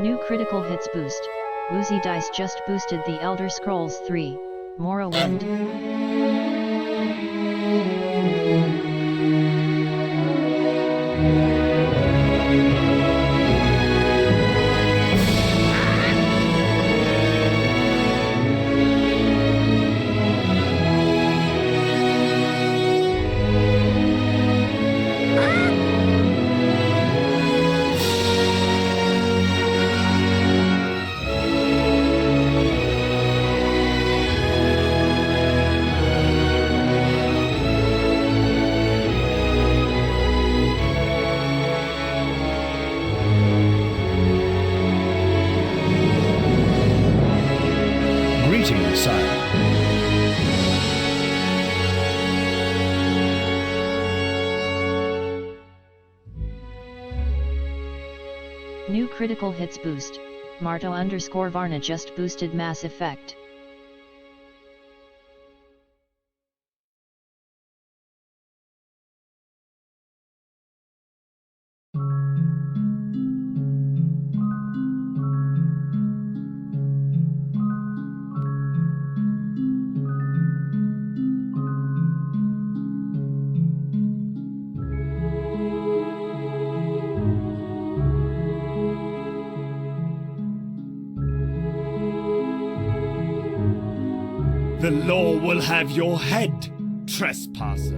New critical hits boost. Woozy Dice just boosted The Elder Scrolls 3, Morrowind. Greetings, sire. New critical hits boost. Marto_Varna just boosted Mass Effect. The law will have your head, trespasser.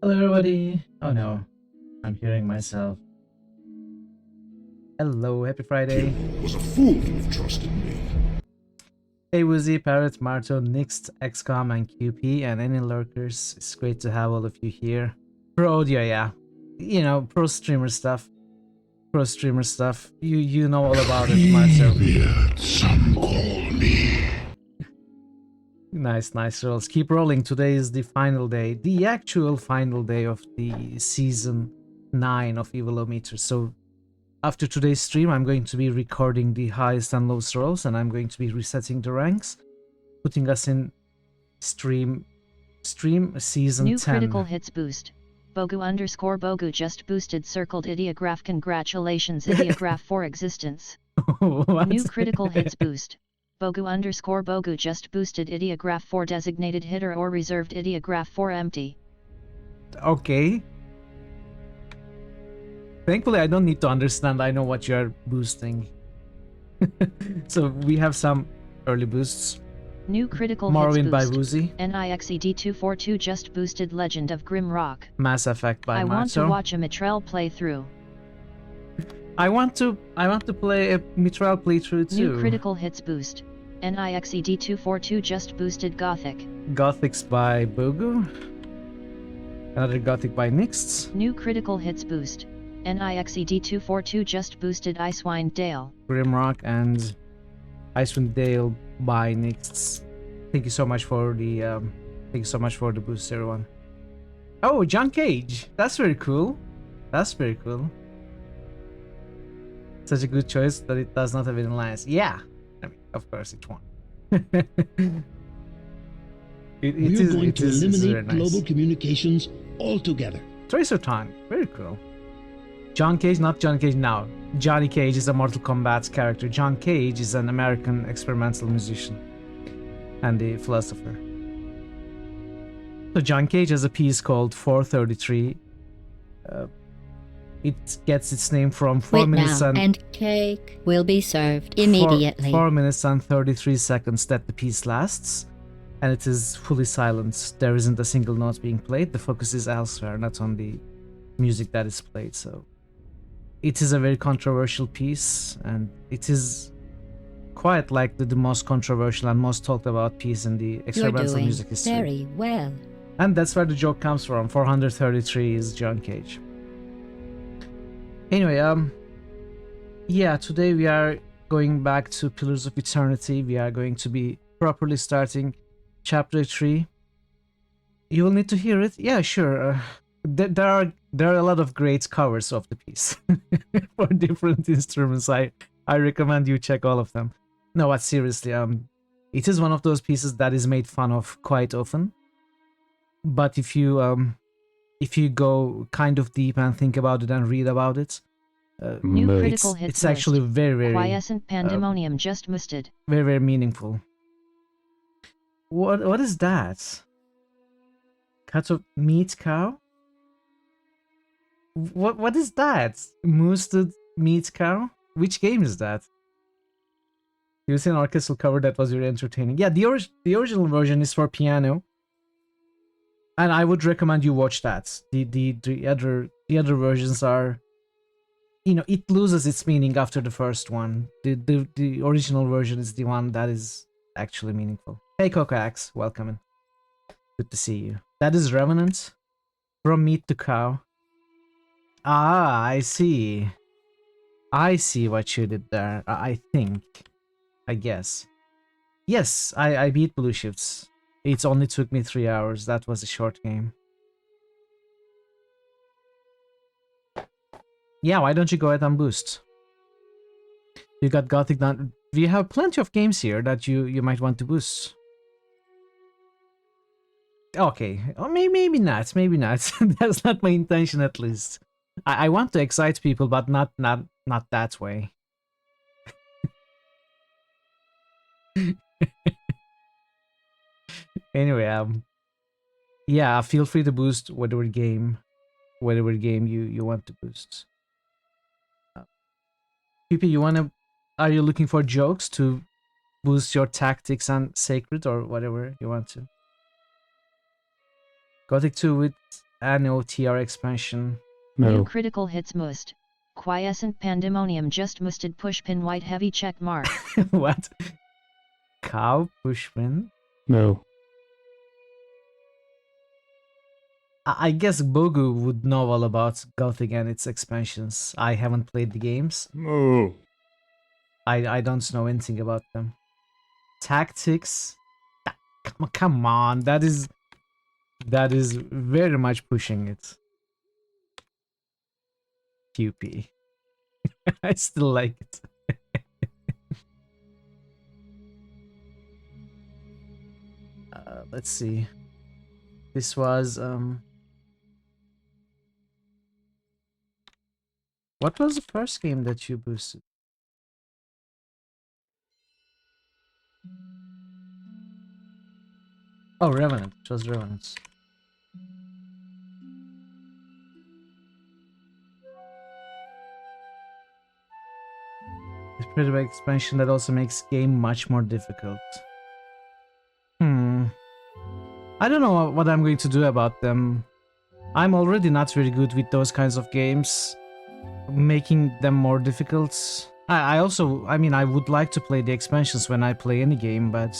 Hello, everybody. Oh no, I'm hearing myself. Hello, happy Friday. Was a fool to have trusted me. Hey, Woozy, Parrot, Marto, Nixt, XCOM, and QP, and any lurkers. It's great to have all of you here. Pro audio, yeah. You know, pro streamer stuff. Pro streamer stuff. You know all about it, Marto. Some call me. Nice rolls. Keep rolling. Today is the final day. The actual final day of the Season 9 of Evilometer. So after today's stream, I'm going to be recording the highest and lowest rolls, and I'm going to be resetting the ranks, putting us in stream season New 10. critical hits boost. Bogu_Bogu just boosted circled ideograph. Congratulations, ideograph for existence. What? New critical hits boost. Bogu_Bogu just boosted ideograph for designated hitter or reserved ideograph for empty. Okay. Thankfully, I don't need to understand. I know what you're boosting. So we have some early boosts. New critical Morrowind hits by boost. Woozy. NIXED242 just boosted Legend of Grimrock. Mass Effect by I want to Matzo. watch a Mitrell playthrough. I want to play a Mithril playthrough too. New critical hits boost. NIXED242 just boosted Gothic. Gothics by Bogu. Another Gothic by Nixts. New critical hits boost. NIXED242 just boosted Icewind Dale. Grimrock and Icewind Dale by Nixts. Thank you so much for the boost, everyone. Oh, John Cage. That's very cool. That's very cool. Such a good choice that it does not have any lines. Yeah. I mean, of course it won. We're going to it's eliminate very nice. global communications altogether. Tracer Tongue. Very cool. John Cage, not John Cage now. Johnny Cage is a Mortal Kombat character. John Cage is an American experimental musician and a philosopher. So John Cage has a piece called 433. It gets its name from 4 Wait minutes now, and and cake will be served immediately. 4 minutes and 33 seconds that the piece lasts, and it is fully silent. There isn't a single note being played. The focus is elsewhere, not on the music that is played. So it is a very controversial piece, and it is quite like the most controversial and most talked about piece in the You're experimental doing music history. very well. And that's where the joke comes from. 433 is John Cage. Anyway, yeah, today we are going back to Pillars of Eternity. We are going to be properly starting chapter 3. You will need to hear it. Yeah, sure. There are a lot of great covers of the piece for different instruments. I recommend you check all of them. No, but seriously, it is one of those pieces that is made fun of quite often. But if you go kind of deep and think about it and read about it, New critical hits it's actually list. very, very, Quiescent Pandemonium just boosted. very, very meaningful. What is that? Cut of meat cow? What is that? Moosted meat cow? Which game is that? You see an orchestral cover that was very entertaining. Yeah, the original version is for piano, and I would recommend you watch that. The other versions are, you know, it loses its meaning after the first one. The original version is the one that is actually meaningful. Hey Cocoax, welcome in. Good to see you. That is Revenant. From meat to cow. Ah, I see. I see what you did there. I think. I guess. Yes, I beat Blue Shifts. It only took me 3 hours. That was a short game. Yeah, why don't you go ahead and boost? You got Gothic done. We have plenty of games here that you might want to boost. Okay, or maybe not. Maybe not. That's not my intention, at least. I want to excite people, but not that way. Anyway, yeah, feel free to boost whatever game you want to boost. PP, are you looking for jokes to boost your tactics and sacred or whatever you want to? Gothic 2 with NOTR expansion. New No. critical hits must. Quiescent pandemonium just musted pushpin white heavy check mark. What? Cow pushpin? No. I guess Bogu would know all about Gothic and its expansions. I haven't played the games. No. I don't know anything about them. Tactics? Come on, that is very much pushing it. QP. I still like it. Let's see. This was what was the first game that you boosted? Oh, Revenant. It was Revenant. It's pretty big expansion that also makes game much more difficult. I don't know what I'm going to do about them. I'm already not very good with those kinds of games. Making them more difficult. I mean, I would like to play the expansions when I play any game, but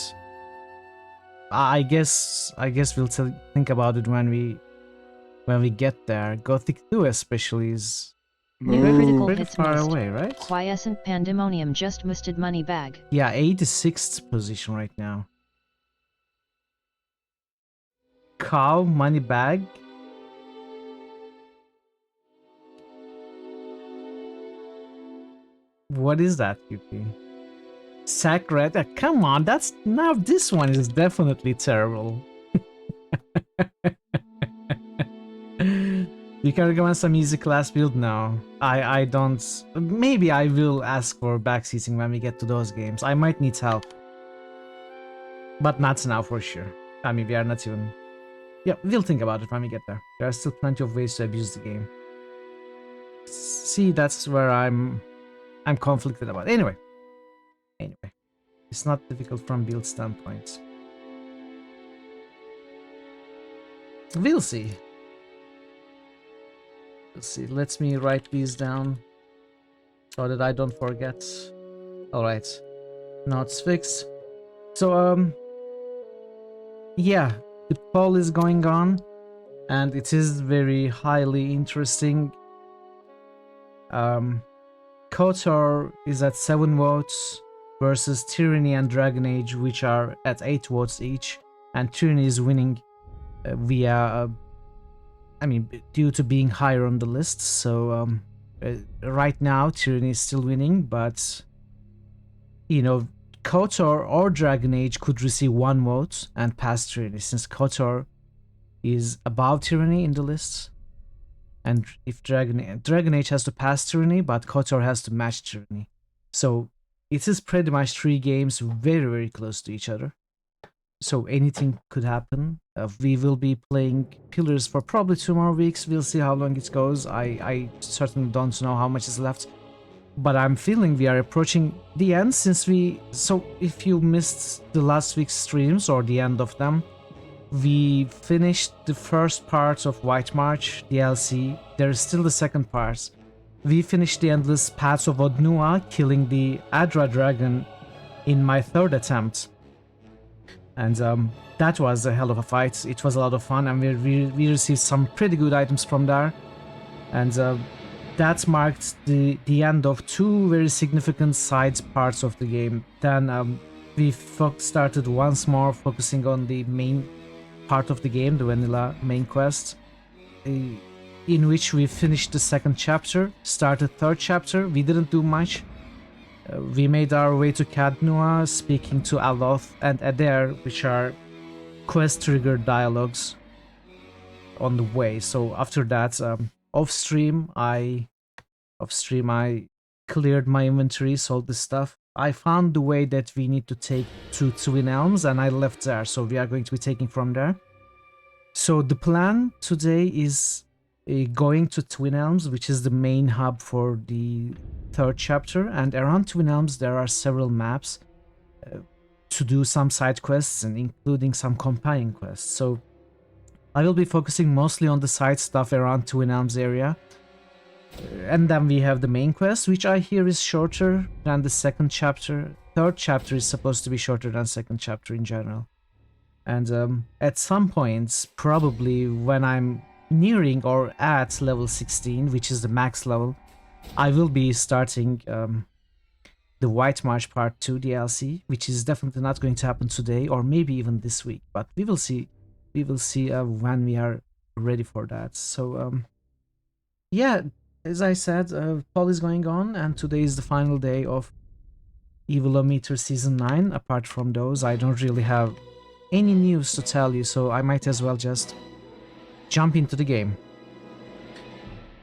I guess we'll think about it when we get there. Gothic 2 especially is New critical pretty hits far must. away, right? Quiescent pandemonium just musted money bag. Yeah, 86th position right now. Cow money bag. What is that, UP? Sacred? Come on, that's now this one is definitely terrible. You can recommend some easy class build now. I don't. Maybe I will ask for backseating when we get to those games. I might need help, but not now for sure. I mean, we are not even. Yeah, we'll think about it when we get there. There are still plenty of ways to abuse the game. See, that's where I'm conflicted about. Anyway, it's not difficult from build standpoint. We'll see. Let's see. Let me write these down so that I don't forget. All right, now it's fixed. So yeah, the poll is going on, and it is very highly interesting. KOTOR is at 7 votes versus Tyranny and Dragon Age, which are at 8 votes each, and Tyranny is winning via, I mean, due to being higher on the list. So right now Tyranny is still winning, but you know, KOTOR or Dragon Age could receive 1 vote and pass Tyranny, since KOTOR is above Tyranny in the list. And if Dragon Age has to pass Tyranny, but KOTOR has to match Tyranny. So it is pretty much 3 games very, very close to each other. So anything could happen. We will be playing Pillars for probably 2 more weeks. We'll see how long it goes. I certainly don't know how much is left. But I'm feeling we are approaching the end, since so if you missed the last week's streams or the end of them, we finished the first part of White March DLC. There is still the second part. We finished the Endless Paths of Odnua, killing the Adra dragon in my 3rd attempt. And that was a hell of a fight. It was a lot of fun, and we received some pretty good items from there. And that marked the end of 2 very significant side parts of the game. Then we started once more focusing on the main part of the game, the vanilla main quest, in which we finished the 2nd chapter, started 3rd chapter. We didn't do much. We made our way to Cadnua, speaking to Aloth and Adair, which are quest-triggered dialogues on the way. So after that, off stream I cleared my inventory, sold the stuff. I found the way that we need to take to Twin Elms, and I left there, so we are going to be taking from there. So the plan today is going to Twin Elms, which is the main hub for the 3rd chapter, and around Twin Elms there are several maps to do some side quests, and including some companion quests. So I will be focusing mostly on the side stuff around Twin Elms area. And then we have the main quest, which I hear is shorter than the second chapter. Third chapter is supposed to be shorter than second chapter in general. And at some points, probably when I'm nearing or at level 16, which is the max level, I will be starting the White March Part 2 DLC, which is definitely not going to happen today or maybe even this week, but we will see. We will see when we are ready for that. So yeah, as I said, fall is going on, and today is the final day of Evilometer Season 9. Apart from those, I don't really have any news to tell you, so I might as well just jump into the game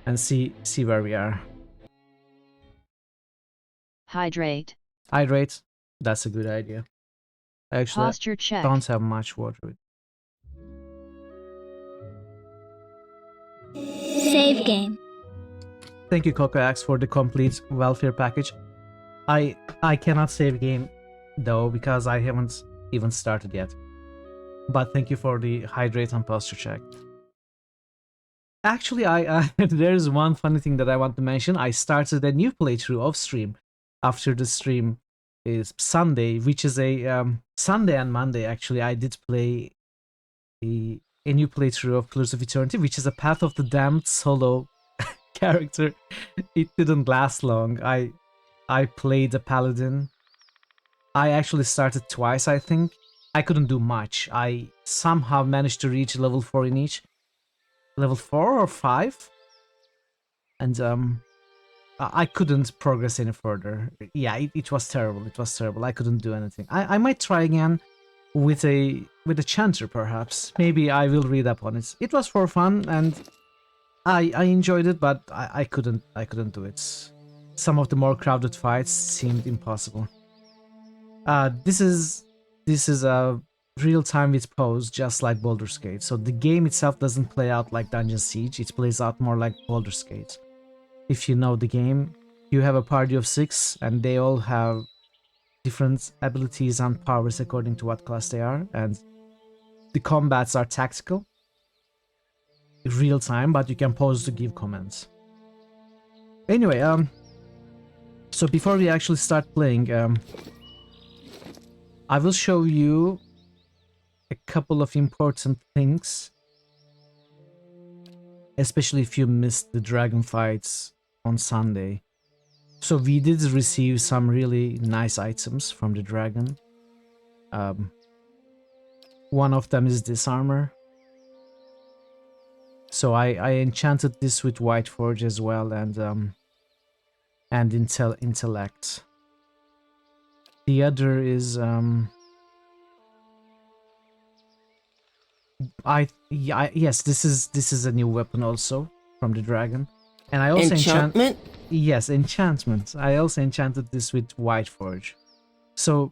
and see where we are. Hydrate. Hydrate, that's a good idea. I actually Posture check. don't have much water. Save game. Thank you, Cocoax, for the complete welfare package. I cannot save game though because I haven't even started yet. But thank you for the hydrate and posture check. Actually, there's one funny thing that I want to mention. I started a new playthrough off stream after the stream is Sunday, which is a Sunday and Monday. Actually, I did play a new playthrough of Pillars of Eternity, which is a Path of the Damned solo character. It didn't last long. I played a paladin. I actually started twice, I think. I couldn't do much. I somehow managed to reach level 4 in each. Level 4 or 5? And I couldn't progress any further. Yeah, it was terrible. It was terrible. I couldn't do anything. I might try again with a chanter, perhaps. Maybe I will read up on it. It was for fun, and I enjoyed it, but I couldn't do it. Some of the more crowded fights seemed impossible. This is a real time with pose, just like Baldur's Gate. So the game itself doesn't play out like Dungeon Siege. It plays out more like Baldur's Gate. If you know the game, you have a party of 6, and they all have different abilities and powers according to what class they are, and the combats are tactical, real time, but you can pause to give commands. Anyway, so before we actually start playing, I will show you a couple of important things, especially if you missed the dragon fights on Sunday. So we did receive some really nice items from the dragon. One of them is this armor. So I enchanted this with White Forge as well, and intellect. The other is yes, this is a new weapon also from the dragon. And I also enchantment? Yes, enchantment. I also enchanted this with White Forge. So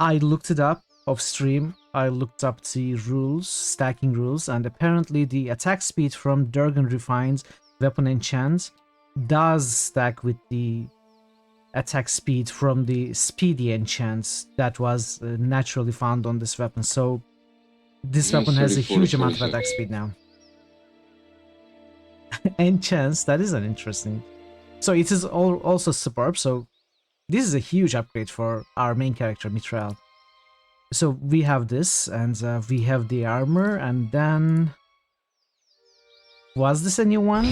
I looked it up off stream. I looked up the rules, stacking rules, and apparently the attack speed from Durgan Refined weapon enchant does stack with the attack speed from the speedy enchants that was naturally found on this weapon. So this weapon has a huge amount of attack speed now. Enchants, that is an interesting. So it is also superb. So this is a huge upgrade for our main character Mithral. So we have this, and we have the armor, and then was this a new one?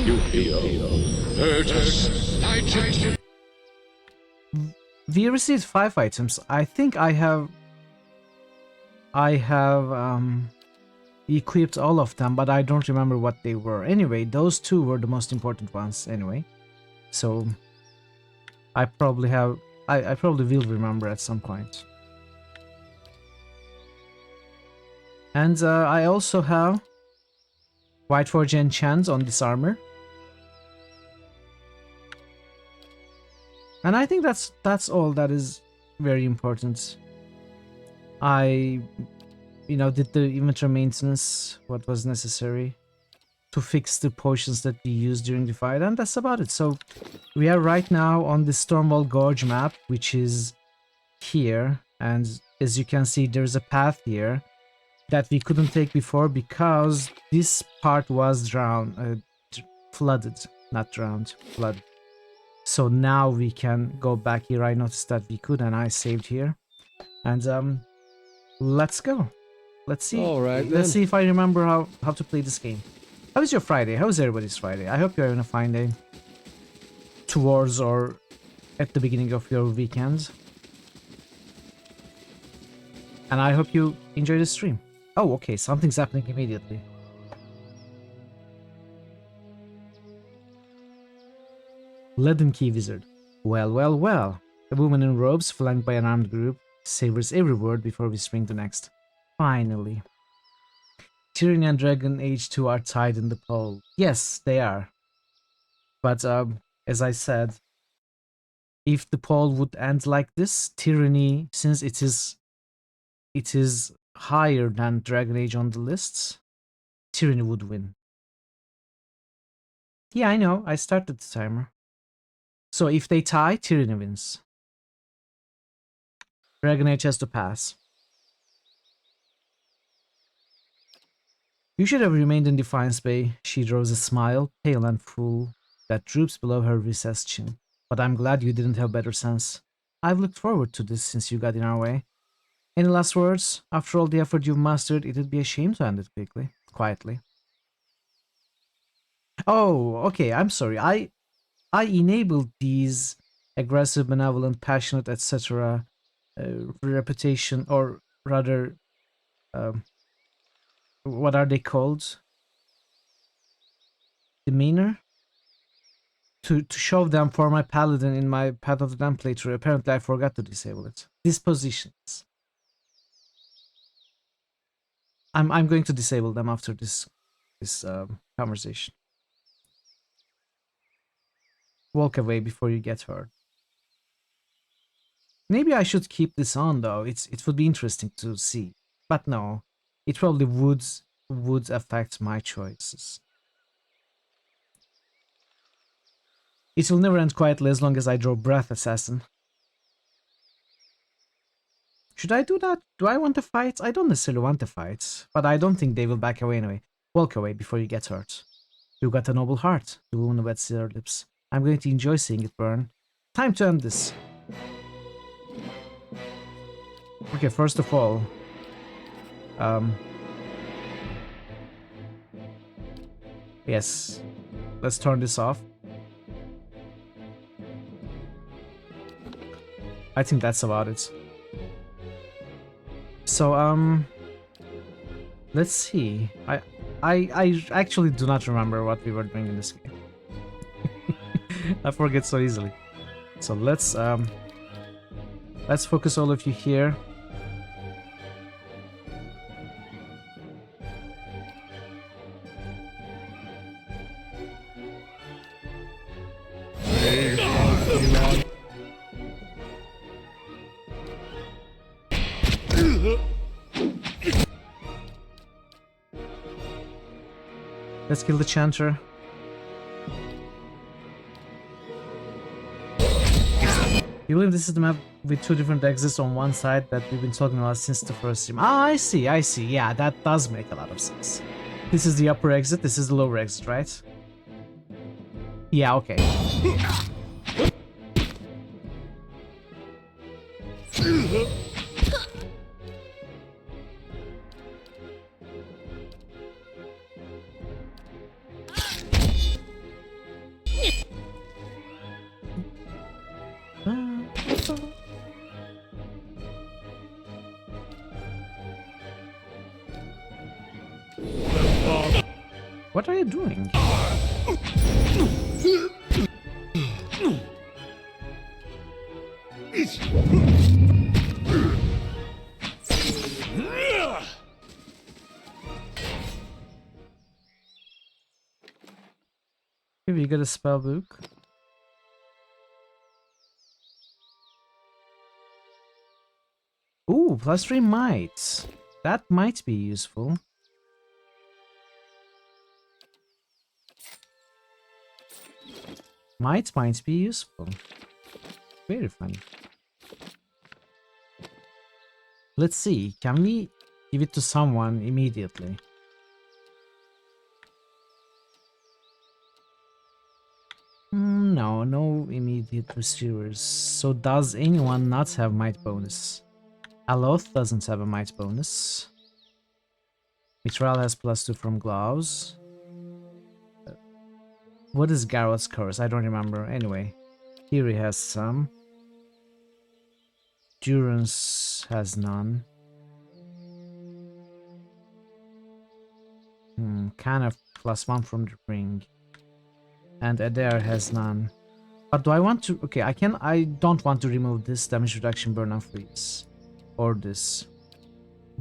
We received 5 items. I think I have equipped all of them, but I don't remember what they were. Anyway, those 2 were the most important ones anyway. So I probably will remember at some point. And I also have White Forge enchant on this armor. And I think that's all that is very important. I did the inventory maintenance, what was necessary to fix the potions that we used during the fight, and that's about it. So we are right now on the Stormwall Gorge map, which is here, and as you can see, there's a path here. that we couldn't take before because this part was flooded, not drowned, flooded. So now we can go back here. I noticed that we could, and I saved here. And let's go. Let's see. All right, Let's then. see if I remember how to play this game. How is your Friday? How is everybody's Friday? I hope you're having a fine day. Towards or at the beginning of your weekend. And I hope you enjoy the stream. Oh, okay. Something's happening immediately. Leaden Key Wizard. Well, well, well. A woman in robes flanked by an armed group savors every word before we spring to next. Finally. Tyranny and Dragon Age 2 are tied in the pole. Yes, they are. But as I said, if the poll would end like this, Tyranny, since it is higher than Dragon Age on the lists, Tyranny would win. Yeah, I know. I started the timer. So if they tie, Tyranny wins. Dragon Age has to pass. You should have remained in Defiance Bay. She draws a smile, pale and full, that droops below her recessed chin. But I'm glad you didn't have better sense. I've looked forward to this since you got in our way. Any last words? After all the effort you've mastered, it'd be a shame to end it quietly. Oh, okay, I'm sorry. I enabled these aggressive, benevolent, passionate, etc. Reputation, or rather, what are they called? Demeanor? To show them for my paladin in my Path of the Damned playthrough. Apparently I forgot to disable it. Dispositions. I'm going to disable them after this conversation. Walk away before you get hurt. Maybe I should keep this on though. It would be interesting to see. But no, it probably would affect my choices. It will never end quietly as long as I draw breath, assassin. Should I do that? Do I want to fight? I don't necessarily want to fight, but I don't think they will back away anyway. Walk away before you get hurt. You got a noble heart, the woman wets her lips. I'm going to enjoy seeing it burn. Time to end this. Okay, first of all, yes, let's turn this off. I think that's about it. So, let's see. I actually do not remember what we were doing in this game. I forget so easily. So let's focus all of you here. Let's kill the chanter. You believe this is the map with two different exits on one side that we've been talking about since the first stream? Ah, I see. Yeah, that does make a lot of sense. This is the upper exit, this is the lower exit, right? Yeah, okay. What are you doing? Maybe you got a spell book. Ooh, +3 might. That might be useful. Might be useful. Very funny. Let's see. Can we Give it to someone immediately. No, no immediate receivers. So does anyone not have might bonus? Aloth doesn't have a might bonus. Mithril has +2 from gloves. What is Garrott's curse? I don't remember. Anyway, here he has some. Durance has none. Kind of +1 from the ring. And Adair has none. But do I want to... Okay, I don't want to remove this damage reduction burn and freeze. Or this.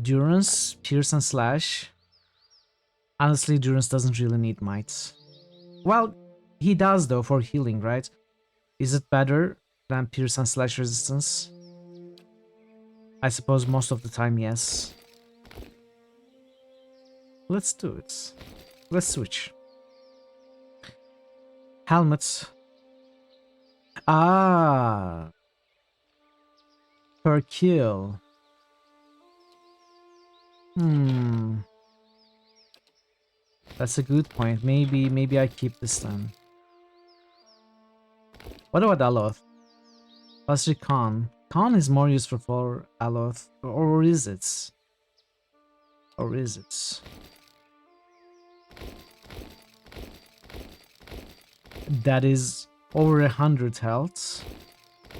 Durance, Pierce and Slash. Honestly, Durance doesn't really need might. Well, he does though for healing, right? Is it better than Pierce and Slash resistance? I suppose most of the time, yes. Let's do it. Let's switch. Helmets. Ah. Per kill. That's a good point. Maybe I keep this then. What about Aloth? Plus Khan. Khan is more useful for Aloth. Or is it? Or is it? That is over 100 health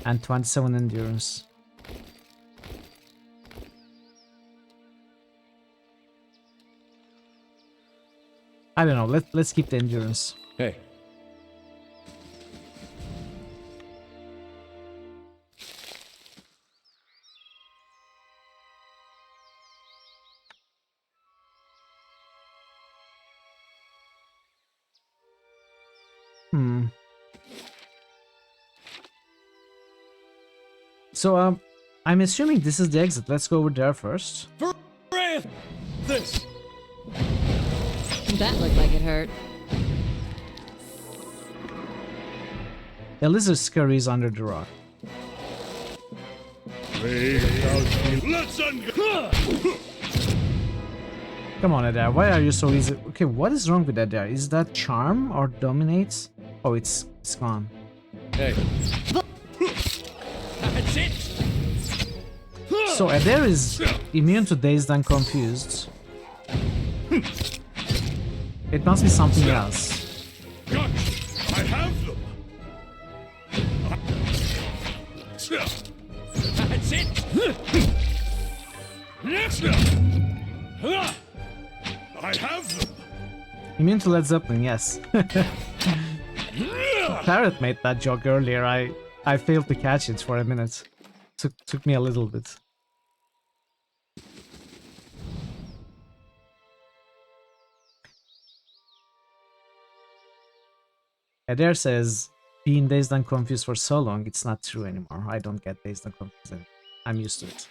and 27 endurance. I don't know. Let's keep the endurance. Hey. So I'm assuming this is the exit. Let's go over there first. This. That looked like it hurt. A lizard scurries under the rock. Let's Come on, Adair. Why are you so easy? Okay, what is wrong with Adair? Is that charm or dominates? Oh, it's gone. Hey. That's it. So Adair is immune to dazed and confused. It must be something else. Got I have them. That's it. I have them. Immune to Led Zeppelin, yes. Parrot made that joke earlier. I failed to catch it for a minute. Took me a little bit. Adair says, being dazed and confused for so long, it's not true anymore. I don't get dazed and confused anymore. I'm used to it.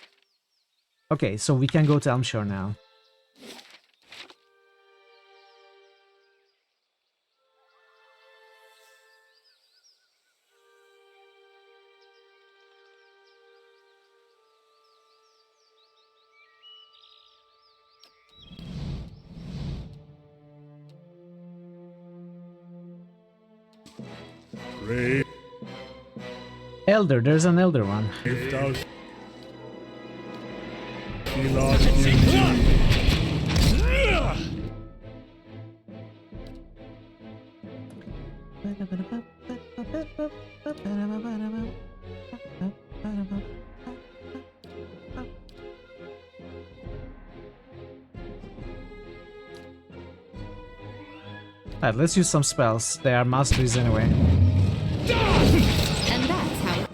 Okay, so we can go to Elmshire now. Ray. Elder, there's an elder one. Alright, let's use some spells. They are masteries anyway. And that's how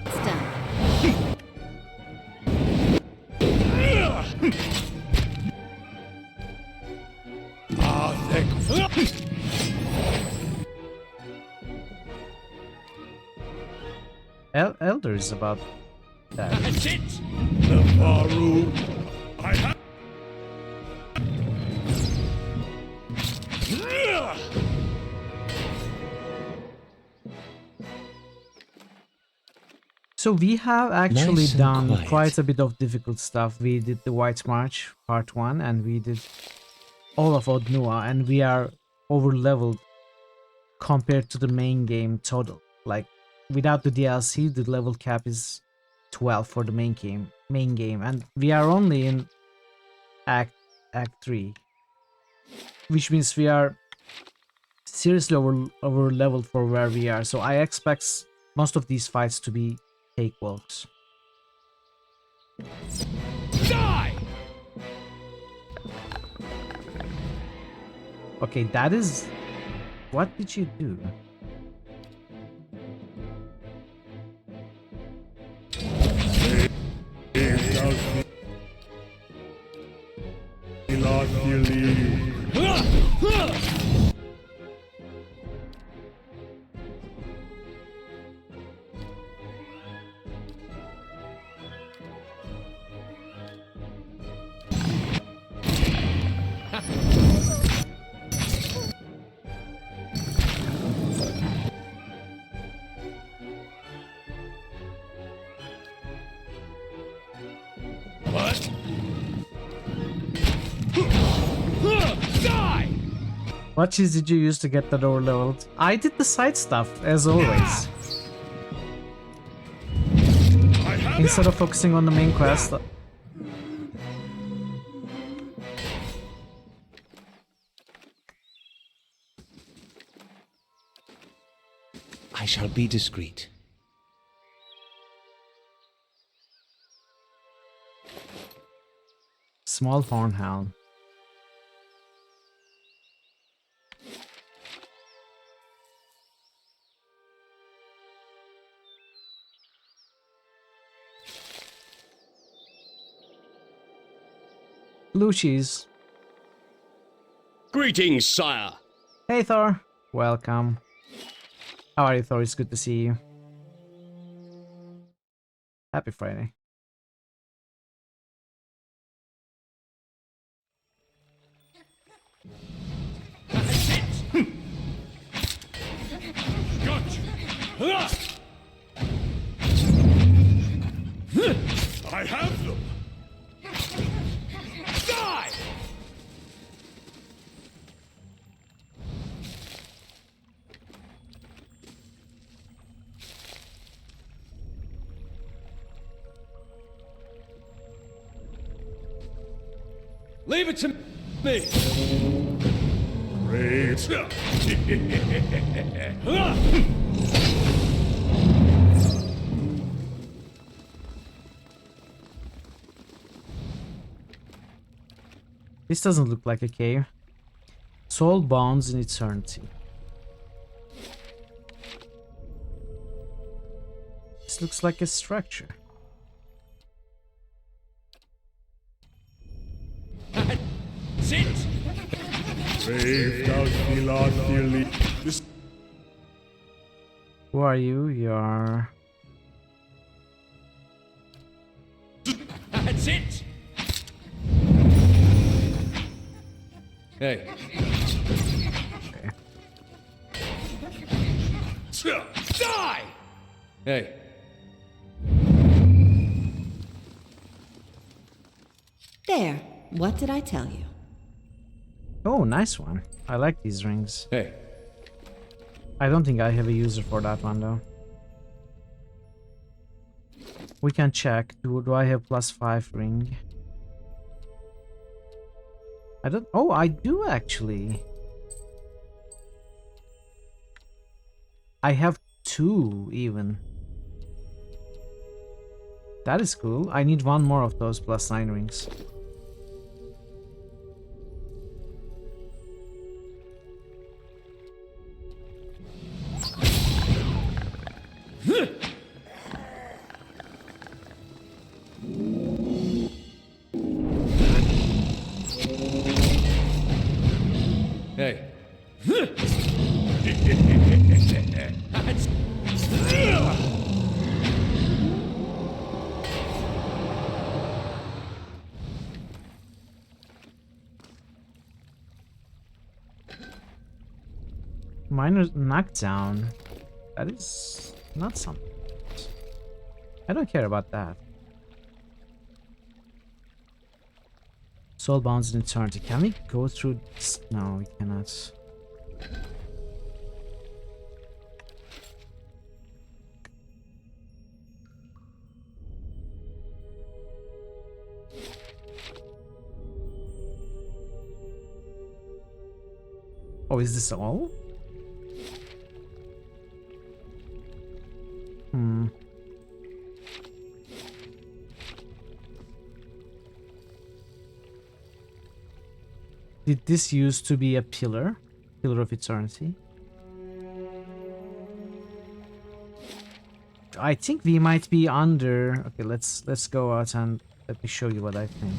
it's done. Elder is about that. That's it. The Baru. I have. So we have actually Nice and done quiet. quite a bit of difficult stuff. We did the White March part 1 and we did all of Odnua, and we are over leveled compared to the main game total. Like without the DLC, the level cap is 12 for the main game, and we are only in Act 3, which means we are seriously over leveled for where we are. So I expect most of these fights to be cakewalks. Die! Okay, that is... What did you do? What? Die! What cheese did you use to get that over leveled? I did the side stuff, as always. Instead of focusing on the main quest. I shall be discreet. Small hornhound. Blue cheese. Greetings, sire. Hey Thor, welcome. How are you, Thor? It's good to see you. Happy Friday. I have them. Die! Leave it to me. Great. This doesn't look like a cave. Soul bounds in eternity. This looks like a structure. Sit. Brave does the Lord dearly. Who are you? You're... That's it. Hey. Die! Hey. There. What did I tell you? Oh, nice one. I like these rings. Hey. I don't think I have a user for that one though. We can check. Do I have +5 ring? I don't... Oh, I do actually. I have 2 even. That is cool. I need 1 more of those +9 rings. Hey. Minor knockdown. That is not something. I don't care about that. Soul bounds in eternity. Can we go through this? No, we cannot. Oh, is this all? Hmm. Did this used to be a pillar? Pillar of eternity? I think we might be under. Okay, let's go out and let me show you what I think.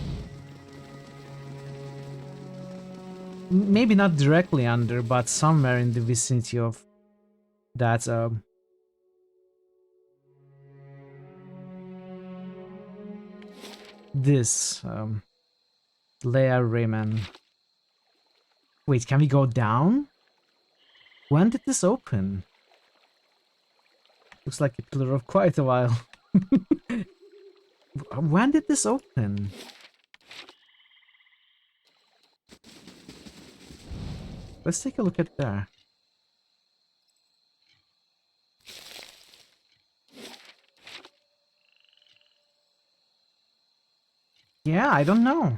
Maybe not directly under, but somewhere in the vicinity of that. This Leia Rayman. Wait, can we go down? When did this open? Looks like a pillar of quite a while. When did this open? Let's take a look at there. Yeah, I don't know.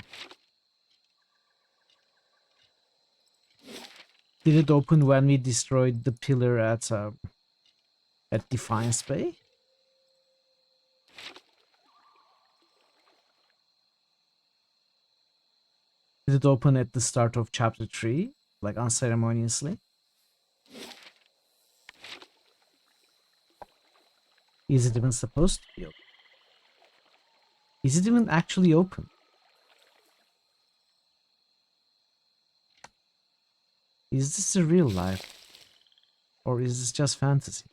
Did it open when we destroyed the pillar at Defiance Bay? Did it open at the start of chapter 3, like unceremoniously? Is it even supposed to be open? Is it even actually open? Is this a real life? Or is this just fantasy?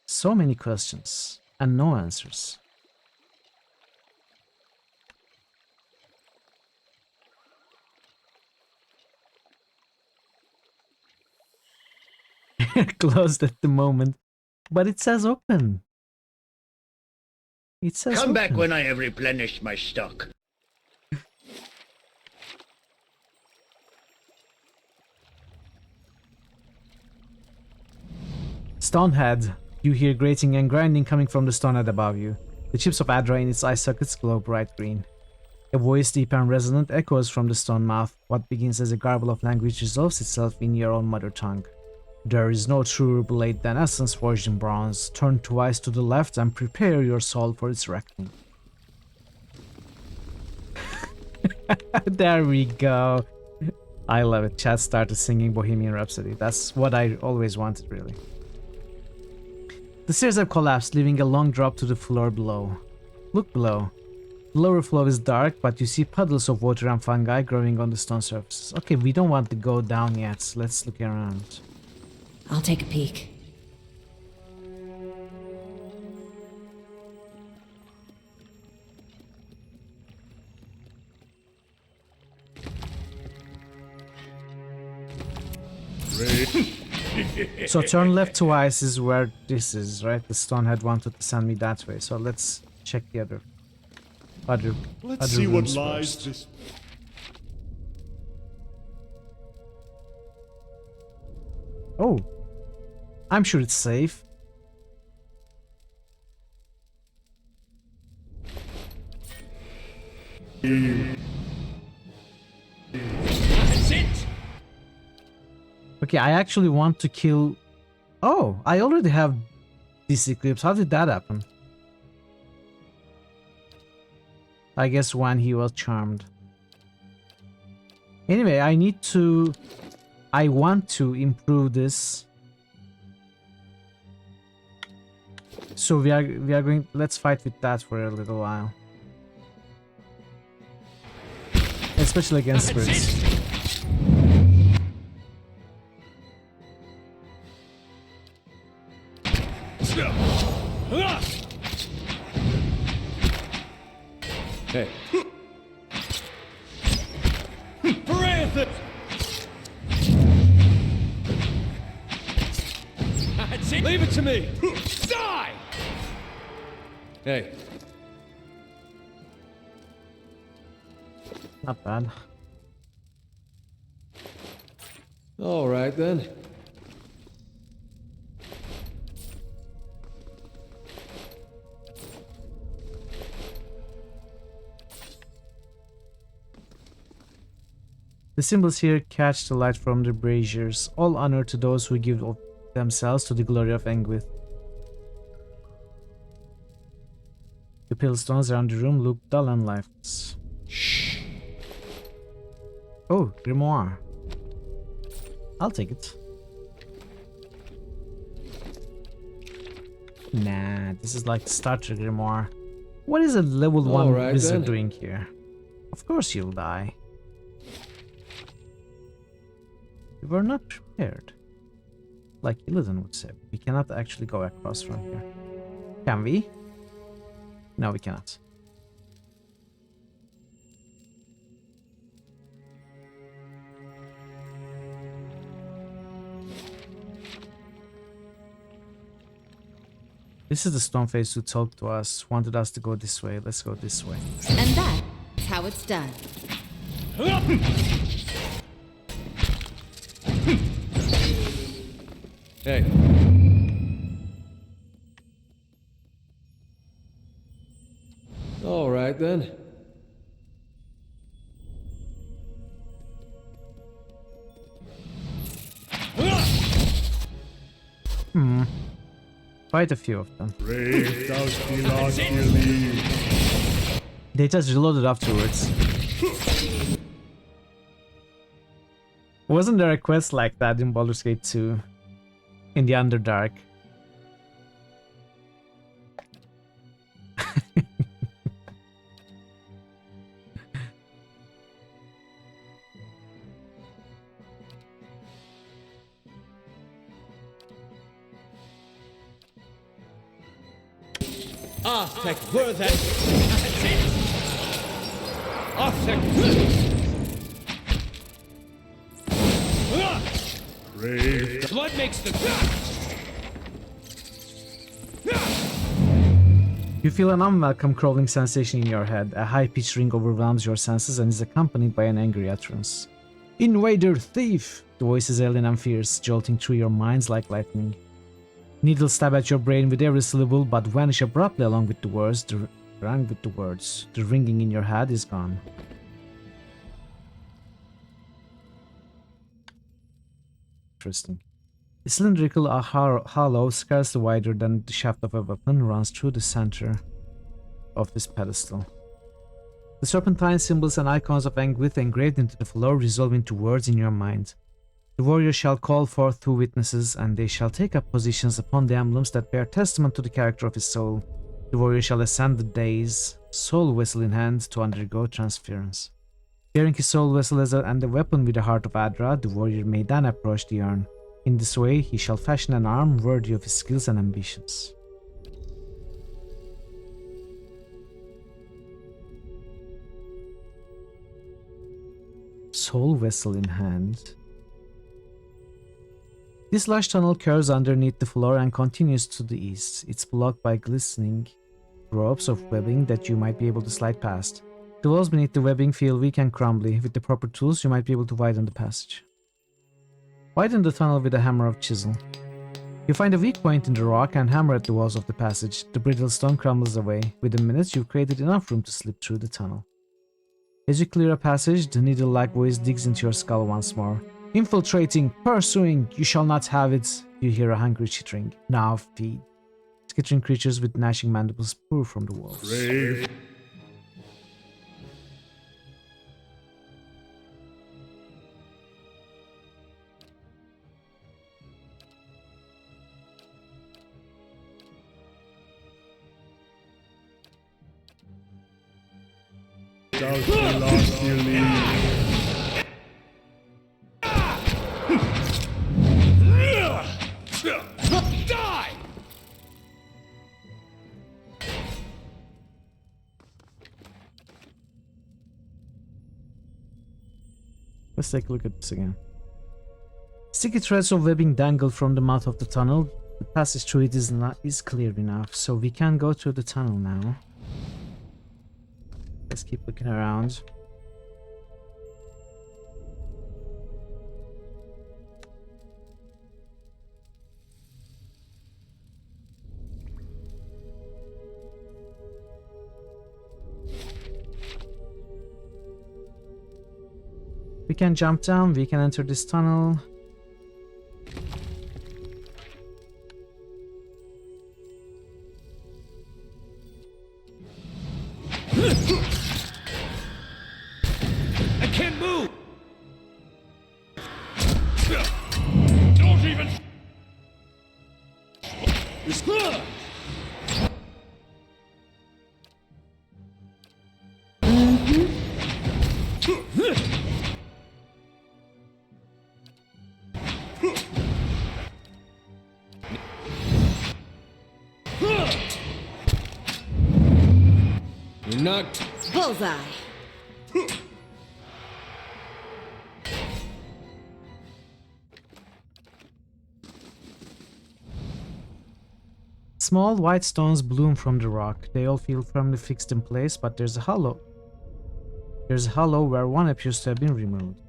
So many questions and no answers. Closed at the moment, but it says open. It says Come back open. when I have replenished my stock. Stonehead. You hear grating and grinding coming from the stonehead above you. The chips of Adra in its eye sockets glow bright green. A voice deep and resonant echoes from the stone mouth. What begins as a garble of language resolves itself in your own mother tongue. There is no truer blade than essence forged in bronze. Turn twice to the left and prepare your soul for its reckoning. There we go. I love it. Chad started singing Bohemian Rhapsody. That's what I always wanted, really. The stairs have collapsed, leaving a long drop to the floor below. Look below. The lower floor is dark, but you see puddles of water and fungi growing on the stone surfaces. Okay, we don't want to go down yet. Let's look around. I'll take a peek. So turn left twice is where this is, right? The stonehead wanted to send me that way, so let's check the other Let's see what rooms lies first. this. Oh, I'm sure it's safe. That's it! Okay, I actually want to kill... Oh, I already have this eclipse. How did that happen? I guess when he was charmed. Anyway, I want to improve this. So we are going... Let's fight with that for a little while. Especially against spirits. Hey. That's it! Leave it to me! Die! Hey. Not bad. All right then. The symbols here catch the light from the braziers. All honor to those who give of themselves to the glory of Engwith. The pale stones around the room look dull and lifeless. Shh. Oh, grimoire. I'll take it. Nah, this is like the starter grimoire. What is a level 1 Alright wizard then. doing here? Of course you'll die. We were not prepared. Like Illidan would say, we cannot actually go across from here. Can we? No, we cannot. This is the stone face who talked to us, wanted us to go this way. Let's go this way. And that's how it's done. Hey. All right then. Quite a few of them. Brave thou still leave. They just reloaded afterwards. Wasn't there a quest like that in Baldur's Gate 2? In the Underdark? Arthek Worthen. That's it. Arthek. Brave Blood makes the. You feel an unwelcome crawling sensation in your head. A high-pitched ring overwhelms your senses and is accompanied by an angry utterance. Invader, thief! The voice is alien and fierce, jolting through your minds like lightning. Needles stab at your brain with every syllable, but vanish abruptly along with the words. The ringing in your head is gone. Interesting. A cylindrical hollow, scarcely wider than the shaft of a weapon, runs through the center of this pedestal. The serpentine symbols and icons of Engwith engraved into the floor resolve into words in your mind. The warrior shall call forth 2 witnesses, and they shall take up positions upon the emblems that bear testament to the character of his soul. The warrior shall ascend the dais, soul vessel in hand, to undergo transference. Bearing his soul vessel and the weapon with the heart of Adra, the warrior may then approach the urn. In this way, he shall fashion an arm worthy of his skills and ambitions. Soul vessel in hand. This large tunnel curves underneath the floor and continues to the east. It's blocked by glistening ropes of webbing that you might be able to slide past. The walls beneath the webbing feel weak and crumbly. With the proper tools, you might be able to widen the passage. Widen the tunnel with a hammer of chisel. You find a weak point in the rock and hammer at the walls of the passage. The brittle stone crumbles away. Within minutes, you've created enough room to slip through the tunnel. As you clear a passage, the needle-like voice digs into your skull once more. Infiltrating, pursuing, you shall not have it. You hear a hungry chittering. Now feed. Skittering creatures with gnashing mandibles pour from the walls. brave thou still leave. Die! Let's take a look at this again. Sticky threads of webbing dangle from the mouth of the tunnel. The passage through it is clear enough, so we can go through the tunnel now. Let's keep looking around. We can jump down, we can enter this tunnel. I can't move! Don't even... You're knocked. Bullseye. Small white stones bloom from the rock. They all feel firmly fixed in place, but there's a hollow. There's a hollow where one appears to have been removed.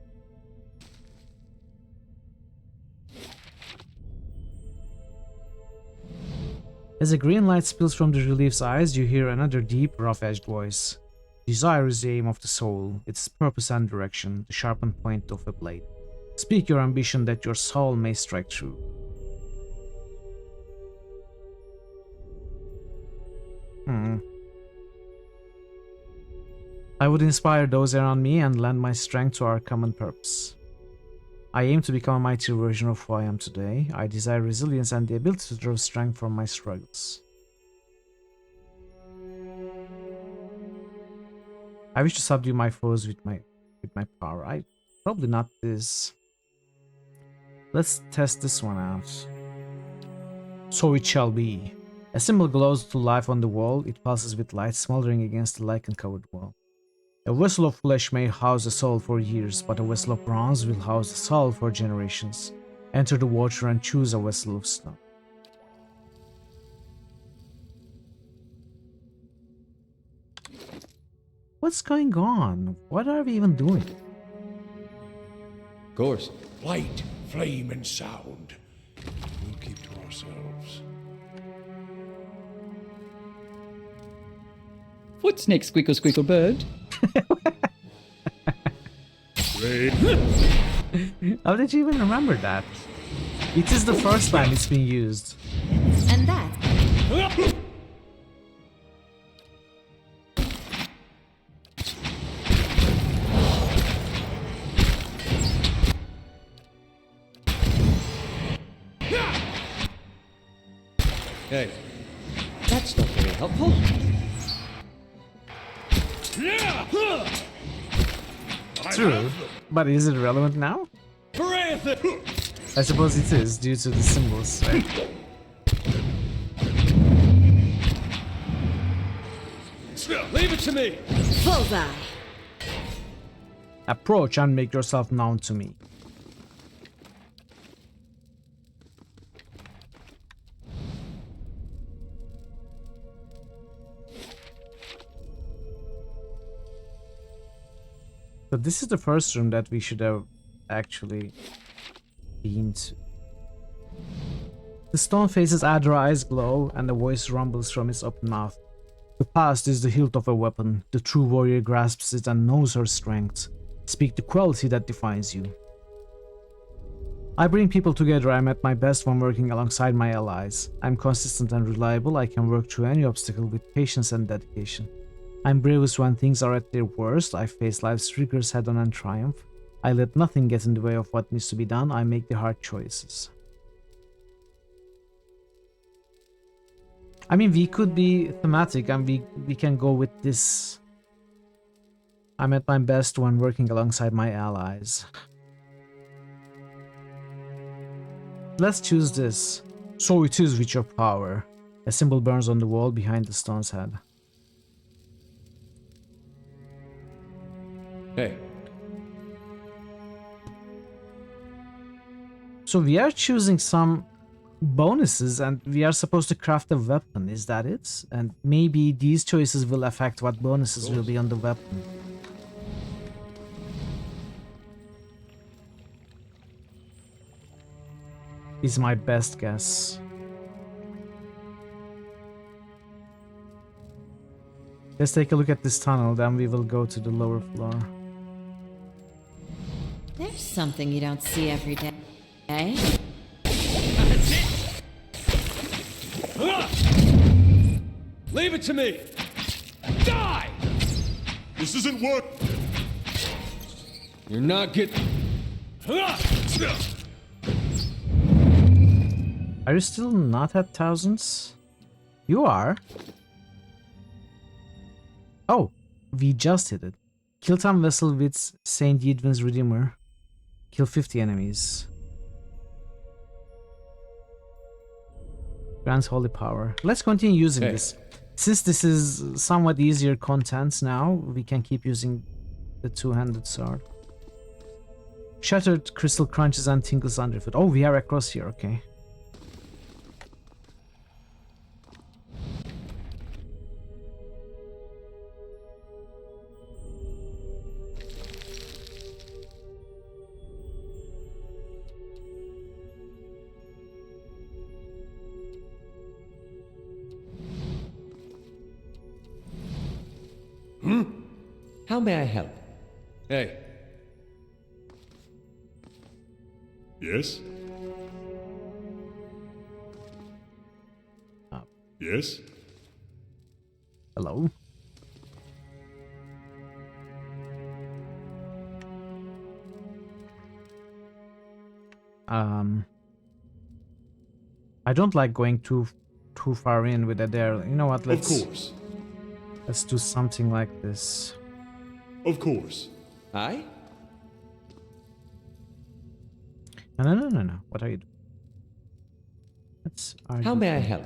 As a green light spills from the relief's eyes, you hear another deep, rough-edged voice. Desire is the aim of the soul, its purpose and direction, the sharpened point of a blade. Speak your ambition that your soul may strike true. I would inspire those around me and lend my strength to our common purpose. I aim to become a mightier version of who I am today. I desire resilience and the ability to draw strength from my struggles. I wish to subdue my foes with my power. Probably not this. Let's test this one out. So it shall be. A symbol glows to life on the wall. It pulses with light, smoldering against the lichen-covered wall. A vessel of flesh may house a soul for years, but a vessel of bronze will house the soul for generations. Enter the water and choose a vessel of stone. What's going on? What are we even doing? Of course. Light, flame, and sound. We'll keep to ourselves. What's next, Squickle Squickle Bird? How did you even remember that? It is the first time it's been used. And that. Hey, that's not very helpful. True, but is it relevant now? I suppose it is, due to the symbols, right? Leave it to me. Bullseye. Approach and make yourself known to me. So this is the first room that we should have actually been to. The stone faces Adra eyes glow and a voice rumbles from its open mouth. The past is the hilt of a weapon. The true warrior grasps it and knows her strength. Speak the quality that defines you. I bring people together. I'm at my best when working alongside my allies. I'm consistent and reliable. I can work through any obstacle with patience and dedication. I'm bravest when things are at their worst. I face life's triggers head on and triumph. I let nothing get in the way of what needs to be done. I make the hard choices. I mean, we could be thematic and we can go with this. I'm at my best when working alongside my allies. Let's choose this. So it is with your power. A symbol burns on the wall behind the stone's head. Hey. So we are choosing some bonuses, and we are supposed to craft a weapon. Is that it? And maybe these choices will affect what bonuses will be on the weapon. Is my best guess. Let's take a look at this tunnel, then we will go to the lower floor. There's something you don't see every day. Eh? Leave it to me! Die! This isn't work. You're not getting... Are you still not at thousands? You are. Oh, we just hit it. Kill some vessel with Saint Yidwin's Redeemer. Kill 50 enemies. Grants holy power. Let's continue using this. Since this is somewhat easier content now, we can keep using the two-handed sword. Shattered crystal crunches and tingles underfoot. Oh, we are across here, okay. How may I help? Hey. Yes? Yes? Hello? I don't like going too far in with it there. You know what, Of course. let's do something like this. Of course. Aye? No. What are you doing? Let's argue. How may I help?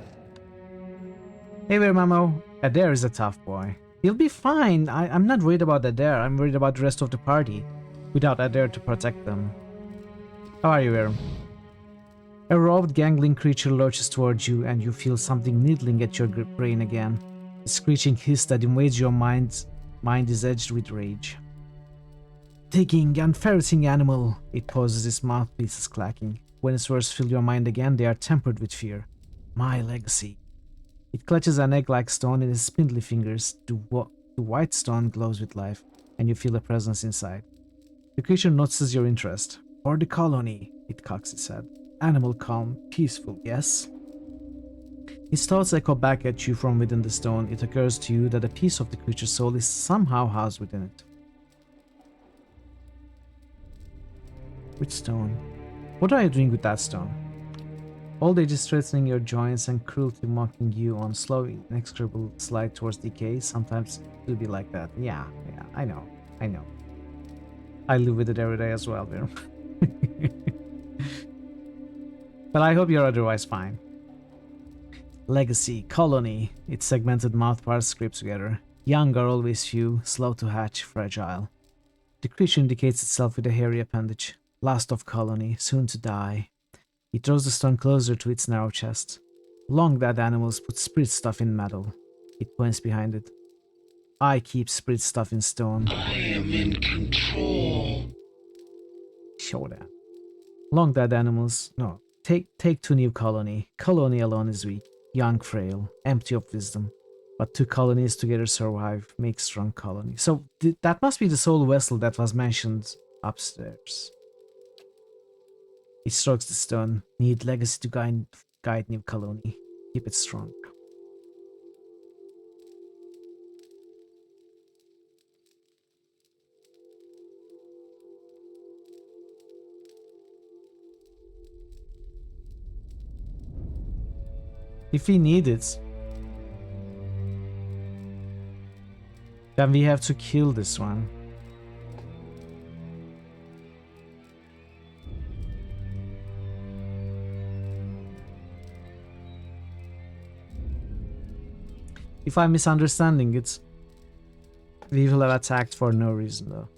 Hey there, Mamo. Adair is a tough boy. He'll be fine. I'm not worried about Adair. I'm worried about the rest of the party. Without Adair to protect them. How are you, Aram? A robed, gangling creature lurches towards you, and you feel something needling at your brain again. A screeching hiss that invades your mind is edged with rage. Digging and ferreting animal. It pauses, its mouthpieces clacking. When its words fill your mind again, they are tempered with fear. My legacy. It clutches an egg-like stone in its spindly fingers. The white stone glows with life, and you feel a presence inside. The creature notices your interest. For the colony, it cocks its head. Animal calm, peaceful, yes? His thoughts echo back at you from within the stone. It occurs to you that a piece of the creature's soul is somehow housed within it. Which stone? What are you doing with that stone? Old age is strengthening your joints and cruelty mocking you on slow, inexorable slide towards decay. Sometimes it'll be like that. Yeah, I know. I live with it every day as well, there. But I hope you're otherwise fine. Legacy, colony, its segmented mouthparts scrape together. Young are always few, slow to hatch, fragile. The creature indicates itself with a hairy appendage. Last of colony, soon to die. It throws the stone closer to its narrow chest. Long dead animals put spirit stuff in metal. It points behind it. I keep spirit stuff in stone. I am in control. Show that. Long dead animals. No. Take two new colony. Colony alone is weak, young, frail, empty of wisdom. But two colonies together survive, make strong colony. So that must be the soul vessel that was mentioned upstairs. It strokes the stone. Need legacy to guide new colony. Keep it strong. If we need it, then we have to kill this one. If I'm misunderstanding it, we will have attacked for no reason though.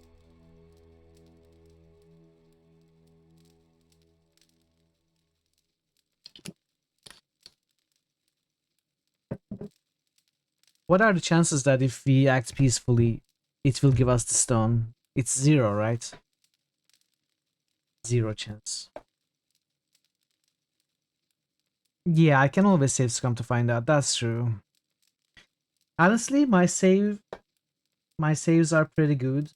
What are the chances that if we act peacefully, it will give us the stone? It's 0, right? 0 chance. Yeah, I can always save scum to find out. That's true. Honestly, my saves are pretty good.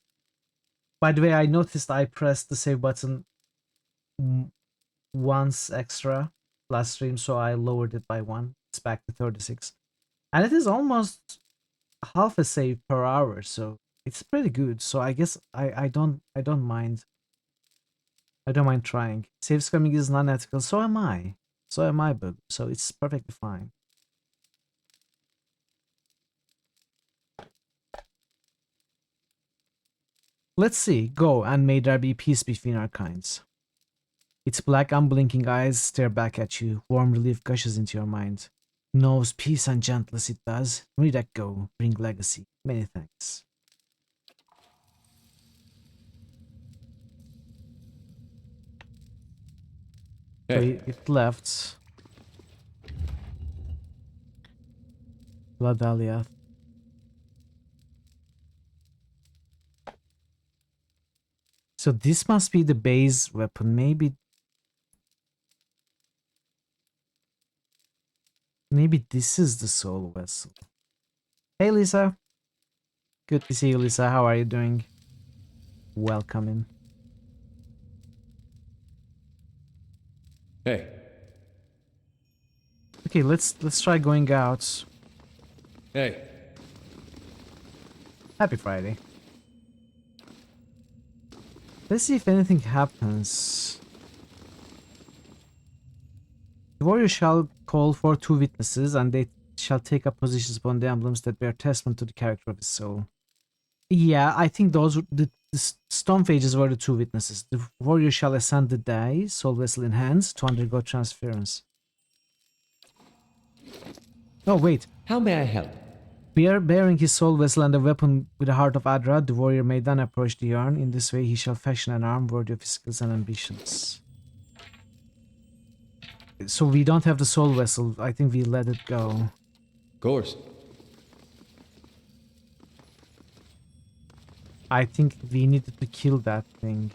By the way, I noticed I pressed the save button once extra last stream, so I lowered it by 1. It's back to 36. And it is almost half a save per hour, so it's pretty good. So I guess I don't mind. I don't mind trying. Save scumming is non-ethical, so am I. So am I, bug. So it's perfectly fine. Let's see. Go, and may there be peace between our kinds. Its black, unblinking eyes stare back at you. Warm relief gushes into your mind. Knows peace and gentleness it does. Read that go. Bring legacy. Many thanks. So Hey. it left. Ladalia. So this must be the base weapon. Maybe this is the soul vessel. Hey Lisa. Good to see you, Lisa. How are you doing? Welcome in. Hey. Okay, let's try going out. Hey. Happy Friday. Let's see if anything happens. The warrior shall call for 2 witnesses, and they shall take up positions upon the emblems that bear testament to the character of his soul. Yeah, I think those the stone phages were the 2 witnesses. The warrior shall ascend the die, soul vessel in hands, to undergo transference. Oh wait, How may I help? bearing his soul vessel and a weapon with the heart of Adra, the warrior may then approach the urn. In this way, he shall fashion an arm worthy of his skills and ambitions. So we don't have the soul vessel. I think we let it go. Of course. I think we needed to kill that thing.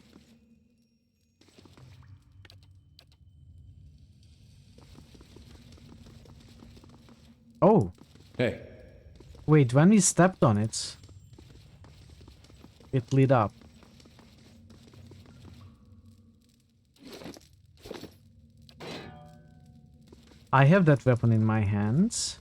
Oh, Hey. wait, when we stepped on it, it lit up. I have that weapon in my hands.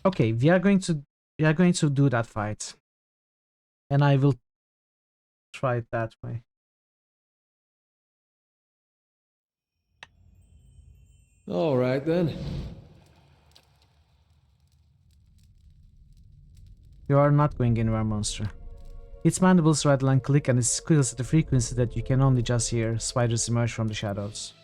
Okay, we are going to do that fight. And I will try it that way. All right then. You are not going anywhere, monster. Its mandibles rattle and click, and it squeals at a frequency that you can only just hear. Spiders emerge from the shadows.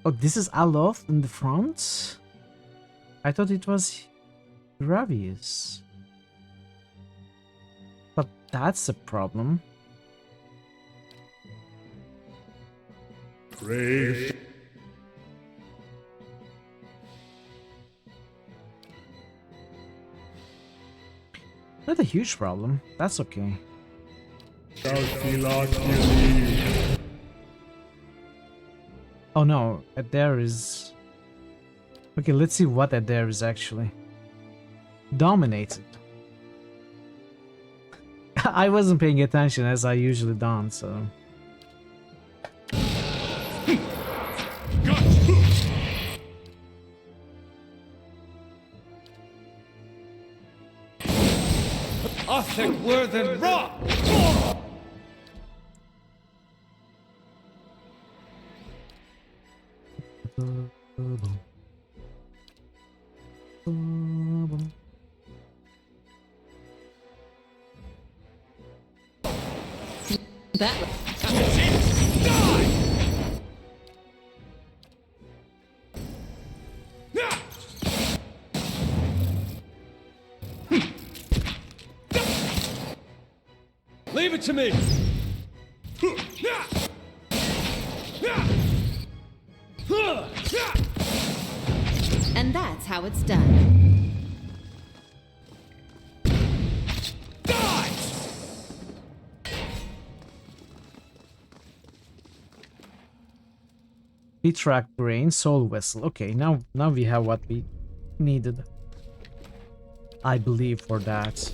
Oh, this is Aloth in the front? I thought it was Ravius. But that's a problem. Pray Not a huge problem. That's okay. shall Philok believe. Oh no, Adair is... Okay, let's see what Adair is actually. Dominated. I wasn't paying attention as I usually don't, so... Arctic word and rock! Leave it to me! And that's how it's done. Track brain, soul vessel. Okay, now we have what we needed. I believe for that.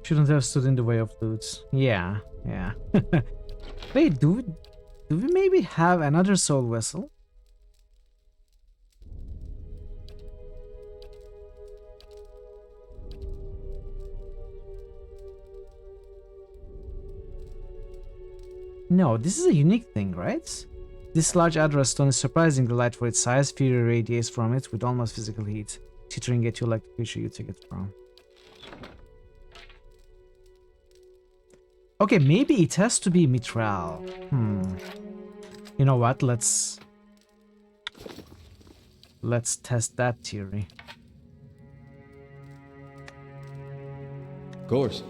Shouldn't have stood in the way of loot. Yeah. Wait, do we maybe have another soul vessel? No, this is a unique thing, right? This large Adra stone is surprisingly light for its size. Fury radiates from it with almost physical heat, tittering at you like the creature you took it from. Okay, maybe it has to be Mithril. You know what? Let's test that theory. Of course.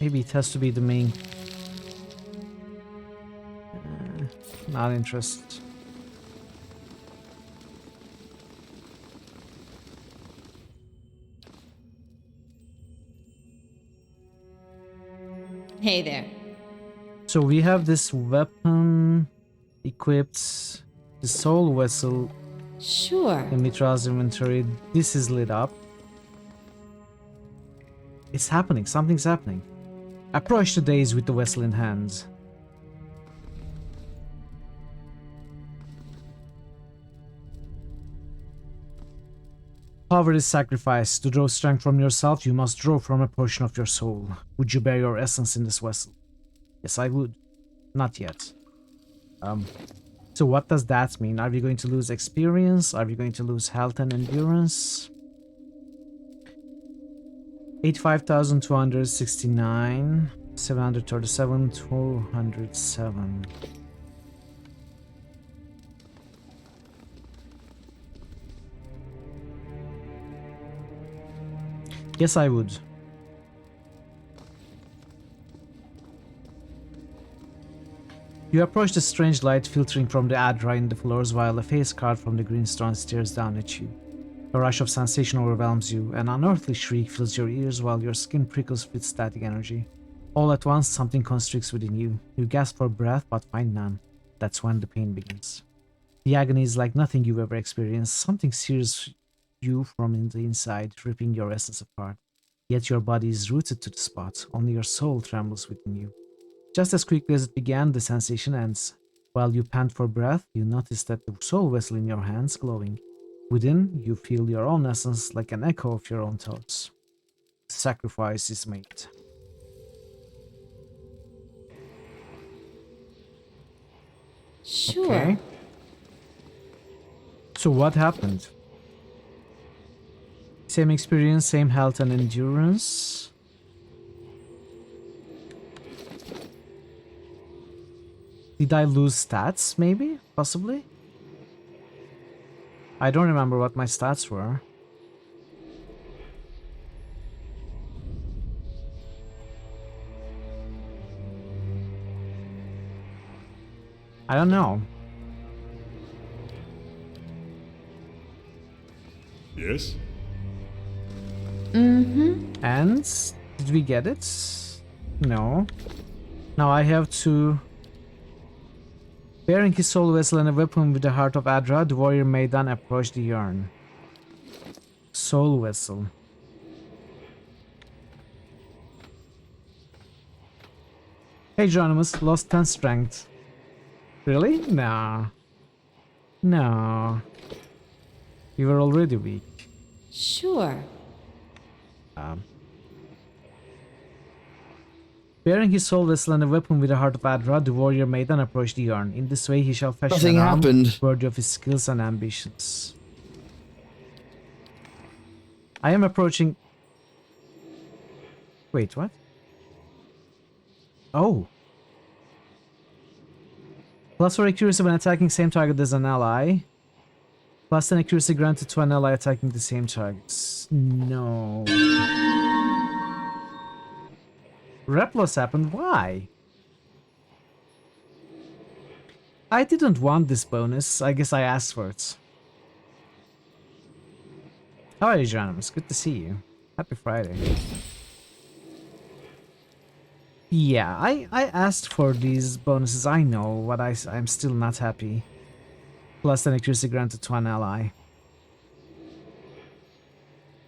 Maybe it has to be the main. Not interested. Hey there. So we have this weapon equipped, the soul vessel Sure. in Mithral's inventory. This is lit up. It's happening, something's happening. Approach the days with the vessel in hand. Power is sacrifice. To draw strength from yourself, you must draw from a portion of your soul. Would you bear your essence in this vessel? Yes, I would. Not yet. So what does that mean? Are we going to lose experience? Are we going to lose health and endurance? 85,269, 737, 207. Yes, I would. You approach the strange light filtering from the Adra in the floors while a face card from the green stone stares down at you. A rush of sensation overwhelms you. An unearthly shriek fills your ears while your skin prickles with static energy. All at once, something constricts within you. You gasp for breath but find none. That's when the pain begins. The agony is like nothing you've ever experienced. Something sears you from the inside, ripping your essence apart. Yet your body is rooted to the spot. Only your soul trembles within you. Just as quickly as it began, the sensation ends. While you pant for breath, you notice that the soul vessel in your hands glowing. Within, you feel your own essence like an echo of your own thoughts. Sacrifice is made. Sure. Okay. So what happened? Same experience, same health and endurance. Did I lose stats, maybe? Possibly? I don't remember what my stats were. I don't know. Yes? Mm-hmm. And did we get it? No. Now I have to... Bearing his soul vessel and a weapon with the heart of Adra, the warrior Maidan approached the urn. Soul vessel. Hey Geronimo's, lost 10 strength. Really? No. No. You were already weak. Sure. Bearing his soul vessel and a weapon with the heart of Adra, the warrior Maidan approached the urn. In this way he shall fashion Nothing an arm happened. worthy of his skills and ambitions. I am approaching... Wait, what? Oh, Plus 4 accuracy when attacking same target as an ally. Plus 10 accuracy granted to an ally attacking the same targets. No. Rep loss happened. Why? I didn't want this bonus. I guess I asked for it. How are you, Geronimo? Good to see you. Happy Friday. Yeah, I asked for these bonuses. I know, but I'm still not happy. Plus 10 accuracy granted to an ally.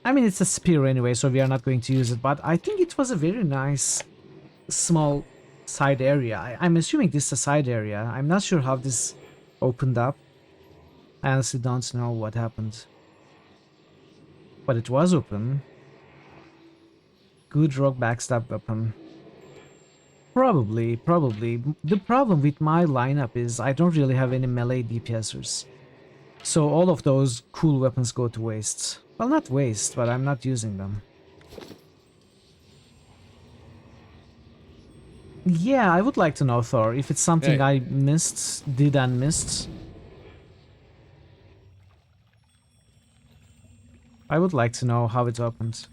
I mean, it's a spear anyway, so we are not going to use it, but I think it was a very nice small side area. I'm assuming this is a side area. I'm not sure how this opened up. I honestly don't know what happened. But it was open. Good rock backstab weapon. Probably. The problem with my lineup is I don't really have any melee DPSers. So all of those cool weapons go to waste. Well, not waste, but I'm not using them. Yeah, I would like to know, Thor, if it's something I did and missed. I would like to know how it opened.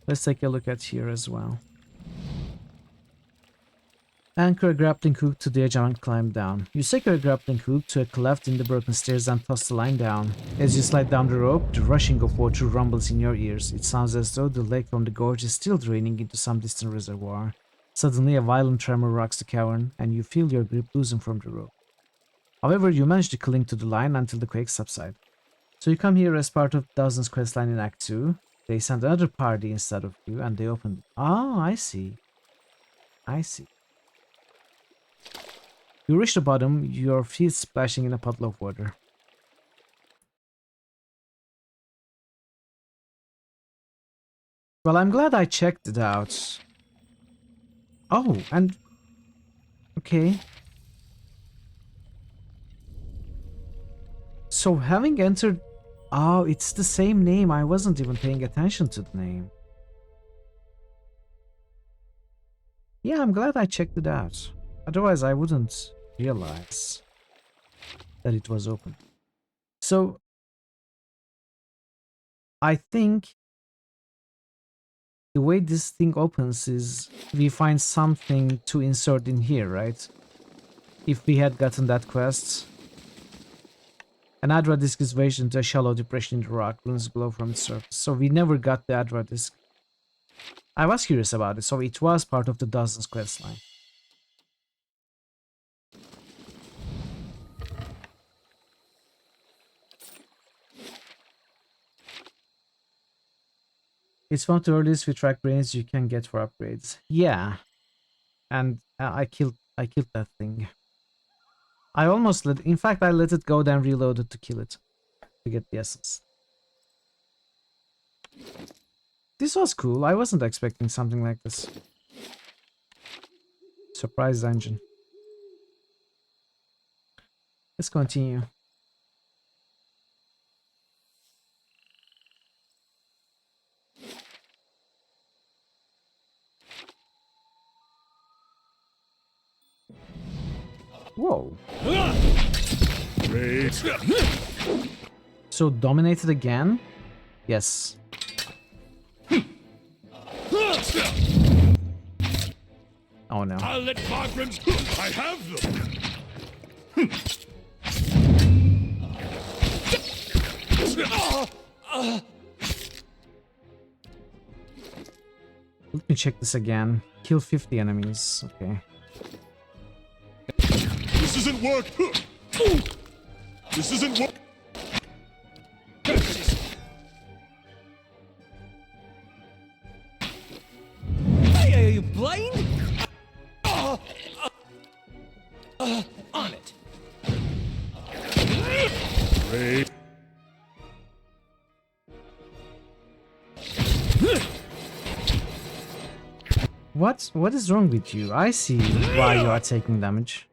Let's take a look at here as well. Anchor a grappling hook to the edge and climb down. You secure a grappling hook to a cleft in the broken stairs and toss the line down. As you slide down the rope, the rushing of water rumbles in your ears. It sounds as though the lake from the gorge is still draining into some distant reservoir. Suddenly, a violent tremor rocks the cavern, and you feel your grip loosen from the rope. However, you manage to cling to the line until the quake subsides. So you come here as part of Dawson's questline in Act 2. They sent another party instead of you, and they opened... Oh, I see. I see. You reach the bottom, your feet splashing in a puddle of water. Well, I'm glad I checked it out. Oh, and... Okay. So having entered... Oh, it's the same name. I wasn't even paying attention to the name. Yeah, I'm glad I checked it out. Otherwise, I wouldn't realize that it was open. So, I think the way this thing opens is we find something to insert in here, right? If we had gotten that quest. An Adra disc is wedged into a shallow depression in the rock, runes glow from its surface. So we never got the Adra disc. I was curious about it, so it was part of the Dawson's quest line. It's one of the earliest we track brains you can get for upgrades. Yeah, and I killed that thing. I almost let. In fact, I let it go, then reloaded to kill it to get the essence. This was cool. I wasn't expecting something like this. Surprise dungeon. Let's continue. Whoa. So dominated again? Yes. Oh no. I'll let Margrams. I have them. Let me check this again. Kill 50 enemies. Okay. This isn't work. This isn't work. Hey, are you blind? On it. Great. What is wrong with you? I see why you are taking damage.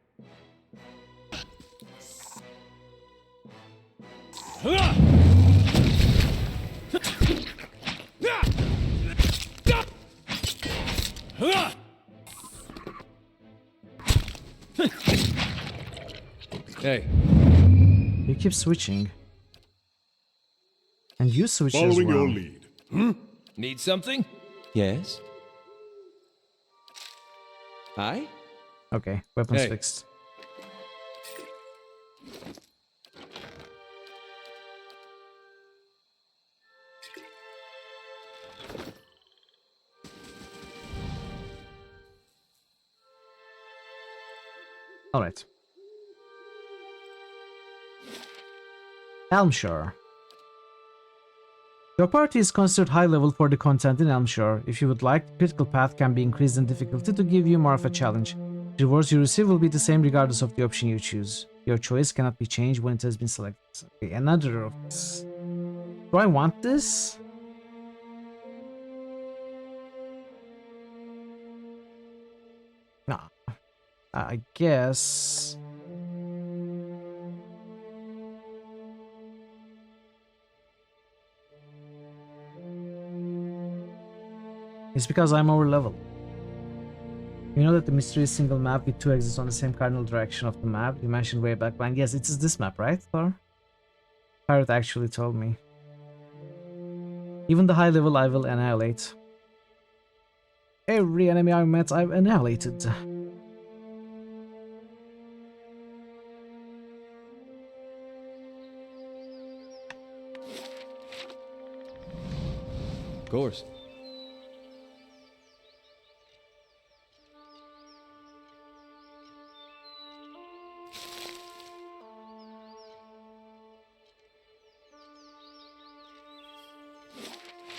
Hey, You keep switching. And you switch as Following well. your lead. need something? Yes. Hi? Okay, weapons Hey. fixed. Alright. Elmshire. Your party is considered high level for the content in Elmshire. If you would like, the critical path can be increased in difficulty to give you more of a challenge. The rewards you receive will be the same regardless of the option you choose. Your choice cannot be changed when it has been selected. Okay, another of this. Do I want this? Nah. I guess... It's because I'm over leveled. You know that the mystery is single map with 2 exits on the same cardinal direction of the map you mentioned way back when. Yes, it's this map, right, Thor? Pirate actually told me. Even the high level I will annihilate. Every enemy I've met I've annihilated. Of course.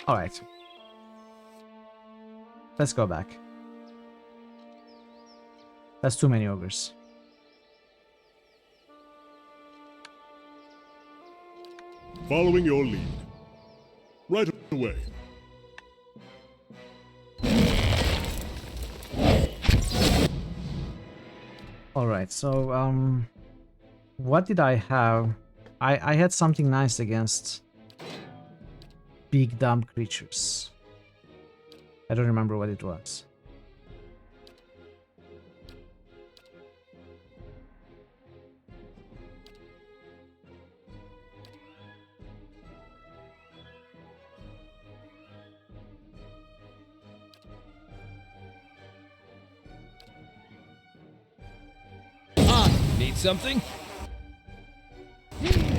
Alright. Let's go back. That's too many ogres. Following your lead. Right away. Alright, so, what did I have? I had something nice against big dumb creatures. I don't remember what it was. Need something?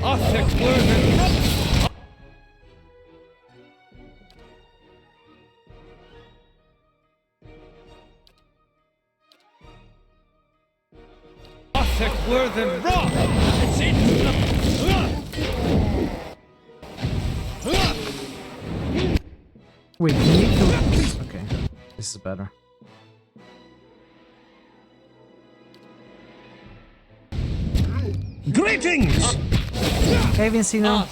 Architect word. Architect word and raw. It's Wait, you need to... Okay, this is better. Greetings! Hey Vincino!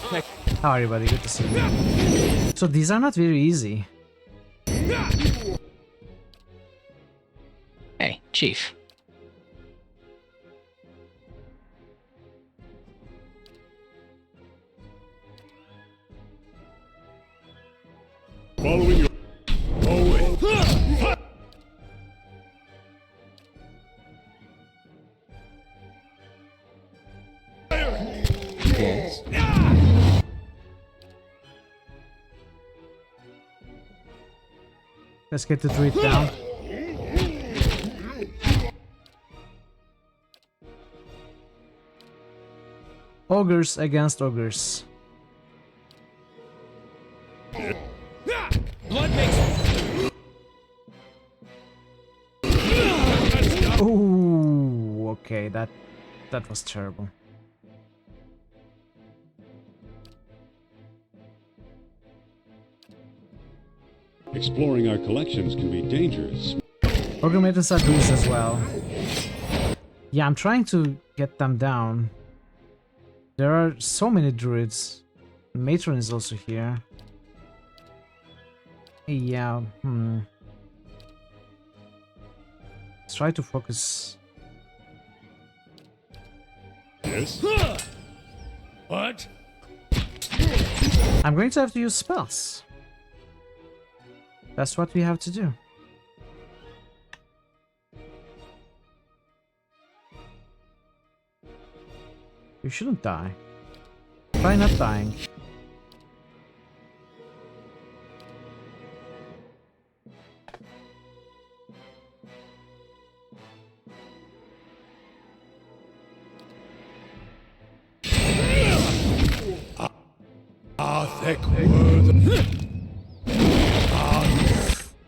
How are you, buddy? Good to see you. So these are not very easy. Hey, Chief. Following your... Always. Yes. Let's get the druid down. Ogres against ogres. Blood makes. Ooh, okay, that was terrible. Exploring our collections can be dangerous. Ogre matrons are druids as well. Yeah, I'm trying to get them down. There are so many druids. Matron is also here. Yeah, Let's try to focus. Yes? What? I'm going to have to use spells. That's what we have to do. You shouldn't die. Try not dying.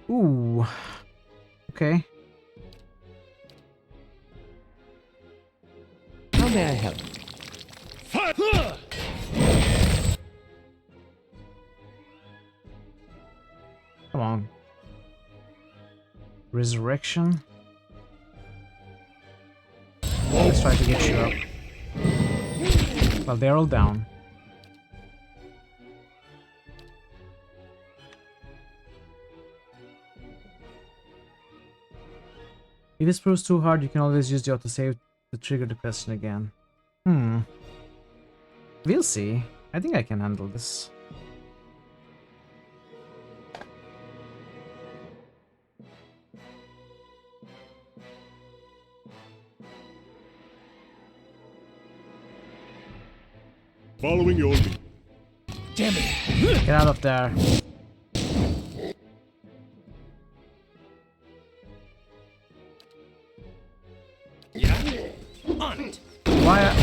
Ooh. Okay. How may I help? Come on. Resurrection. Let's try to get you up. Well, they're all down. If this proves too hard, you can always use the autosave to trigger the question again. We'll see. I think I can handle this. Following your lead. Damn it! Get out of there.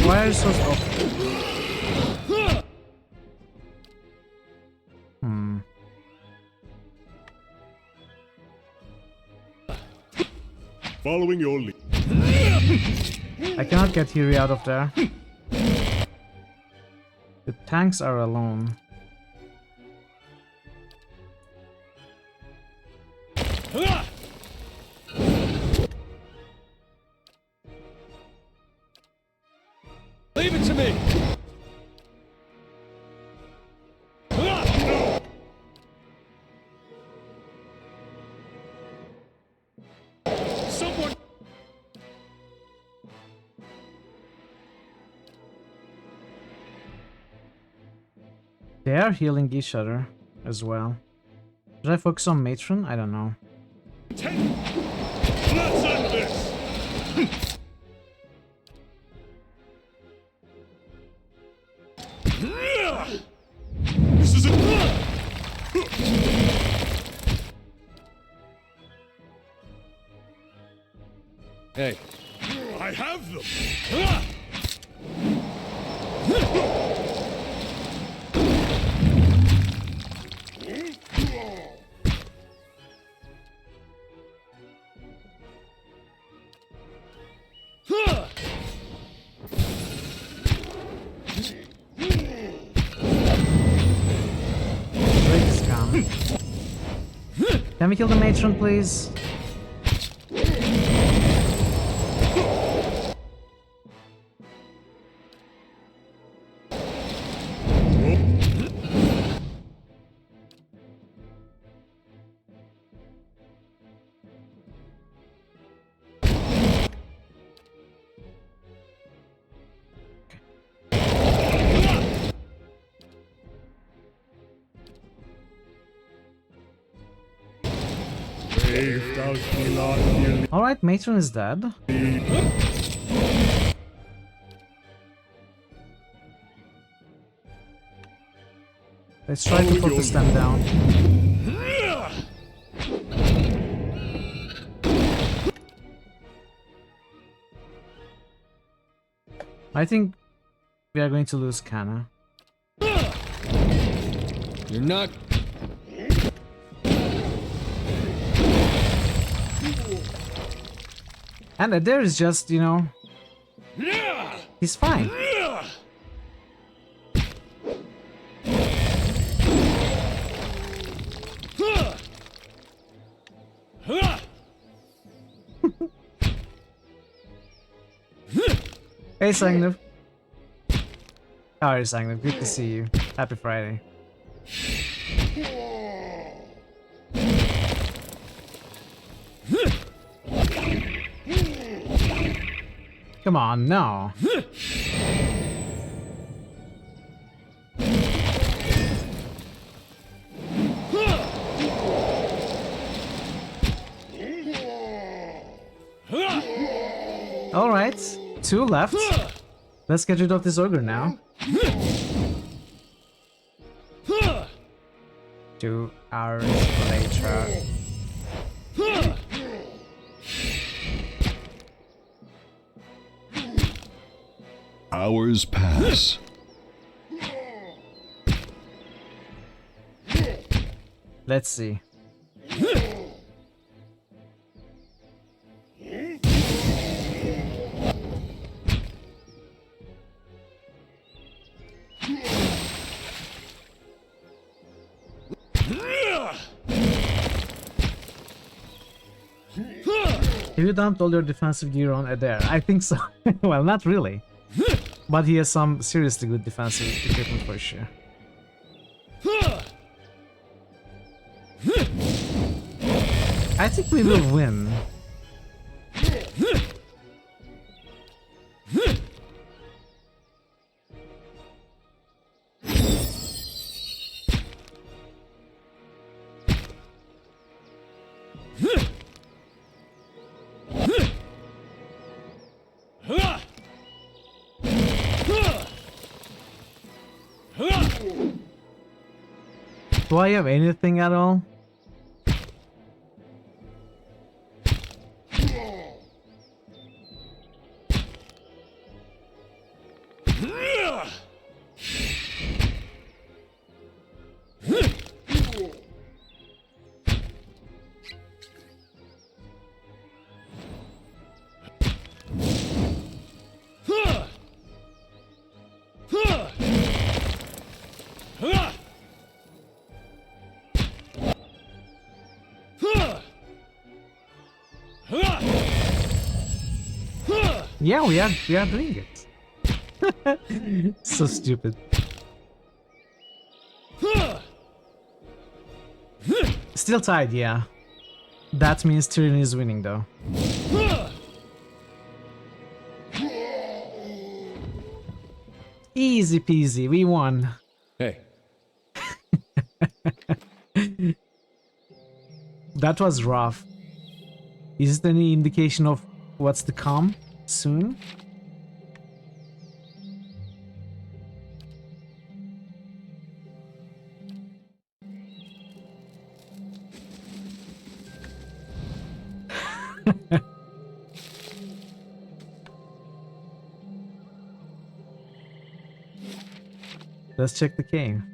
Why are you so slow? Following your lead. I cannot get Hiri out of there. The tanks are alone. Leave it to me! Someone! They are healing each other as well. Should I focus on Matron? I don't know. Let's end this! This is it! Hey, I have them! Break is gone. Can we kill the Matron, please? Alright, Matron is dead. Let's try to focus them down. I think we are going to lose Kana. you're not. And there is just, you know, he's fine. Hey, Sangnev. How are you, Sangnev? Good to see you. Happy Friday. Come on, no. All right, 2 left. Let's get rid of this ogre now. 2 hours later. Hours pass. Let's see. Have you dumped all your defensive gear on Adair? I think so. Well, not really. But he has some seriously good defensive equipment for sure. I think we will win. Do I have anything at all? Yeah, we are doing it. So stupid. Still tied, yeah. That means Tyrion is winning though. Easy peasy, we won. Hey, That was rough. Is it any indication of what's to come soon? Let's check the game.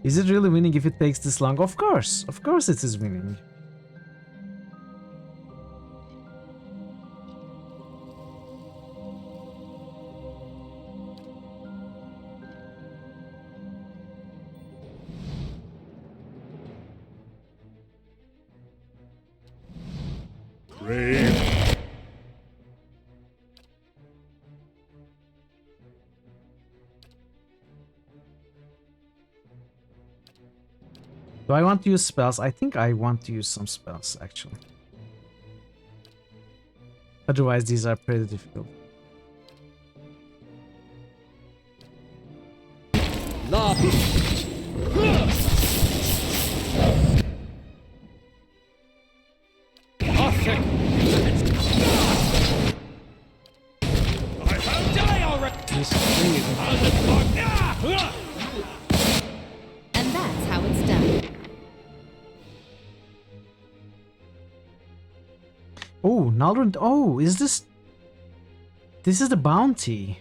Is it really winning if it takes this long? Of course it is winning. Brave. Do I want to use spells? I think I want to use some spells, actually. Otherwise, these are pretty difficult. And that's how it's done. Oh, Nalrund. Oh, is this... This is the bounty.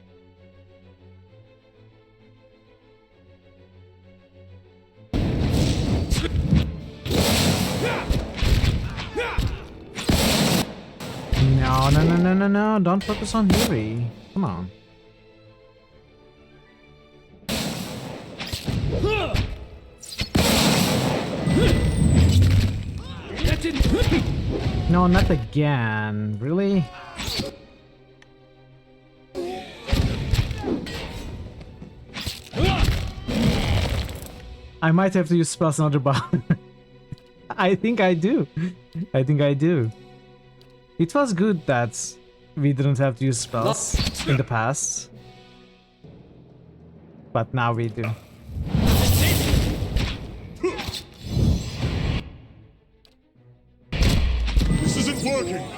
No. Don't focus on Yuri. Come on. No, not again. Really? I might have to use spells another bound. I think I do. It was good that we didn't have to use spells in the past. But now we do. working!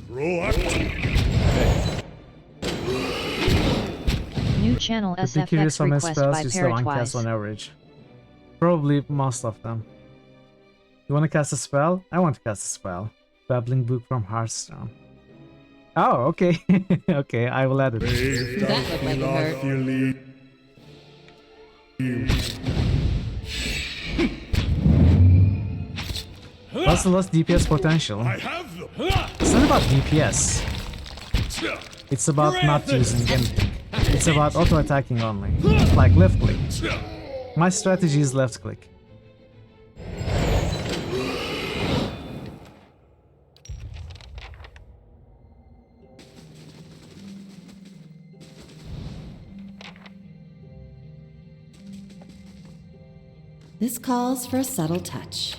Proactive! New channel Could be curious SFX how many request spells by you still uncast Paratwise. on average. Probably most of them. You want to cast a spell? I want to cast a spell. Babbling Book from Hearthstone. Oh, okay. Okay, I will add it. That looked like it hurt. What's the last DPS potential? I have them! It's not about DPS. It's about not using anything. It's about auto-attacking only. Like left click. My strategy is left click. This calls for a subtle touch.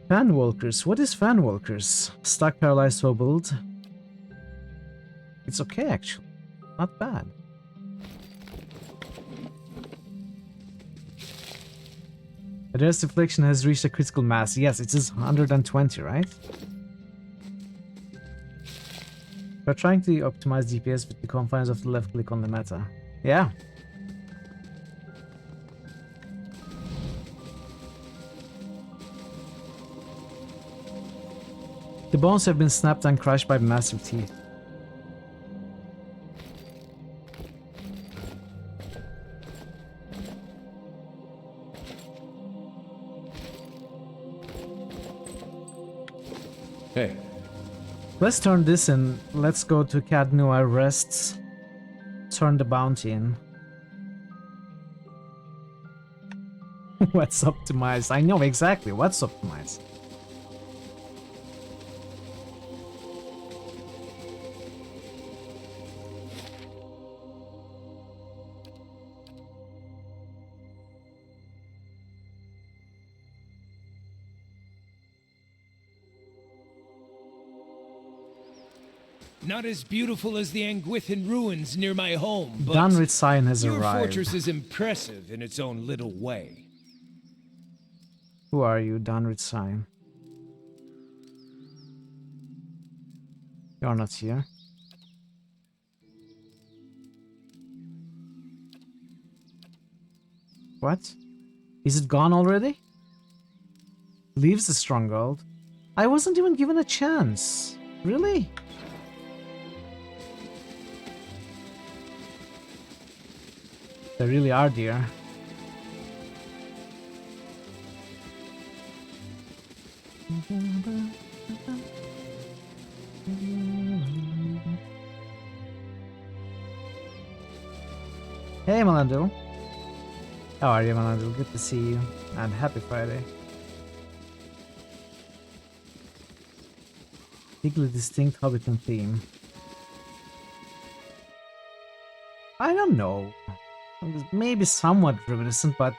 Fan Walkers. What is Fan Walkers? Stuck, paralyzed, hobbled. It's okay actually. Not bad. Adverse deflection has reached a critical mass. Yes, it is 120, right? We're trying to optimize DPS with the confines of the left click on the meta. Yeah. The bones have been snapped and crushed by massive teeth. Hey, Let's turn this in. Let's go to Cadnua Rests. Turn the bounty in. What's optimized? I know exactly what's optimized. Not as beautiful as the Anguithan ruins near my home, but Dunrit Sign has your arrived. fortress is impressive in its own little way. Who are you, Dunrit Sign? You're not here. What? Is it gone already? Leaves the stronghold? I wasn't even given a chance. Really? They really are, dear. Hey, Melandil. How are you, Melandil? Good to see you. And happy Friday. Vaguely distinct Hobbiton theme. I don't know. Maybe somewhat reminiscent, but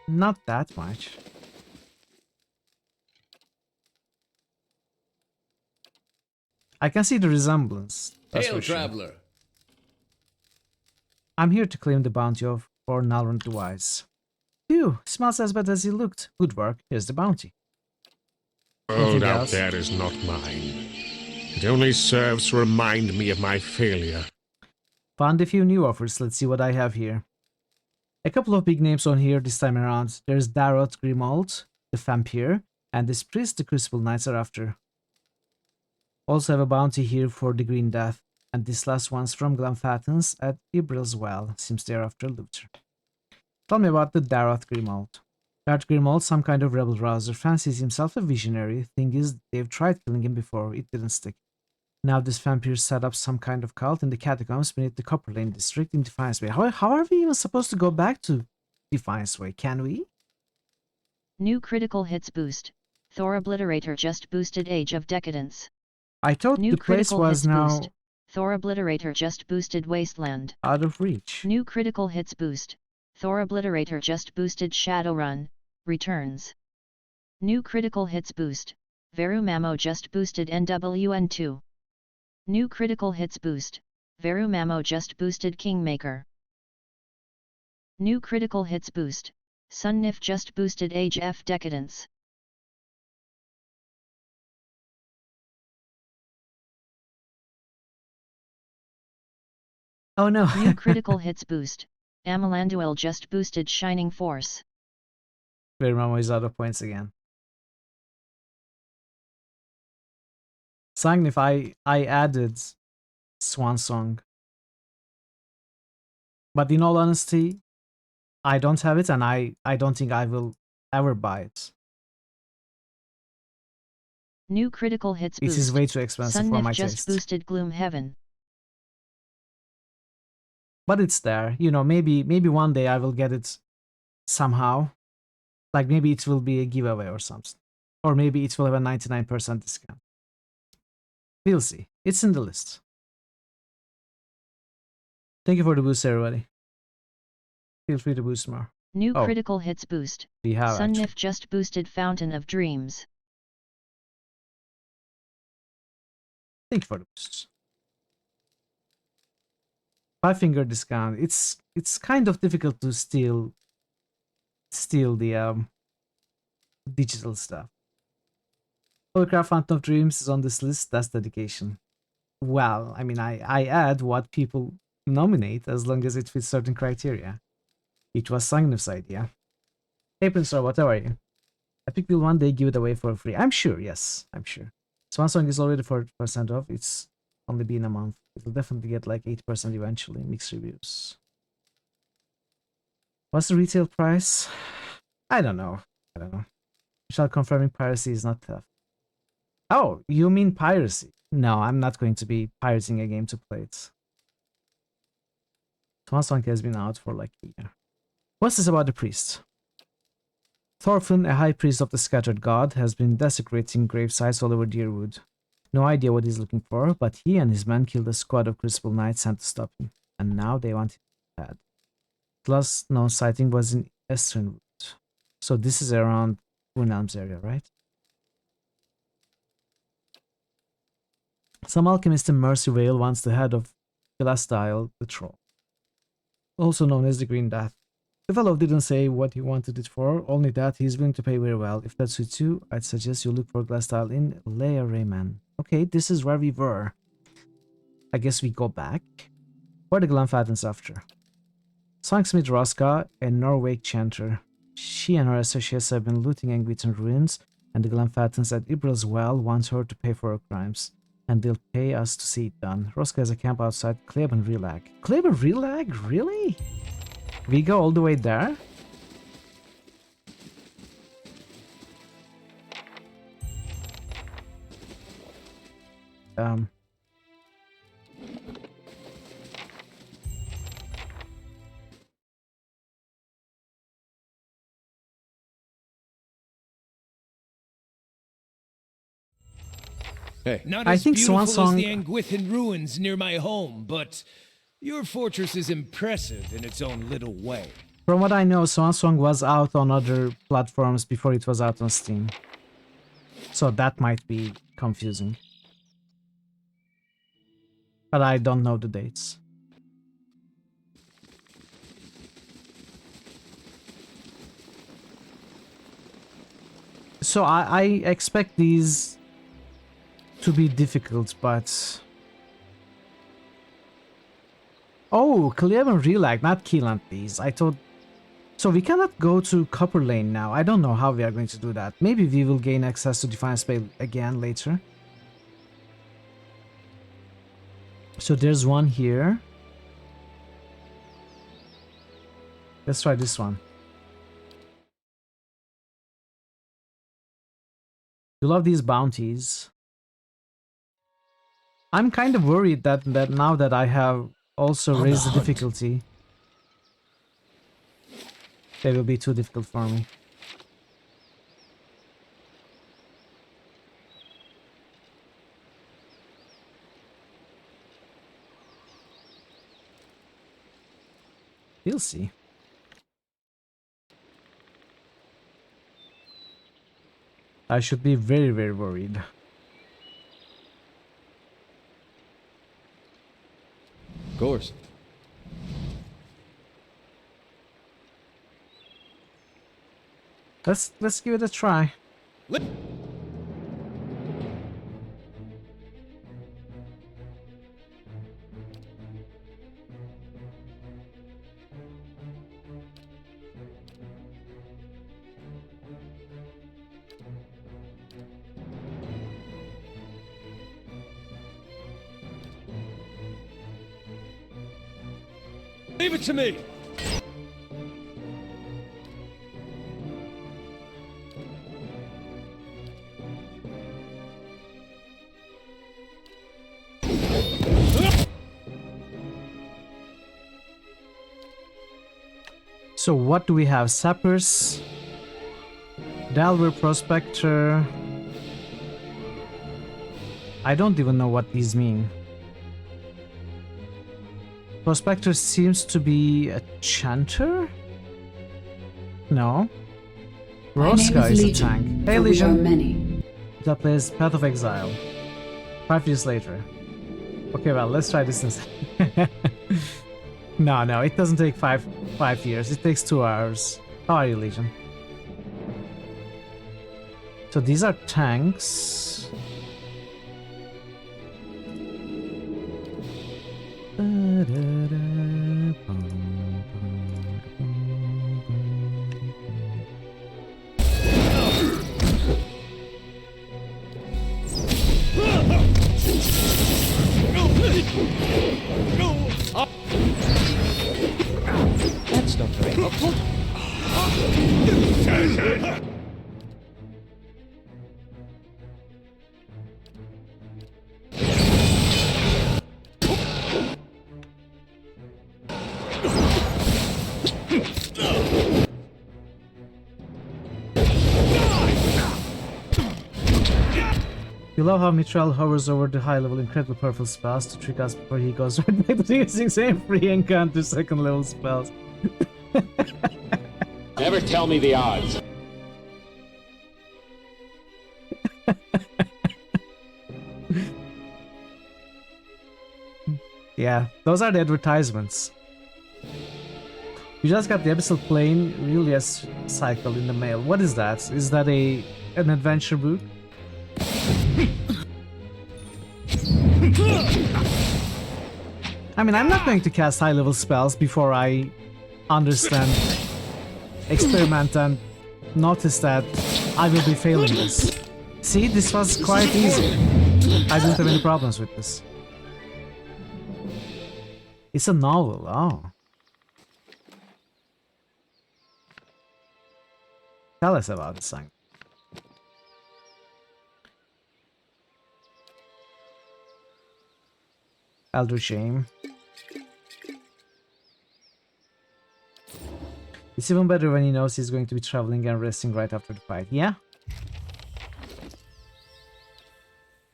not that much. I can see the resemblance. That's hail, for sure. traveler. I'm here to claim the bounty of for Nalrund the Wise. Phew, smells as bad as he looked. Good work. Here's the bounty. Gold out there is not mine. It only serves to remind me of my failure. Found a few new offers. Let's see what I have here. A couple of big names on here this time around. There's Darot Grimald, the Vampire, and this priest the Crucible Knights are after. Also have a bounty here for the Green Death, and this last one's from Glenfatten's at Ibril's Well. Seems they're after Luther. Tell me about the Darot Grimald. Darot Grimald, some kind of rebel rouser, fancies himself a visionary. Thing is, they've tried killing him before, it didn't stick. Now this vampire set up some kind of cult in the catacombs beneath the Copper Lane district in Defiance Way. How are we even supposed to go back to Defiance Way? Can we? New critical hits boost. Thor Obliterator just boosted Age of Decadence. I thought New the place critical was hits now boost. Thor Obliterator just boosted Wasteland. out of reach. New critical hits boost. Thor Obliterator just boosted Shadowrun. Returns. New critical hits boost. Veru Mamo just boosted NWN2. New critical hits boost. Veru Mamo just boosted Kingmaker. New critical hits boost. Sun Nif just boosted Age F Decadence. Oh no. New critical hits boost. Amalanduel just boosted Shining Force. Verimamo is out of points again. Sangnif, I added Swan Song. But in all honesty, I don't have it and I don't think I will ever buy it. New critical hits It boost. is way too expensive Sun for Nif my just taste. boosted Gloom Heaven. But it's there. You know, maybe one day I will get it somehow. Like maybe it will be a giveaway or something. Or maybe it will have a 99% discount. We'll see. It's in the list. Thank you for the boost, everybody. Feel free to boost more. New Oh, critical hits boost. we have Sun actually. Nif just boosted Fountain of Dreams. Thank you for the boosts. 5-finger discount. It's kind of difficult to steal the digital stuff. Holycraft Fountain of Dreams is on this list. That's dedication. Well, I mean, I add what people nominate as long as it fits certain criteria. It was Sangnif's idea. Hey, Prince Robot, how are you? I think we'll one day give it away for free. I'm sure, yes, I'm sure. Swan Song is already 40% off. It's only been a month. It'll definitely get like 8% eventually. Mixed reviews. What's the retail price? I don't know. Michelle confirming piracy is not theft. Oh, you mean piracy? No, I'm not going to be pirating a game to play it. Swan Song has been out for like a year. What's this about the priest? Thorfinn, a high priest of the scattered god, has been desecrating gravesites all over Deerwood. No idea what he's looking for, but he and his men killed a squad of Crucible Knights sent to stop him, and now they want him bad. The last known sighting was in Estrenwood. So this is around Elm's area, right? Some alchemist in Mercy Vale wants the head of Gilastyle the Troll, also known as the Green Death. The fellow didn't say what he wanted it for, only that he's willing to pay very well. If that suits you, I'd suggest you look for Gilastyle in Leia Rayman. Okay, this is where we were. I guess we go back. What are the Glenfattens after? Songsmith Roska, a Norway chanter. She and her associates have been looting Angwitton ruins, and the Glenfattens at Ibril's Well want her to pay for her crimes. And they'll pay us to see it done. Roska has a camp outside Kleban Relag. Kleban Relag? Really? We go all the way there? Hey. Not I as think beautiful Swan as the Song- Angwithan ruins near my home, but your fortress is impressive in its own little way. From what I know, Swan Song was out on other platforms before it was out on Steam. So that might be confusing. But I don't know the dates. So I expect these to be difficult, but... Oh, Cleveland Relag, not Keelan, please. I thought... So we cannot go to Copper Lane now. I don't know how we are going to do that. Maybe we will gain access to Defiance Bay again later. So there's one here. Let's try this one. You love these bounties. I'm kind of worried that now that I have also raised the difficulty, they will be too difficult for me. We'll see. I should be very, very worried. Of course. Let's give it a try. Leave it to me! So what do we have? Sappers, Delver, Prospector. I don't even know what these mean. Prospector seems to be a chanter? No. Roska is a tank. Hey Legion! That plays Path of Exile. 5 years later. Okay, well, let's try this instead. No, it doesn't take five years. It takes 2 hours. How are you, Legion? So these are tanks. That's not very helpful. You love how Mithril hovers over the high-level incredible powerful spells to trick us before he goes right back to using same free encounter second-level spells. Never tell me the odds. Yeah, those are the advertisements. You just got the Abyssal Plane Release cycle in the mail. What is that? Is that an adventure book? I mean, I'm not going to cast high-level spells before I understand, experiment, and notice that I will be failing this. See, this was quite easy. I didn't have any problems with this. It's a novel, oh. Tell us about the song. Elder Shame. It's even better when he knows he's going to be traveling and resting right after the fight. Yeah?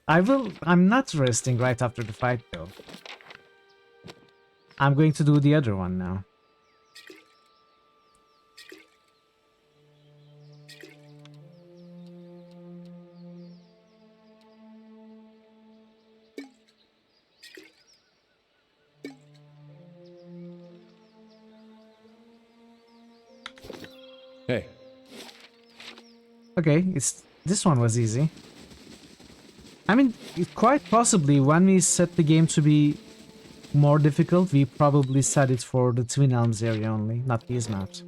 I'm not resting right after the fight though. I'm going to do the other one now. Hey. Okay, this one was easy. I mean, quite possibly when we set the game to be more difficult, we probably set it for the Twin Elms area only, not these maps.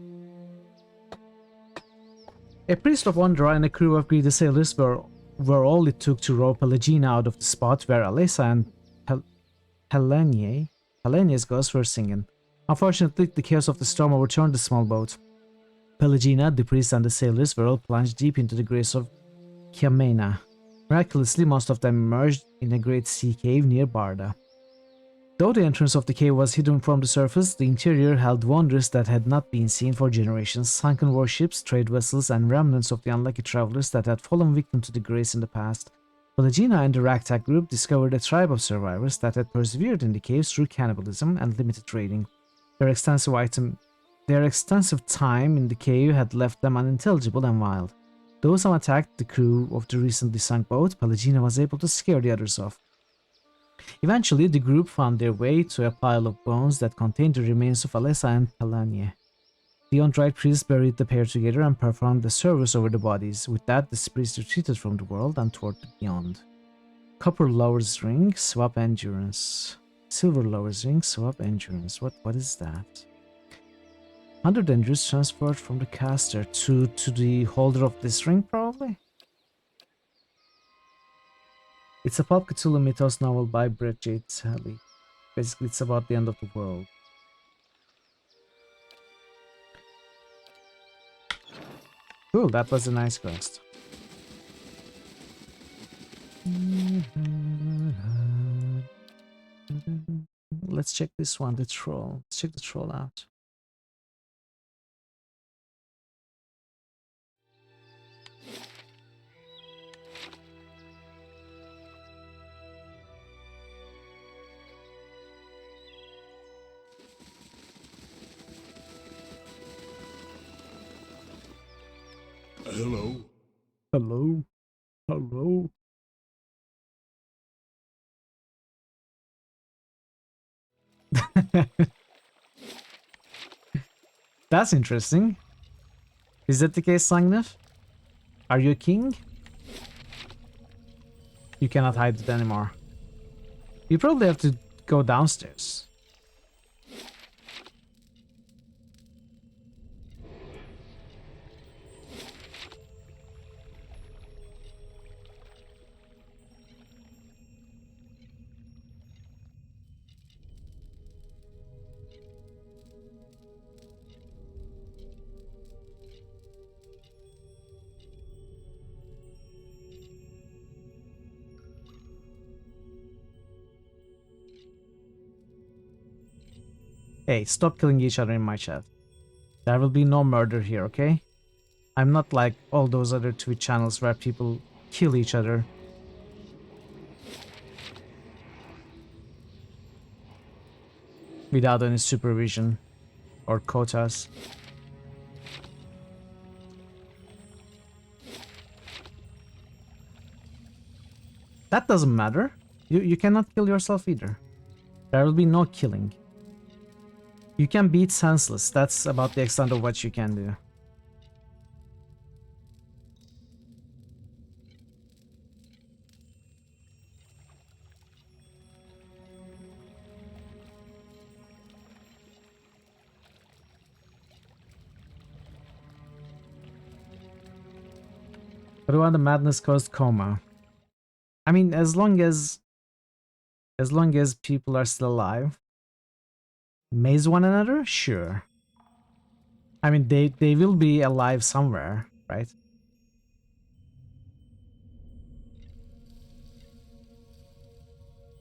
A priest of Ondra and a crew of greedy sailors were all it took to row Pelagina out of the spot where Alessa and Helene's ghosts were singing. Unfortunately, the chaos of the storm overturned the small boat. Pelagina, the priest, and the sailors were all plunged deep into the graves of Chiamena. Miraculously, most of them emerged in a great sea cave near Barda. Though the entrance of the cave was hidden from the surface, the interior held wonders that had not been seen for generations: sunken warships, trade vessels, and remnants of the unlucky travelers that had fallen victim to the grace in the past. Pelagina and the ragtag group discovered a tribe of survivors that had persevered in the caves through cannibalism and limited trading. Their extensive time in the cave had left them unintelligible and wild. Though some attacked the crew of the recently sunk boat, Pelagina was able to scare the others off. Eventually, the group found their way to a pile of bones that contained the remains of Alessa and Palania. The untried priests buried the pair together and performed the service over the bodies. With that, the spirits retreated from the world and toward the beyond. Copper lover's ring, swap endurance. Silver lover's ring, swap endurance. What is that? 100 endurance transferred from the caster to the holder of this ring, probably? It's a Pulp Cthulhu Mythos novel by Brett J. Sally. Basically, it's about the end of the world. Cool, that was a nice quest. Let's check this one, the troll. Let's check the troll out. Hello. Hello? Hello? That's interesting. Is that the case, Sangnef? Are you a king? You cannot hide it anymore. You probably have to go downstairs. Hey, stop killing each other in my chat. There will be no murder here, okay? I'm not like all those other Twitch channels where people kill each other. Without any supervision or quotas. That doesn't matter. You cannot kill yourself either. There will be no killing. You can beat senseless. That's about the extent of what you can do. What about the madness caused coma? I mean, as long as people are still alive, maze one another, sure. I mean, they will be alive somewhere, right?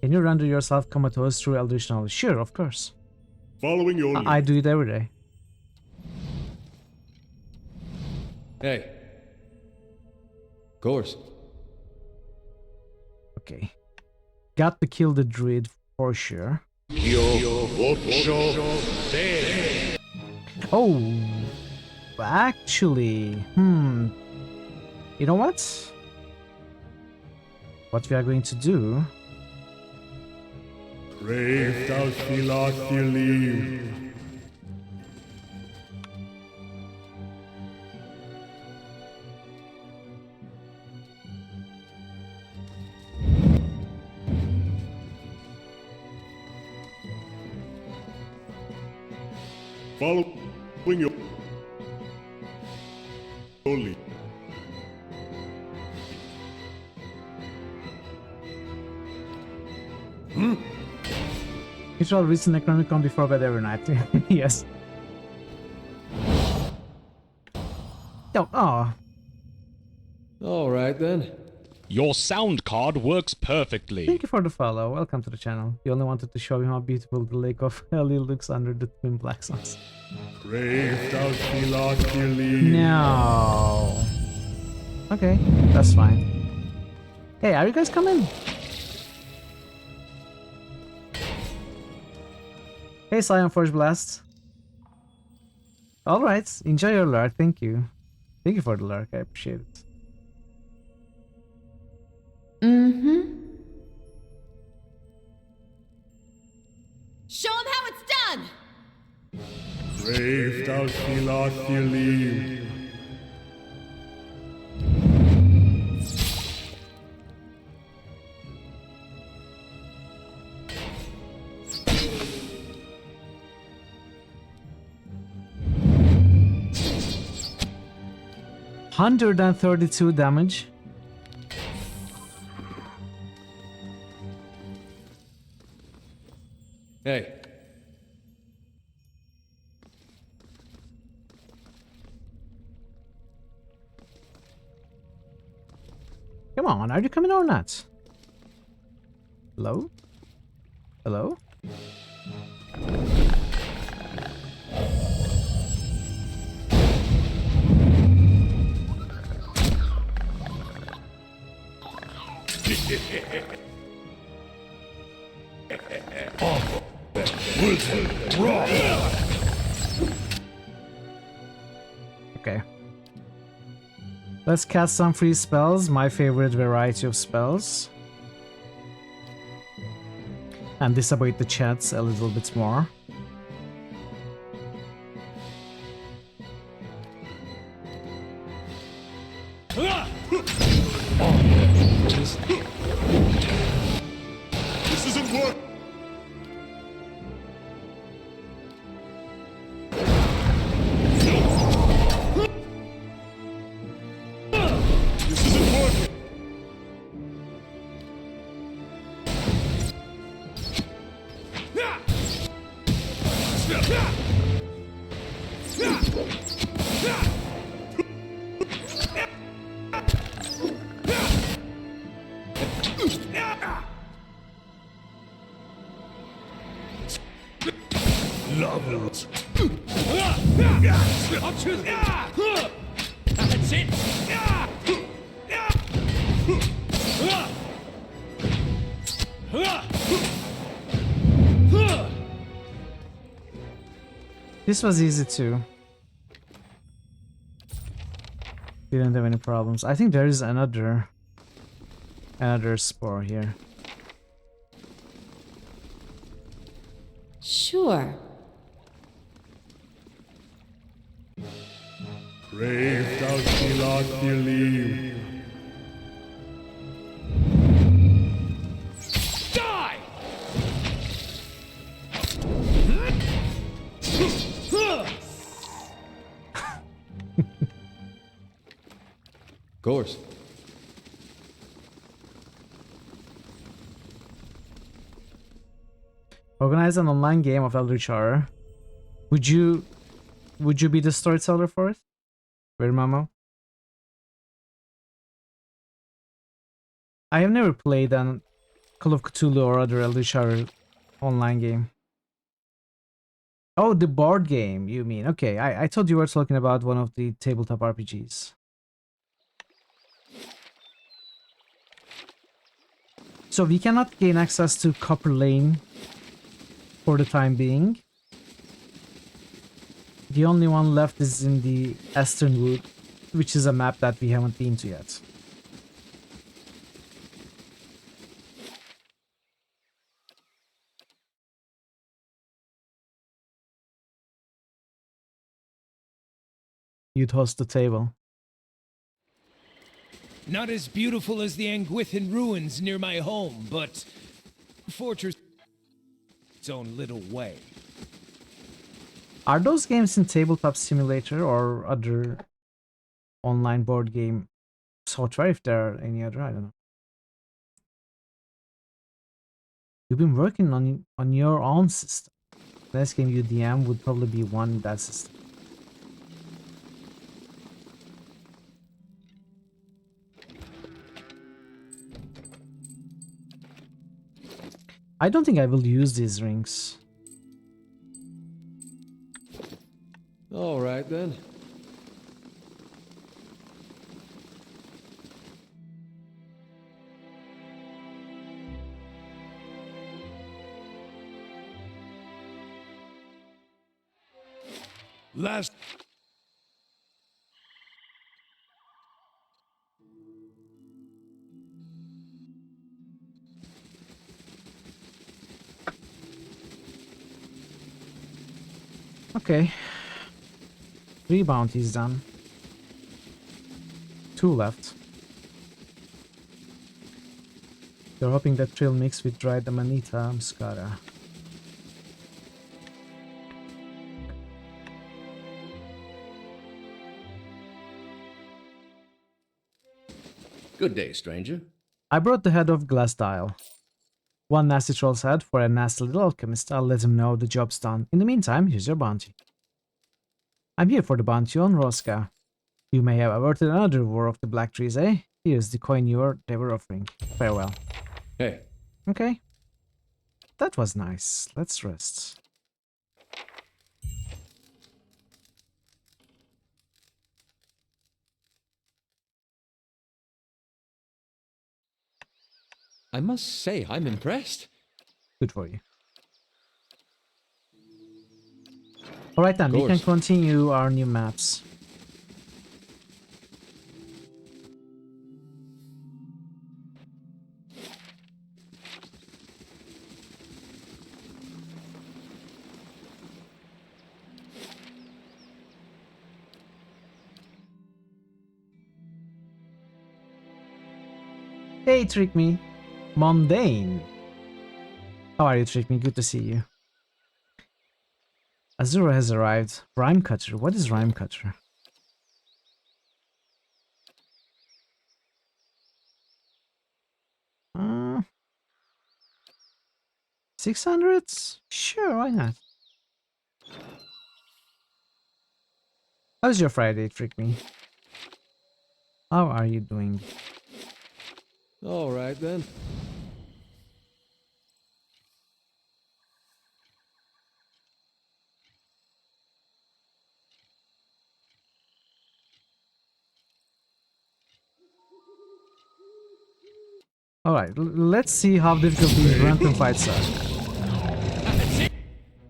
Can you render yourself comatose through eldritch knowledge? Sure, of course. Following your lead. I do it every day. Hey. Of course. Okay. Got to kill the druid for sure. Oh, actually, you know what? What we are going to do? Brave thou shalt believe. Following your lead. Ritual reads Necronomicon before bed every night. Yes. Oh. All right then. Your sound card works perfectly. Thank you for the follow. Welcome to the channel. You only wanted to show him how beautiful the lake of Heli looks under the twin black suns. Brave thou shalt believe. No. Okay, that's fine. Hey, are you guys coming? Hey, Scion Forge Blast. Alright, enjoy your lurk. Thank you. Thank you for the lurk. I appreciate it. cannot believe. 132 damage. Hey, Come on, are you coming or not? Hello? Hello? Okay. Let's cast some free spells, my favorite variety of spells. And disable the chats a little bit more. This isn't work. This isn't working. Levels. That's it. This was easy too. Didn't have any problems. I think there is another spore here. Sure. Brave thou cannot believe. Die! of course. Organize an online game of Eldritch Horror. Would you be the storyteller for it? Where, Mamo? I have never played an Call of Cthulhu or other Eldritch Horror online game. Oh, the board game, you mean? Okay, I thought you were talking about one of the tabletop RPGs. So we cannot gain access to Copper Lane for the time being. The only one left is in the Eastern Wood, which is a map that we haven't been to yet. You'd host the table. Not as beautiful as the Anguithin ruins near my home, but fortress its own little way. Are those games in Tabletop Simulator or other online board game software, if there are any other? I don't know. You've been working on your own system. The next game you DM would probably be one in that system. I don't think I will use these rings. All right then. Last. Okay. 3 bounties done. 2 left. You're hoping that trail mixed with dried amanita muscata. Good day, stranger. I brought the head of glass dial. One nasty troll's head for a nasty little alchemist. I'll let him know the job's done. In the meantime, here's your bounty. I'm here for the bounty on Rosca. You may have averted another war of the black trees, eh? Here's the coin they were offering. Farewell. Hey. Okay. That was nice. Let's rest. I must say, I'm impressed. Good for you. Alright then, we can continue our new maps. Hey, Trick Me. Mundane. How are you, Trick Me? Good to see you. Azura has arrived. Rhyme Cutter. What is Rhyme Cutter? Uh, 600s? Sure, why not? How's your Friday, Trick Me? How are you doing? All right, then. Alright, let's see how difficult these random fights are.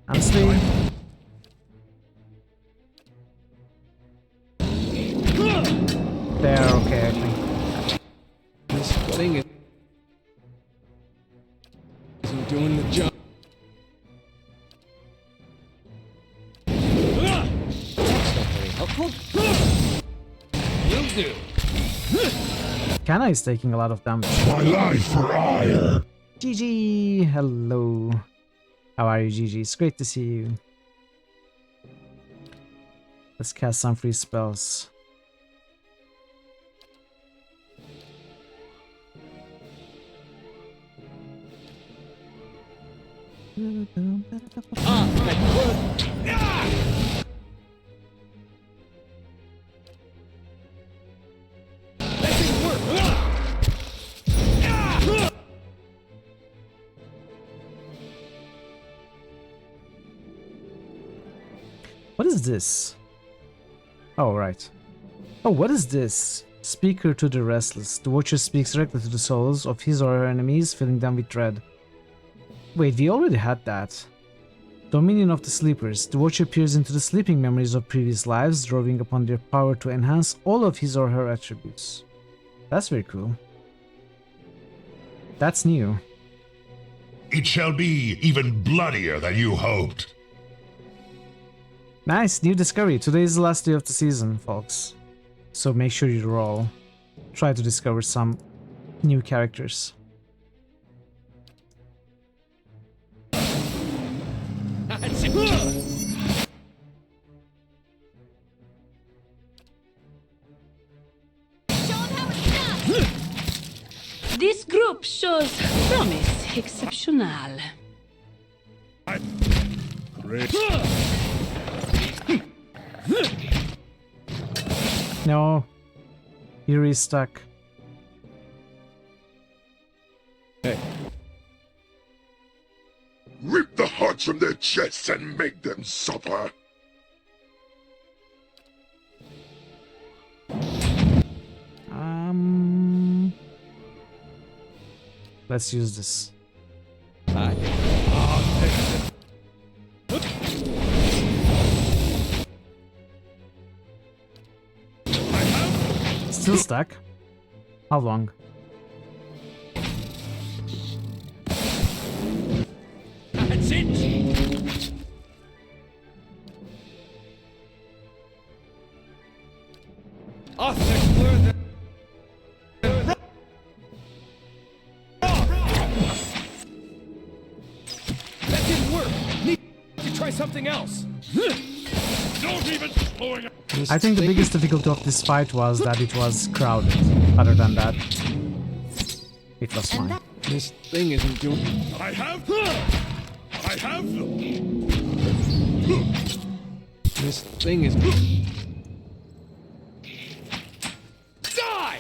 Honestly, they're okay, I think. This thing isn't doing the job. That's not very helpful. Will do. Kana is taking a lot of damage. My life for ire. GG, hello. How are you, GG? It's great to see you. Let's cast some free spells. What is this? Oh, right. Oh, what is this? Speaker to the restless. The Watcher speaks directly to the souls of his or her enemies, filling them with dread. Wait, we already had that. Dominion of the Sleepers. The Watcher peers into the sleeping memories of previous lives, drawing upon their power to enhance all of his or her attributes. That's very cool. That's new. It shall be even bloodier than you hoped. Nice, new discovery. Today is the last day of the season, folks. So make sure you roll. Try to discover some new characters. This group shows promise exceptional. No. Here he's stuck. Hey. Rip the hearts from their chests and make them suffer. Let's use this. Still stuck? How long? That's it. I'll explore the... That didn't work. Need to try something else. Don't even blowing up. I think the biggest difficulty of this fight was that it was crowded. Other than that, it was fine. This thing isn't doing... I have them. This thing is... Die!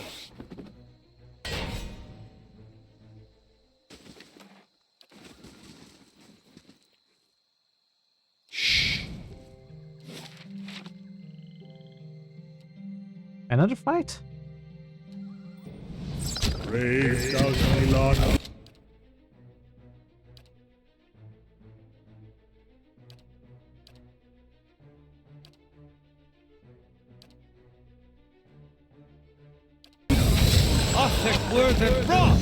Another fight? Brave Scout Milan. I'll explore the rock!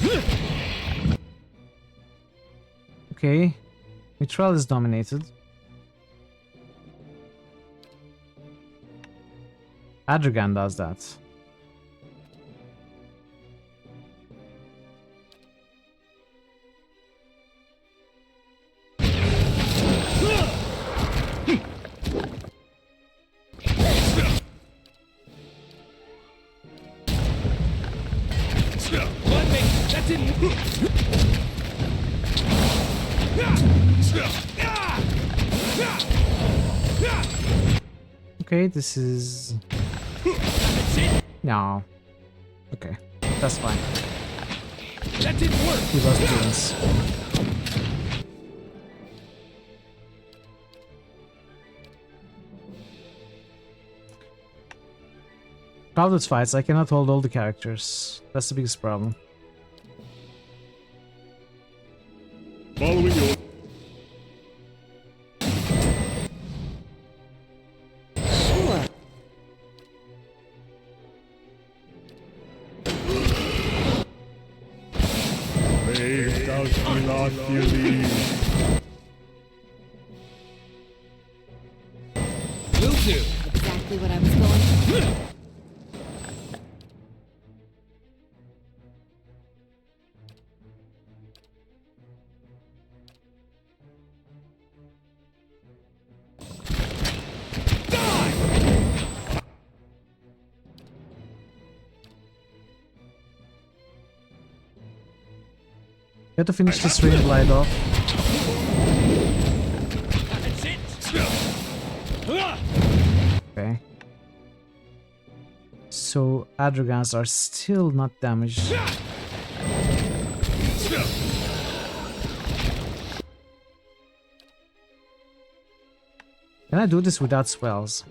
Okay. Mithril is dominated. Adrigan does that. That didn't... Okay, this is... No. Okay, that's fine. That didn't work. He lost games. Crowded fights, I cannot hold all the characters. That's the biggest problem. Following your... Sure. Brave Scout Milan, you lead. Will do. Exactly what I was going for. You have to finish this rain glide off. That's it. Okay. So Adrogans are still not damaged. Can I do this without spells?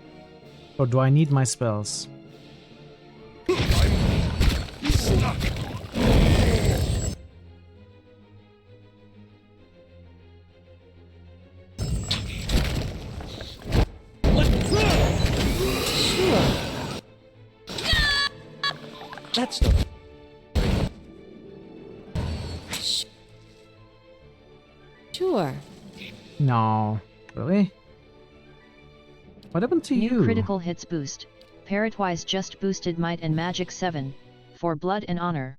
Or do I need my spells? That's not... Sure. No. Really? What happened to New you? critical hits boost. Parrotwise just boosted Might and Magic 7. For Blood and Honor.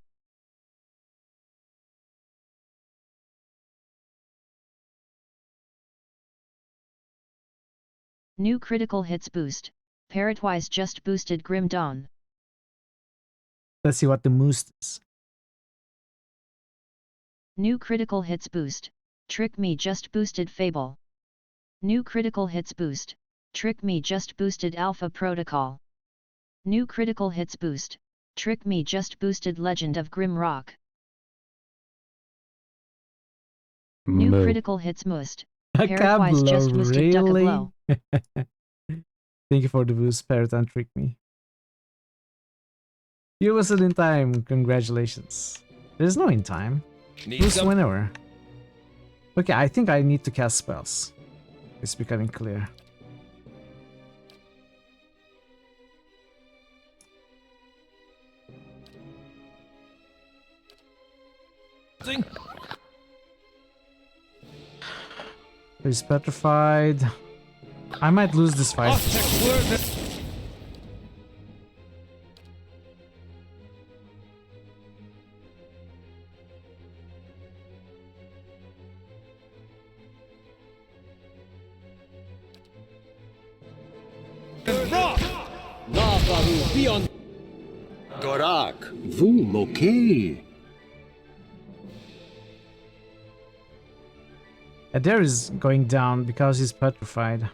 New critical hits boost. Parrotwise just boosted Grim Dawn. Let's see what the moose is. New critical hits boost. Trick Me just boosted Fable. New critical hits boost. Trick Me just boosted Alpha Protocol. New critical hits boost. Trick Me just boosted Legend of Grim Rock. New critical hits must. Parrotwise just boosted Duck a Blow. Thank you for the boost, Parrot, and Trick Me. You whistled in time. Congratulations. There's no in time. Boost whenever. Okay, I think I need to cast spells. It's becoming clear. He's petrified. I might lose this fight. Baru, be on. Gorak, vous moquez. Adair is going down because he's petrified.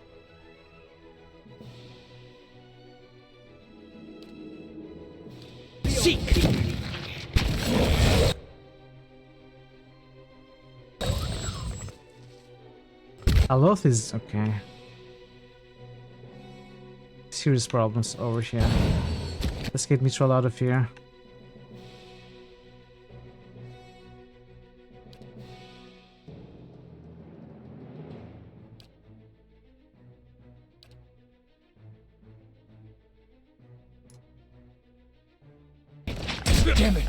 Seek! Aloth is okay. Serious problems over here. Let's get Mithril out of here. Damn it!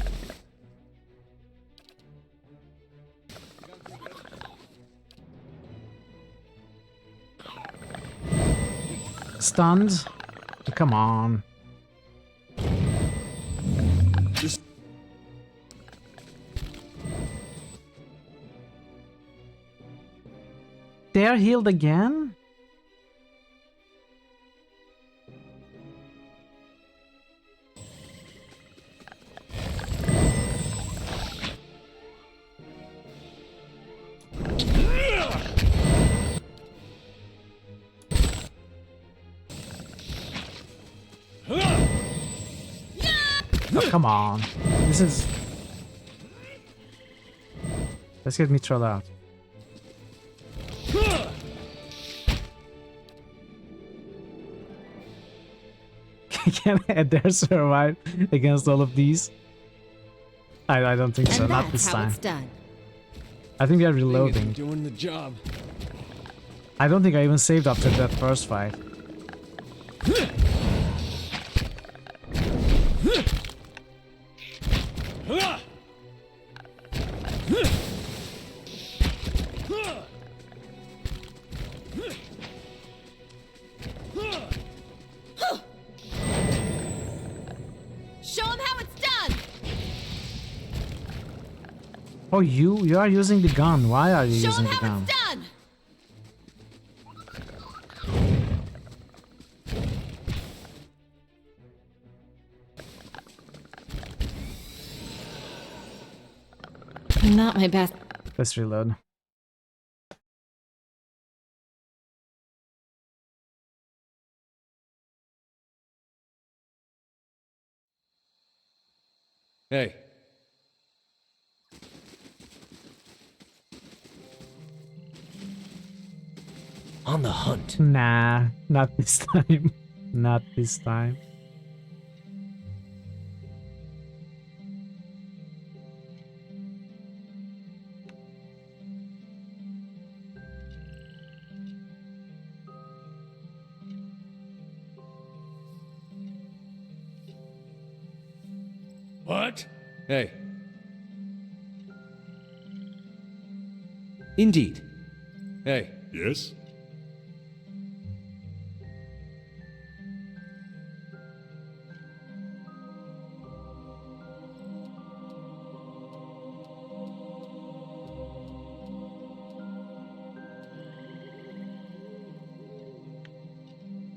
Stunned? Come on. They're healed again? Oh, come on. This is... Let's get Mithril out. Can Adair survive against all of these? I don't think so. And Not this that's how time. it's done. I think we are reloading. Doing the job. I don't think I even saved after that first fight. Show him how it's done. Oh, you are using the gun. Why are you Show using him the how gun? it's done. Not my best. Let's reload. Hey. On the hunt. Nah, not this time. Not this time. What? Hey. Indeed. Hey. Yes?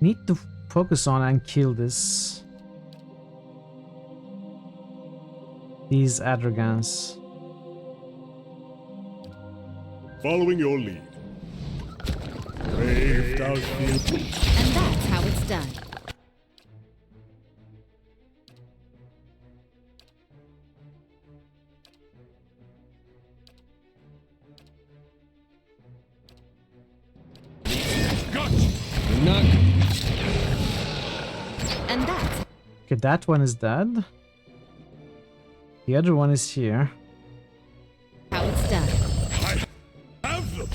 Need to focus on and kill this. These Adragans. Following your lead. Brave thou field. And that's how it's done. Knock. And that's Okay, that one is dead. The other one is here. how it's done. Have them!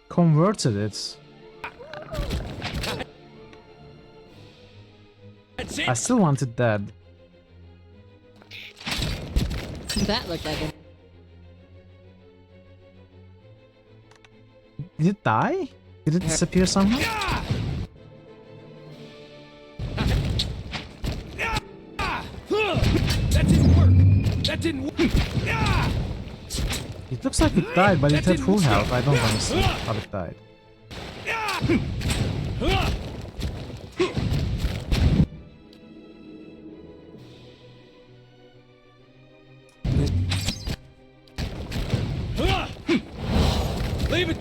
Converted it. I still want it dead. That looked like it. Did it die? Did it disappear somehow? That didn't. It looks like it died, but it had full health. I don't understand how it died. Leave it.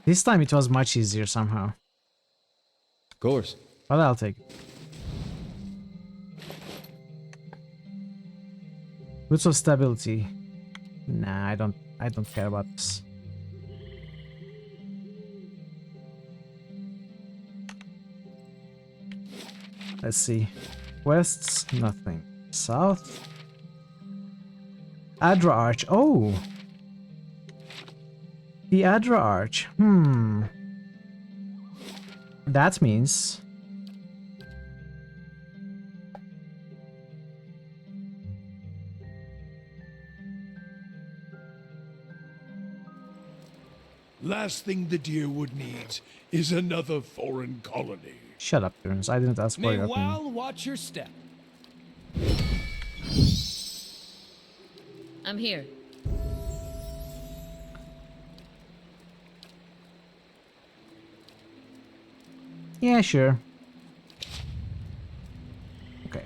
This time it was much easier somehow. Of course. But I'll take it. Roots of stability. Nah, I don't care about this. Let's see. Wests, nothing. South. Adra Arch. Oh! The Adra Arch. That means... Last thing the Deerwood needs is another foreign colony. Shut up, Burns. I didn't ask for your opinion. Meanwhile, watch your step. I'm here. Yeah, sure. Okay.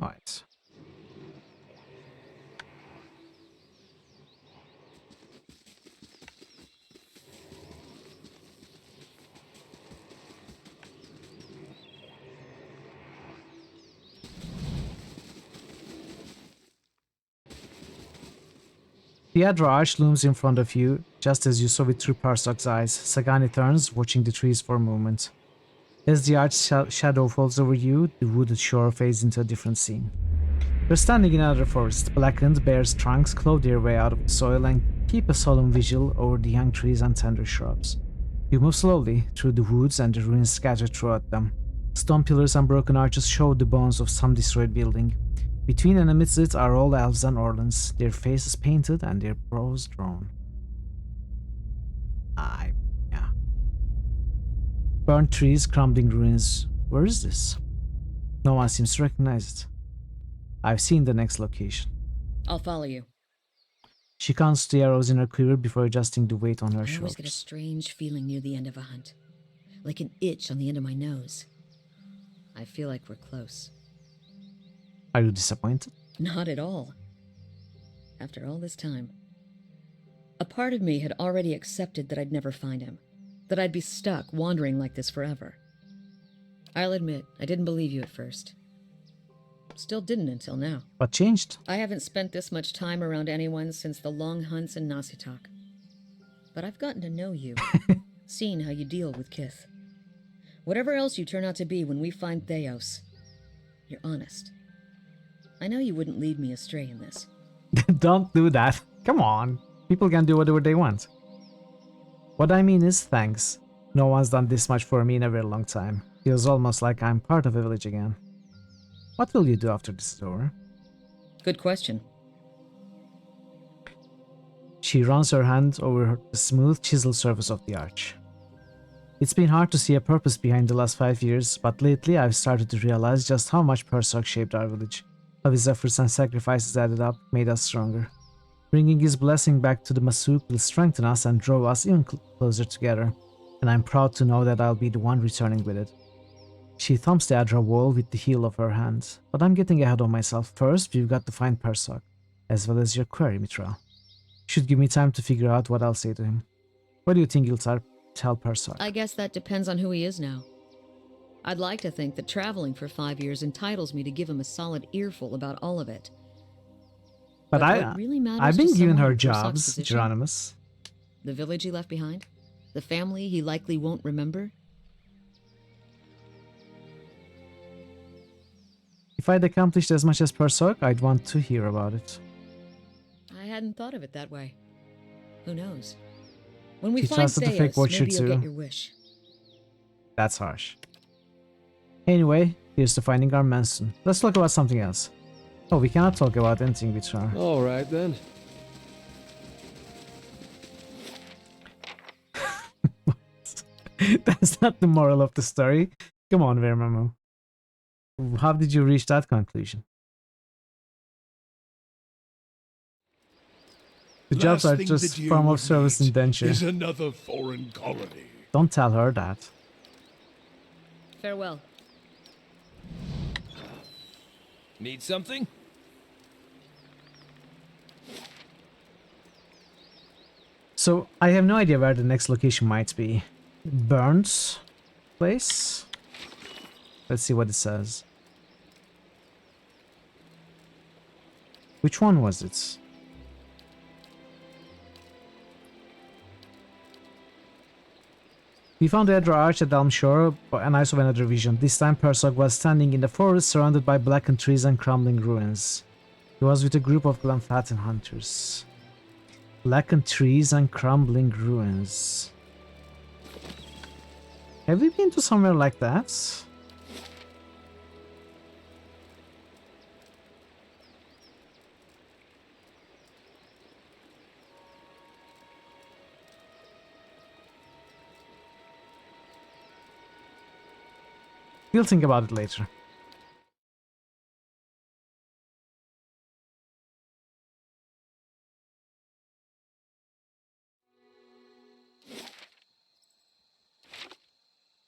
All right. The Adra Arch looms in front of you, just as you saw it through Parsoc's eyes. Sagani turns, watching the trees for a moment. As the arch shadow falls over you, the wooded shore fades into a different scene. You're standing in another forest. Blackened, bare trunks claw their way out of the soil and keep a solemn vigil over the young trees and tender shrubs. You move slowly through the woods and the ruins scattered throughout them. Stone pillars and broken arches show the bones of some destroyed building. Between and amidst it are all elves and orlans, their faces painted and their brows drawn. Yeah. Burnt trees, crumbling ruins. Where is this? No one seems to recognize it. I've seen the next location. I'll follow you. She counts the arrows in her quiver before adjusting the weight on her I always get a shoulders. strange feeling near the end of a hunt. Like an itch on the end of my nose. I feel like we're close. Are you disappointed? Not at all. After all this time. A part of me had already accepted that I'd never find him. That I'd be stuck wandering like this forever. I'll admit, I didn't believe you at first. Still didn't until now. What changed? I haven't spent this much time around anyone since the long hunts in Nasitok. But I've gotten to know you. Seen how you deal with Kith. Whatever else you turn out to be when we find Theos, you're honest. I know you wouldn't lead me astray in this. Don't do that. Come on. People can do whatever they want. What I mean is thanks. No one's done this much for me in a very long time. Feels almost like I'm part of a village again. What will you do after this is over? Good question. She runs her hand over the smooth, chiseled surface of the arch. It's been hard to see a purpose behind the last 5 years, but lately I've started to realize just how much Persok shaped our village. How his efforts and sacrifices added up made us stronger. Bringing his blessing back to the Masuk will strengthen us and draw us even closer together, and I'm proud to know that I'll be the one returning with it. She thumps the Adra wall with the heel of her hand, but I'm getting ahead of myself. First, we've got to find Persok, as well as your query, Mitra. Should give me time to figure out what I'll say to him. What do you think you'll tell Persok? I guess that depends on who he is now. I'd like to think that traveling for 5 years entitles me to give him a solid earful about all of it. But what really matters I've been to giving someone her in Persok's jobs, position? Geronimus. The village he left behind? The family he likely won't remember? If I'd accomplished as much as Persok, I'd want to hear about it. I hadn't thought of it that way. Who knows? When we She find trusted the fake Theos, watcher maybe you'll get too. your wish. That's harsh. Anyway, here's to finding our Manson. Let's talk about something else. Oh, we cannot talk about anything with her. All right, then. That's not the moral of the story. Come on, Vermamu. How did you reach that conclusion? The jobs are just form of service indenture. Is another foreign colony. Don't tell her that. Farewell. Need something? So, I have no idea where the next location might be. Burns place? Let's see what it says. Which one was it? We found the Edra Arch at Elm Shore, and I saw another vision. This time Persok was standing in the forest surrounded by blackened trees and crumbling ruins. He was with a group of Glenfatten hunters. Blackened trees and crumbling ruins. Have we been to somewhere like that? We'll think about it later.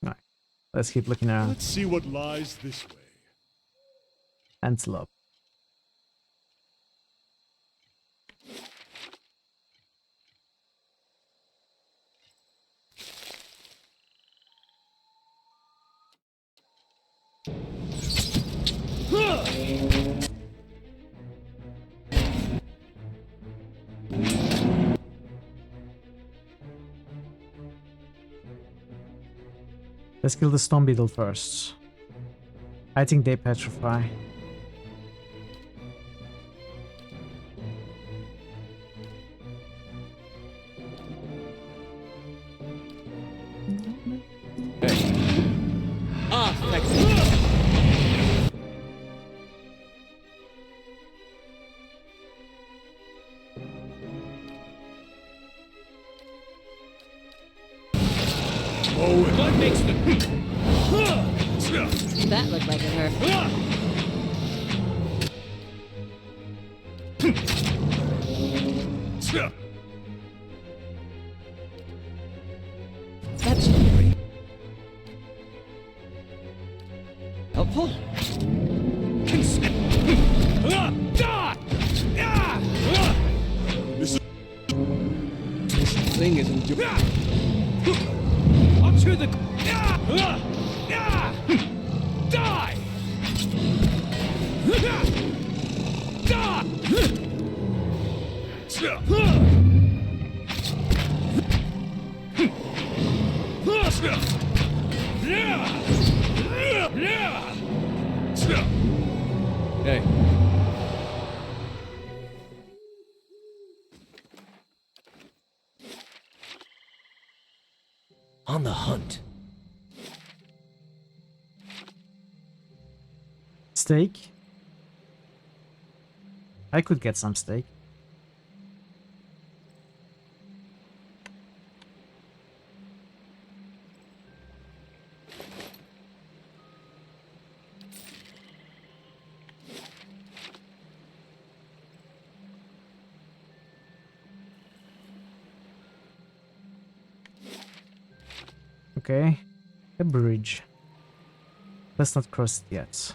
Alright, let's keep looking around. Let's see what lies this way. Antelope. Let's kill the stone beetle first. I think they petrify. What makes the... That looked like it hurt. That's helpful. This thing isn't doing... Up to the... Die! Hey. On the hunt. Steak? I could get some steak. Okay, a bridge. Let's not cross it yet.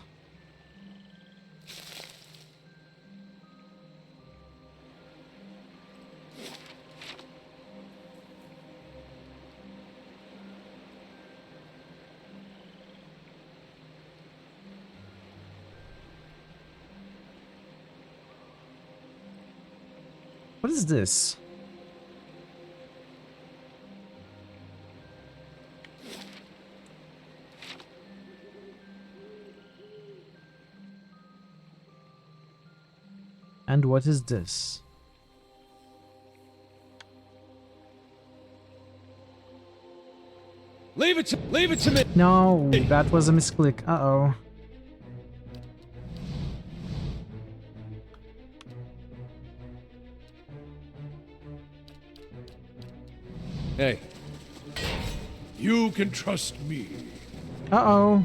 What is this? And what is this? Leave it to me. No, that was a misclick. Uh-oh. Hey. You can trust me. Uh-oh.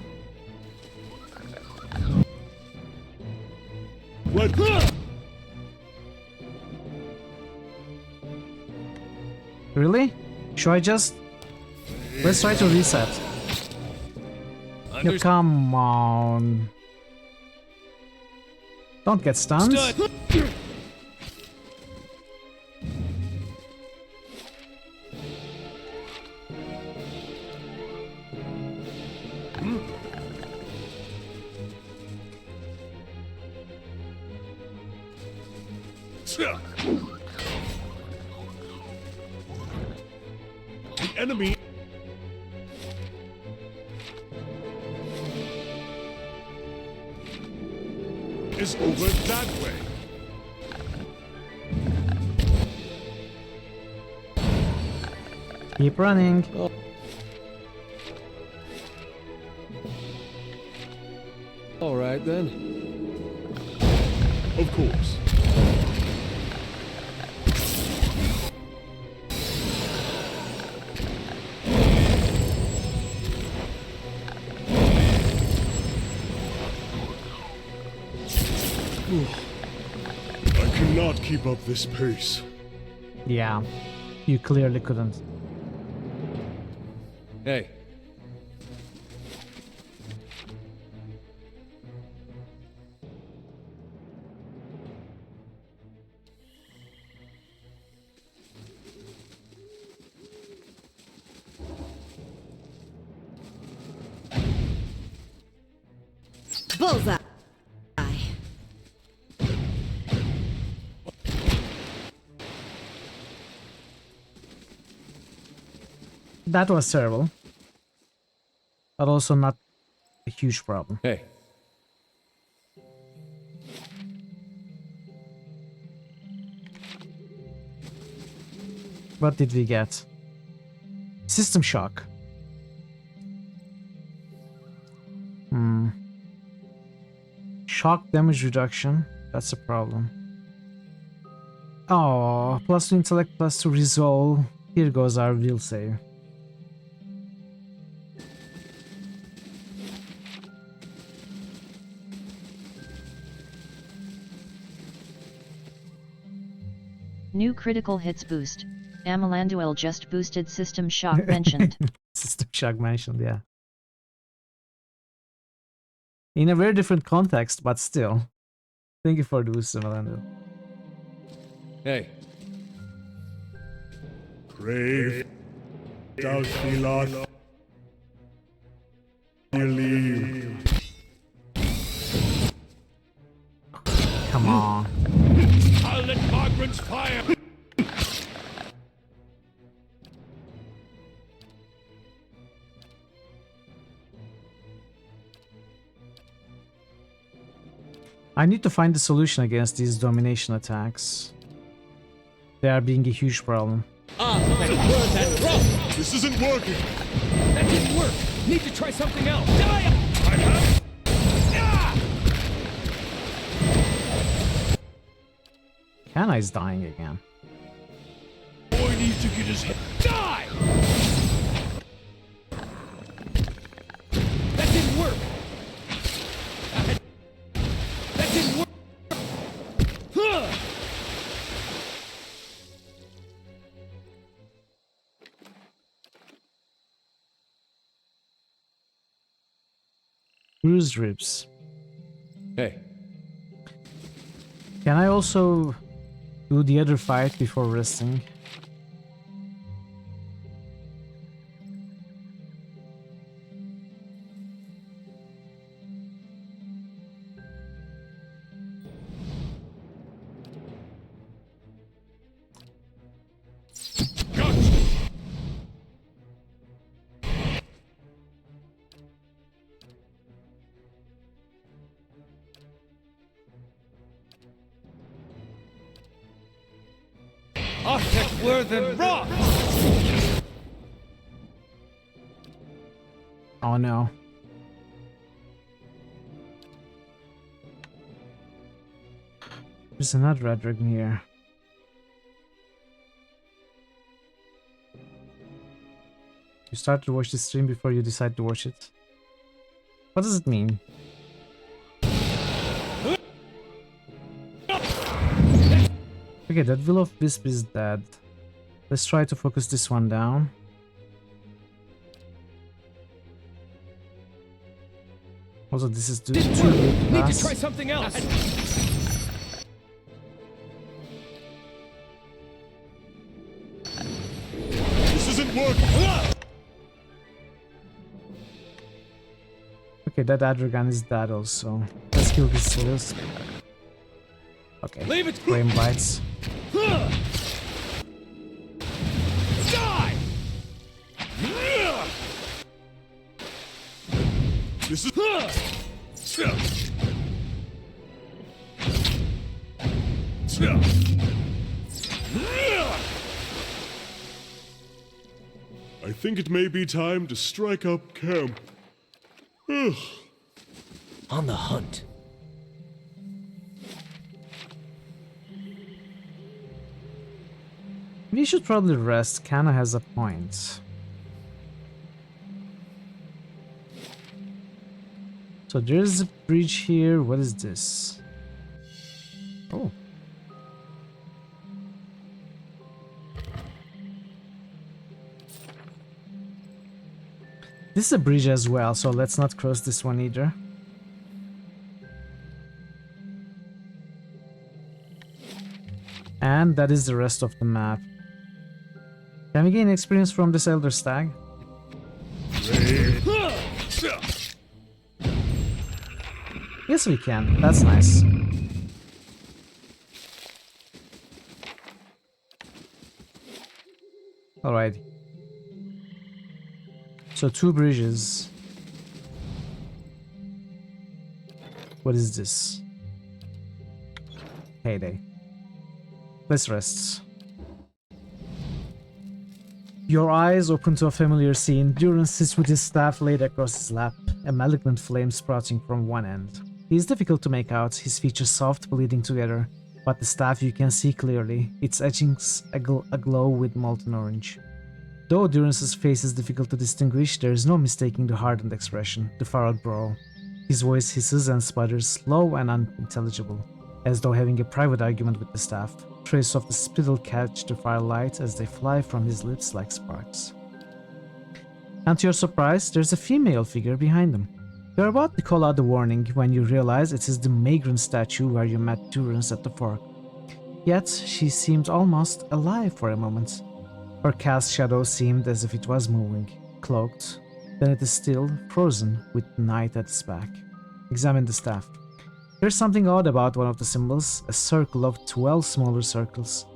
What? Really? Should I just... Let's try to reset. No, come on. Don't get stunned. The enemy is over that way. Keep running. All right then. Of course. I cannot keep up this pace. Yeah, you clearly couldn't. Hey. Bullseye. That was terrible. But also not a huge problem. Hey. What did we get? System shock. Shock damage reduction. That's a problem. Oh, plus to intellect, plus to resolve. Here goes our will save. New critical hits boost. Amalanduel just boosted System Shock mentioned. System shock mentioned, yeah. In a very different context, but still. Thank you for the boost, Amalanduel. Hey. Brave. Does he lost? You leave. Come on. I'll let Margaret's fire. I need to find a solution against these domination attacks. They are being a huge problem. This isn't working. That didn't work. Need to try something else. Die! I have. Kana is dying again. Boy needs to get his head. Die! That didn't work. That didn't work. Bruised ribs. Hey. Can I also do the other fight before resting? Architect Worthen rock! Oh no. There's another red dragon here. You start to watch the stream before you decide to watch it. What does it mean? Okay, that Will of Wisp is dead. Let's try to focus this one down. Also, this is too Need to try something else. This isn't working! Okay, that Adragon is dead also. Let's kill this Wisp. Okay, Leave it. Flame Bites. Die! This is... I think it may be time to strike up camp. On the hunt. We should probably rest. Kana has a point. So there's a bridge here. What is this? Oh. This is a bridge as well, so let's not cross this one either. And that is the rest of the map. Can we gain experience from this Elder Stag? Yes, we can. That's nice. Alright. So 2 bridges. What is this? Heyday. Let's rest. Your eyes open to a familiar scene. Duran sits with his staff laid across his lap, a malignant flame sprouting from one end. He is difficult to make out, his features soft, bleeding together, but the staff you can see clearly, its edgings aglow with molten orange. Though Duran's face is difficult to distinguish, there is no mistaking the hardened expression, the furrowed brow. His voice hisses and sputters, low and unintelligible, as though having a private argument with the staff. Traces of the spittle catch the firelight as they fly from his lips like sparks. And to your surprise, there's a female figure behind him. You're about to call out the warning when you realize it is the Magran statue where you met Durance at the fork. Yet, she seemed almost alive for a moment. Her cast shadow seemed as if it was moving, cloaked. Then it is still, frozen, with night at its back. Examine the staff. There's something odd about one of the symbols, a circle of 12 smaller circles.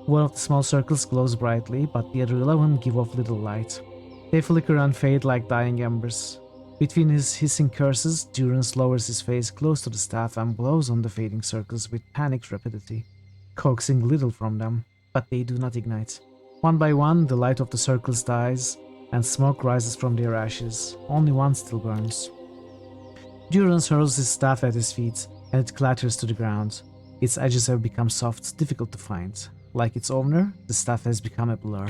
One of the small circles glows brightly, but the other 11 give off little light. They flicker and fade like dying embers. Between his hissing curses, Durance lowers his face close to the staff and blows on the fading circles with panicked rapidity, coaxing little from them, but they do not ignite. One by one, the light of the circles dies, and smoke rises from their ashes. Only one still burns. Durance hurls his staff at his feet, and it clatters to the ground. Its edges have become soft, difficult to find. Like its owner, the staff has become a blur.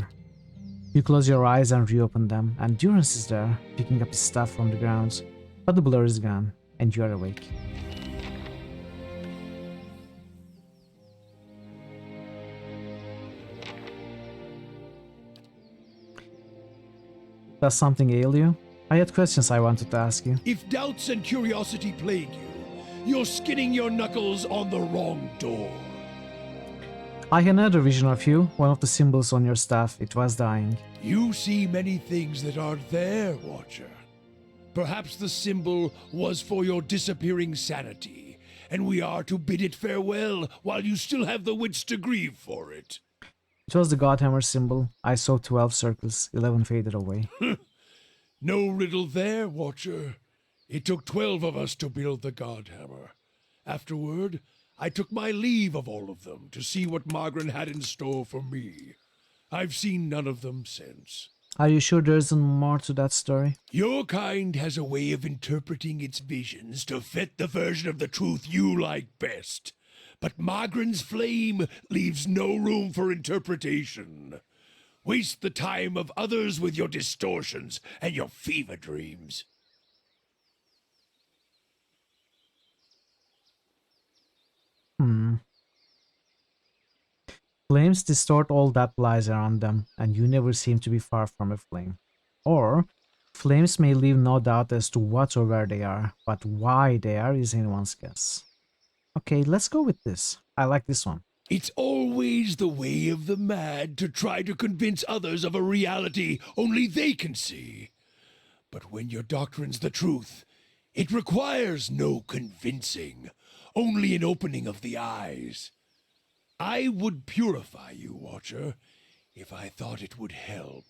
You close your eyes and reopen them, and Durance is there, picking up his staff from the ground, but the blur is gone, and you are awake. Does something ail you? I had questions I wanted to ask you. If doubts and curiosity plague you, you're skinning your knuckles on the wrong door. I had another vision of you, one of the symbols on your staff. It was dying. You see many things that aren't there, Watcher. Perhaps the symbol was for your disappearing sanity, and we are to bid it farewell while you still have the wits to grieve for it. It was the Godhammer symbol. I saw 12 circles, 11 faded away. No riddle there, Watcher. It took 12 of us to build the Godhammer. Afterward, I took my leave of all of them to see what Margaret had in store for me. I've seen none of them since. Are you sure there isn't more to that story? Your kind has a way of interpreting its visions to fit the version of the truth you like best. But Margaret's flame leaves no room for interpretation. Waste the time of others with your distortions and your fever dreams. Flames distort all that lies around them, and you never seem to be far from a flame. Or, flames may leave no doubt as to what or where they are, but why they are is anyone's guess. Okay, let's go with this. I like this one. It's always the way of the mad to try to convince others of a reality only they can see. But when your doctrine's the truth, it requires no convincing, only an opening of the eyes. I would purify you, Watcher, if I thought it would help.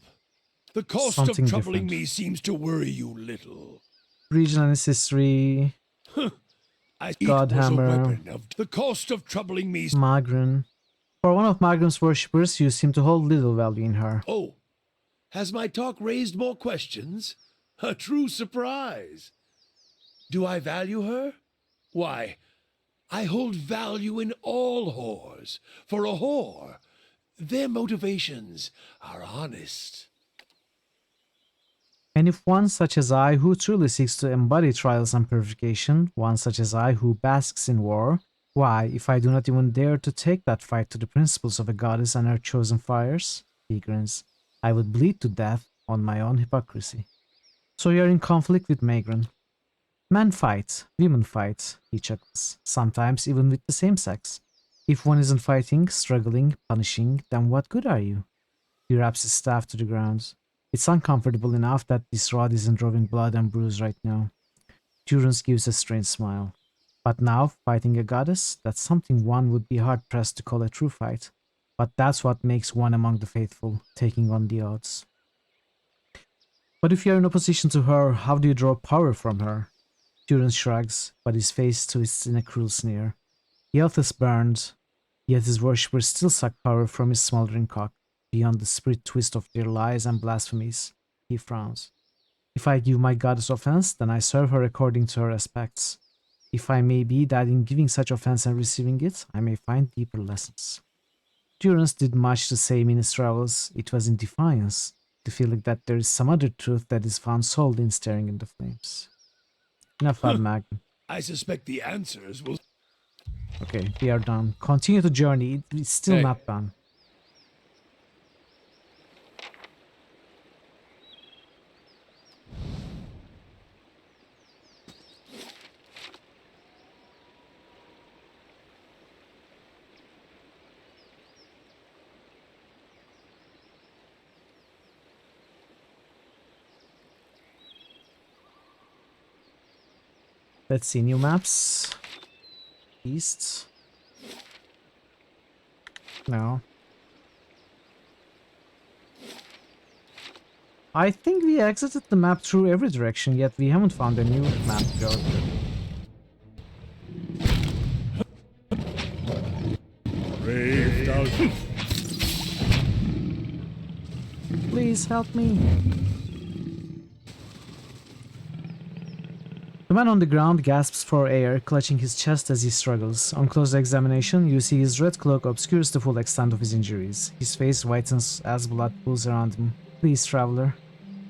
The cost Something of troubling different. me seems to worry you little. Regional ancestry, Godhammer, The cost of troubling me. Magrin. For one of Magrin's worshippers, you seem to hold little value in her. Oh, has my talk raised more questions? A true surprise. Do I value her? Why, I hold value in all whores. For a whore, their motivations are honest. And if one such as I, who truly seeks to embody trials and purification, one such as I, who basks in war, why, if I do not even dare to take that fight to the principles of a goddess and her chosen fires, he grins, I would bleed to death on my own hypocrisy. So you're in conflict with Magrin. Men fight, women fight, he chuckles, sometimes even with the same sex. If one isn't fighting, struggling, punishing, then what good are you? He wraps his staff to the ground. It's uncomfortable enough that this rod isn't drawing blood and bruise right now. Durance gives a strange smile. But now, fighting a goddess, that's something one would be hard-pressed to call a true fight. But that's what makes one among the faithful, taking on the odds. But if you're in opposition to her, how do you draw power from her? Durance shrugs, but his face twists in a cruel sneer. The earth is burned, yet his worshippers still suck power from his smoldering cock. Beyond the spirit twist of their lies and blasphemies, he frowns. If I give my goddess offense, then I serve her according to her aspects. If I may be that in giving such offense and receiving it, I may find deeper lessons. Durance did much the same in his travels. It was in defiance, the feeling that there is some other truth that is found solely in staring in the flames. Enough about Magna. I suspect the answers will... Okay, we are done. Continue the journey. It's still not done. Let's see, new maps. East. No. I think we exited the map through every direction, yet we haven't found a new map to go to. Please help me. The man on the ground gasps for air, clutching his chest as he struggles. On close examination, you see his red cloak obscures the full extent of his injuries. His face whitens as blood pools around him. Please, traveler.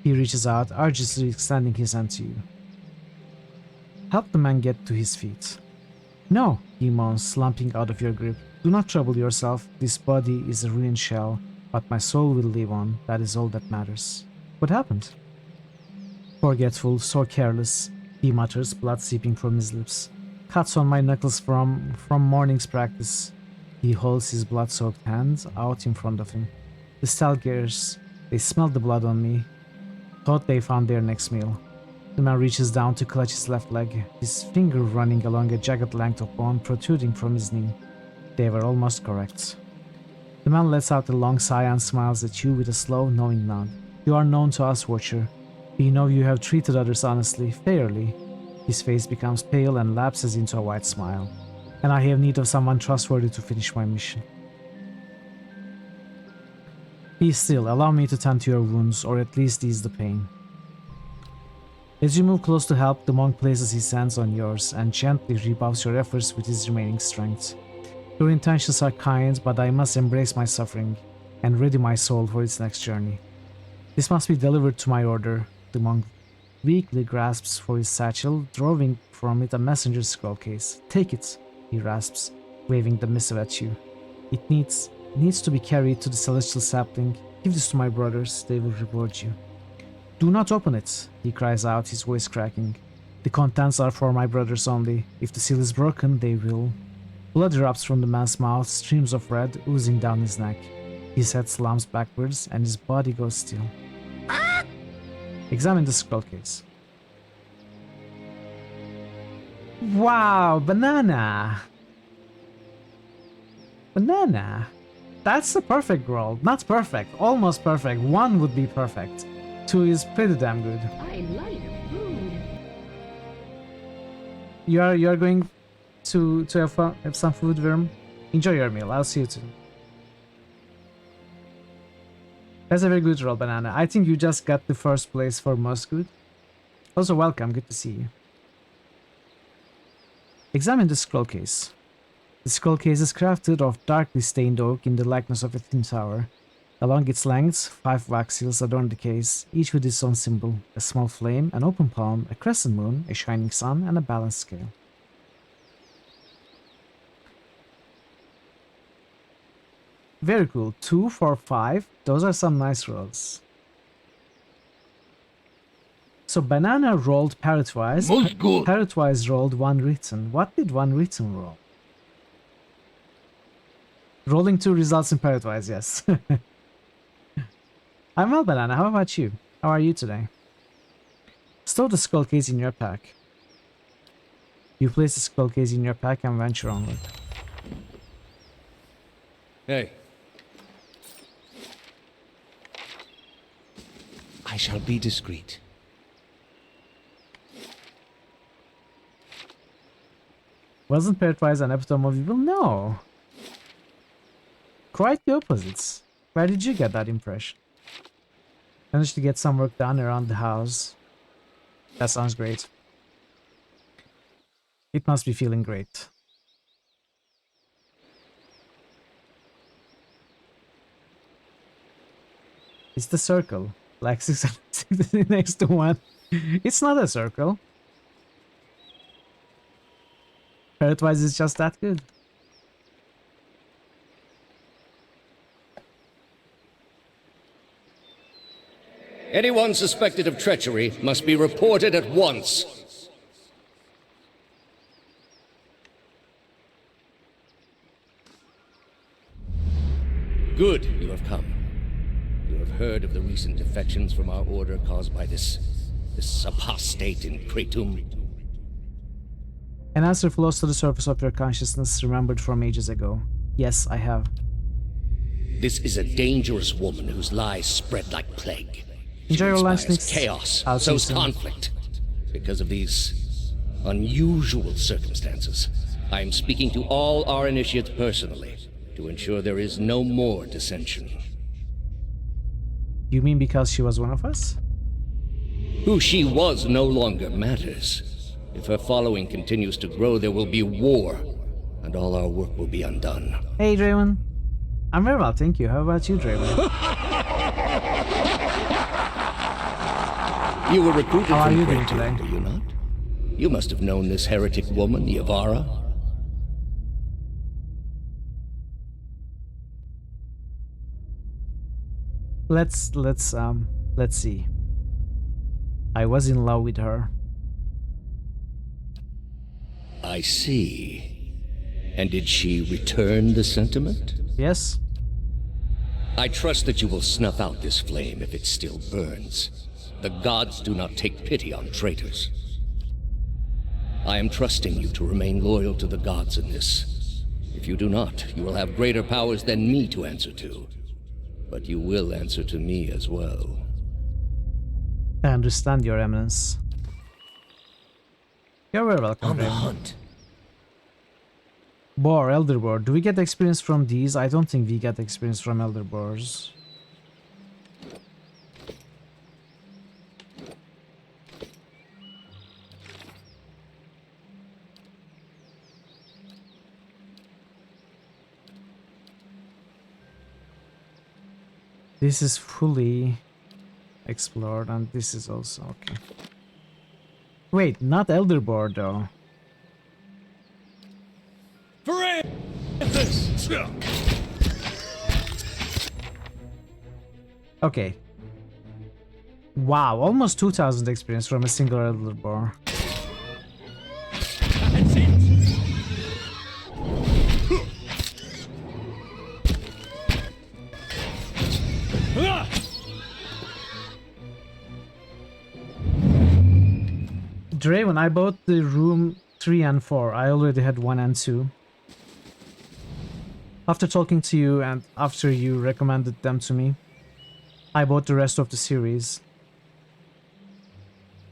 He reaches out, arduously extending his hand to you. Help the man get to his feet. No, he moans, slumping out of your grip. Do not trouble yourself. This body is a ruined shell, but my soul will live on. That is all that matters. What happened? Forgetful, so careless. He mutters, blood seeping from his lips. Cuts on my knuckles from morning's practice. He holds his blood-soaked hand out in front of him. The stalkers, they smelled the blood on me. Thought they found their next meal. The man reaches down to clutch his left leg, his finger running along a jagged length of bone protruding from his knee. They were almost correct. The man lets out a long sigh and smiles at you with a slow, knowing nod. You are known to us, Watcher. We know you have treated others honestly, fairly. His face becomes pale and lapses into a white smile. and I have need of someone trustworthy to finish my mission. Be still, allow me to tend to your wounds, or at least ease the pain. As you move close to help, the monk places his hands on yours and gently rebuffs your efforts with his remaining strength. Your intentions are kind, but I must embrace my suffering and ready my soul for its next journey. This must be delivered to my order. The monk weakly grasps for his satchel, drawing from it a messenger's scroll case. Take it, he rasps, waving the missive at you. It needs to be carried to the celestial sapling. Give this to my brothers, they will reward you. Do not open it, he cries out, his voice cracking. The contents are for my brothers only. If the seal is broken, they will. Blood erupts from the man's mouth, streams of red oozing down his neck. His head slumps backwards and his body goes still. Examine the scroll case. Wow, banana! Banana! That's the perfect roll. Not perfect, almost perfect. 1 would be perfect. 2 is pretty damn good. I like food. You are going to have some food, Worm. Enjoy your meal. I'll see you soon. That's a very good roll, Banana. I think you just got the first place for most good. Also, welcome. Good to see you. Examine the scroll case. The scroll case is crafted of darkly stained oak in the likeness of a thin tower. Along its lengths, 5 wax seals adorn the case, each with its own symbol: a small flame, an open palm, a crescent moon, a shining sun, and a balanced scale. Very cool. 2, 4, 5. Those are some nice rolls. So Banana rolled parrotwise. Parrotwise rolled 1 written. What did 1 written roll? Rolling 2 results in parrotwise, yes. I'm well, Banana. How about you? How are you today? Stow the skull case in your pack. You place the skull case in your pack and venture onward. Hey. I shall be discreet. Wasn't parrotwise an epitome of evil? No. Quite the opposites. Where did you get that impression? Managed to get some work done around the house. That sounds great. It must be feeling great. It's the circle. Like 660 next to 1. It's not a circle. Parrotwise is just that good. Anyone suspected of treachery must be reported at once. Good, you have come. You have heard of the recent defections from our order caused by this apostate in Kratom. An answer flows to the surface of your consciousness, remembered from ages ago. Yes, I have. This is a dangerous woman whose lies spread like plague. Enjoy your lunch, inspires chaos, I'll see you sows soon. conflict. Because of these unusual circumstances, I am speaking to all our initiates personally to ensure there is no more dissension. You mean because she was one of us? Who she was no longer matters. If her following continues to grow, there will be war, and all our work will be undone. Hey, Draymond. I'm very well, thank you. How about you, Draymond? You were recruited How are from you doing Kratom, today? were you not? You must have known this heretic woman, Yavara. Let's see. I was in love with her. I see. And did she return the sentiment? Yes? I trust that you will snuff out this flame if it still burns. The gods do not take pity on traitors. I am trusting you to remain loyal to the gods in this. If you do not, you will have greater powers than me to answer to. But you will answer to me as well. I understand, Your Eminence. You're very welcome, On the Draymond. hunt. Boar, Elder Boar. Do we get experience from these? I don't think we get experience from Elder Boars. This is fully explored, and this is also okay. Wait, not Elder Boar though. Okay. Wow, almost 2,000 experience from a single Elder Boar. Dre, when I bought the room 3 and 4, I already had 1 and 2. After talking to you and after you recommended them to me, I bought the rest of the series.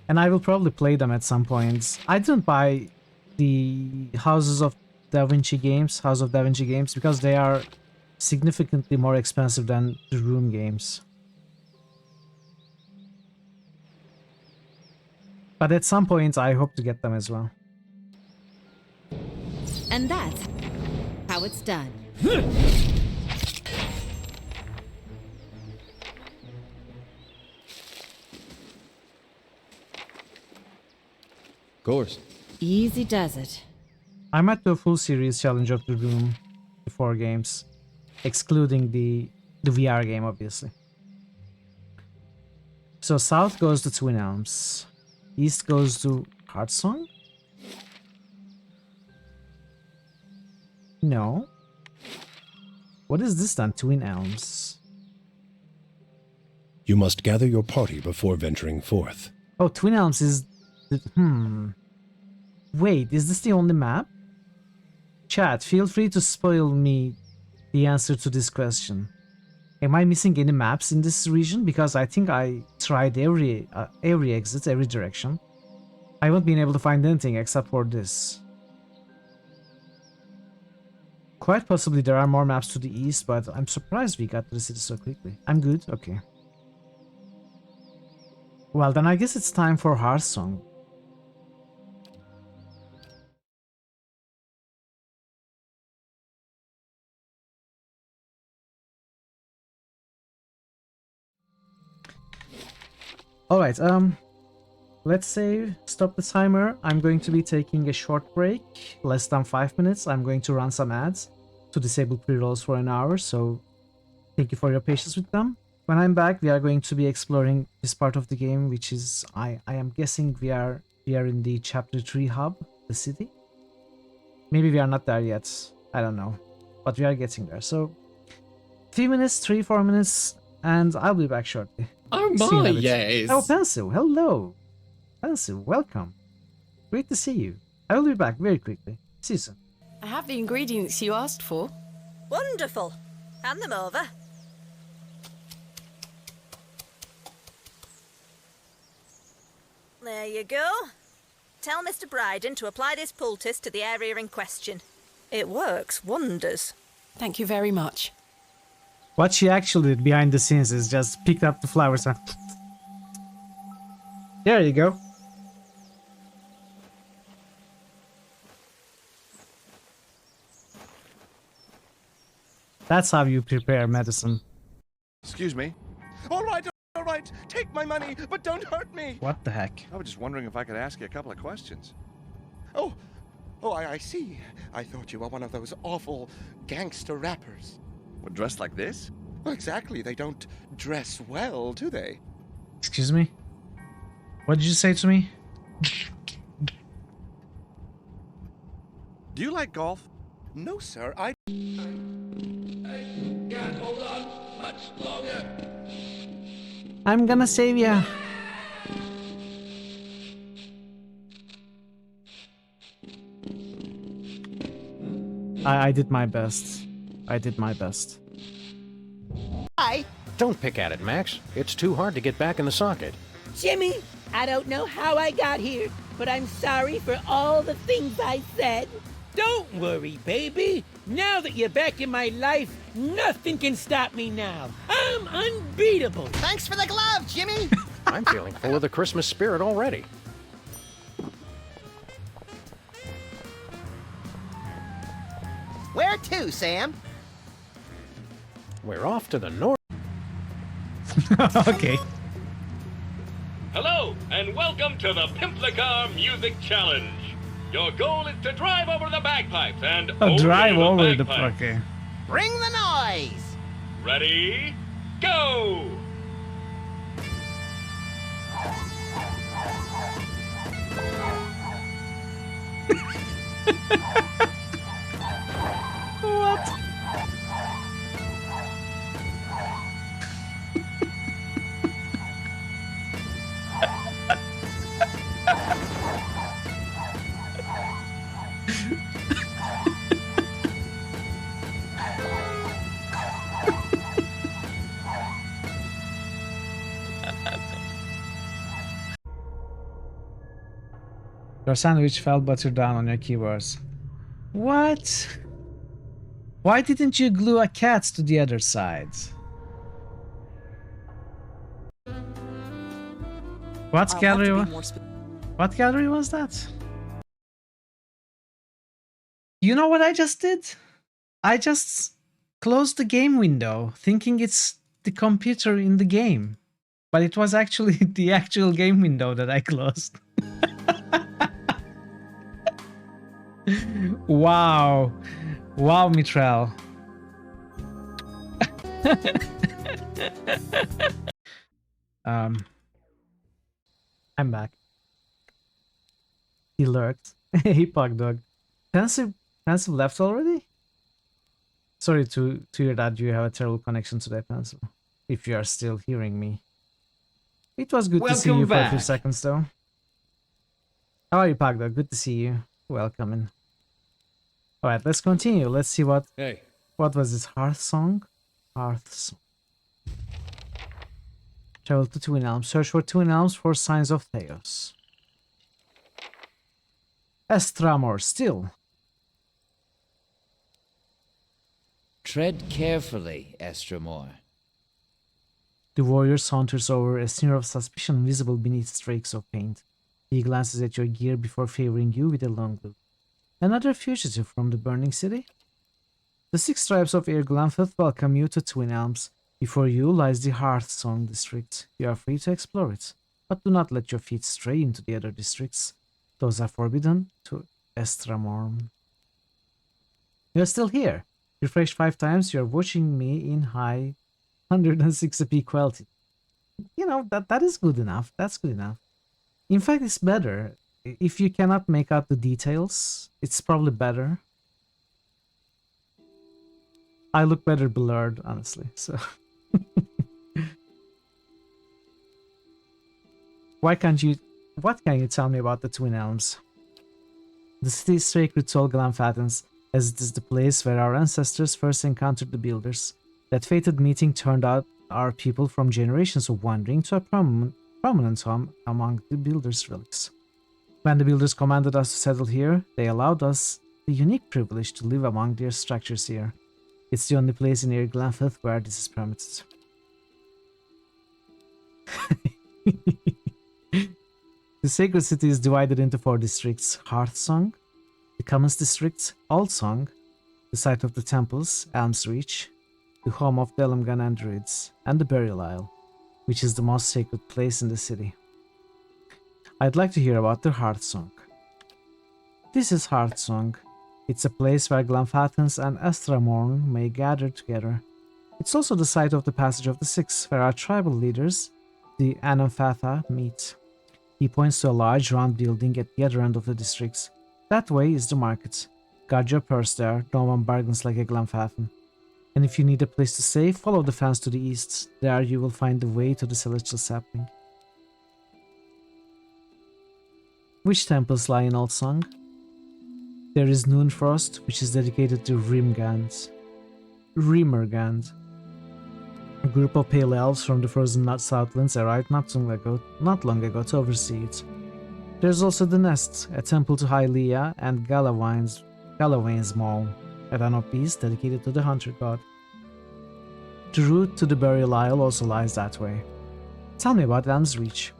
And I will probably play them at some point. I didn't buy the House of Da Vinci games because they are significantly more expensive than the room games. But at some point I hope to get them as well. And that's how it's done. Of course. Easy does it. I might do a full series challenge of the room, the 4 games, excluding the VR game, obviously. So south goes to Twin Elms, east goes to Heartsong? No. What is this then, Twin Elms? You must gather your party before venturing forth. Oh, Twin Elms is the, Wait, is this the only map? Chat, feel free to spoil me the answer to this question. Am I missing any maps in this region? Because I think I tried every exit, every direction. I haven't been able to find anything except for this. Quite possibly there are more maps to the east, but I'm surprised we got to the city so quickly. I'm good? Okay. Well, then I guess it's time for Hearthstone. Alright, let's save, stop the timer. I'm going to be taking a short break, less than 5 minutes. I'm going to run some ads to disable pre-rolls for an hour, so thank you for your patience with them. When I'm back, we are going to be exploring this part of the game, which is, I am guessing we are in the chapter 3 hub, the city. Maybe we are not there yet, I don't know, but we are getting there. So, 3 minutes, 3-4 minutes, and I'll be back shortly. Oh my, yes. Oh, Pencil, hello. Pencil, welcome. Great to see you. I will be back very quickly. See you soon. I have the ingredients you asked for. Wonderful. Hand them over. There you go. Tell Mr. Bryden to apply this poultice to the area in question. It works wonders. Thank you very much. What she actually did behind the scenes is just picked up the flowers and... There you go. That's how you prepare medicine. Excuse me. All right. Take my money, but don't hurt me. What the heck? I was just wondering if I could ask you a couple of questions. Oh, I see. I thought you were one of those awful gangster rappers. Well, dressed like this? Well, exactly. They don't dress well, do they? Excuse me? What did you say to me? Do you like golf? No, sir. I can't hold on much longer. I'm gonna save ya. I did my best. I did my best. Don't pick at it, Max. It's too hard to get back in the socket. Jimmy, I don't know how I got here, but I'm sorry for all the things I said. Don't worry, baby. Now that you're back in my life, nothing can stop me now. I'm unbeatable. Thanks for the glove, Jimmy. I'm feeling full of the Christmas spirit already. Where to, Sam? We're off to the north. Okay. Hello, and welcome to the Pimplicar Music Challenge. Your goal is to drive over the bagpipes and Drive over the bagpipes. okay. Bring the noise. Ready, go! What? Your sandwich fell butter down on your keyboards. What? Why didn't you glue a cat to the other side? What gallery was that? You know what I just did? I just closed the game window, thinking it's the computer in the game. But it was actually the actual game window that I closed. Wow. Wow, Mitral. I'm back. He lurked. Hey, Pug Dog. Pensive left already? Sorry to hear that you have a terrible connection today, Pensive. If you are still hearing me. It was good to see you for a few seconds, though. How are you, Pug Dog? Good to see you. Welcome in. Alright, let's continue. Let's see what... Hey. What was this? Hearth Song? Hearth Song. Travel to Twin Elms. Search for Twin Elms for signs of Theos. Estramor still. Tread carefully, Estramor. The warrior saunters over, a sneer of suspicion visible beneath streaks of paint. He glances at your gear before favoring you with a long look. Another fugitive from the burning city? The 6 tribes of Air Glanfith welcome you to Twin Elms. Before you lies the Hearth Song district. You are free to explore it, but do not let your feet stray into the other districts. Those are forbidden to Estramorn. You are still here. Refresh 5 times, you are watching me in high 160p quality. You know, that is good enough. That's good enough. In fact, it's better. If you cannot make out the details, it's probably better. I look better blurred, honestly, so... What can you tell me about the Twin Elms? The city is sacred to all Glanfathans, as it is the place where our ancestors first encountered the Builders. That fated meeting turned out our people from generations of wandering to a prominent home among the Builders' relics. When the Builders commanded us to settle here, they allowed us the unique privilege to live among their structures here. It's the only place in Air Glanfith where this is permitted. The sacred city is divided into 4 districts: Hearthsong, the Commons District, Aldsong, the site of the temples, Elm's Reach, the home of the Elmgan and Druids, and the Burial Isle, which is the most sacred place in the city. I'd like to hear about the Hearthsong. This is Hearthsong. It's a place where Glanfathans and Estramorn may gather together. It's also the site of the Passage of the Six, where our tribal leaders, the Anamfatha, meet. He points to a large round building at the other end of the districts. That way is the market. Guard your purse there, no one bargains like a Glanfathan. And if you need a place to stay, follow the fence to the east. There you will find the way to the Celestial Sapling. Which temples lie in Aldsong? There is Noonfrost, which is dedicated to Rimmergand, a group of pale elves from the frozen Southlands arrived not long ago to oversee it. There's also the Nest, a temple to Hylia, and Galavine's Galloway's Maw, a run of beasts dedicated to the hunter god. The route to the burial isle also lies that way. Tell me about Elm's Reach.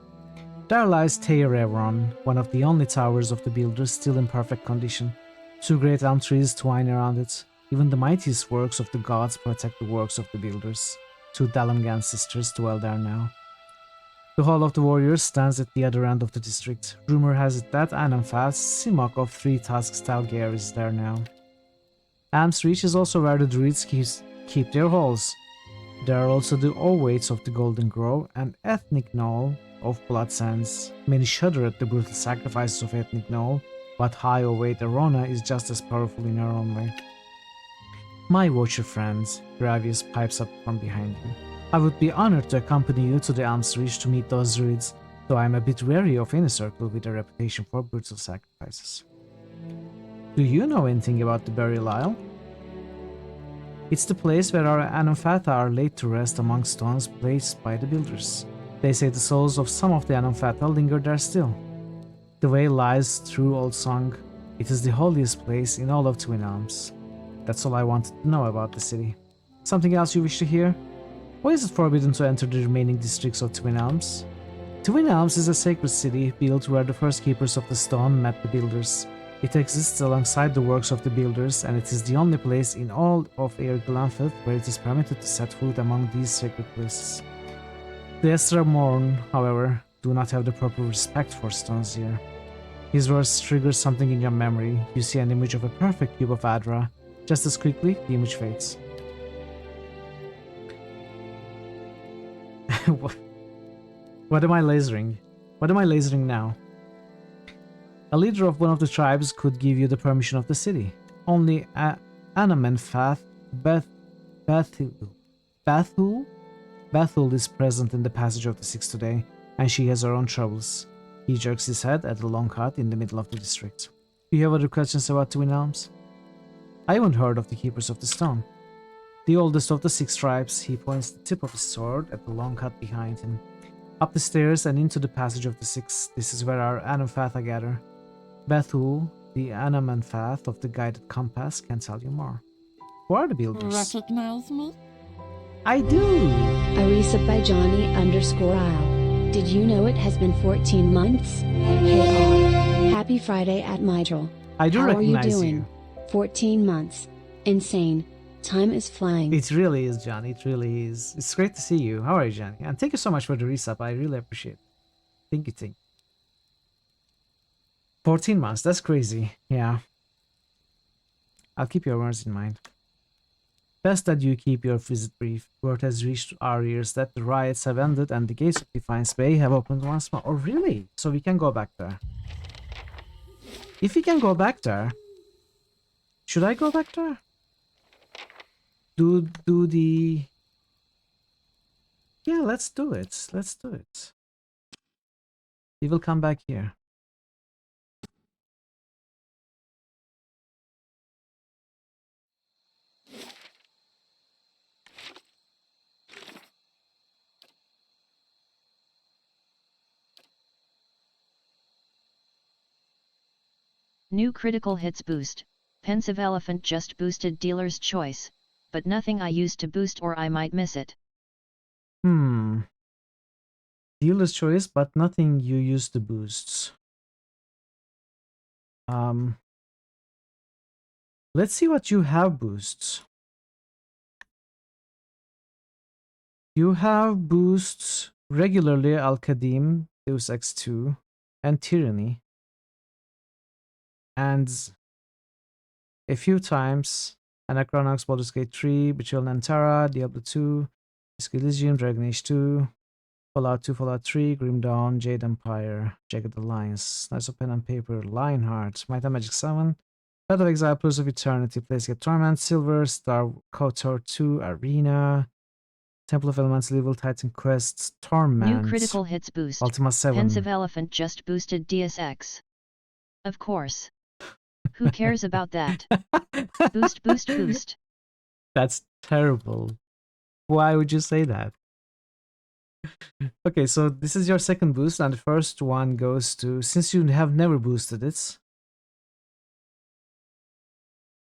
There lies Teir Evron, one of the only towers of the builders still in perfect condition. 2 great elm trees twine around it. Even the mightiest works of the gods protect the works of the builders. 2 Dalamgan sisters dwell there now. The Hall of the Warriors stands at the other end of the district. Rumor has it that Anamfath, Simok of 3 Tusks Talgair, is there now. Elm's Reach is also where the druids keep their halls. There are also the Owaits of the Golden Grove and Ethnic Knoll of Blood Sands. Many shudder at the brutal sacrifices of Ethnic Knoll, but High Owait Arona is just as powerful in her own way. My Watcher friend, Gravius pipes up from behind you. I would be honored to accompany you to the Elm's Reach to meet those druids, though I am a bit wary of any circle with a reputation for brutal sacrifices. Do you know anything about the Burial Isle? It's the place where our Anamphata are laid to rest among stones placed by the builders. They say the souls of some of the Anamphata linger there still. The way lies through Old Song. It is the holiest place in all of Twin Elms. That's all I wanted to know about the city. Something else you wish to hear? Why is it forbidden to enter the remaining districts of Twin Elms? Twin Elms is a sacred city built where the first keepers of the stone met the builders. It exists alongside the works of the builders, and it is the only place in all of Air Glanfith where it is permitted to set foot among these sacred places. The Estra Morn, however, do not have the proper respect for stones here. His words trigger something in your memory. You see an image of a perfect cube of Adra. Just as quickly, the image fades. What am I lasering? What am I lasering now? A leader of one of the tribes could give you the permission of the city. Only Anamenfath Bethul is present in the Passage of the Six today, and she has her own troubles. He jerks his head at the long hut in the middle of the district. Do you have other questions about Twin Elms? I haven't heard of the Keepers of the Stone. The oldest of the 6 tribes, he points the tip of his sword at the long hut behind him. Up the stairs and into the Passage of the Six, this is where our Anamfatha gather. Bethul, the Anamanfath of the Guided Compass, can tell you more. Who are the builders? Recognize me? I do! Arisa by Johnny_Isle. Did you know it has been 14 months? Hey all. Happy Friday at Mydril. I do recognize you. How are you doing? 14 months. Insane. Time is flying. It really is, Johnny. It really is. It's great to see you. How are you, Johnny? And thank you so much for the resub. I really appreciate it. Thank you. 14 months. That's crazy. Yeah. I'll keep your words in mind. Best that you keep your visit brief. Word has reached our ears that the riots have ended and the gates of Defiance Bay have opened once more. Oh, really? So we can go back there. If we can go back there, should I go back there? Do the... Yeah, let's do it. Let's do it. We will come back here. New critical hits boost. Pensive Elephant just boosted Dealer's Choice, but nothing I used to boost or I might miss it. Dealer's Choice, but nothing you used to boost. Let's see what you have boosts. You have boosts regularly Al-Qadim, Deus Ex 2, and Tyranny. And a few times Anachronox, Baldur's Gate 3, Betrayal Nantara, Diablo 2, Risk Elysium, Dragon Age 2, Fallout 2, Fallout 3, Grim Dawn, Jade Empire, Jagged Alliance, Knights of Pen and Paper, Lionheart, Might and Magic 7, Path of Exile, Pillars of Eternity, Planescape Torment, Silver, Star KOTOR 2, Arena, Temple of Elemental Evil, Titan Quest, Torment, New critical hits boost. Ultima 7. Pensive Elephant just boosted DSX. Of course. Who cares about that? Boost, boost, boost. That's terrible. Why would you say that? Okay, so this is your second boost, and the first one goes to, since you have never boosted it,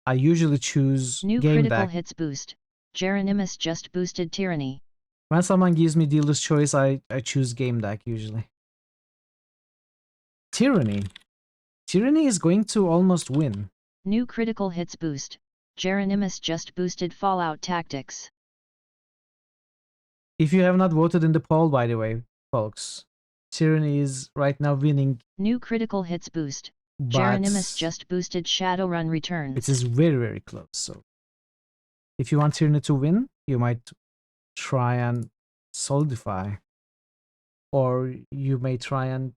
I usually choose New game critical deck. hits boost. Geronimus just boosted Tyranny. When someone gives me dealer's choice, I choose game deck usually. Tyranny. Tyranny is going to almost win. New critical hits boost. Geronimus just boosted Fallout Tactics. If you have not voted in the poll, by the way, folks, Tyranny is right now winning. New critical hits boost. But Geronimus just boosted Shadowrun Returns. it is very, very close. So if you want Tyranny to win, you might try and solidify. Or you may try and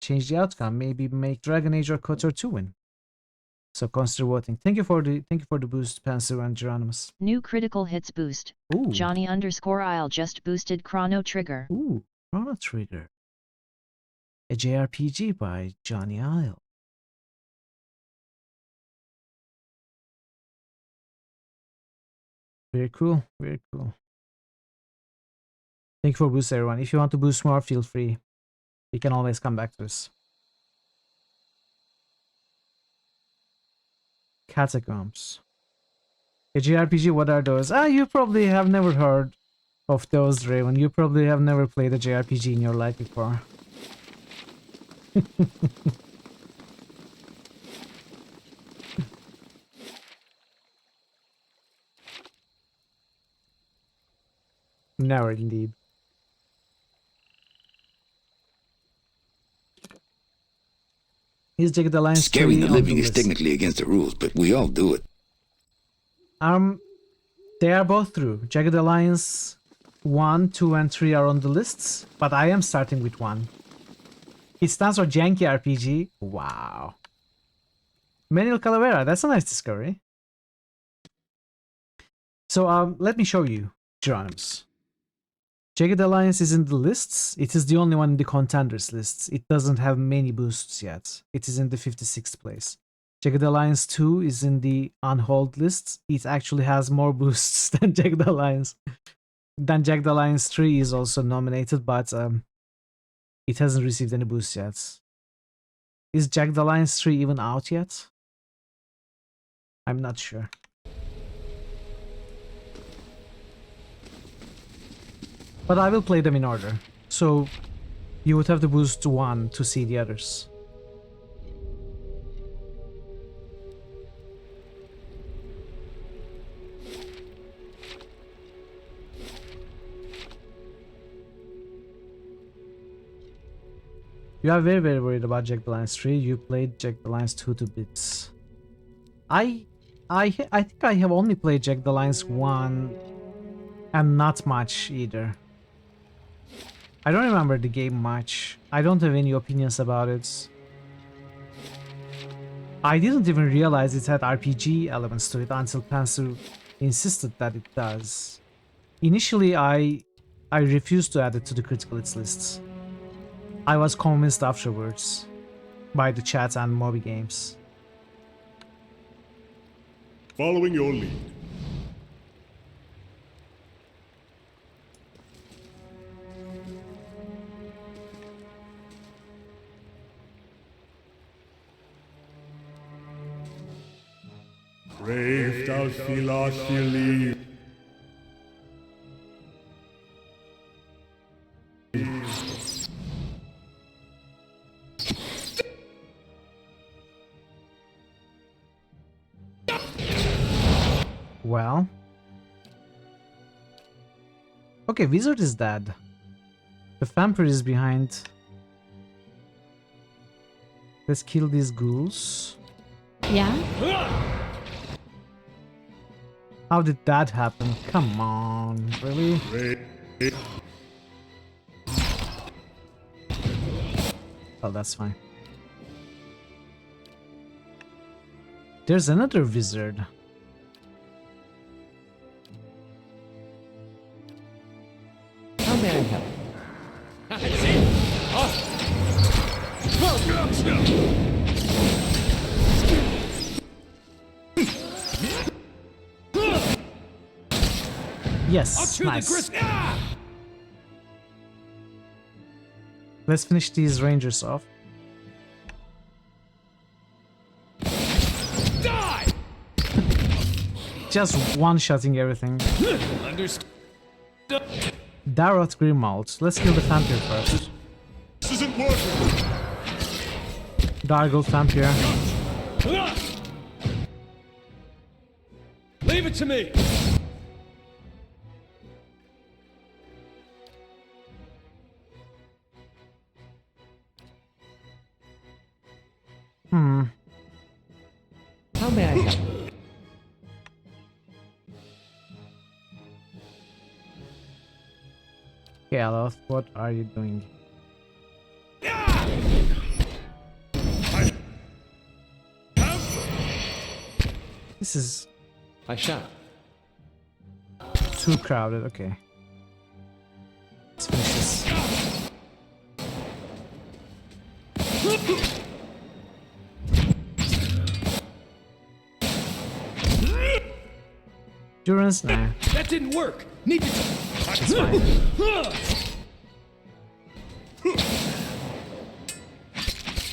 change the outcome. Maybe make Dragon Age or KOTOR 2 win. So consider voting. Thank you for the boost, Panzer and Geronimus. New critical hits boost. Ooh. Johnny_Isle just boosted Chrono Trigger. Ooh, Chrono Trigger. A JRPG by Johnny Isle. Very cool, very cool. Thank you for boost, everyone. If you want to boost more, feel free. You can always come back to this. Catacombs. A JRPG, what are those? You probably have never heard of those, Raven. You probably have never played a JRPG in your life before. Never, indeed. Is Jagged Alliance Scaring the living is list? technically against the rules, but we all do it. They are both true. Jagged Alliance 1, 2, and 3 are on the lists, but I am starting with 1. It stands for Janky RPG. Wow. Manuel Calavera, that's a nice discovery. So let me show you, Geronimus. Jagged Alliance is in the lists. It is the only one in the contenders lists. It doesn't have many boosts yet. It is in the 56th place. Jagged Alliance 2 is in the on-hold list. It actually has more boosts than Jagged Alliance. Then Jagged Alliance 3 is also nominated, but it hasn't received any boosts yet. Is Jagged Alliance 3 even out yet? I'm not sure. But I will play them in order. So you would have to boost 1 to see the others. You are very, very worried about Jagged Alliance 3. You played Jagged Alliance 2 to bits. I think I have only played Jagged Alliance 1 and not much either. I don't remember the game much. I don't have any opinions about it. I didn't even realize it had RPG elements to it until Panzer insisted that it does. Initially, I refused to add it to the critical hits lists. I was convinced afterwards by the chat and Moby Games. Following your lead. Brave thou Philophili. Well. Okay, Wizard is dead. The Vampire is behind. Let's kill these ghouls. Yeah? How did that happen? Come on, really? Oh, that's fine. There's another wizard. How may I help? Yes, nice. Let's finish these rangers off. Die! just one-shotting everything. Understood. Daroth Grimald. Let's kill the vampire first. This isn't working. Dargold vampire. Leave it to me. How may I help? Galoth, what are you doing? This is I shall. too crowded, okay. Let's finish this. Durance? Nah. That didn't work. Need to. It's fine.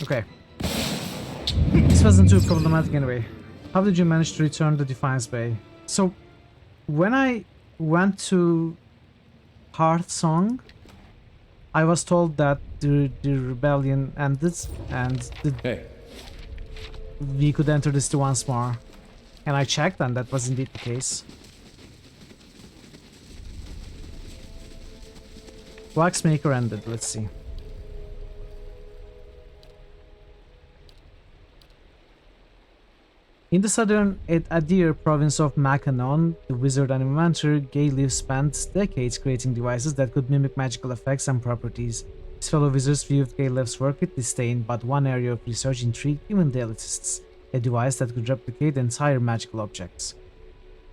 Okay. This wasn't too problematic anyway. How did you manage to return the Defiance Bay? So, when I went to Hearthsong, I was told that the rebellion ended and we could enter the city once more. And I checked and that was indeed the case. Waxmaker ended, let's see. In the southern Adir province of Makanon, the wizard and inventor Gayleaf spent decades creating devices that could mimic magical effects and properties. His fellow wizards viewed Gayleaf's work with disdain, but one area of research intrigued even the elitists, a device that could replicate entire magical objects.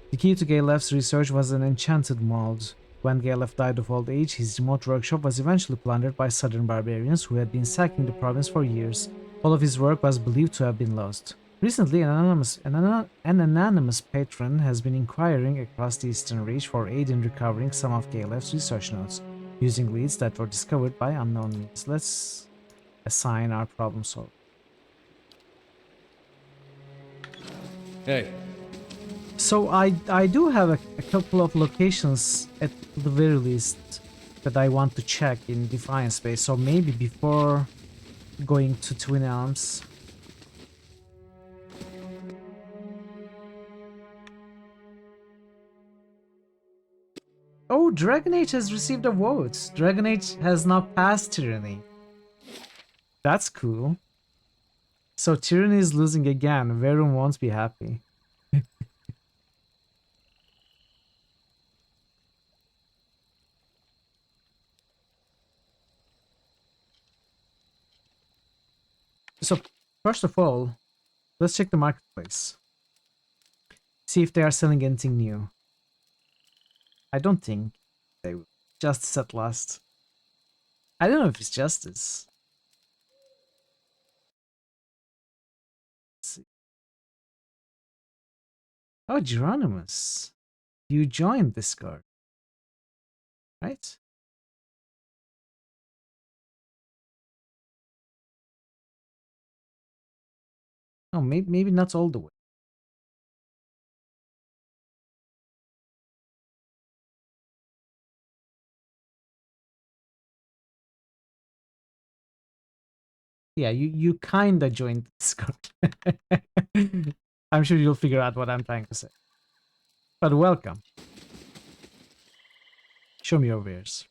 The key to Gayleaf's research was an enchanted mold. When Gayleaf died of old age, his remote workshop was eventually plundered by southern barbarians who had been sacking the province for years. All of his work was believed to have been lost. Recently, an anonymous patron has been inquiring across the Eastern Reach for aid in recovering some of Gayleaf's research notes, using leads that were discovered by unknown means. Let's assign our problem solver. Hey. So I do have a couple of locations at the very least that I want to check in Defiance Space, so maybe before going to Twin Elms. Oh, Dragon Age has received a vote. Dragon Age has now passed Tyranny. That's cool. So Tyranny is losing again. Verum won't be happy. So, first of all, let's check the marketplace. See if they are selling anything new. I don't think they will. Justice at last. I don't know if it's Justice. Let's see. Oh, Geronimus. You joined Discord. Right? Oh, maybe not all the way. Yeah, you kinda joined Discord. I'm sure you'll figure out what I'm trying to say. But welcome. Show me your wares.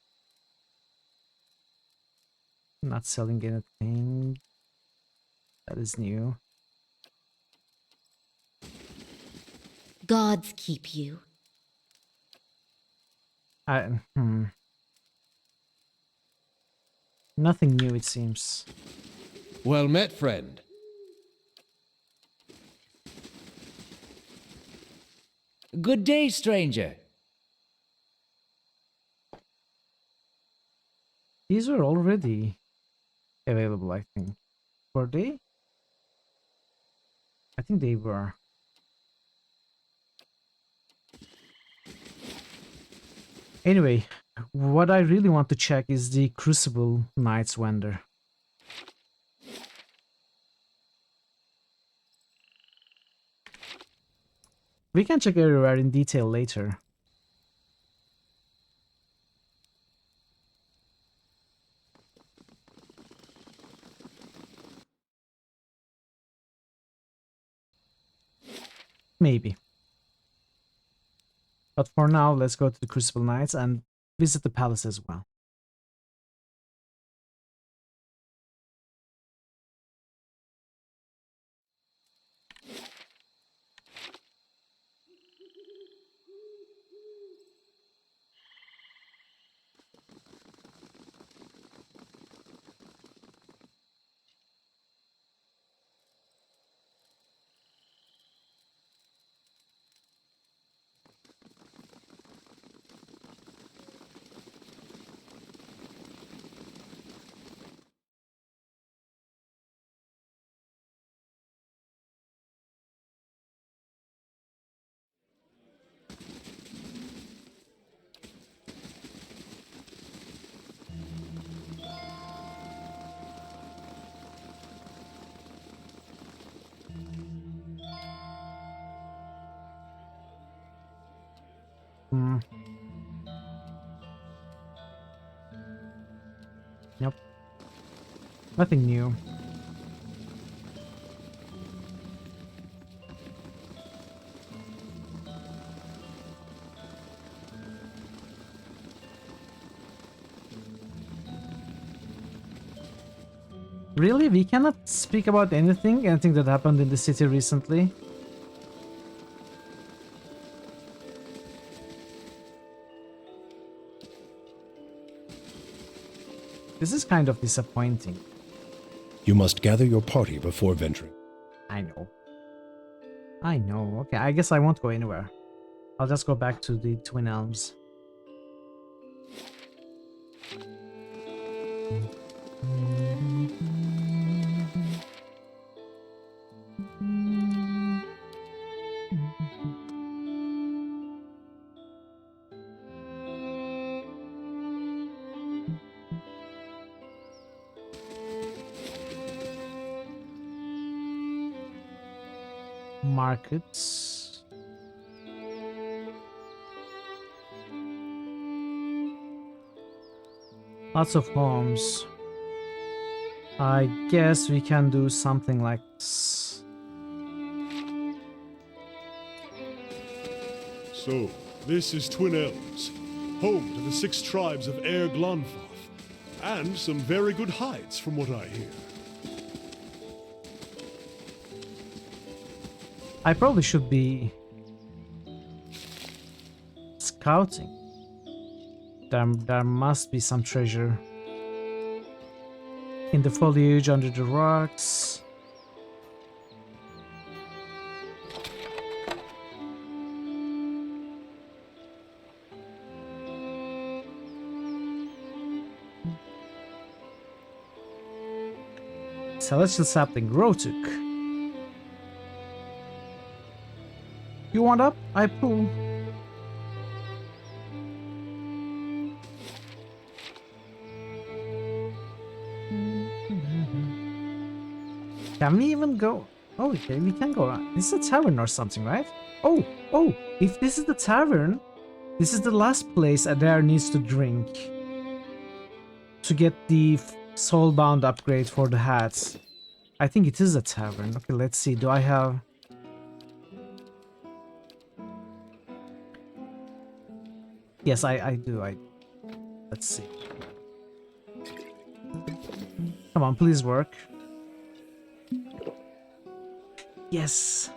Not selling anything. That is new. Gods keep you. Nothing new, it seems. Well met, friend. Good day, stranger. These are already available, I think. Were they? I think they were. Anyway, what I really want to check is the Crucible Knights vendor. We can check everywhere in detail later. Maybe. But for now, let's go to the Crucible Knights and visit the palace as well. Yep. Nothing new. Really? We cannot speak about anything that happened in the city recently? This is kind of disappointing. You must gather your party before venturing. I know. I know. Okay, I guess I won't go anywhere. I'll just go back to the Twin Elms. Markets. Lots of homes. I guess we can do something like this. So, this is Twin Elms, home to the 6 tribes of Air Glonfoth, and some very good hides from what I hear. I probably should be scouting. There must be some treasure in the foliage under the rocks. Celestial sapling, Rotuk. You want up? I pull. Can we even go? Oh, okay, we can go. This is a tavern or something, right? Oh, if this is the tavern, this is the last place Adair needs to drink to get the soulbound upgrade for the hats. I think it is a tavern. Okay, let's see. Do I have... Yes, I do. Let's see. Come on, please work. Yes.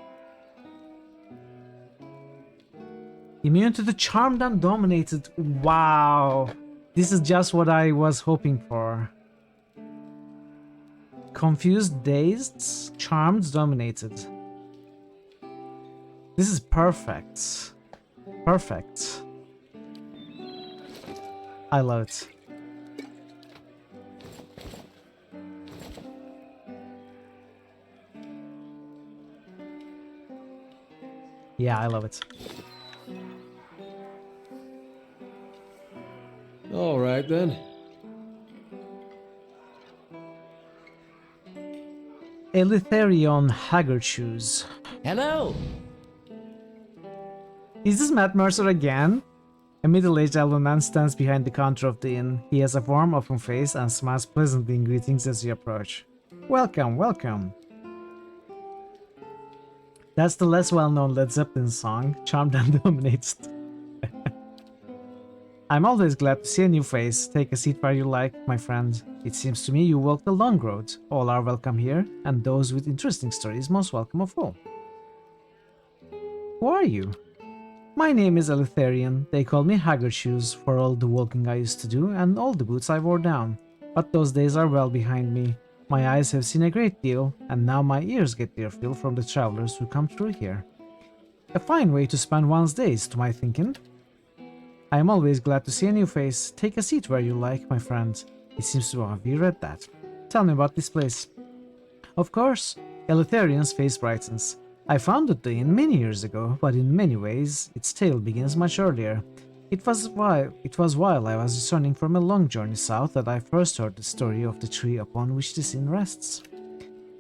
Immune to the charmed and dominated. Wow. This is just what I was hoping for. Confused, dazed, charmed, dominated. This is perfect. Perfect. I love it. Yeah, I love it. All right, then. Elitharion Haggard Shoes. Hello. Is this Matt Mercer again? A middle-aged elven man stands behind the counter of the inn. He has a warm, open face and smiles pleasantly in greetings as you approach. Welcome, welcome. That's the less well-known Led Zeppelin song, Charmed and Dominated. I'm always glad to see a new face. Take a seat where you like, my friend. It seems to me you walked a long road. All are welcome here, and those with interesting stories most welcome of all. Who are you? My name is Eleutherion. They call me Haggard Shoes for all the walking I used to do and all the boots I wore down. But those days are well behind me. My eyes have seen a great deal, and now my ears get their fill from the travelers who come through here. A fine way to spend one's days, to my thinking. I am always glad to see a new face. Take a seat where you like, my friend. It seems to have you read that. Tell me about this place. Of course, Eleutherian's face brightens. I founded the inn many years ago, but in many ways, its tale begins much earlier. It was while I was returning from a long journey south that I first heard the story of the tree upon which this inn rests.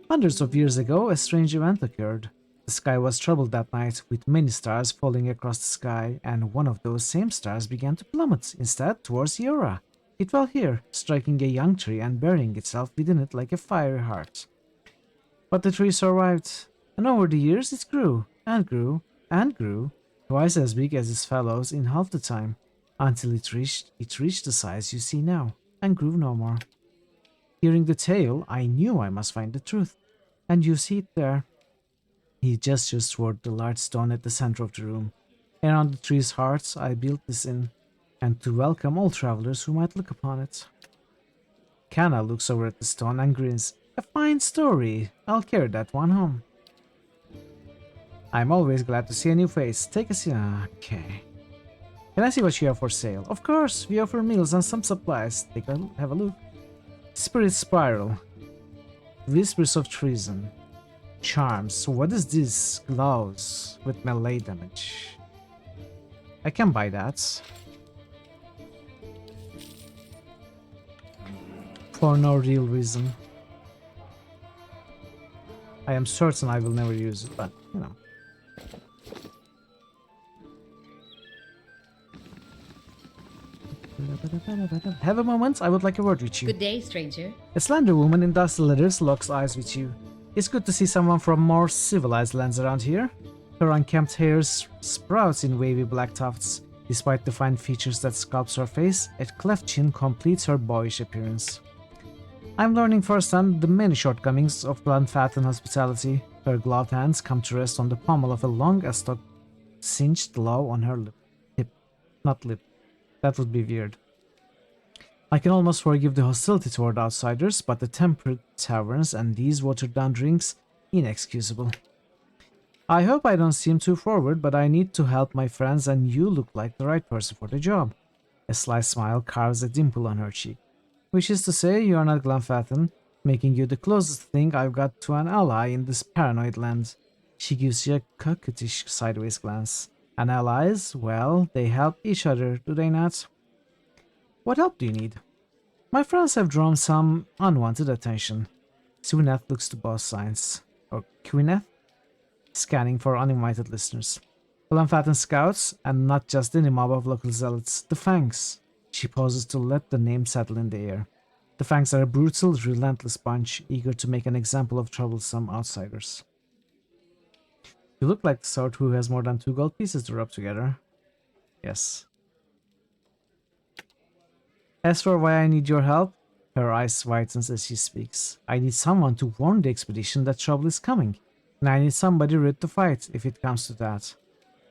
Hundreds of years ago, a strange event occurred. The sky was troubled that night, with many stars falling across the sky, and one of those same stars began to plummet, instead towards Eora. It fell here, striking a young tree and burying itself within it like a fiery heart. But the tree survived, and over the years it grew, and grew, and grew, twice as big as its fellows in half the time, until it reached the size you see now, and grew no more. Hearing the tale, I knew I must find the truth, and you see it there. He gestures toward the large stone at the center of the room. Around the tree's heart I built this inn, and to welcome all travelers who might look upon it. Kana looks over at the stone and grins. A fine story. I'll carry that one home. I'm always glad to see a new face. Take a seat. Okay. Can I see what you have for sale? Of course, we offer meals and some supplies. Have a look. Spirit Spiral. Whispers of Treason. Charms. So what is this? Gloves with melee damage. I can buy that. For no real reason. I am certain I will never use it, but, you know. Have a moment, I would like a word with you. Good day, stranger. A slender woman in dusty leathers locks eyes with you. It's good to see someone from more civilized lands around here. Her unkempt hair sprouts in wavy black tufts. Despite the fine features that sculpts her face, a cleft chin completes her boyish appearance. I'm learning firsthand the many shortcomings of Glenfathan hospitality. Her gloved hands come to rest on the pommel of a long Astok cinched glove on her hip. Not lip. That would be weird. I can almost forgive the hostility toward outsiders, but the temperate taverns and these watered-down drinks, inexcusable. I hope I don't seem too forward, but I need to help my friends and you look like the right person for the job. A sly smile carves a dimple on her cheek. Which is to say, you are not Glenfathan, making you the closest thing I've got to an ally in this paranoid land. She gives you a coquettish sideways glance. And allies, well, they help each other, do they not? What help do you need? My friends have drawn some unwanted attention. Swineth looks to both sides. Or Quineth? Scanning for uninvited listeners. Glenfathan scouts, and not just any mob of local zealots, the Fangs. She pauses to let the name settle in the air. The Fangs are a brutal, relentless bunch, eager to make an example of troublesome outsiders. You look like the sort who has more than 2 gold pieces to rub together. Yes. As for why I need your help, her eyes whitens as she speaks. I need someone to warn the expedition that trouble is coming, and I need somebody ready to fight if it comes to that.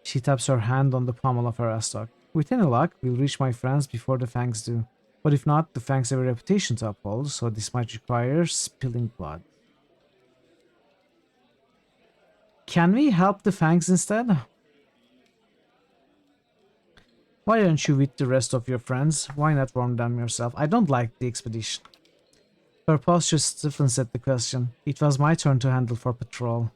She taps her hand on the pommel of her Astok. With any luck, we'll reach my friends before the Fangs do. But if not, the Fangs have a reputation to uphold, so this might require spilling blood. Can we help the Fangs instead? Why aren't you with the rest of your friends? Why not warn them yourself? I don't like the expedition. Her posture stiffens at the question. It was my turn to handle far patrol.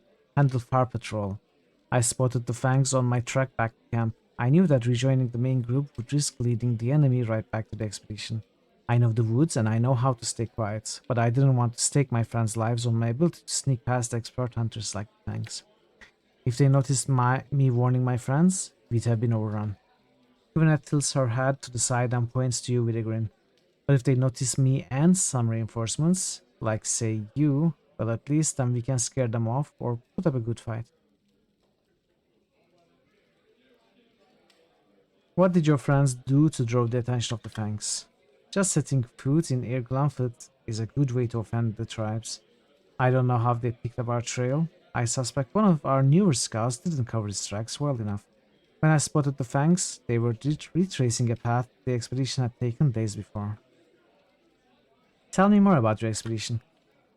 I spotted the Fangs on my trek back to camp. I knew that rejoining the main group would risk leading the enemy right back to the expedition. I know the woods and I know how to stay quiet, but I didn't want to stake my friends' lives on my ability to sneak past expert hunters like the Fangs. If they noticed me warning my friends, we'd have been overrun. Kuvenet tilts her head to the side and points to you with a grin. But if they notice me and some reinforcements, like say you, well at least then we can scare them off or put up a good fight. What did your friends do to draw the attention of the Fangs? Just setting foot in Air Glanfoot is a good way to offend the tribes. I don't know how they picked up our trail. I suspect one of our newer scouts didn't cover his tracks well enough. When I spotted the Fangs, they were retracing a path the expedition had taken days before. Tell me more about your expedition.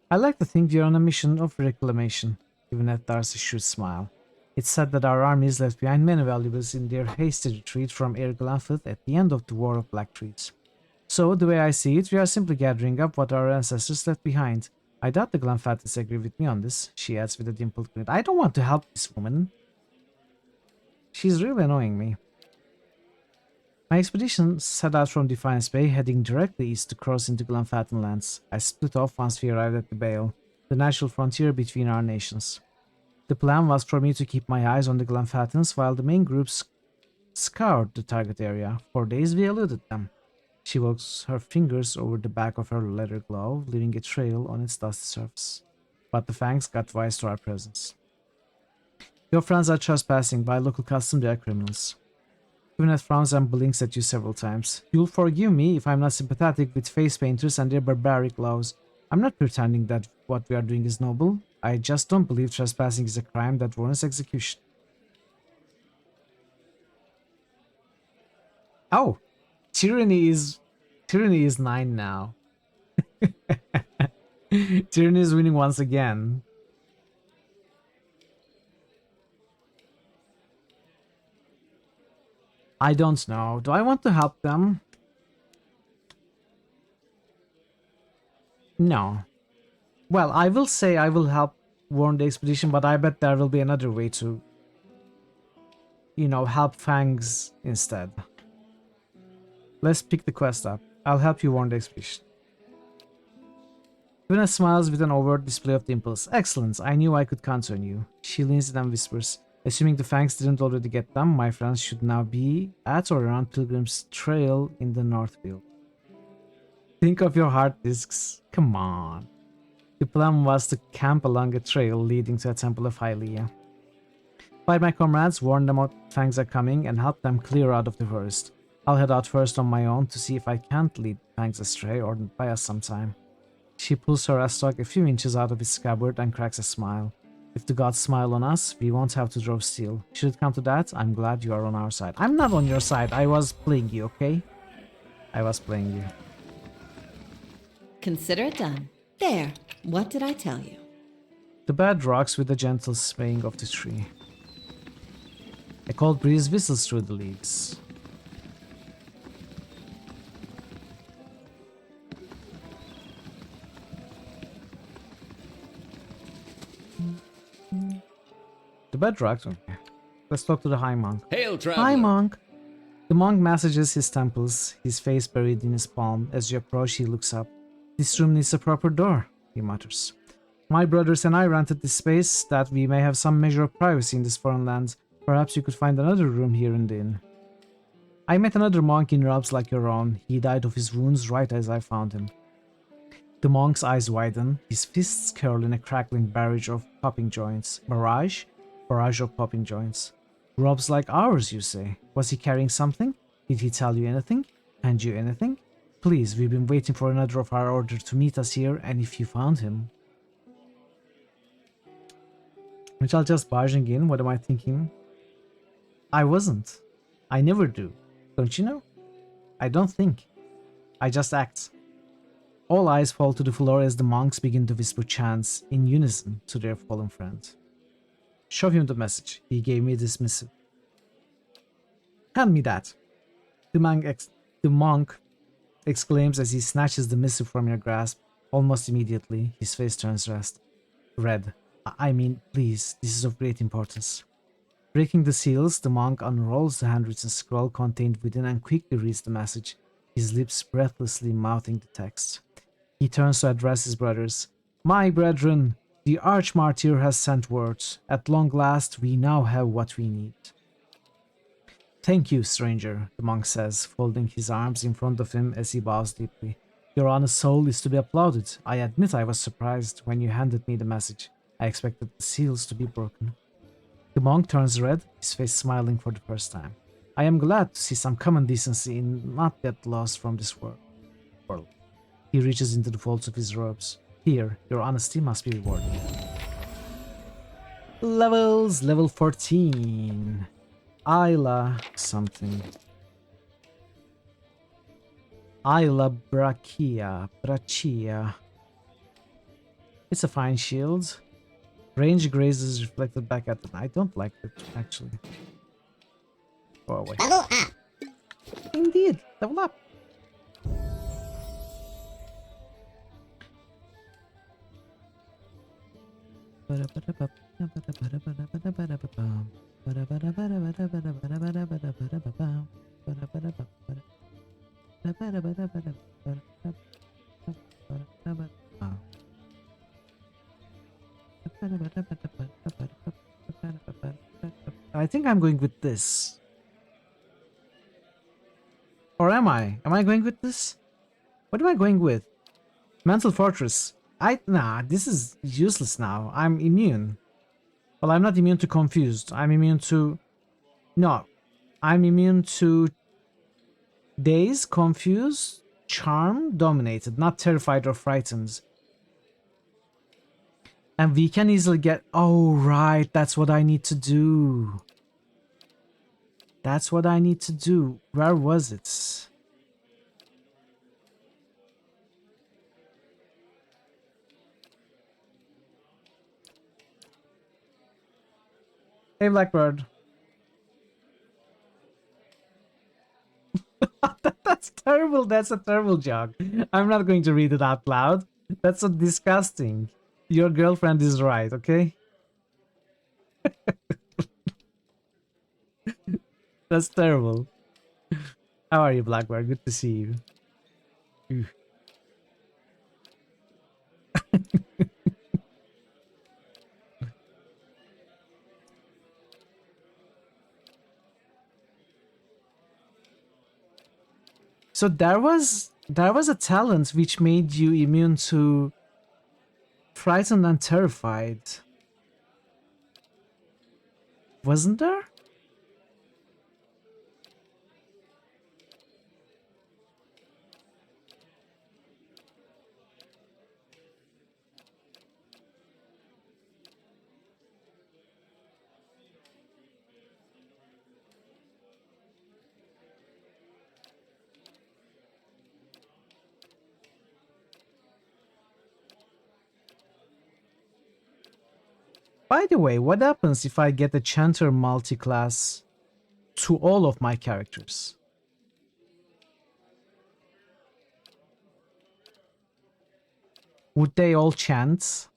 I like to think we are on a mission of reclamation, even at Darcy should smile. It's said that our armies left behind many valuables in their hasty retreat from Air Glanfoot at the end of the War of Black Trees. So, the way I see it, we are simply gathering up what our ancestors left behind. I doubt the Glanfattis agree with me on this, she adds with a dimpled grin. I don't want to help this woman. She's really annoying me. My expedition set out from Defiance Bay, heading directly east to cross into Glanfattan lands. I split off once we arrived at the Vale, the natural frontier between our nations. The plan was for me to keep my eyes on the Glanfattans while the main groups scoured the target area. For days we eluded them. She walks her fingers over the back of her leather glove, leaving a trail on its dusty surface. But the Fangs got wise to our presence. Your friends are trespassing. By local custom, they are criminals. Kuvenet frowns and blinks at you several times. You'll forgive me if I'm not sympathetic with face painters and their barbaric laws. I'm not pretending that what we are doing is noble. I just don't believe trespassing is a crime that warrants execution. Oh! Tyranny is 9 now. Tyranny is winning once again. I don't know. Do I want to help them? No. Well, I will say I will help warn the expedition, but I bet there will be another way to, you know, help Fangs instead. Let's pick the quest up. I'll help you warn the expedition. Vina smiles with an overt display of dimples. Excellent, I knew I could count on you. She leans in and whispers, assuming the Fangs didn't already get them, my friends should now be at or around Pilgrim's Trail in the Northfield. Think of your hard disks. Come on. The plan was to camp along a trail leading to a temple of Hylia. Find my comrades, warn them what Fangs are coming, and help them clear out of the forest. I'll head out first on my own to see if I can't lead Fangs astray or buy us some time. She pulls her astock a few inches out of its scabbard and cracks a smile. If the gods smile on us, we won't have to draw steel. Should it come to that, I'm glad you are on our side. I'm not on your side, I was playing you, okay? I was playing you. Consider it done. There, what did I tell you? The bed rocks with a gentle swaying of the tree. A cold breeze whistles through the leaves. The bed rocks. Okay. Let's talk to the High Monk. Hail, traveler. Hi, Monk. The monk massages his temples, his face buried in his palm. As you approach, he looks up. This room needs a proper door, he mutters. My brothers and I rented this space that we may have some measure of privacy in this foreign land. Perhaps you could find another room here in the inn. I met another monk in robes like your own. He died of his wounds right as I found him. The monk's eyes widen, his fists curl in a crackling barrage of popping joints. Barrage of popping joints. Robes like ours, you say? Was he carrying something? Did he tell you anything? Hand you anything? Please, we've been waiting for another of our order to meet us here, and if you found him... Which I'll just barging in, what am I thinking? I wasn't. I never do. Don't you know? I don't think. I just act. All eyes fall to the floor as the monks begin to whisper chants in unison to their fallen friend. Show him the message. He gave me this missive. Hand me that. The monk exclaims as he snatches the missive from your grasp. Almost immediately, his face turns red. I mean, please, this is of great importance. Breaking the seals, the monk unrolls the handwritten scroll contained within and quickly reads the message, his lips breathlessly mouthing the text. He turns to address his brothers. My brethren, the Archmartyr has sent word. At long last, we now have what we need. Thank you, stranger, the monk says, folding his arms in front of him as he bows deeply. Your honest soul is to be applauded. I admit I was surprised when you handed me the message. I expected the seals to be broken. The monk turns red, his face smiling for the first time. I am glad to see some common decency and not get lost from this world. He reaches into the folds of his robes. Here, your honesty must be rewarded. Levels, level 14. Isla something. Isla Brachia. It's a fine shield. Range grazes reflected back at them. I don't like it, actually. Go away. Level up. Indeed, level up. I think I'm going with this. Or am I? Am I going with this? What am I going with? Mental Fortress. Nah, this is useless now. I'm immune. Well, I'm not immune to confused. I'm immune to... No. I'm immune to... Daze, confused, charm, dominated. Not terrified or frightened. And we can easily get... Oh, right. That's what I need to do. That's what I need to do. Where was it? Hey, Blackbird. That's terrible. That's a terrible joke. I'm not going to read it out loud. That's so disgusting. Your girlfriend is right, okay? That's terrible. How are you, Blackbird? Good to see you. Ew. So there was a talent which made you immune to frightened and terrified. Wasn't there? By the way, what happens if I get a Chanter multi-class to all of my characters? Would they all chant?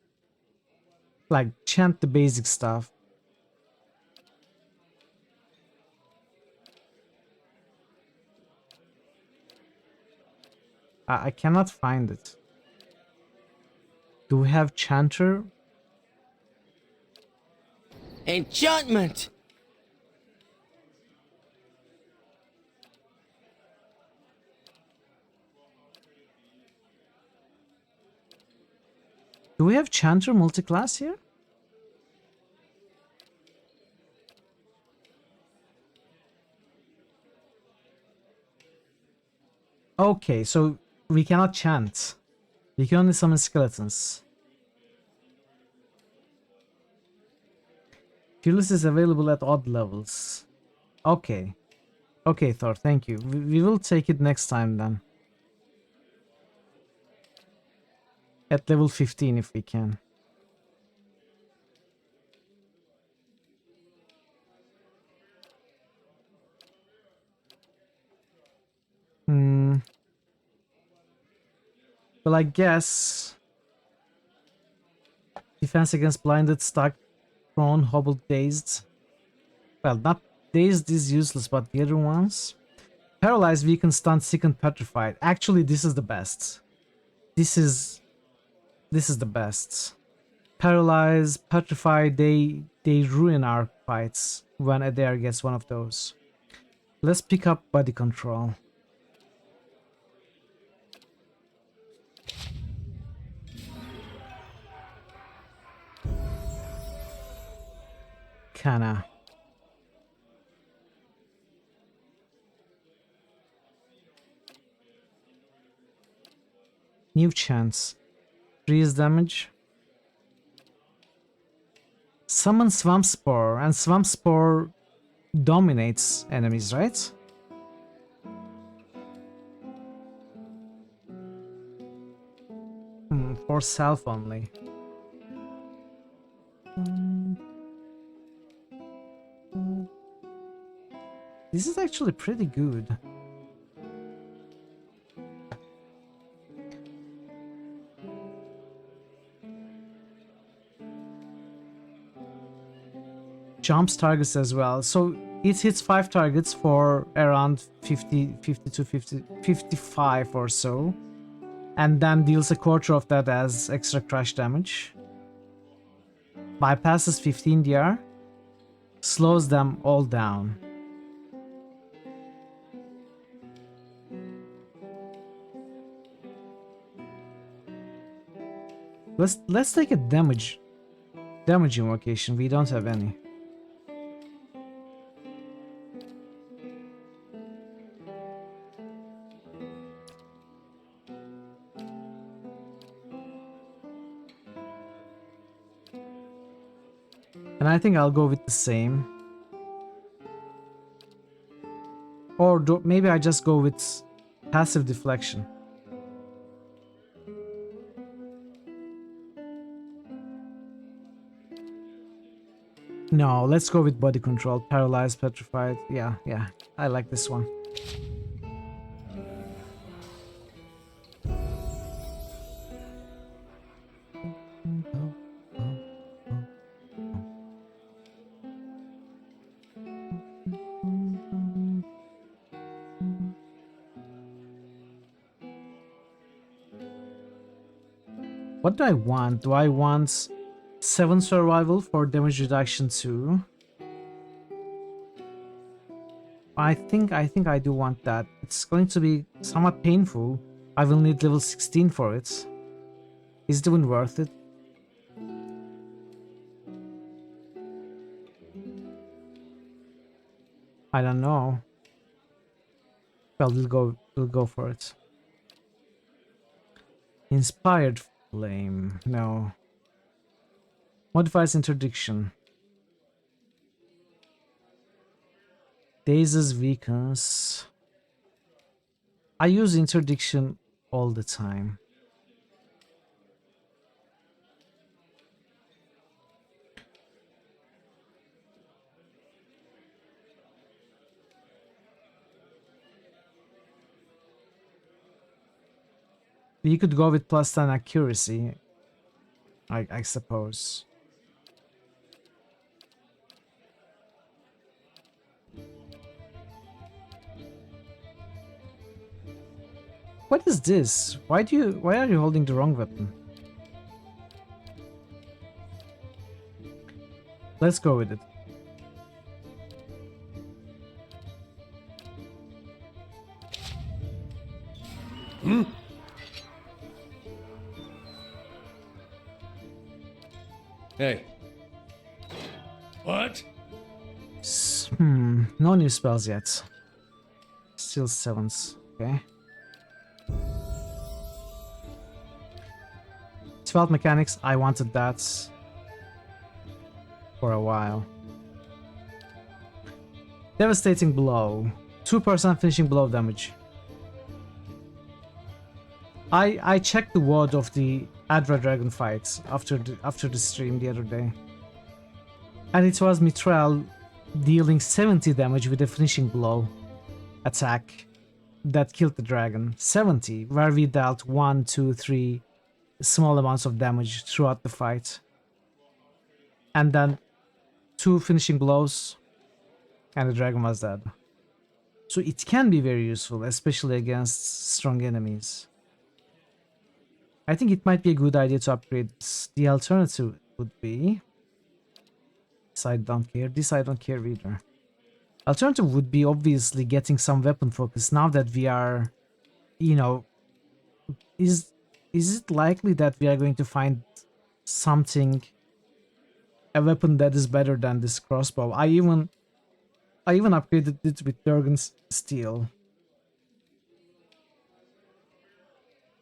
Like, chant the basic stuff. I cannot find it. Do we have Chanter? Enchantment! Do we have Chanter multi-class here? Okay, so we cannot chant. We can only summon skeletons. Fearless is available at odd levels. Okay. Okay, Thor, thank you. We will take it next time then. At level 15 if we can. Well, I guess... Defense against blinded, stuck, prone, hobbled, dazed. Well, not dazed is useless, but the other ones... Paralyzed, weakened, stunned, sick, and petrified. Actually, this is the best. This is the best. Paralyzed, petrified, they ruin our fights when Adair gets one of those. Let's pick up body control. Kana. New chance. Freeze damage. Summon Swamp Spore, and Swamp Spore dominates enemies, right? For self only. This is actually pretty good. Jumps targets as well, so it hits 5 targets for around 50 to 55 or so, and then deals a quarter of that as extra crash damage. Bypasses 15 DR, slows them all down. Let's take a damage invocation. We don't have any. And I think I'll go with the same. Or maybe I just go with passive deflection. No, let's go with body control. Paralyzed, petrified. Yeah, I like this one. What do I want? Do I want 7 survival for damage reduction too? I think I do want that. It's going to be somewhat painful. I will need level 16 for it. Is it even worth it? I don't know. Well, we'll go for it. Inspired flame. No. Modifies interdiction. Dazes weakens. I use interdiction all the time. You could go with +10 accuracy, I suppose. What is this? Why are you holding the wrong weapon? Let's go with it. Hey. What? No new spells yet. Still 7s. Okay. 12 mechanics. I wanted that for a while. Devastating blow. 2% finishing blow damage. I checked the WOD of the Adra Dragon fights after the stream the other day, and it was Mithril dealing 70 damage with a finishing blow attack that killed the dragon. 70, where we dealt 1, 2, 3 small amounts of damage throughout the fight, and then 2 finishing blows, and the dragon was dead. So it can be very useful, especially against strong enemies. I think it might be a good idea to upgrade this. The alternative would be... This I don't care. This I don't care either. Alternative would be obviously getting some weapon focus now that we are, you know, is it likely that we are going to find something, a weapon that is better than this crossbow? I even upgraded it with Durgan's steel.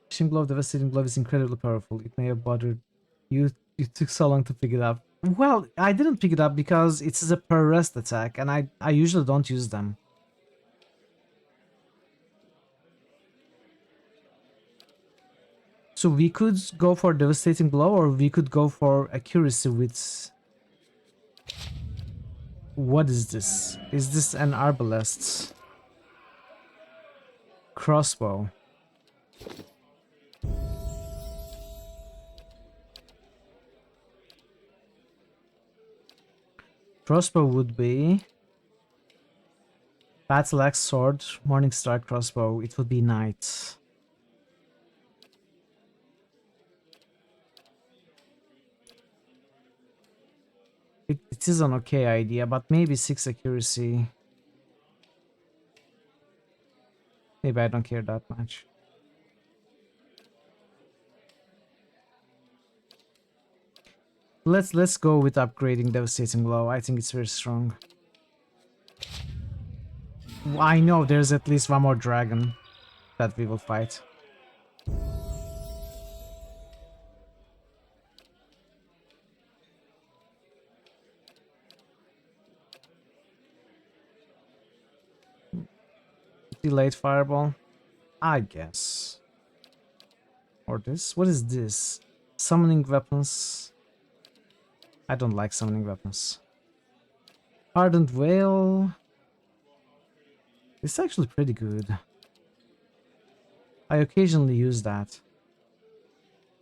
Fishing glove, devastating glove is incredibly powerful. It may have bothered you. You took so long to pick it up. Well, I didn't pick it up because it is a per rest attack, and I usually don't use them. So we could go for devastating blow, or we could go for accuracy with... What is this? Is this an arbalest? Crossbow. Crossbow would be battle axe, sword, morning star, crossbow. It would be knight. It is an okay idea, but maybe 6 accuracy. Maybe I don't care that much. Let's go with upgrading devastating blow. I think it's very strong. I know there's at least one more dragon that we will fight. Delayed fireball, I guess. Or this? What is this? Summoning weapons. I don't like summoning weapons. Hardened Whale. It's actually pretty good. I occasionally use that.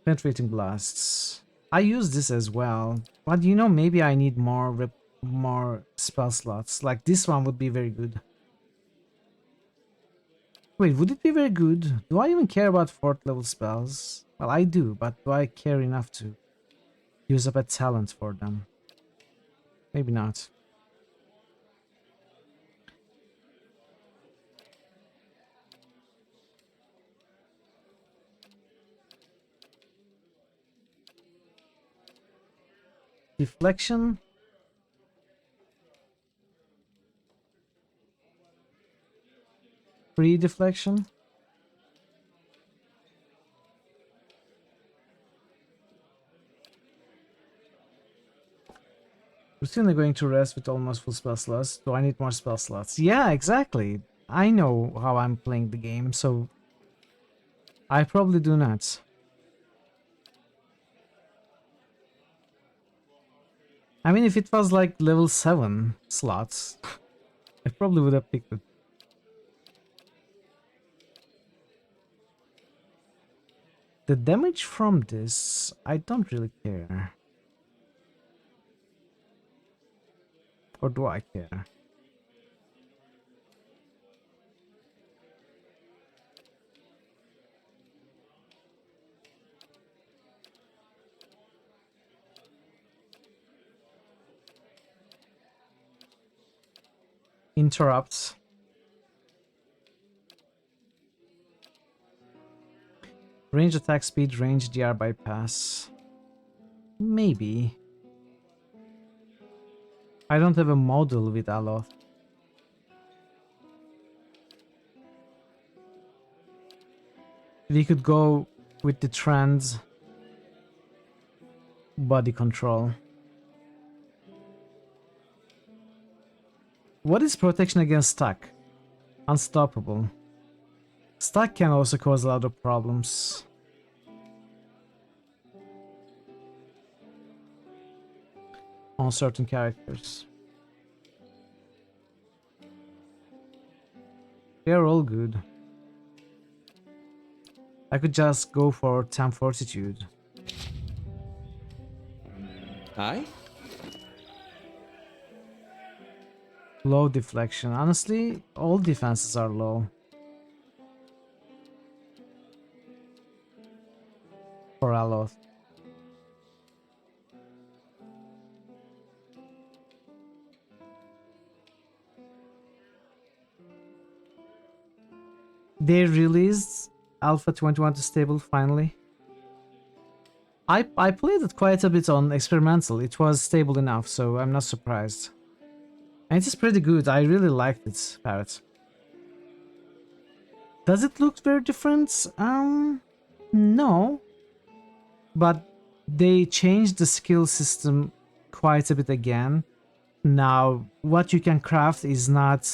Penetrating blasts. I use this as well, but you know, maybe I need more spell slots. Like this one would be very good. Wait, would it be very good? Do I even care about 4th level spells? Well, I do, but do I care enough to use up a talent for them? Maybe not. Deflection. Free deflection. Routinely going to rest with almost full spell slots. Do I need more spell slots? Yeah, exactly. I know how I'm playing the game, so I probably do not. I mean, if it was like level 7 slots, I probably would have picked it. The damage from this, I don't really care. Or do I care? Interrupts. Range attack speed, range DR bypass. Maybe. I don't have a model with Aloth. We could go with the trans body control. What is protection against stuck? Unstoppable. Stuck can also cause a lot of problems. On certain characters. They're all good. I could just go for 10 fortitude. Hi? Low deflection. Honestly, all defenses are low. For Aloth. they released Alpha 21 to stable finally. I played it quite a bit on experimental. It was stable enough, so I'm not surprised. And it is pretty good. I really liked it, Parrot. Does it look very different? No. But they changed the skill system quite a bit again. Now, what you can craft is not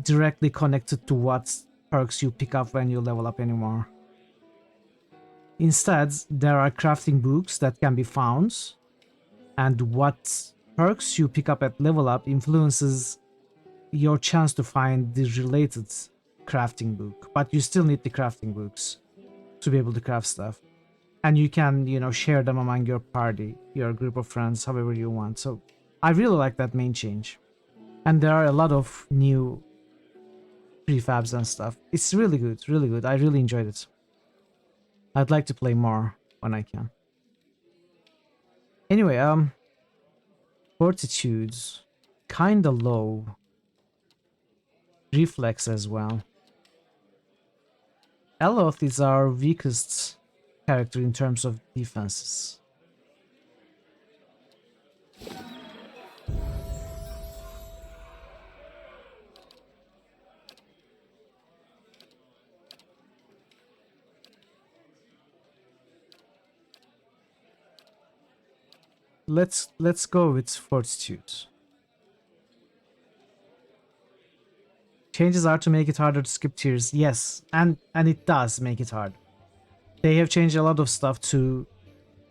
directly connected to what perks you pick up when you level up anymore. Instead, there are crafting books that can be found, and what perks you pick up at level up influences your chance to find the related crafting book, but you still need the crafting books to be able to craft stuff. And you can, you know, share them among your party, your group of friends, however you want. So I really like that main change. And there are a lot of new prefabs and stuff. It's really good, really good. I really enjoyed it. I'd like to play more when I can. Anyway, fortitude, kinda low. Reflex as well. Eloth is our weakest character in terms of defenses. Let's go with fortitude. Changes are to make it harder to skip tiers. Yes, and it does make it hard. They have changed a lot of stuff to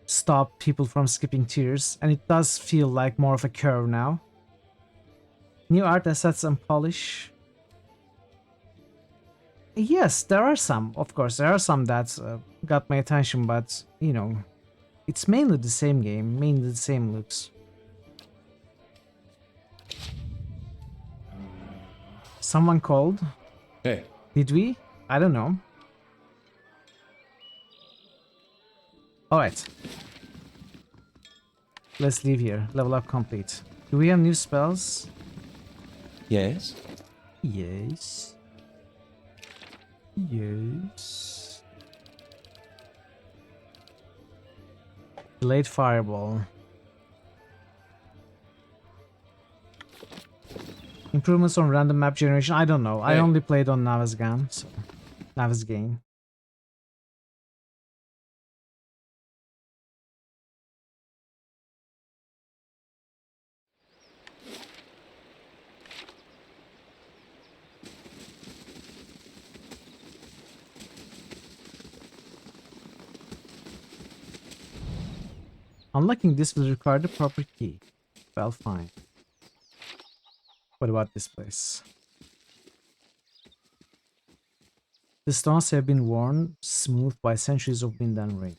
stop people from skipping tiers, and it does feel like more of a curve now. New art assets and polish. Yes, there are some, of course, there are some that got my attention, but, you know, it's mainly the same game, mainly the same looks. Someone called? Hey. Did we? I don't know. Alright. Let's leave here. Level up complete. Do we have new spells? Yes? Yes. Yes. Delayed fireball. Improvements on random map generation? I don't know. I only played on Navasgan, so Navasgain. Unlocking this will require the proper key. Well, fine. What about this place? The stones have been worn smooth by centuries of wind and rain.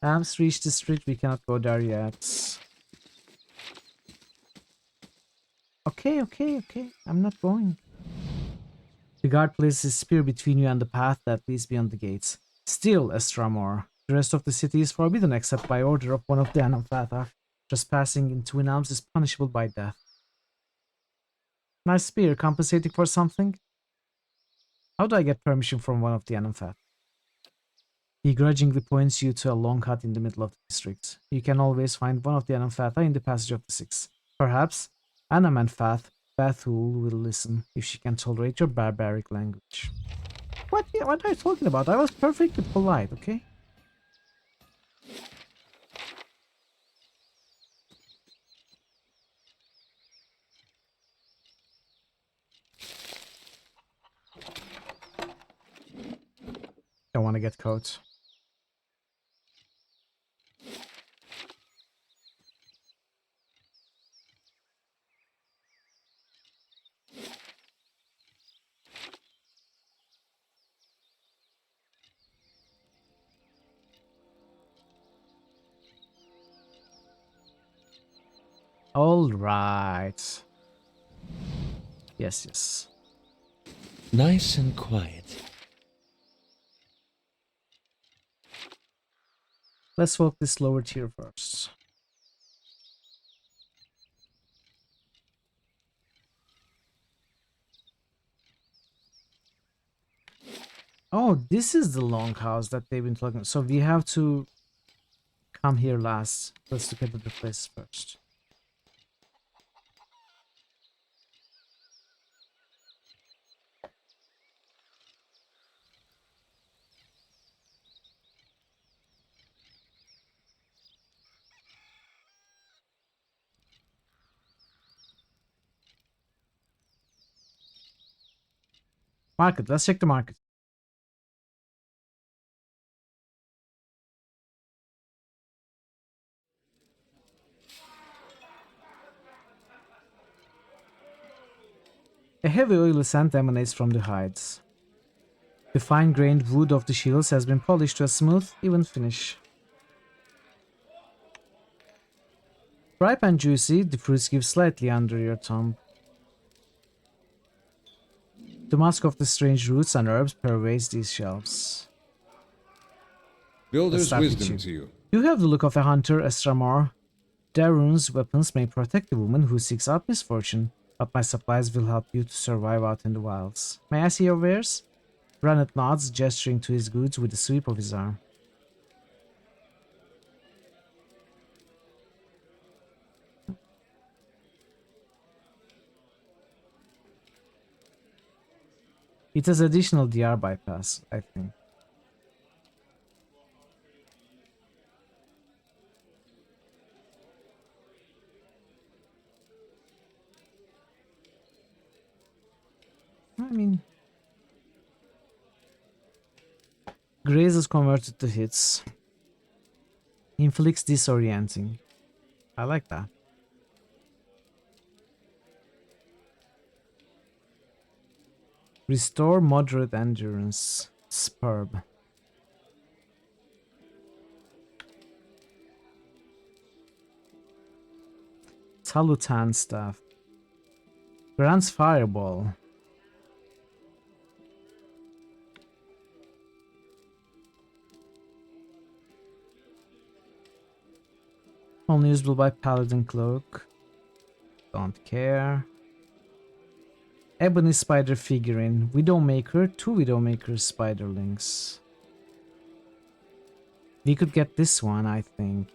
Amps reached the street, we cannot go there yet. Okay, I'm not going. The guard places his spear between you and the path that leads beyond the gates. Still, Estramor. The rest of the city is forbidden except by order of one of the Anamfatha. Trespassing in Twin Elms is punishable by death. Nice spear, compensating for something? How do I get permission from one of the Anamfatha? He grudgingly points you to a long hut in the middle of the district. You can always find one of the Anamfatha in the Passage of the Six. Perhaps Anamanfath Bethul will listen if she can tolerate your barbaric language. What are you talking about? I was perfectly polite, okay? Don't want to get caught. All right. Yes. Nice and quiet. Let's walk this lower tier first. Oh, this is the longhouse that they've been talking. So we have to come here last. Let's look at the place first. Market. Let's check the market. A heavy oily scent emanates from the hides. The fine-grained wood of the shields has been polished to a smooth, even finish. Ripe and juicy, the fruits give slightly under your tongue. The musk of the strange roots and herbs pervades these shelves. Builder's wisdom to you. You have the look of a hunter, Estramor. Darun's weapons may protect the woman who seeks out misfortune, but my supplies will help you to survive out in the wilds. May I see your wares? Ranat nods, gesturing to his goods with a sweep of his arm. It has additional DR bypass, I think. I mean, Graze is converted to hits. Inflicts disorienting. I like that. Restore moderate endurance. Superb. Salutan staff. Grants fireball. Only usable by Paladin Cloak. Don't care. Ebony Spider figurine. Widowmaker. 2 Widowmaker Spiderlings. We could get this one, I think.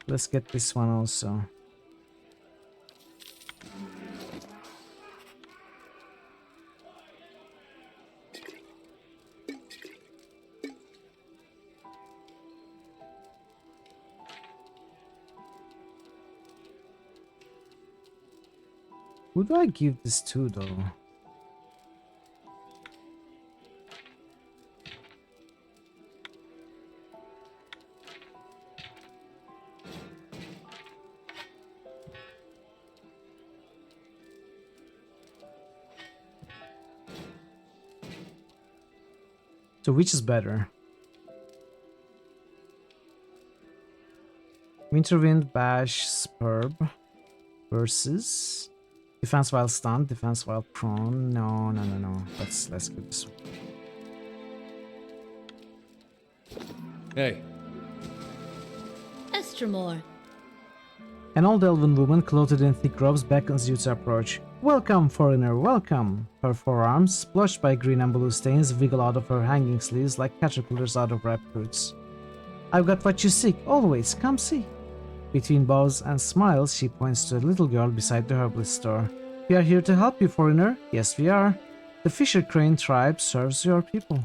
Let's get this one also. Who do I give this to, though? So which is better? Winterwind Bash Superb versus defense while stunned, defense while prone. No. Let's get this one. Hey. Estramor. An old elven woman clothed in thick robes beckons you to approach. Welcome, foreigner, welcome! Her forearms, splotched by green and blue stains, wiggle out of her hanging sleeves like caterpillars out of ripe fruits. I've got what you seek, always, come see. Between bows and smiles, she points to a little girl beside the herbalist store. We are here to help you, foreigner. Yes, we are. The Fisher Crane tribe serves your people.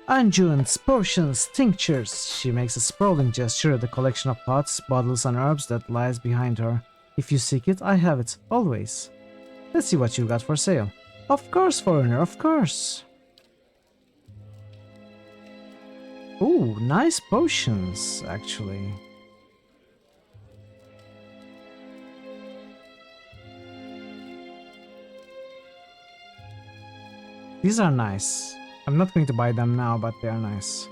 Unguents, potions, tinctures. She makes a sprawling gesture at the collection of pots, bottles, and herbs that lies behind her. If you seek it, I have it, always. Let's see what you got for sale. Of course, foreigner, of course. Ooh, nice potions, actually. These are nice. I'm not going to buy them now, but they are nice.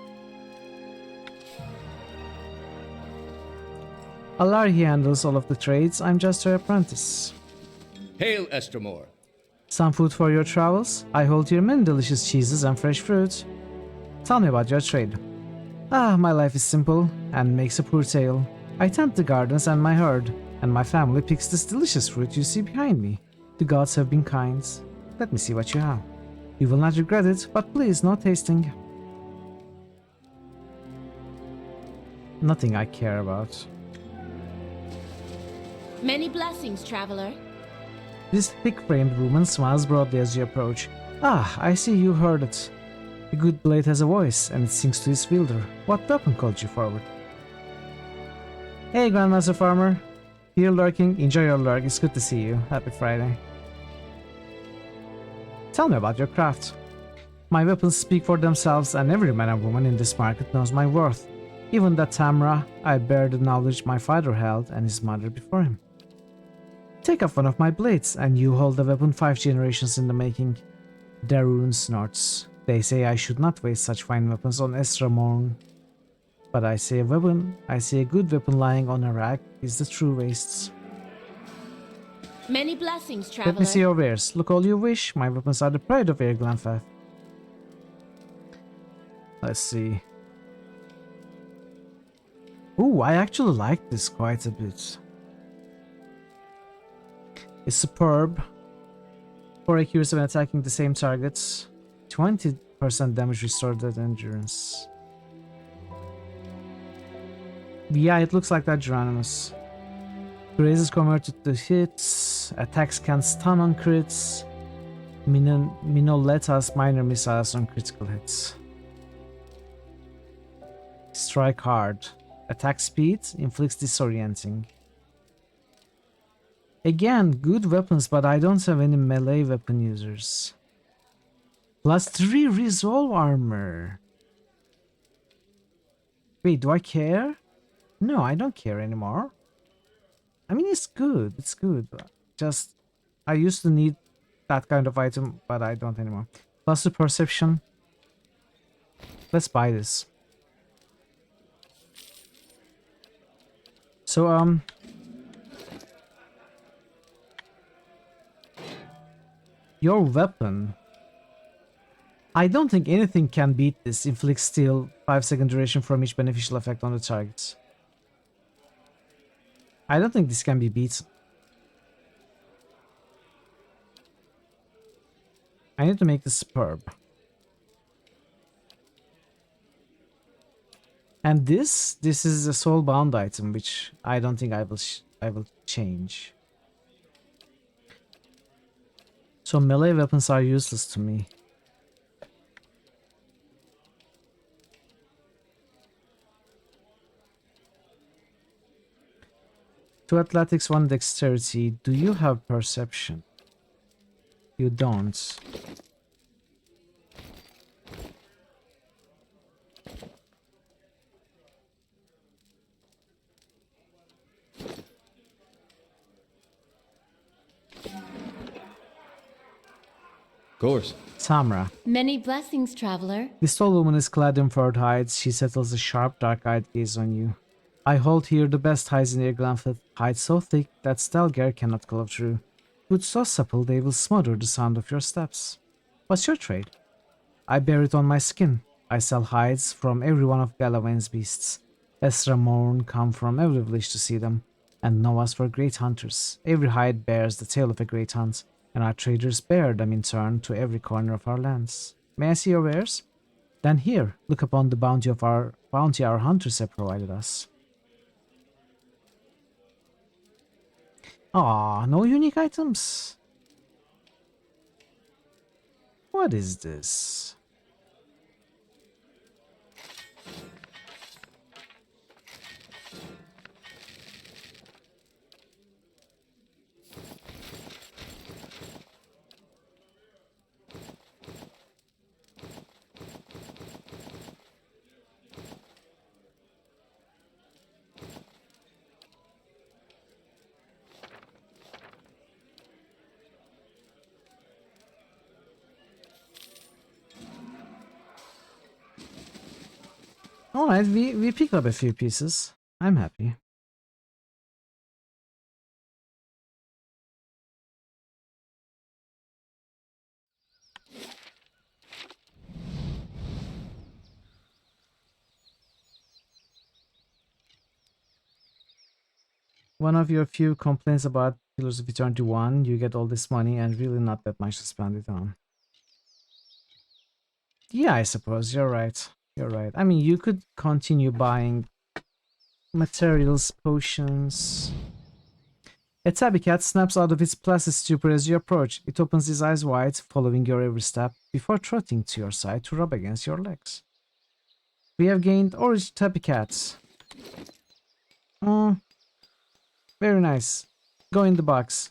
Alari handles all of the trades. I'm just her apprentice. Hail, Estramor. Some food for your travels? I hold here many delicious cheeses and fresh fruit. Tell me about your trade. My life is simple and makes a poor tale. I tend the gardens and my herd, and my family picks this delicious fruit you see behind me. The gods have been kind. Let me see what you have. You will not regret it, but please, no tasting. Nothing I care about. Many blessings, traveler. This thick-framed woman smiles broadly as you approach. Ah, I see you heard it. A good blade has a voice, and it sings to its wielder. What weapon called you forward? Hey, Grandmaster Farmer. Here lurking. Enjoy your lurk. It's good to see you. Happy Friday. Tell me about your craft. My weapons speak for themselves, and every man and woman in this market knows my worth. Even that Tamra, I bear the knowledge my father held and his mother before him. Take off one of my blades, and you hold the weapon 5 generations in the making. Darun snorts. They say I should not waste such fine weapons on Esra Morn. But I say a good weapon lying on a rack is the true waste. Many blessings, traveler. Let me see your wares. Look all you wish. My weapons are the pride of Air Glanfath. Let's see. Ooh, I actually like this quite a bit. It's superb. 4 accuracy when attacking the same targets. 20% damage restored at endurance. Yeah, it looks like that Geronimus. Graze is converted to hits. Attacks can stun on crits. Minoletas minor missiles on critical hits. Strike hard. Attack speed inflicts disorienting. Again, good weapons, but I don't have any melee weapon users. Plus 3 resolve armor. Wait, do I care? No, I don't care anymore. I mean, it's good, but just I used to need that kind of item, but I don't anymore. Plus the perception. Let's buy this. So, your weapon. I don't think anything can beat this. Inflicts steel, 5-second duration from each beneficial effect on the targets. I don't think this can be beaten. I need to make this superb. And this is a soul-bound item, which I don't think I will change. So melee weapons are useless to me. Two athletics, 1 dexterity. Do you have perception? You don't. Course. Samra. Many blessings, traveler. This tall woman is clad in furred hides. She settles a sharp, dark-eyed gaze on you. I hold here the best hides in Irglanfith, hides so thick that Stelgar cannot clove through. Boots so supple they will smother the sound of your steps. What's your trade? I bear it on my skin. I sell hides from every one of Galawain's beasts. Esra Morn come from every village to see them, and know us for great hunters. Every hide bears the tale of a great hunt, and our traders bear them in turn to every corner of our lands. May I see your wares? Then here, look upon the bounty our hunters have provided us. Ah, no unique items. What is this? Alright, we picked up a few pieces. I'm happy. One of your few complaints about Pillars of Eternity 1, you get all this money and really not that much to spend it on. Yeah, I suppose, you're right. You're right. I mean, you could continue buying materials, potions. A tabby cat snaps out of its placid stupor as you approach. It opens its eyes wide, following your every step, before trotting to your side to rub against your legs. We have gained orange tabby cats. Oh, very nice. Go in the box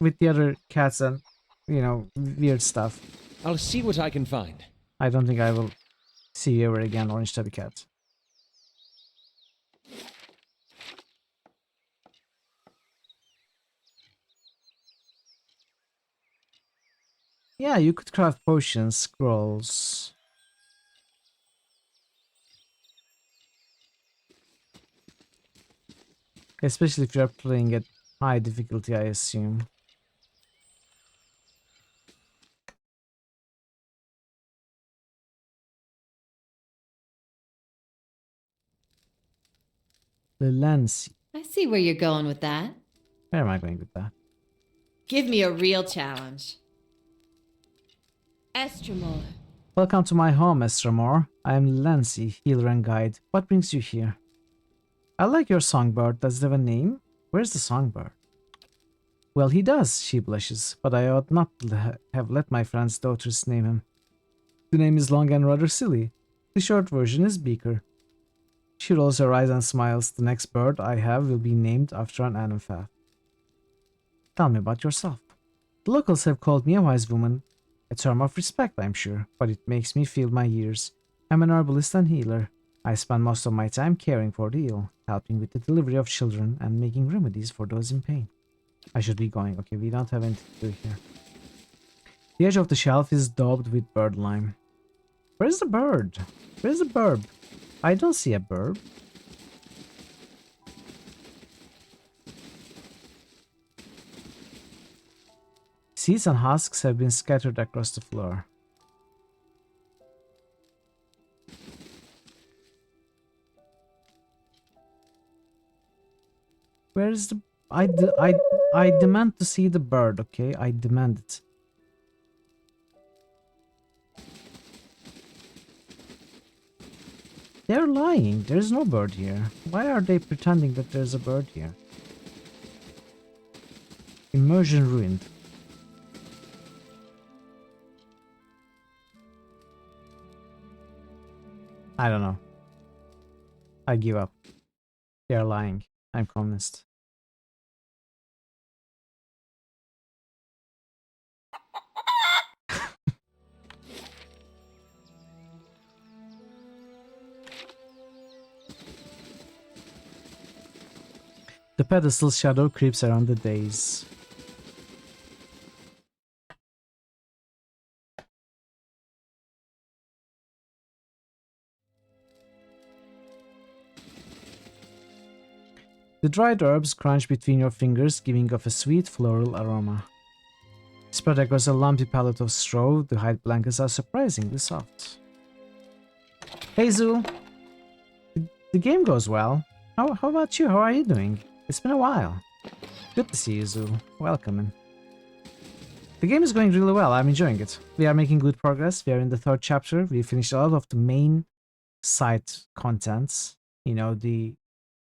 with the other cats and, you know, weird stuff. I'll see what I can find. I don't think I will see you ever again, orange tabby cat. Yeah, you could craft potions, scrolls. Especially if you're playing at high difficulty, I assume. The lens. I see where you're going with that. Where am I going with that? Give me a real challenge. Estremor. Welcome to my home, Estramor. I am Lancy, healer and guide. What brings you here? I like your songbird. Does it have a name? Where's the songbird? Well, he does, she blushes, but I ought not have let my friend's daughters name him. The name is long and rather silly. The short version is Beaker. She rolls her eyes and smiles. The next bird I have will be named after an Anemphath. Tell me about yourself. The locals have called me a wise woman. A term of respect, I'm sure, but it makes me feel my years. I'm an herbalist and healer. I spend most of my time caring for the ill, helping with the delivery of children, and making remedies for those in pain. I should be going. Okay, we don't have anything to do here. The edge of the shelf is daubed with bird lime. Where's the bird? Where's the bird? I don't see a bird. Seeds and husks have been scattered across the floor. Where is the... I demand to see the bird, okay? I demand it. They're lying. There's no bird here. Why are they pretending that there's a bird here? Immersion ruined. I don't know. I give up. They're lying. I'm convinced. The pedestal's shadow creeps around the dais. The dried herbs crunch between your fingers, giving off a sweet floral aroma. Spread across a lumpy pallet of straw, the hide blankets are surprisingly soft. Hey Zul! The game goes well. How about you? How are you doing? It's been a while. Good to see you, Zul. Welcome in. The game is going really well. I'm enjoying it. We are making good progress. We are in the 3rd chapter. We finished a lot of the main side contents. You know, the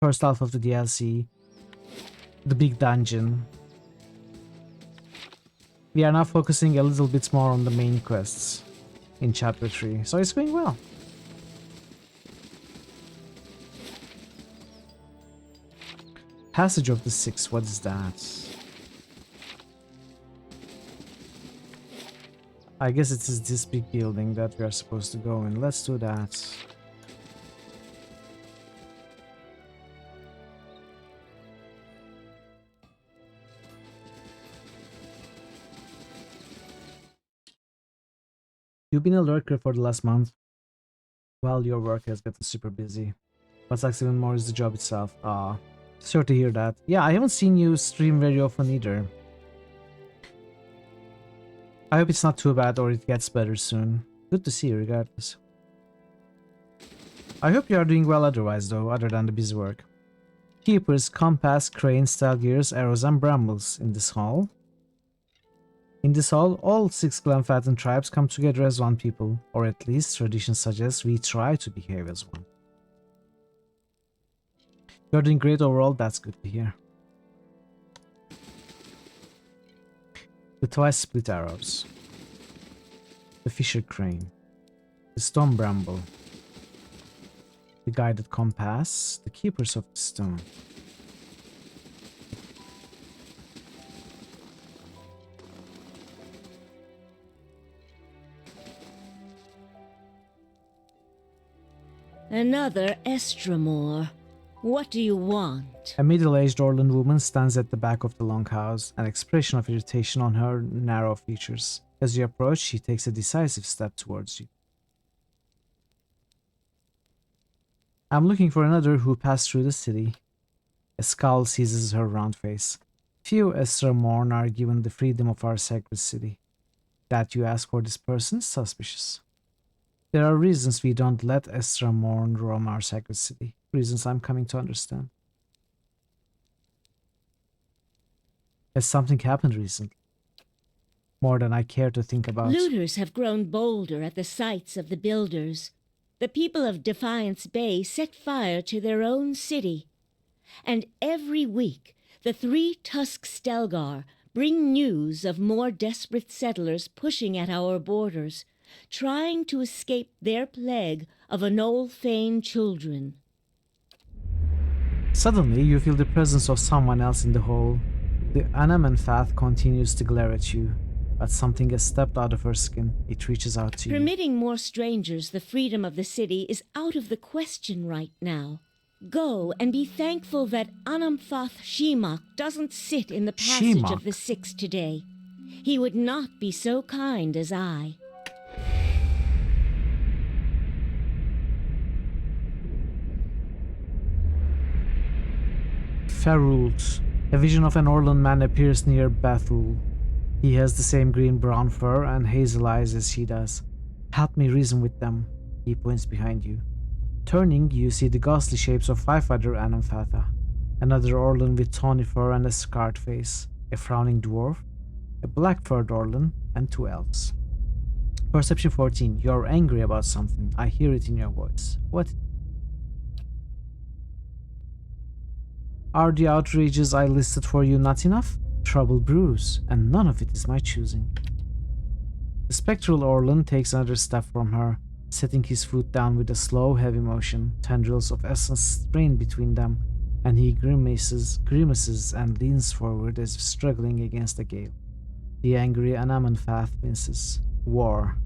first half of the DLC, the big dungeon. We are now focusing a little bit more on the main quests in chapter 3, so it's going well. Passage of the Six, what is that? I guess it is this big building that we are supposed to go in. Let's do that. You've been a lurker for the last month. Well, your work has gotten super busy. What sucks even more is the job itself. Sure to hear that. Yeah, I haven't seen you stream very often either. I hope it's not too bad or it gets better soon. Good to see you regardless. I hope you are doing well otherwise though, other than the busy work. Keepers, compass, crane, gears, arrows, and brambles in this hall. In this hall, all 6 Glenfatten tribes come together as one people, or at least tradition suggests we try to behave as one. You're doing great overall, that's good to hear. The twice split arrows. The fisher crane. The stone bramble. The guided compass. The keepers of the stone. Another Estramore. What do you want? A middle-aged Orland woman stands at the back of the longhouse, an expression of irritation on her narrow features. As you approach, she takes a decisive step towards you. I'm looking for another who passed through the city. A scowl seizes her round face. Few Estramorn are given the freedom of our sacred city. That you ask for this person is suspicious. There are reasons we don't let Estramorn roam our sacred city. Reasons I'm coming to understand. Has something happened recently? More than I care to think about. Looters have grown bolder at the sites of the builders. The people of Defiance Bay set fire to their own city. And every week, the 3 Tusk Stelgar bring news of more desperate settlers pushing at our borders, trying to escape their plague of Anolfane children. Suddenly, you feel the presence of someone else in the hall. The Anamanfath continues to glare at you, but something has stepped out of her skin. It reaches out to you. Permitting more strangers the freedom of the city is out of the question right now. Go and be thankful that Anamfath Shimak doesn't sit in the passage of the 6 today. He would not be so kind as I. Ferult. A vision of an Orland man appears near Bethul. He has the same green-brown fur and hazel eyes as she does. Help me reason with them. He points behind you. Turning, you see the ghastly shapes of 5 other Anamfatha. Another Orland with tawny fur and a scarred face. A frowning dwarf. A black-furred Orland. And 2 elves. Perception 14. You're angry about something. I hear it in your voice. What? Are the outrages I listed for you not enough? Trouble brews, and none of it is my choosing. The spectral Orland takes another step from her, setting his foot down with a slow, heavy motion. Tendrils of essence strain between them, and he grimaces and leans forward as if struggling against a gale. The angry Anamanfath winces. War.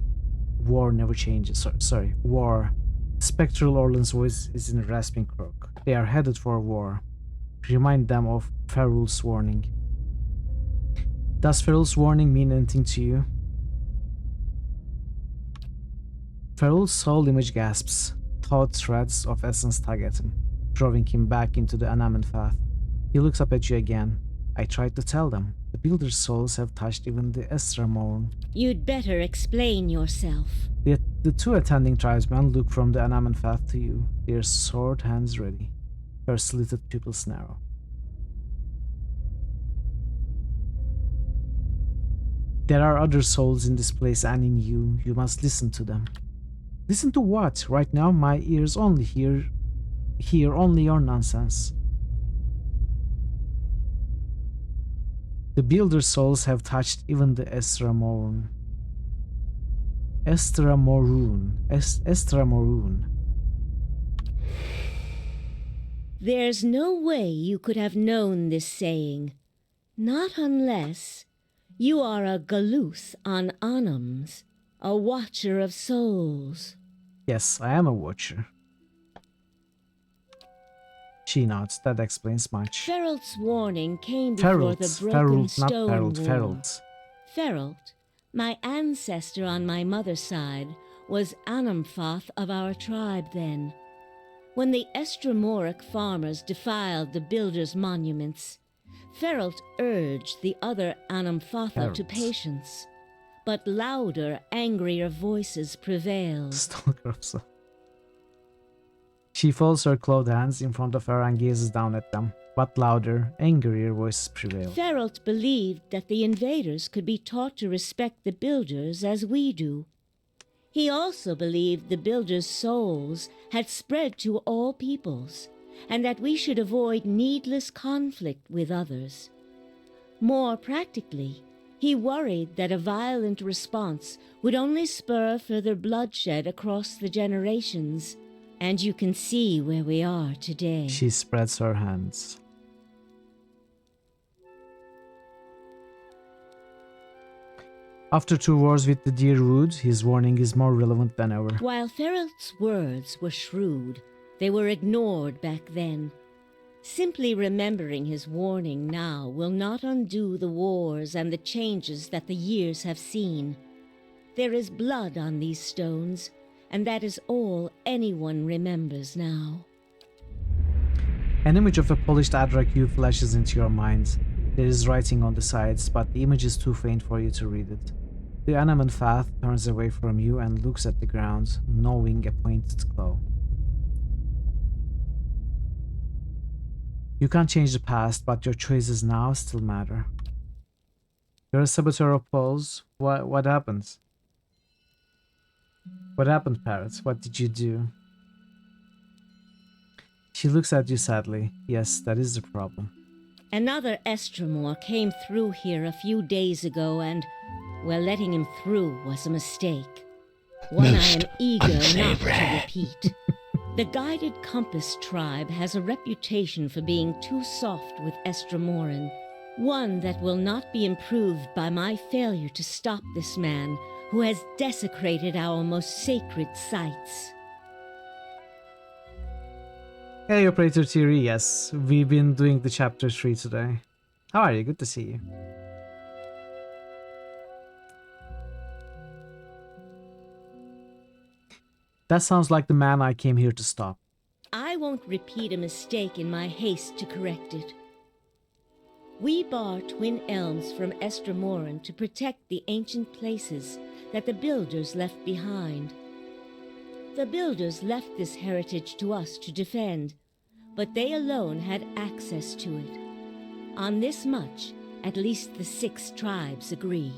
War never changes. Sorry, war. Spectral Orland's voice is in a rasping croak. They are headed for war. Remind them of Ferul's warning. Does Ferul's warning mean anything to you? Ferul's soul image gasps. Taut threads of essence tug at him, drawing him back into the Anamanfath. He looks up at you again. I tried to tell them. The builder's souls have touched even the Estramorn. You'd better explain yourself. The 2 attending tribesmen look from the Anamanfath to you, their sword hands ready. Her slitted pupils narrow. There are other souls in this place and in you. You must listen to them. Listen to what? Right now, my ears only hear only your nonsense. The builder souls have touched even the Estramorn. Estramorun. There's no way you could have known this saying. Not unless you are a Galuth on Anams, a watcher of souls. Yes, I am a watcher. She nods. That explains much. Ferult's warning came before the broken stone wall. Ferult. Ferult, my ancestor on my mother's side, was Anamfath of our tribe then. When the Estramoric farmers defiled the builders' monuments, Ferult urged the other Anamfatha to patience, but louder, angrier voices prevailed. Stalker of Souls. She folds her clawed hands in front of her and gazes down at them, but louder, angrier voices prevail. Feralt believed that the invaders could be taught to respect the builders as we do. He also believed the builders' souls had spread to all peoples, and that we should avoid needless conflict with others. More practically, he worried that a violent response would only spur further bloodshed across the generations, and you can see where we are today. She spreads her hands. After 2 wars with the Deer Wood, his warning is more relevant than ever. While Feralt's words were shrewd, they were ignored back then. Simply remembering his warning now will not undo the wars and the changes that the years have seen. There is blood on these stones, and that is all anyone remembers now. An image of a polished Adra cube flashes into your mind. There is writing on the sides, but the image is too faint for you to read it. The Anaman Fath turns away from you and looks at the ground, gnawing a pointed claw. You can't change the past, but your choices now still matter. You're a saboteur of Paul's. What happened? What happened, Parrot? What did you do? She looks at you sadly. Yes, that is the problem. Another Estremor came through here a few days ago, and, well, letting him through was a mistake. One I am eager not to repeat. The Guided Compass tribe has a reputation for being too soft with Estremoran, one that will not be improved by my failure to stop this man who has desecrated our most sacred sites. Hey, Operator Thierry, yes, we've been doing the chapter 3 today. How are you? Good to see you. That sounds like the man I came here to stop. I won't repeat a mistake in my haste to correct it. We bar Twin Elms from Estremoran to protect the ancient places that the builders left behind. The builders left this heritage to us to defend, but they alone had access to it. On this much, at least the 6 tribes agree.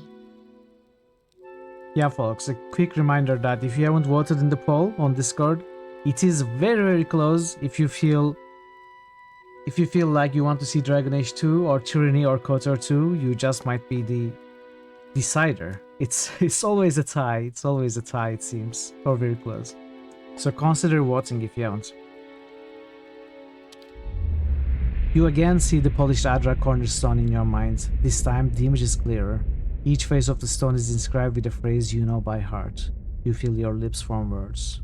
Yeah, folks, a quick reminder that if you haven't voted in the poll on Discord, it is very, very close. If you feel like you want to see Dragon Age 2 or Tyranny or KOTOR 2, you just might be the decider. It's always a tie. It's always a tie, it seems, or very close. So consider voting if you haven't. You again see the polished Adra cornerstone in your mind. This time the image is clearer. Each face of the stone is inscribed with a phrase you know by heart. You feel your lips form words.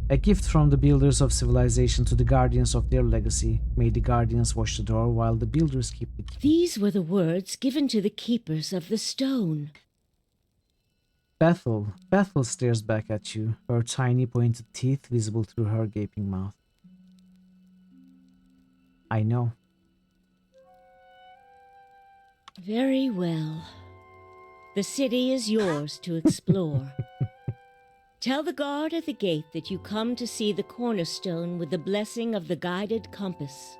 A gift from the builders of civilization to the guardians of their legacy. May the guardians watch the door while the builders keep the key. These were the words given to the keepers of the stone. Bethel stares back at you, her tiny pointed teeth visible through her gaping mouth. I know. Very well. The city is yours to explore. Tell the guard at the gate that you come to see the cornerstone with the blessing of the Guided Compass.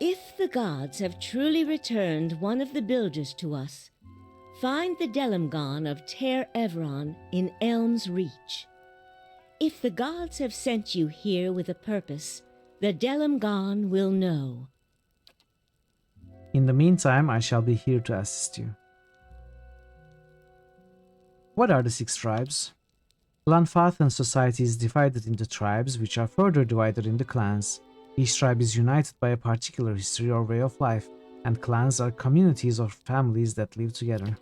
If the gods have truly returned one of the builders to us, find the Delimgon of Ter Evron in Elm's Reach. If the gods have sent you here with a purpose, the Delimgon will know. In the meantime, I shall be here to assist you. What are the 6 tribes? Glanfathan society is divided into tribes, which are further divided into clans. Each tribe is united by a particular history or way of life, and clans are communities or families that live together.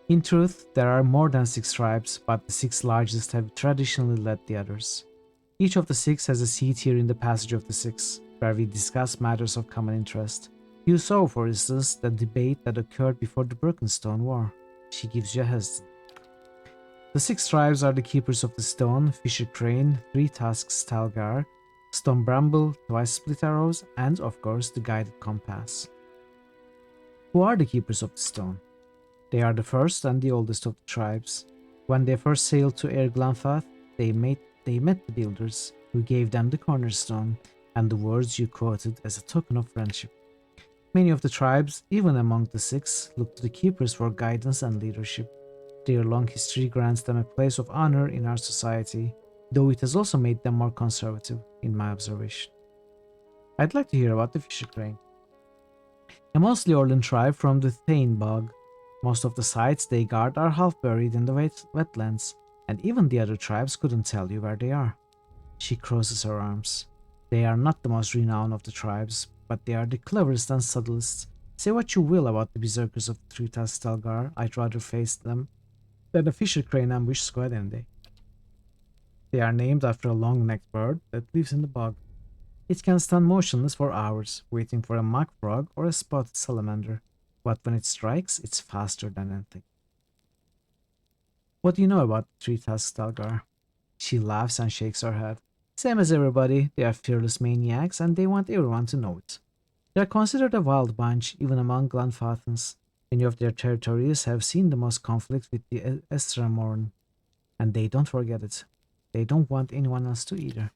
In truth, there are more than 6 tribes, but the 6 largest have traditionally led the others. Each of the 6 has a seat here in the Passage of the 6, where we discuss matters of common interest. You saw, for instance, the debate that occurred before the Birkenstone War. She gives you a hesitant. The 6 tribes are the keepers of the stone, Fisher Crane, 3 Tusks, Stalgar, Stone Bramble, Twice Split Arrows, and of course the Guided Compass. Who are the keepers of the stone? They are the first and the oldest of the tribes. When they first sailed to Air Glanfath, they met the builders. who gave them the cornerstone and the words you quoted as a token of friendship. Many of the tribes, even among the six, look to the keepers for guidance and leadership. Their long history grants them a place of honor in our society, though it has also made them more conservative, in my observation. I'd like to hear about the fisher crane. A mostly Orlan tribe from the Thane Bog. Most of the sites they guard are half buried in the wetlands, and even the other tribes couldn't tell you where they are. She crosses her arms. They are not the most renowned of the tribes, but they are the cleverest and subtlest. Say what you will about the berserkers of Tritas Stelgar, I'd rather face them than a fisher crane ambush squad any day. They are named after a long-necked bird that lives in the bog. It can stand motionless for hours, waiting for a mock frog or a spotted salamander, but when it strikes, it's faster than anything. What do you know about Tritas Stelgar? She laughs and shakes her head. Same as everybody, they are fearless maniacs and they want everyone to know it. They are considered a wild bunch, even among Glenfathans. Many of their territories have seen the most conflict with the Estramorn, and they don't forget it. They don't want anyone else to either.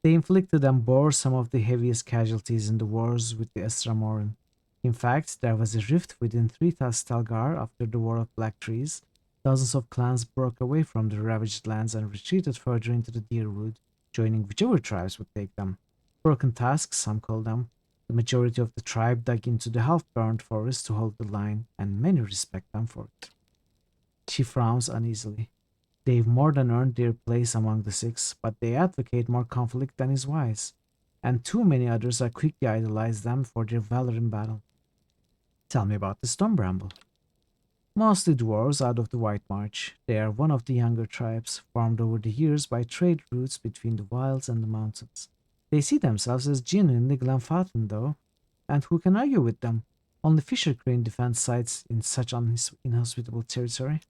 They inflicted and bore some of the heaviest casualties in the wars with the Estramorn. In fact, there was a rift within Tritas Stelgar after the War of Black Trees. Dozens of clans broke away from the ravaged lands and retreated further into the Deerwood, joining whichever tribes would take them. Broken tasks, some call them. The majority of the tribe dug into the half-burned forest to hold the line, and many respect them for it. She frowns uneasily. They've more than earned their place among the six, but they advocate more conflict than is wise, and too many others are quick to idolize them for their valor in battle. Tell me about the Stone Bramble. Mostly dwarves out of the White March, they are one of the younger tribes, formed over the years by trade routes between the wilds and the mountains. They see themselves as genuinely Glenfathan, though, and who can argue with them? Only Fisher Crane defends sites in such inhospitable territory.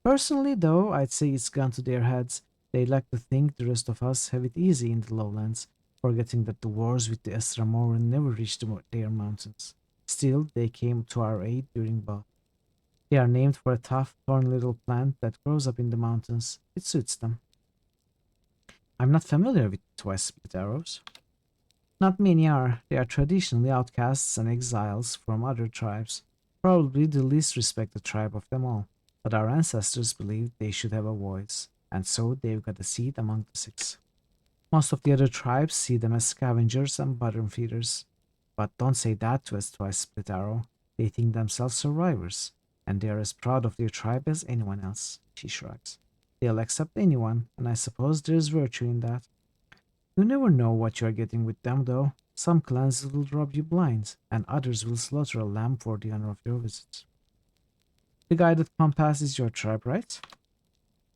Personally, though, I'd say it's gone to their heads. They like to think the rest of us have it easy in the lowlands, forgetting that the wars with the Estramoran never reached their mountains. Still, they came to our aid during both. They are named for a tough, thorny little plant that grows up in the mountains. It suits them. I'm not familiar with twice split arrows. Not many are. They are traditionally outcasts and exiles from other tribes, probably the least respected tribe of them all. But our ancestors believed they should have a voice, and so they've got a seat among the six. Most of the other tribes see them as scavengers and bottom feeders. But don't say that to a twice split arrow. They think themselves survivors, and they are as proud of their tribe as anyone else, she shrugs. They'll accept anyone, and I suppose there's virtue in that. You never know what you are getting with them, though. Some clans will rob you blind, and others will slaughter a lamb for the honor of your visit. The guided compass is your tribe, right?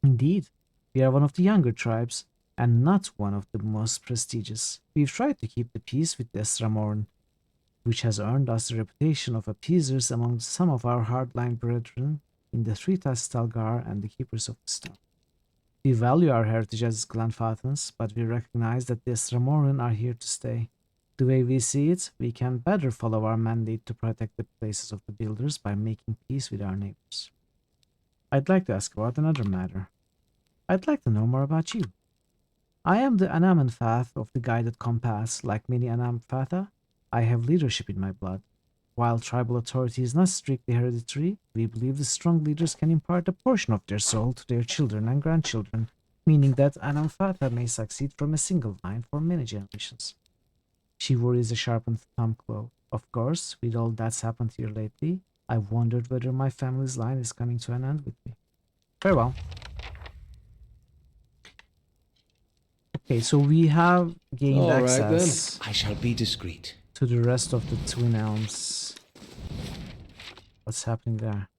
Indeed, we are one of the younger tribes, and not one of the most prestigious. We've tried to keep the peace with the Estramorn, which has earned us the reputation of appeasers among some of our hardline brethren in the Tritas Stelgar and the Keepers of the Stone. We value our heritage as Glenfathans, but we recognize that the Estramoran are here to stay. The way we see it, we can better follow our mandate to protect the places of the builders by making peace with our neighbors. I'd like to ask about another matter. I'd like to know more about you. I am the Anamenfath of the Guided Compass. Like many Anamenfatha, I have leadership in my blood. While tribal authority is not strictly hereditary, we believe the strong leaders can impart a portion of their soul to their children and grandchildren, meaning that Anamfatha may succeed from a single line for many generations. She worries a sharpened thumb claw. Of course, with all that's happened here lately, I've wondered whether my family's line is coming to an end with me. Very well. Okay, so we have gained access. Then. I shall be discreet. To the rest of the Twin Elms. What's happening there?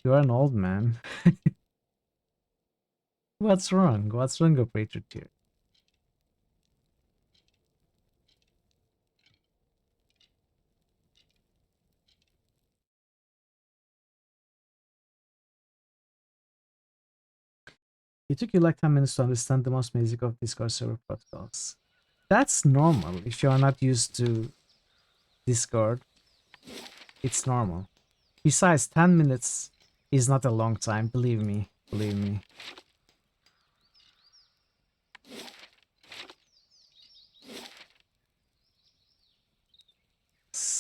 You are an old man. What's wrong? What's wrong, Operator Tier? It took you like 10 minutes to understand the most basic of Discord server protocols. That's normal. If you are not used to Discord, it's normal. Besides, 10 minutes is not a long time, believe me. Believe me.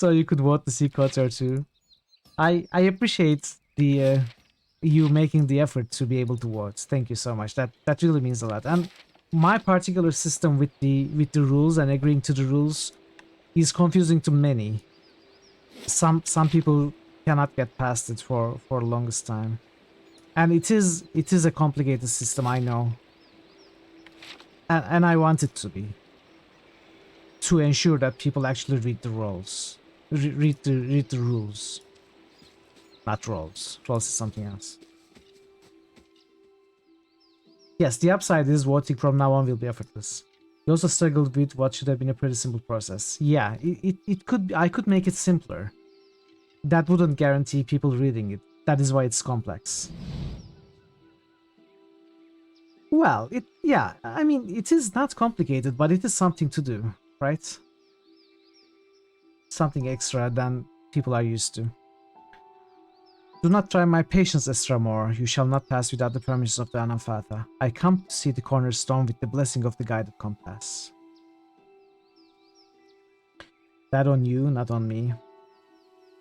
so you could vote to see Kotor too. I appreciate the you making the effort to be able to vote. Thank you so much. That really means a lot. And my particular system with the rules and agreeing to the rules is confusing to many. Some people cannot get past it for the longest time. And it is a complicated system, I know. And I want it to be. To ensure that people actually read the rules. Read the rules. Not roles. Roles is something else. Yes, the upside is voting from now on will be effortless. We also struggled with what should have been a pretty simple process. Yeah, it could. I could make it simpler. That wouldn't guarantee people reading it. That is why it's complex. Well, yeah, I mean, it is not complicated, but it is something to do, right? Something extra than people are used to. Do not try my patience extra more. You shall not pass without the permission of the Anamphata. I come to see the cornerstone with the blessing of the guided compass. That on you, not on me.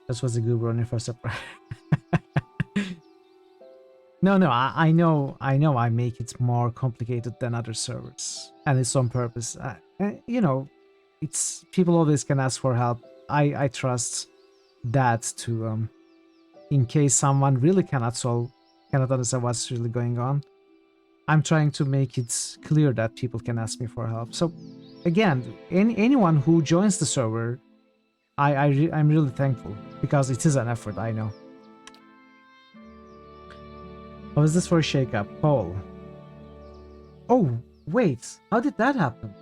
This was a good running for surprise. No, I know I make it more complicated than other servers. And it's on purpose. You know, it's people always can ask for help. I trust that to in case someone really cannot understand what's really going on. I'm trying to make it clear that people can ask me for help. So again, anyone who joins the server, I'm really thankful because it is an effort, I know. How is this for a shake-up? Poll. Oh, wait. How did that happen?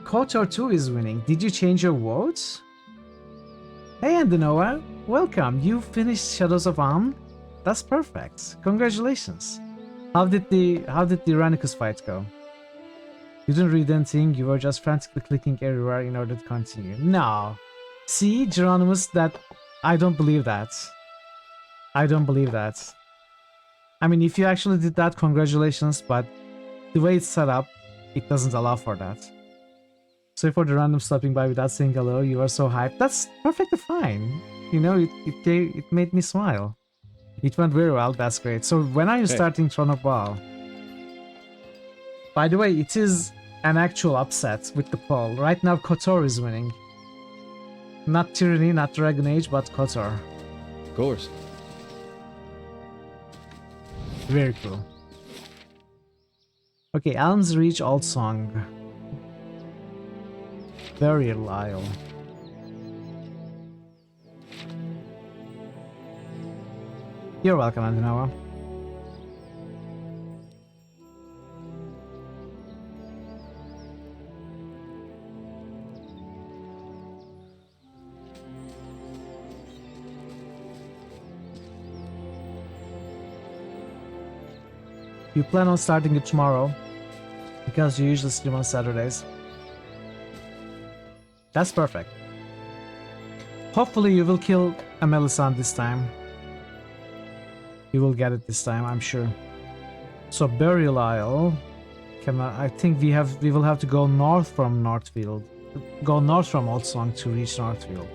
KOTOR 2 is winning. Did you change your votes? Hey, Andanoa. Welcome. You finished Shadows of Amn? That's perfect. Congratulations. How did the Ranicus fight go? You didn't read anything. You were just frantically clicking everywhere in order to continue. No. See, Geronimus, that... I don't believe that. I don't believe that. I mean, if you actually did that, congratulations, but the way it's set up, it doesn't allow for that. So for the random stopping by without saying hello, you are so hyped. That's perfectly fine. You know, it made me smile. It went very well, that's great. So when are you starting Throne of Baal? By the way, it is an actual upset with the poll. Right now, KOTOR is winning. Not Tyranny, not Dragon Age, but KOTOR. Of course. Very cool. Okay, Elm's Reach Old Song. Very Lyle. You're welcome, Andanoa. You plan on starting it tomorrow because you usually stream on Saturdays. That's perfect. Hopefully you will kill a Melisande this time. You will get it this time, I'm sure. So Burial Isle. I think we will have to go north from Northfield. Go north from Oldsong to reach Northfield.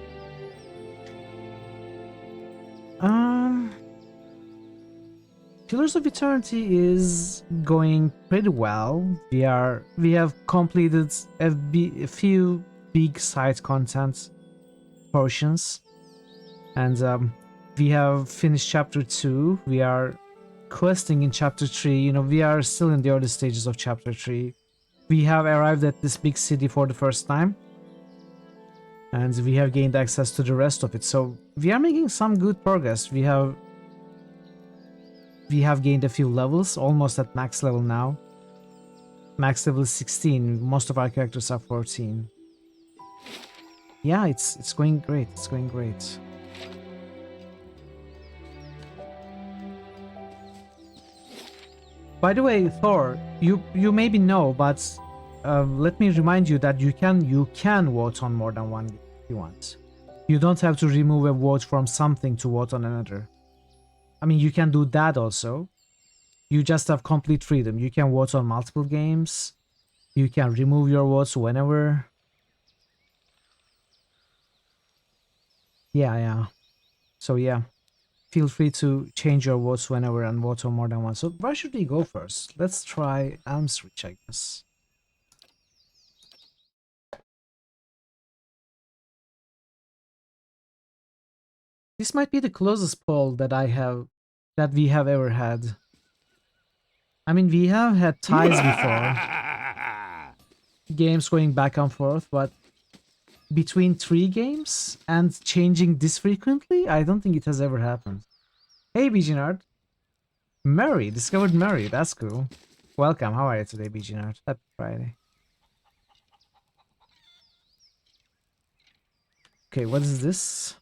Pillars of Eternity is going pretty well. We have completed a few big side content portions, and we have finished chapter 2. We are questing in chapter 3. You know, we are still in the early stages of chapter 3. We have arrived at this big city for the first time, and we have gained access to the rest of it. So we are making some good progress. We have gained a few levels, almost at max level now. Max level is 16. Most of our characters are 14. Yeah, it's going great. It's going great. By the way, Thor, you maybe know, but let me remind you that you can vote on more than one game if you want. You don't have to remove a vote from something to vote on another. I mean, you can do that also. You just have complete freedom. You can vote on multiple games. You can remove your votes whenever. Yeah. So yeah, feel free to change your votes whenever and vote on more than one. So where should we go first? Let's try Elm's Reach, I guess. This might be the closest poll that we have ever had. I mean, we have had ties before. Games going back and forth, but between 3 games and changing this frequently, I don't think it has ever happened. Hey, BGNard. Mary, discovered Mary. That's cool. Welcome. How are you today, BGNard? Happy Friday. Okay, what is this?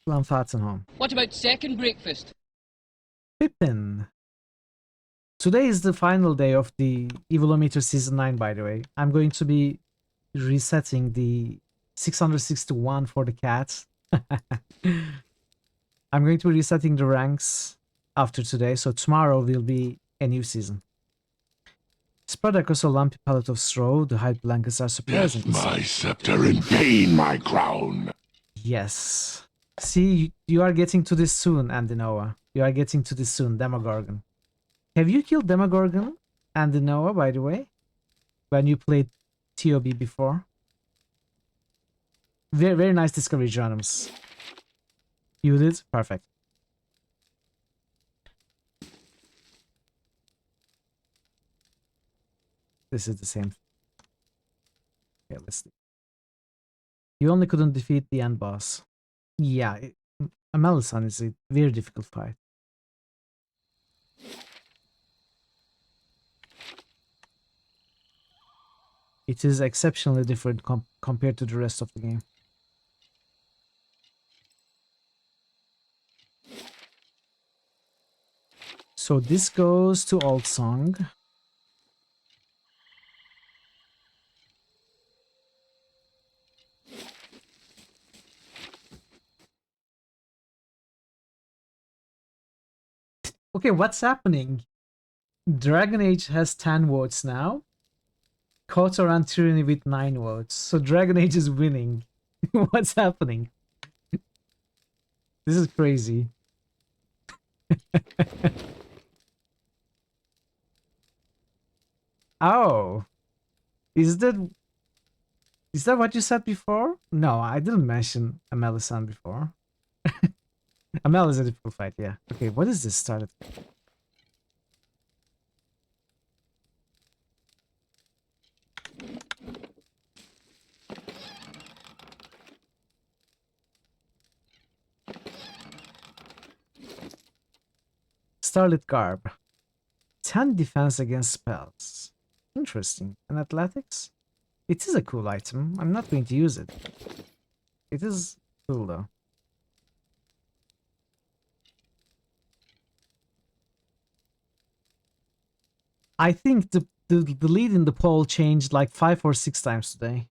Home. What about second breakfast? Pippin. Today is the final day of the Evilometer Season 9, by the way. I'm going to be resetting the 661 for the cats. I'm going to be resetting the ranks after today, so tomorrow will be a new season. Spread across a lumpy pallet of straw, the hide blankets are surprisingly Yes, my scepter in pain, my crown. Yes. See, you are getting to this soon, Andinoa. You are getting to this soon, Demogorgon. Have you killed Demogorgon, Andinoa, by the way? When you played TOB before? Very, very nice discovery, Geronimo. You did? Perfect. This is the same. Okay, let's see. You only couldn't defeat the end boss. Yeah, Amelisan is a very difficult fight. It is exceptionally different compared to the rest of the game. So this goes to Old Song. Okay, what's happening? Dragon Age has 10 votes now. Kotor and Tyranny with 9 votes. So Dragon Age is winning. What's happening? This is crazy. Oh. Is that what you said before? No, I didn't mention Amelisan before. Amel is a difficult fight, yeah. Okay, what is this started? Starlit Garb. 10 defense against spells. Interesting. And athletics? It is a cool item. I'm not going to use it. It is cool though. I think the lead in the poll changed like 5 or 6 times today.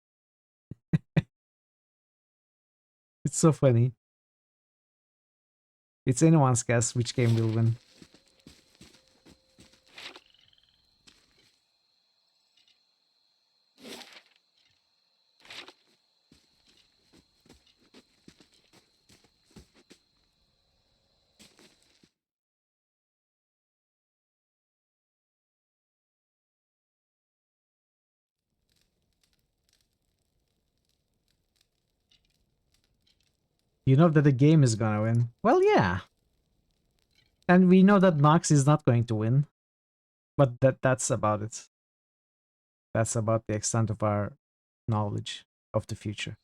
It's so funny. It's anyone's guess which game will win. You know that the game is gonna win. Well, yeah. And we know that Nox is not going to win. But that's about it. That's about the extent of our knowledge of the future.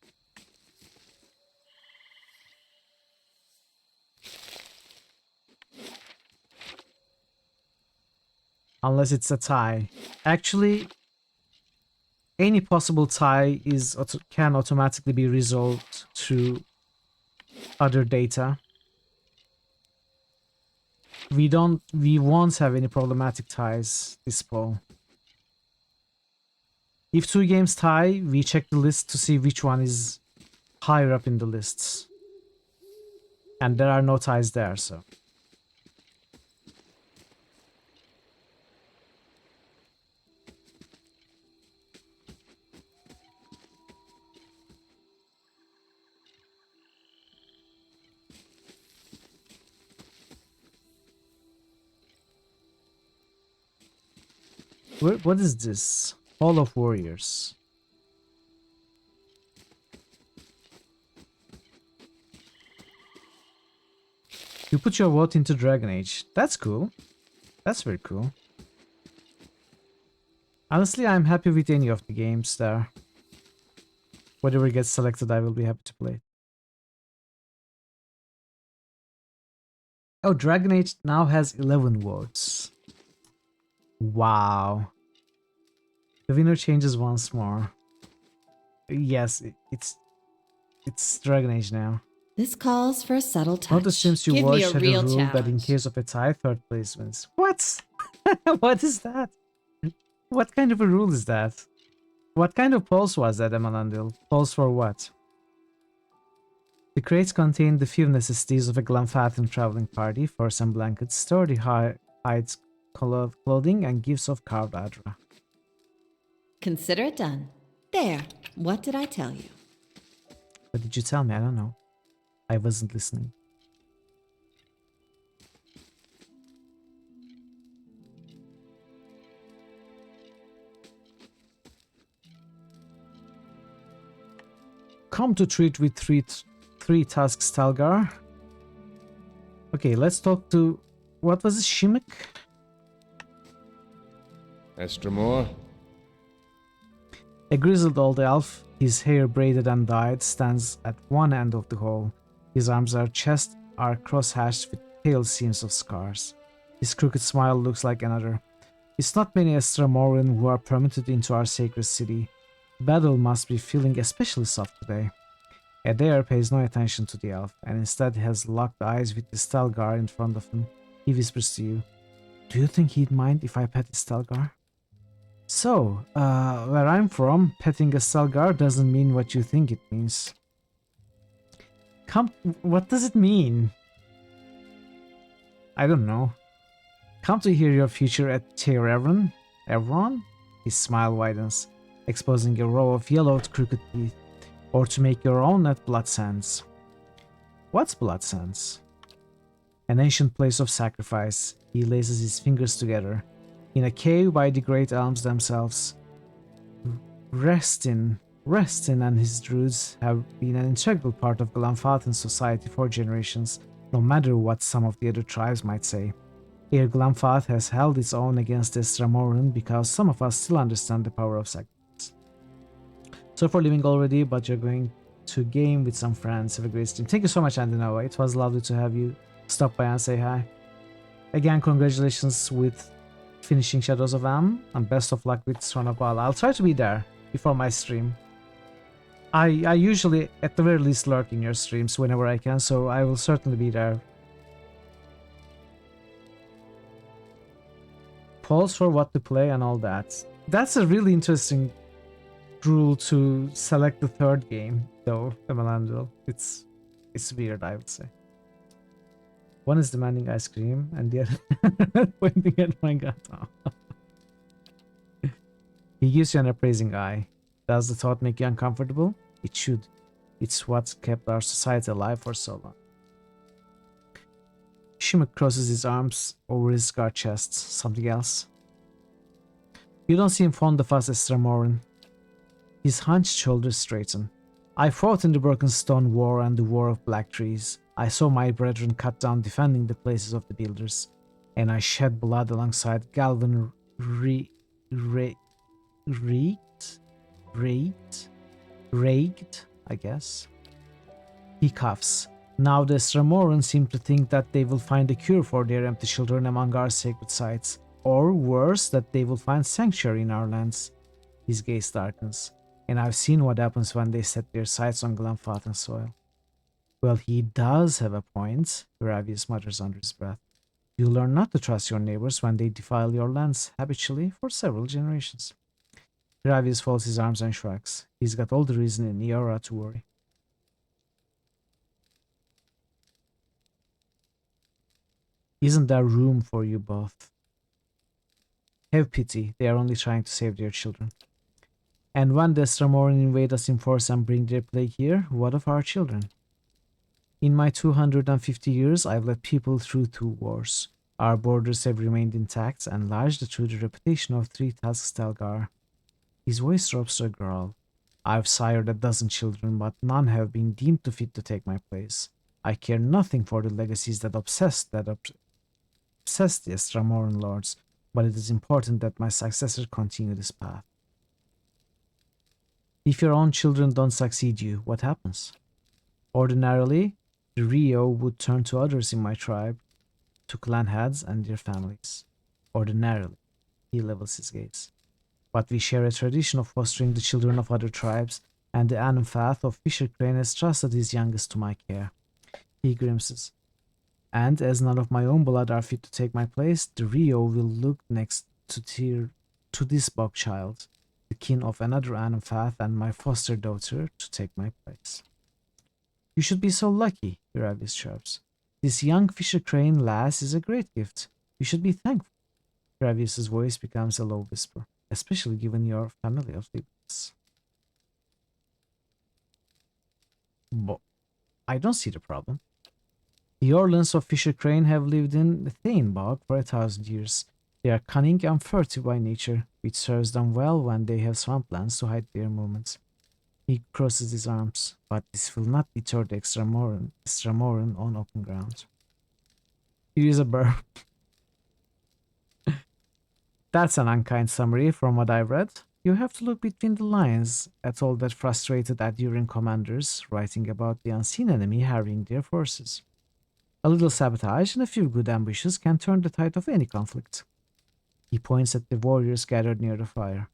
Unless it's a tie. Actually, any possible tie can automatically be resolved through other data. We won't have any problematic ties this poll. If 2 games tie, we check the list to see which one is higher up in the lists. And there are no ties there, so. What is this? Hall of Warriors. You put your vote into Dragon Age. That's cool. That's very cool. Honestly, I'm happy with any of the games there. Whatever gets selected, I will be happy to play. Oh, Dragon Age now has 11 votes. Wow. The winner changes once more. Yes, it's Dragon Age now. This calls for a subtle touch. Not assumes you Give me watch a had a real rule that in challenge. case of a tie, third place wins. What? What is that? What kind of a rule is that? What kind of polls was that, Emalandil? Polls for what? The crates contain the few necessities of a Glenfathan traveling party, for some blankets, sturdy hides, clothing, and gifts of carved adra. Consider it done. There. What did I tell you? What did you tell me? I don't know. I wasn't listening. Come to treat with three tusks, Stalgar. Okay, let's talk to... What was it? Shimmick? Estramore? A grizzled old elf, his hair braided and dyed, stands at one end of the hall. His arms and chest are cross-hatched with pale seams of scars. His crooked smile looks like another. It's not many Estramoran who are permitted into our sacred city. Battle must be feeling especially soft today. Adair pays no attention to the elf, and instead has locked eyes with the Stalgar in front of him. He whispers to you, "Do you think he'd mind if I pet the Stalgar?" So, where I'm from, petting a Stalgar doesn't mean what you think it means. What does it mean? I don't know. Come to hear your future at Tereron? Evron? His smile widens, exposing a row of yellowed crooked teeth. Or to make your own at Blood Sands. What's Blood Sands? An ancient place of sacrifice. He laces his fingers together. In a cave by the great elms themselves. Restin and his druids have been an integral part of Glenfathan society for generations, no matter what some of the other tribes might say. Here Glenfath has held its own against the Estramoran because some of us still understand the power of sacrifice. So for leaving already, but you're going to game with some friends. Have a great stream. Thank you so much, Andinova. It was lovely to have you stop by and say hi. Again, congratulations with finishing Shadows of Am, and best of luck with Throne of Bala. I'll try to be there before my stream. I usually, at the very least, lurk in your streams whenever I can, so I will certainly be there. Polls for what to play and all that. That's a really interesting rule to select the third game, though, Emalandil. It's weird, I would say. One is demanding ice cream, and the other pointing at my gato. He gives you an appraising eye. Does the thought make you uncomfortable? It should. It's what's kept our society alive for so long. Shimmick crosses his arms over his scar chest. Something else? You don't seem fond of us, Estramoran. His hunched shoulders straighten. I fought in the Broken Stone War and the War of Black Trees. I saw my brethren cut down defending the places of the builders, and I shed blood alongside Galvan Raked, I guess. He coughs. Now the Estramoran seem to think that they will find a cure for their empty children among our sacred sites, or worse, that they will find sanctuary in our lands. His gaze darkens. And I've seen what happens when they set their sights on Glenfathan soil. Well, he does have a point, Gravius mutters under his breath. You learn not to trust your neighbors when they defile your lands habitually for several generations. Gravius folds his arms and shrugs. He's got all the reason in Eora to worry. Isn't there room for you both? Have pity, they are only trying to save their children. And when the Estramoran invade us in force and bring their plague here, what of our children? In my 250 years, I've led people through 2 wars. Our borders have remained intact and largely through the reputation of 3 tusks Stelgar. His voice drops to a growl. I've sired a dozen children, but none have been deemed too fit to take my place. I care nothing for the legacies that obsess the Estramoran lords, but it is important that my successor continue this path. If your own children don't succeed you, what happens? Ordinarily, the Rio would turn to others in my tribe, to clan heads and their families. Ordinarily, he levels his gaze. But we share a tradition of fostering the children of other tribes, and the Anumfath of Fisher Crane has trusted his youngest to my care. He grimaces. And as none of my own blood are fit to take my place, the Rio will look next to this bog child, the kin of another Anumfath and my foster daughter, to take my place. You should be so lucky, Gravis chirps. This young Fisher Crane lass is a great gift. You should be thankful. Gravius's voice becomes a low whisper, especially given your family of liberals. But I don't see the problem. The Orlans of Fisher Crane have lived in the Thainbog for 1,000 years. They are cunning and furtive by nature, which serves them well when they have swamplands to hide their movements. He crosses his arms, but this will not deter the Extramoran on open ground. It is a burp. That's an unkind summary from what I read. You have to look between the lines at all that frustrated Aduran commanders writing about the unseen enemy harrying their forces. A little sabotage and a few good ambushes can turn the tide of any conflict. He points at the warriors gathered near the fire.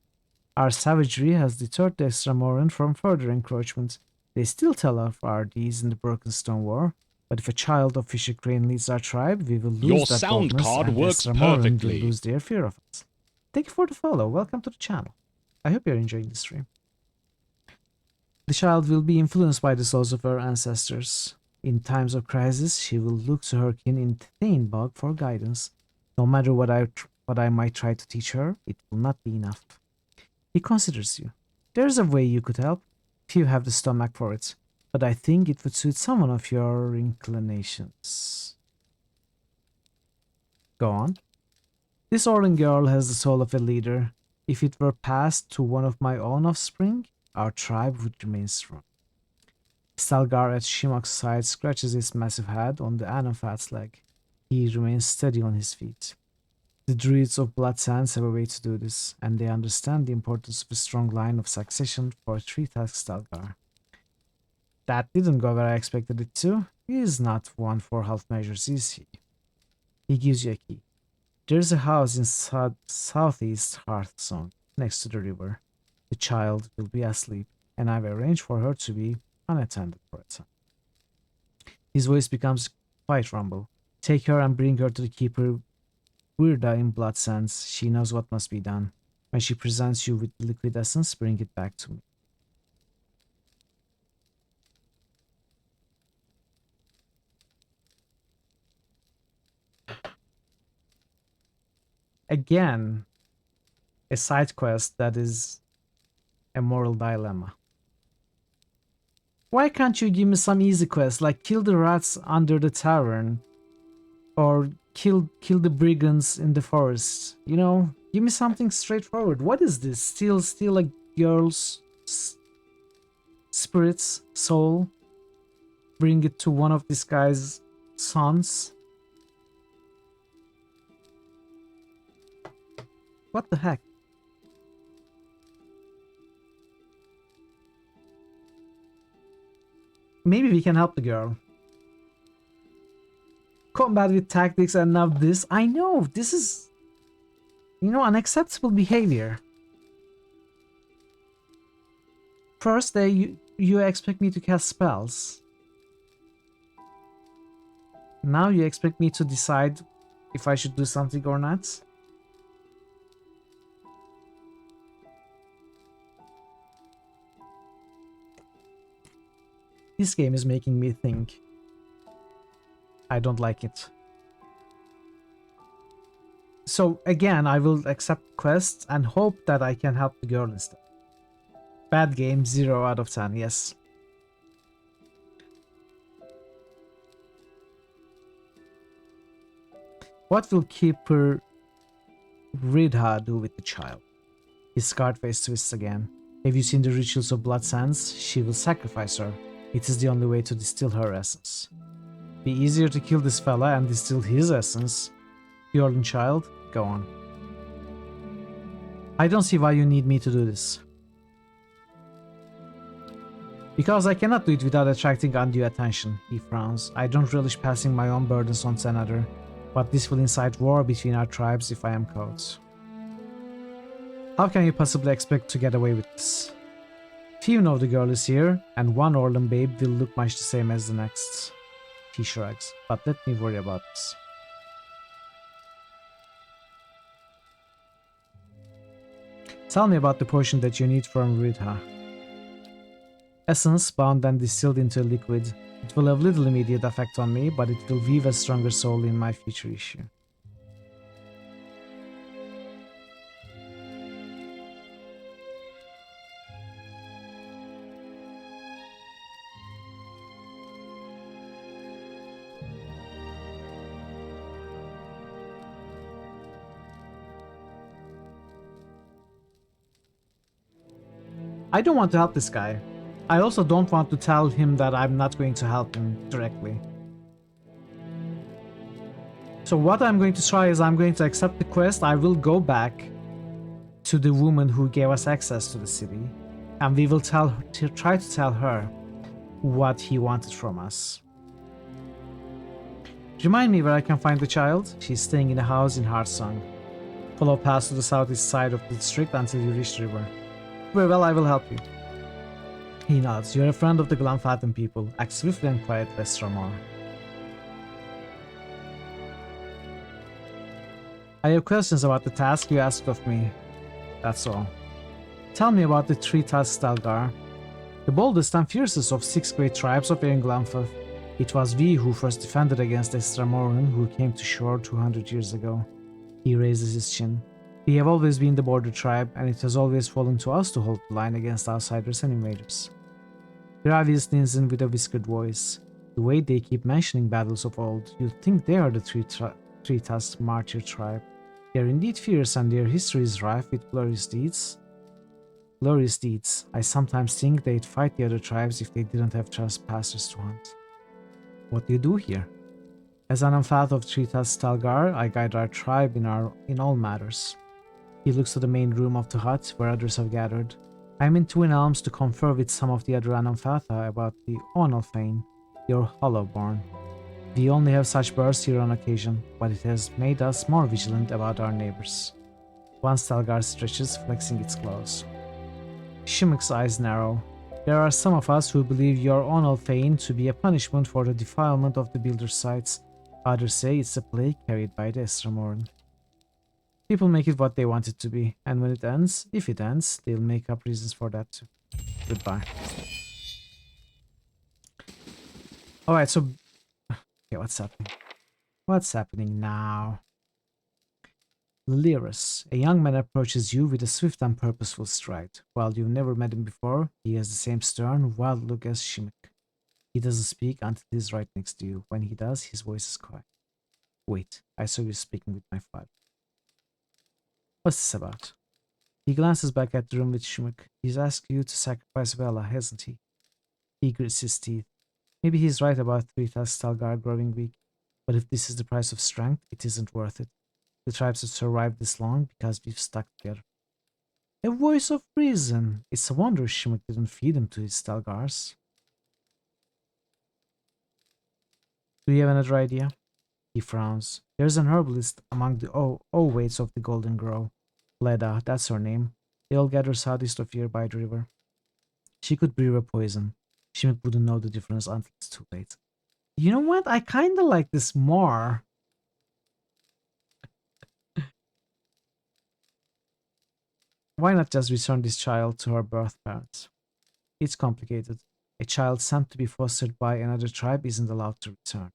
Our savagery has deterred the Extramoran from further encroachment. They still tell of our deeds in the Broken Stone War, but if a child of Fisher Crane leads our tribe, we will lose Your that sound boldness, card and works Extramoran will perfectly. lose their fear of us. Thank you for the follow. Welcome to the channel. I hope you're enjoying the stream. The child will be influenced by the souls of her ancestors. In times of crisis, she will look to her kin in Thainbog for guidance. No matter what I might try to teach her, it will not be enough. He considers you. There's a way you could help, if you have the stomach for it, but I think it would suit someone of your inclinations. Go on. This Orlan girl has the soul of a leader. If it were passed to one of my own offspring, our tribe would remain strong. Stalgar at Shimok's side scratches his massive head on the Anumfath's leg. He remains steady on his feet. The druids of Blood Sands have a way to do this, and they understand the importance of a strong line of succession for 3 tusks Stalgar. That didn't go where I expected it to. He is not one for half measures, is he? He gives you a key. There's a house in southeast Hearthstone, next to the river. The child will be asleep, and I've arranged for her to be unattended for a time. His voice becomes quite rumble. Take her and bring her to the keeper Wirda in Blood Sands. She knows what must be done. When she presents you with the liquid essence, bring it back to me. Again, a side quest that is a moral dilemma. Why can't you give me some easy quests like kill the rats under the tavern or kill the brigands in the forest? You know, give me something straightforward. What is this? Steal a girl's spirit's soul, bring it to one of this guy's sons? What the heck? Maybe we can help the girl. Combat with tactics and now this. I know, this is, you know, unacceptable behavior. First, you expect me to cast spells. Now you expect me to decide if I should do something or not. This game is making me think. I don't like it. So again, I will accept quests and hope that I can help the girl instead. Bad game, 0 out of 10, yes. What will Keeper Ridha do with the child? His scarred face twists again. Have you seen the rituals of blood sands? She will sacrifice her. It is the only way to distill her essence. Be easier to kill this fella and distill his essence. Bjorn child, go on. I don't see why you need me to do this. Because I cannot do it without attracting undue attention, he frowns. I don't relish passing my own burdens on to another, but this will incite war between our tribes if I am caught. How can you possibly expect to get away with this? Few know the girl is here, and one Orlan babe will look much the same as the next. He shrugs, but let me worry about this. Tell me about the potion that you need from Ridha. Essence bound and distilled into a liquid. It will have little immediate effect on me, but it will weave a stronger soul in my future issue. I don't want to help this guy. I also don't want to tell him that I'm not going to help him directly. So what I'm going to try is I'm going to accept the quest. I will go back to the woman who gave us access to the city, and we will try to tell her what he wanted from us. Remind me where I can find the child? She's staying in a house in Heartsong. Follow past to the southeast side of the district until you reach the river. Very well, I will help you. He nods. You're a friend of the Glenfathan people. Act swiftly and quiet, Westramore. I have questions about the task you asked of me. That's all. Tell me about the three tusks Stalgar. The boldest and fiercest of 6 great tribes of Glenfath. It was we who first defended against Estramoran, who came to shore 200 years ago. He raises his chin. We have always been the border tribe, and it has always fallen to us to hold the line against outsiders and invaders. Gravius leans in with a whiskered voice. The way they keep mentioning battles of old, you'd think they are the three-tusked martyr tribe. They are indeed fierce, and their history is rife with glorious deeds. Glorious deeds. I sometimes think they'd fight the other tribes if they didn't have trespassers to hunt. What do you do here? As an Amphath of three-tusked Stalgar, I guide our tribe in all matters. He looks to the main room of the hut, where others have gathered. I am in Twin Elms to confer with some of the other Anamfatha about the Onalfane, your Hollowborn. We only have such birds here on occasion, but it has made us more vigilant about our neighbors. One Stalgar stretches, flexing its claws. Shimmick's eyes narrow. There are some of us who believe your Onalfane to be a punishment for the defilement of the builder's sites. Others say it's a plague carried by the Estramoran. People make it what they want it to be, and when it ends, if it ends, they'll make up reasons for that too. Goodbye. Alright, so... Okay, what's happening? What's happening now? Lyrus, a young man approaches you with a swift and purposeful stride. While you've never met him before, he has the same stern, wild look as Shimmick. He doesn't speak until he's right next to you. When he does, his voice is quiet. Wait, I saw you speaking with my father. What's this about? He glances back at the room with Shimmick. He's asked you to sacrifice Vela, hasn't he? He grits his teeth. Maybe he's right about three-tusked Stalgar growing weak, but if this is the price of strength, it isn't worth it. The tribes have survived this long because we've stuck together. A voice of reason. It's a wonder Shimmick didn't feed him to his Stalgars. Do you have another idea? He frowns. There's an herbalist among the Owaits of the Golden Grove. Leda, that's her name. They all gather southeast of here by the river. She could brew a poison. Shimmick wouldn't know the difference until it's too late. You know what? I kinda like this more. Why not just return this child to her birth parents? It's complicated. A child sent to be fostered by another tribe isn't allowed to return.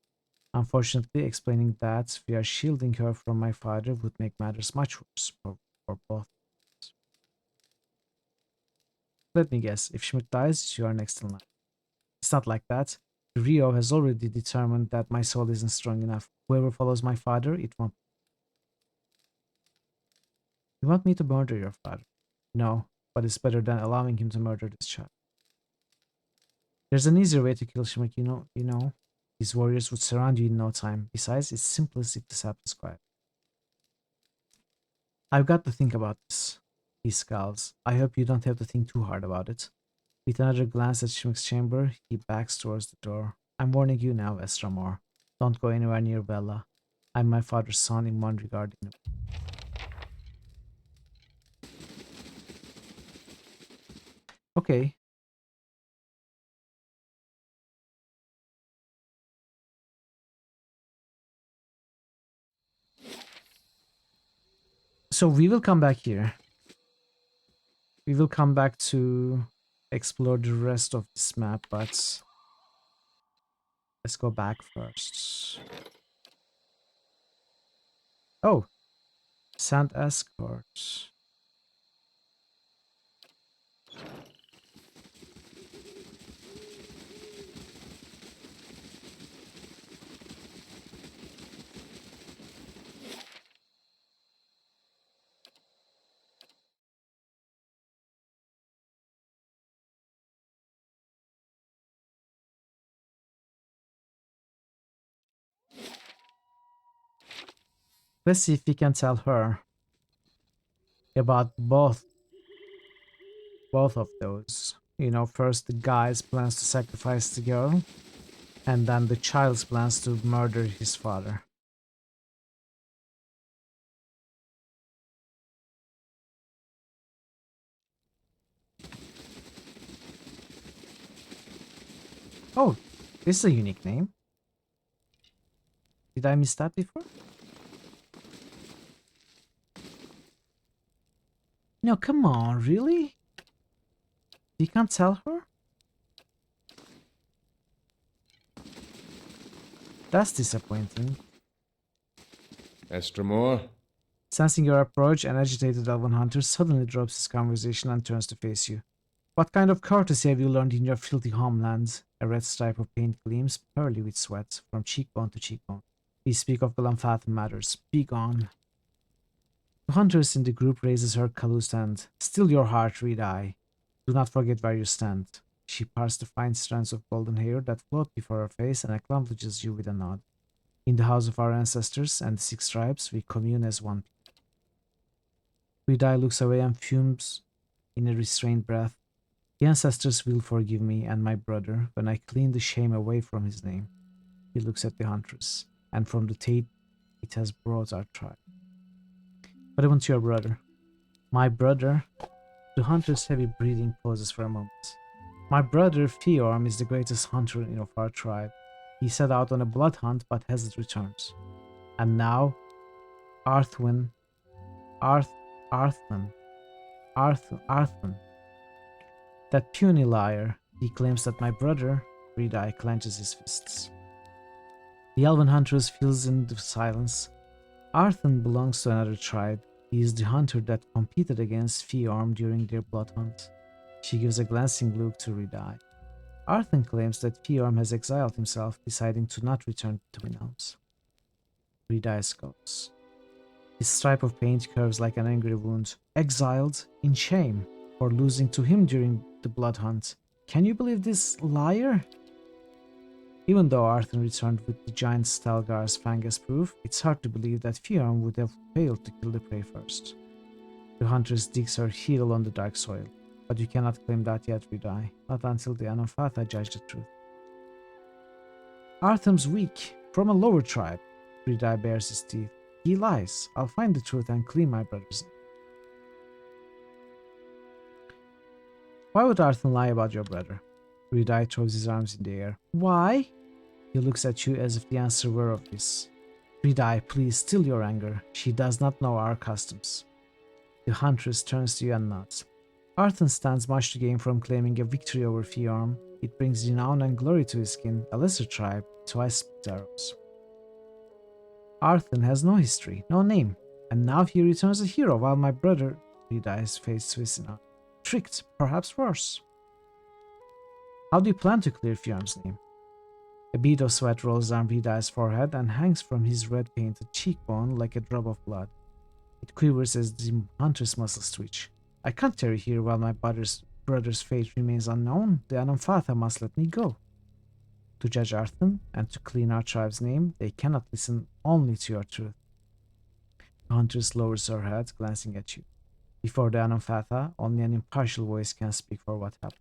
Unfortunately, explaining that we are shielding her from my father would make matters much worse for both. Let me guess, if Schmidt dies, you are next in line. It's not like that. Rio has already determined that my soul isn't strong enough. Whoever follows my father, it won't You want me to murder your father? No, but it's better than allowing him to murder this child. There's an easier way to kill Shimak, you know. These warriors would surround you in no time. Besides, it's simplest if the sap is quiet. I've got to think about this. He scowls. I hope you don't have to think too hard about it. With another glance at Shimak's chamber, he backs towards the door. I'm warning you now, Estramor. Don't go anywhere near Bella. I'm my father's son in one regard. Okay. So we will come back here. We will come back to explore the rest of this map, but let's go back first. Oh, Sand Escort. Let's see if we can tell her about both of those. You know, first the guy's plans to sacrifice the girl, and then the child's plans to murder his father. Oh, this is a unique name. Did I miss that before? No, come on, really? You can't tell her? That's disappointing. Estramor? Sensing your approach, an agitated elven hunter suddenly drops his conversation and turns to face you. What kind of courtesy have you learned in your filthy homeland? A red stripe of paint gleams pearly with sweat from cheekbone to cheekbone. We speak of Glamfath matters. Be gone. The hunters in the group raises her calloused hand. Still your heart, read I. Do not forget where you stand. She parts the fine strands of golden hair that float before her face and acknowledges you with a nod. In the house of our ancestors and the 6 tribes, we commune as one. Redai looks away and fumes in a restrained breath. The ancestors will forgive me and my brother when I clean the shame away from his name. He looks at the huntress, and from the Tate it has brought our tribe. What happened to your brother? My brother? The hunter's heavy breathing pauses for a moment. My brother, Fiorm, is the greatest hunter of our tribe. He set out on a blood hunt but hasn't returned. And now, Arthwin, Arthman, that puny liar, he claims that my brother, Redai, clenches his fists. The elven huntress fills in the silence. Arthur belongs to another tribe. He is the hunter that competed against Fiorm during their blood hunt. She gives a glancing look to Redai. Arthur claims that Fiorm has exiled himself, deciding to not return to Twin Elves. Redai scolds. His stripe of paint curves like an angry wound. Exiled in shame for losing to him during the blood hunt. Can you believe this liar? Even though Arthur returned with the giant Stelgar's fang as proof, it's hard to believe that Fiorm would have failed to kill the prey first. The huntress digs her heel on the dark soil, but you cannot claim that yet, Redai, not until the Ananfatha judge the truth. Arthur's weak, from a lower tribe. Redai bares his teeth. He lies. I'll find the truth and clean my brother's name. Why would Arthur lie about your brother? Redai throws his arms in the air. Why? He looks at you as if the answer were obvious. Redai, please still your anger. She does not know our customs. The huntress turns to you and nods. Arthur stands much to gain from claiming a victory over Fiorm. It brings renown and glory to his kin, a lesser tribe, twice split arrows. Arthur has no history, no name, and now he returns a hero while my brother, Redai's face twists in anger. Tricked, perhaps worse. How do you plan to clear Fiorm's name? A bead of sweat rolls down Redai's forehead and hangs from his red-painted cheekbone like a drop of blood. It quivers as the hunter's muscles twitch. I can't tarry here while my brother's fate remains unknown. The Anamfatha must let me go. To judge Arthur and to clean our tribe's name, they cannot listen only to your truth. The huntress lowers her head, glancing at you. Before the Anamfatha, only an impartial voice can speak for what happened.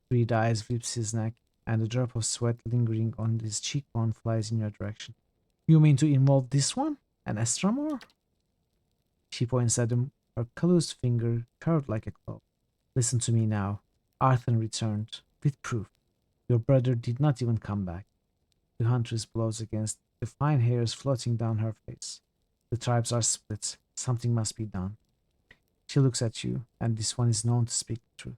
Greed eyes whips his neck, and a drop of sweat lingering on his cheekbone flies in your direction. You mean to involve this one? An Estramor? She points at him, her calloused finger curved like a claw. Listen to me now. Arthur returned, with proof. Your brother did not even come back. The huntress blows against the fine hairs floating down her face. The tribes are split. Something must be done. She looks at you, and this one is known to speak the truth.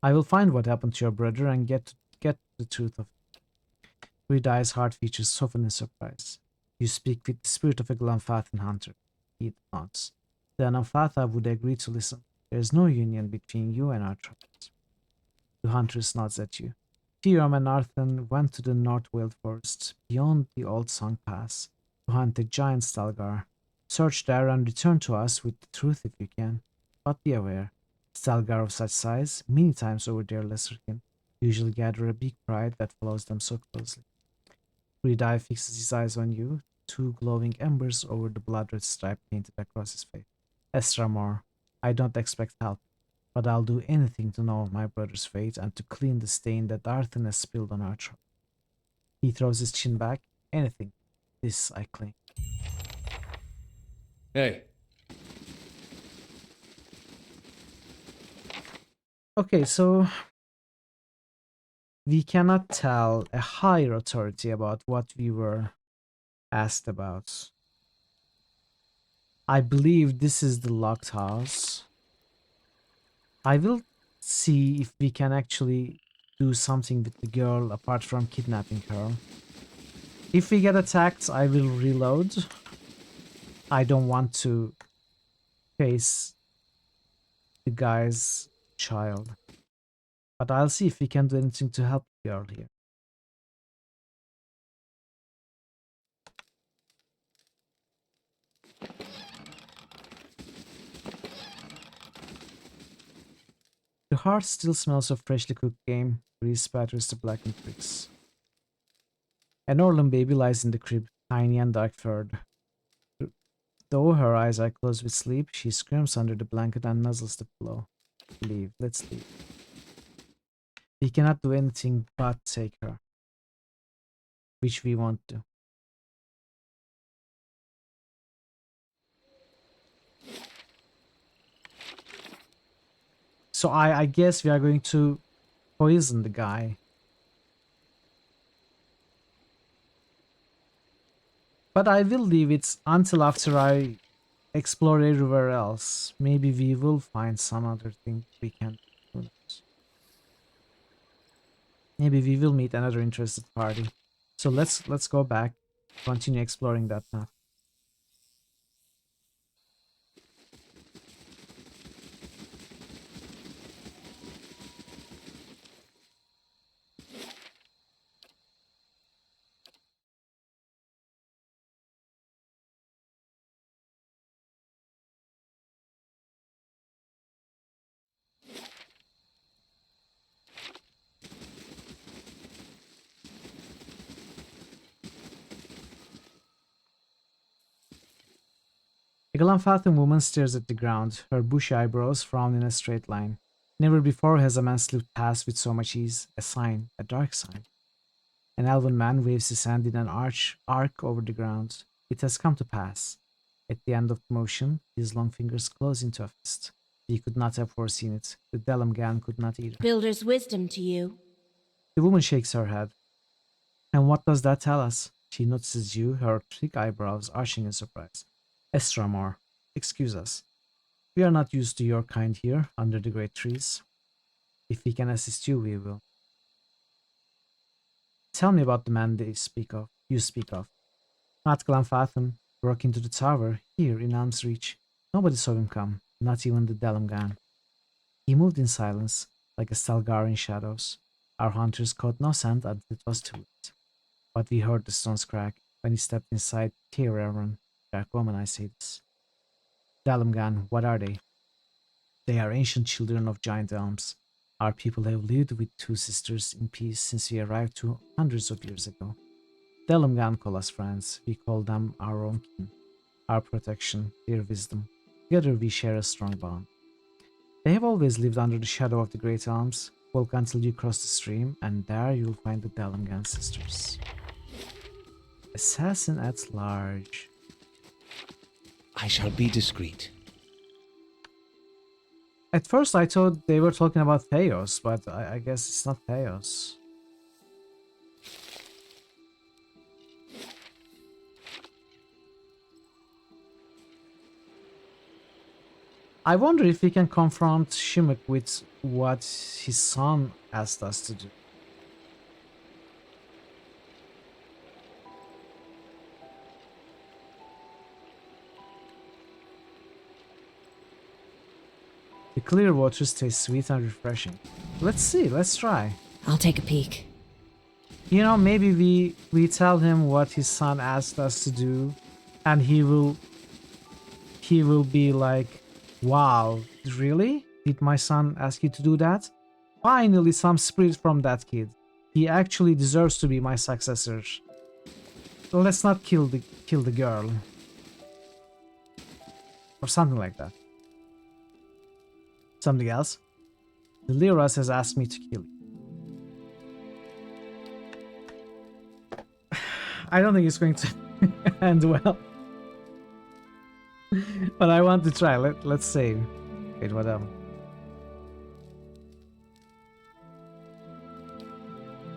I will find what happened to your brother and get the truth of it. Ridai's hard features soften in surprise. You speak with the spirit of a Glanfathan hunter. He nods. The Anamfatha would agree to listen. There is no union between you and our tribes. The huntress nods at you. Tiram and Arthur went to the North Wild Forest, beyond the Old Song Pass, to hunt the giant Stalgar. Search there and return to us with the truth if you can. But be aware, Stalgar of such size, many times over their lesserkin, usually gather a big pride that follows them so closely. Redai fixes his eyes on you, two glowing embers over the blood-red stripe painted across his face. Estramor, I don't expect help, but I'll do anything to know my brother's fate and to clean the stain that Arthur has spilled on our tribe. He throws his chin back. Anything. This I claim. Hey. Okay, so we cannot tell a higher authority about what we were asked about. I believe this is the locked house. I will see if we can actually do something with the girl apart from kidnapping her. If we get attacked, I will reload. I don't want to face the guy's child. But I'll see if we can do anything to help the girl here. The hearth still smells of freshly cooked game. Grease spatters the blackened bricks. An Orlan baby lies in the crib, tiny and dark-furred. Though her eyes are closed with sleep, she squirms under the blanket and nuzzles the pillow. Leave, let's leave. We cannot do anything but take her. Which we want to. So I guess we are going to poison the guy. But I will leave it until after I explore everywhere else. Maybe we will find some other thing we can do. Maybe we will meet another interested party. So let's go back, continue exploring that map. A Glanfathan woman stares at the ground, her bushy eyebrows frown in a straight line. Never before has a man slipped past with so much ease. A sign, a dark sign. An elven man waves his hand in an arc over the ground. It has come to pass. At the end of the motion, his long fingers close into a fist. He could not have foreseen it. The Delamgan could not either. Builder's wisdom to you. The woman shakes her head. And what does that tell us? She notices you, her thick eyebrows arching in surprise. Estramor, excuse us. We are not used to your kind here, under the great trees. If we can assist you, we will. Tell me about the man you speak of. Not Glanfathan broke into the tower, here in arm's reach. Nobody saw him come, not even the Delamgan. He moved in silence, like a Stalgar in shadows. Our hunters caught no scent until it was too late. But we heard the stones crack when he stepped inside. Dear Reverend, dark woman, I say this. Dalamgan, what are they? They are ancient children of giant elms. Our people have lived with two sisters in peace since we arrived hundreds of years ago. Dalamgan call us friends. We call them our own kin. Our protection, their wisdom. Together we share a strong bond. They have always lived under the shadow of the great elms. Walk until you cross the stream, and there you'll find the Dalamgan sisters. Assassin at large. I shall be discreet. At first I thought they were talking about Theos, but I guess it's not Theos. I wonder if we can confront Shimmick with what his son asked us to do. The clear waters taste sweet and refreshing. Let's see, let's try. I'll take a peek. You know, maybe we tell him what his son asked us to do, and he will be like, wow, really? Did my son ask you to do that? Finally, some spirit from that kid. He actually deserves to be my successor. So let's not kill the girl. Or something like that. Something else? The Liras has asked me to kill you. I don't think it's going to end well. But I want to try. Let's save. Wait, what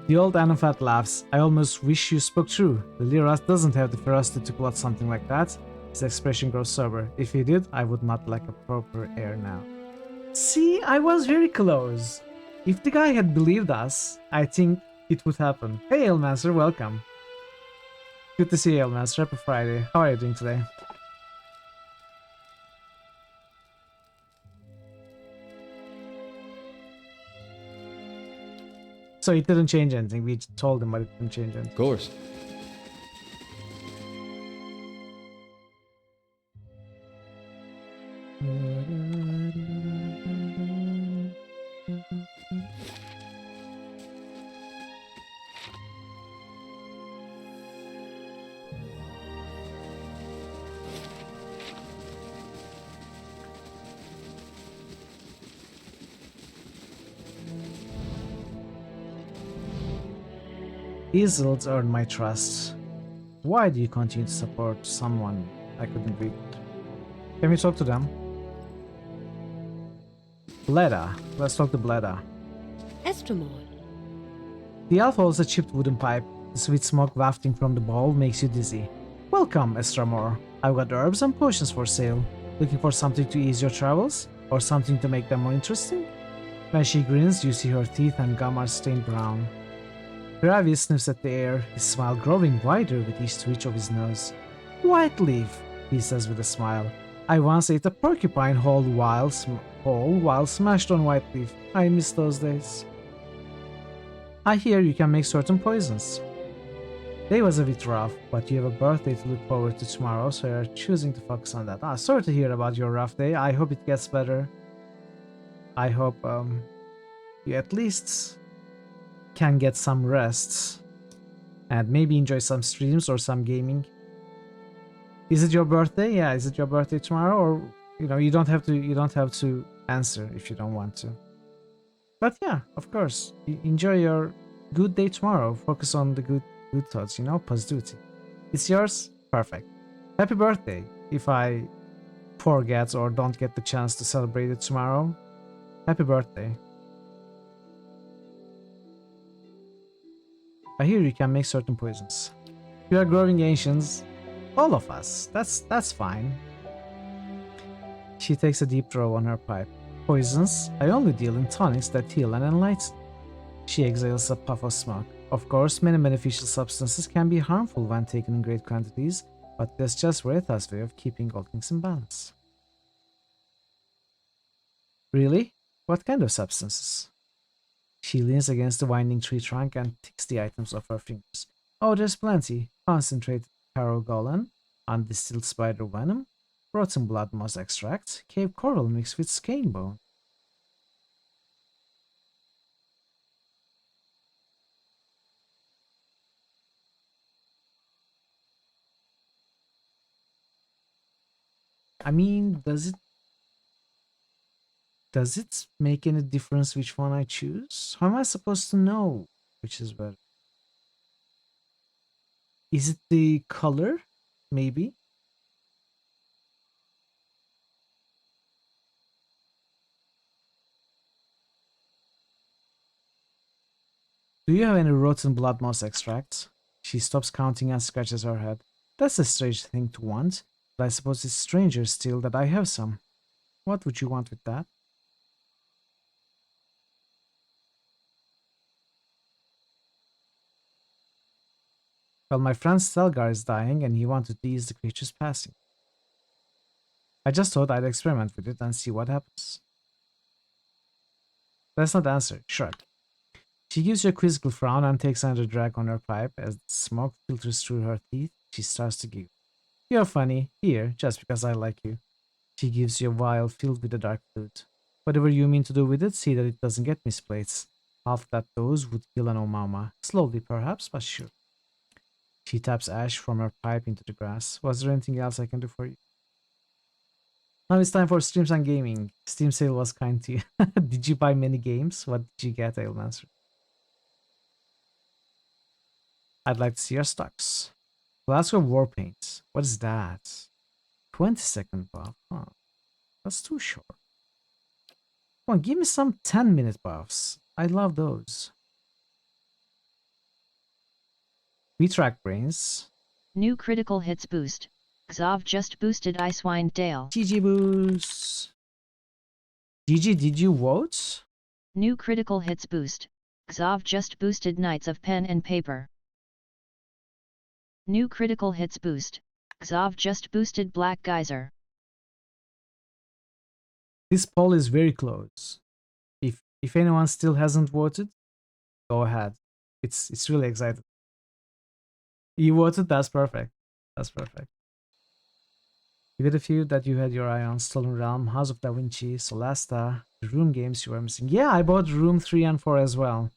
The old Anufat laughs. I almost wish you spoke true. The Liras doesn't have the ferocity to plot something like that. His expression grows sober. If he did, I would not lack a proper air now. See, I was very close. If the guy had believed us, I think it would happen. Hey, Elmancer, welcome. Good to see you, Elmancer. Happy Friday. How are you doing today? So it didn't change anything. We told him, but it didn't change anything. Of course. Easels earned my trust. Why do you continue to support someone I couldn't read? Can we talk to them? Bleda. Let's talk to Bleda. Estremor. The elf holds a chipped wooden pipe. The sweet smoke wafting from the bowl makes you dizzy. Welcome, Estramor. I've got herbs and potions for sale. Looking for something to ease your travels? Or something to make them more interesting? When she grins, you see her teeth and gum are stained brown. Gravi sniffs at the air, his smile growing wider with each twitch of his nose. White leaf, he says with a smile. I once ate a porcupine whole while smashed on white leaf. I miss those days. I hear you can make certain poisons. Day was a bit rough, but you have a birthday to look forward to tomorrow, so you're choosing to focus on that. Sorry to hear about your rough day. I hope it gets better. I hope you at least can get some rest and maybe enjoy some streams or some gaming. Is it your birthday? Yeah, is it your birthday tomorrow? Or you don't have to answer if you don't want to. But yeah, of course, enjoy your good day tomorrow. Focus on the good thoughts, positivity. It's yours? Perfect. Happy birthday. If I forget or don't get the chance to celebrate it tomorrow, happy birthday. I hear you can make certain poisons. You are growing ancients. All of us. That's fine. She takes a deep draw on her pipe. Poisons? I only deal in tonics that heal and enlighten. She exhales a puff of smoke. Of course, many beneficial substances can be harmful when taken in great quantities, but that's just Retha's way of keeping all things in balance. Really? What kind of substances? She leans against the winding tree trunk and ticks the items off her fingers. Oh, there's plenty. Concentrated Carogolan, undistilled spider venom, rotten blood moss extract, cave coral mixed with skein bone. I mean, does it make any difference which one I choose? How am I supposed to know which is better? Is it the color? Maybe. Do you have any rotten blood moss extracts? She stops counting and scratches her head. That's a strange thing to want, but I suppose it's stranger still that I have some. What would you want with that? Well, my friend Stelgar is dying and he wanted to ease the creature's passing. I just thought I'd experiment with it and see what happens. Let's not answer. Shrug. She gives you a quizzical frown and takes another drag on her pipe. As the smoke filters through her teeth, she starts to giggle. You're funny. Here, just because I like you. She gives you a vial filled with a dark fluid. Whatever you mean to do with it, see that it doesn't get misplaced. Half that dose would kill an Omama. Slowly, perhaps, but sure. She taps ash from her pipe into the grass. Was there anything else I can do for you? Now it's time for streams and gaming. Steam sale was kind to you. Did you buy many games? What did you get? I'll answer. I'd like to see your stocks. Glasgow War Paint. What is that? 20-second buff. Huh. That's too short. Come on, give me some 10-minute buffs. I love those. We track brains. New critical hits boost. Xov just boosted Icewind Dale. GG boost. GG, did you vote? New critical hits boost. Xov just boosted Knights of Pen and Paper. New critical hits boost. Xov just boosted Black Geyser. This poll is very close. If anyone still hasn't voted, go ahead. It's really exciting. You voted? That's perfect. That's perfect. You got a few that you had your eye on: Stolen Realm, House of Da Vinci, Solasta, the Room games you were missing. Yeah, I bought Room 3 and 4 as well.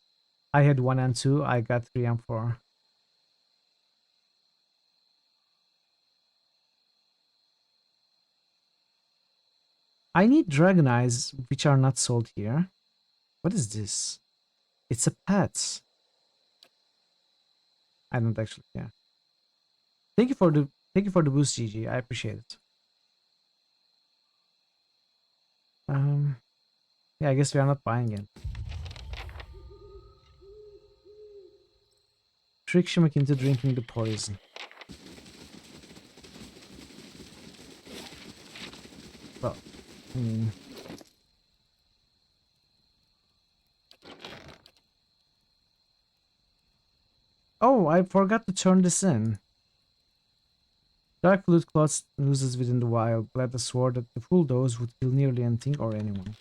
I had 1 and 2, I got 3 and 4. I need Dragon Eyes, which are not sold here. What is this? It's a pet. I don't actually care. Thank you for the boost, GG. I appreciate it. Yeah, I guess we are not buying it. Trick Shimmick into drinking the poison. Well, I mean... Oh, I forgot to turn this in. Dark Fluid Cloth loses within the wild. Glad the sword that the full dose would kill nearly anything or anyone.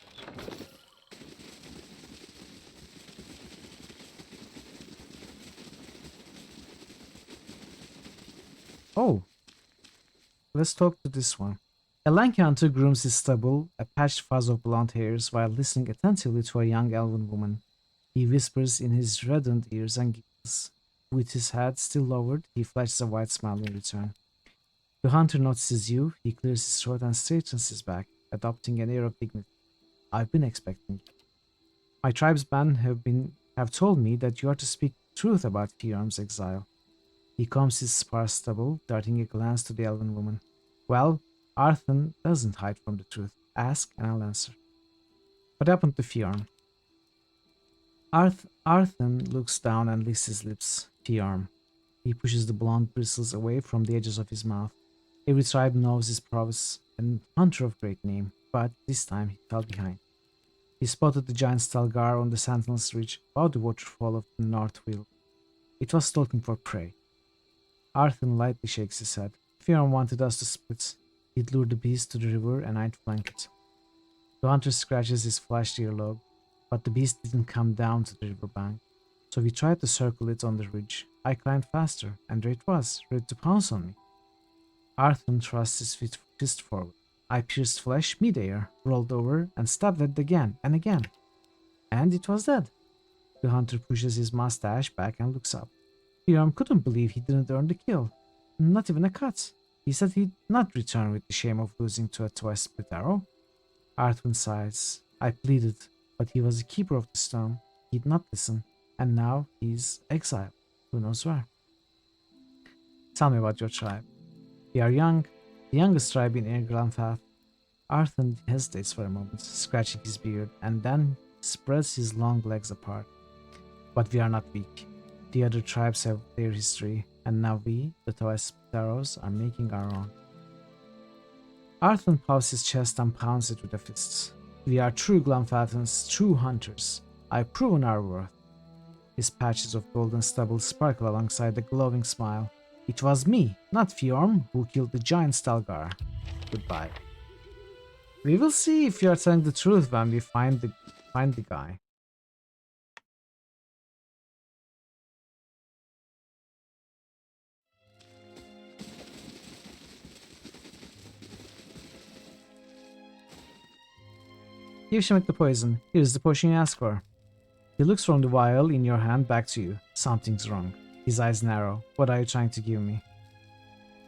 Oh, let's talk to this one. A lanky hunter grooms his stubble, a patched fuzz of blonde hairs, while listening attentively to a young elven woman. He whispers in his reddened ears and giggles. With his head still lowered, he flashes a wide smile in return. The hunter notices you, he clears his throat and straightens his back, adopting an air of dignity. I've been expecting you. My tribesmen have told me that you are to speak truth about Fiorm's exile. He combs his sparse stubble, darting a glance to the elven woman. Well, Arthur doesn't hide from the truth. Ask and I'll answer. What happened to Fiorm? Arthur looks down and licks his lips. Fiorm. He pushes the blonde bristles away from the edges of his mouth. Every tribe knows his prowess, and hunter of great name, but this time he fell behind. He spotted the giant Stalgar on the Sentinel's Ridge above the waterfall of the North Wheel. It was stalking for prey. Arthur lightly shakes his head. Fiorm wanted us to split. He'd lure the beast to the river and I'd flank it. The hunter scratches his flashed earlobe. but the beast didn't come down to the riverbank. So we tried to circle it on the ridge. I climbed faster, and there it was, ready to pounce on me. Arthur thrust his fist forward. I pierced flesh midair, rolled over, and stabbed it again and again. And it was dead. The hunter pushes his mustache back and looks up. Hiram couldn't believe he didn't earn the kill. Not even a cut. He said he'd not return with the shame of losing to a twice split arrow. Arthur sighs. I pleaded, but he was the keeper of the stone. He'd not listen, and now he's exiled. Who knows where? Tell me about your tribe. We are young, the youngest tribe in Erglanfath. Arthur hesitates for a moment, scratching his beard, and then spreads his long legs apart. But we are not weak. The other tribes have their history, and now we, the Tawasparos, are making our own. Arthur puffs his chest and pounds it with the fists. We are true Glanfathans, true hunters. I've proven our worth. His patches of golden stubble sparkle alongside the glowing smile. It was me, not Fjorm, who killed the giant Stalgar. Goodbye. We will see if you are telling the truth when we find the guy. Give Shemek the poison. Here's the potion you asked for. He looks from the vial in your hand back to you. Something's wrong. His eyes narrow. What are you trying to give me?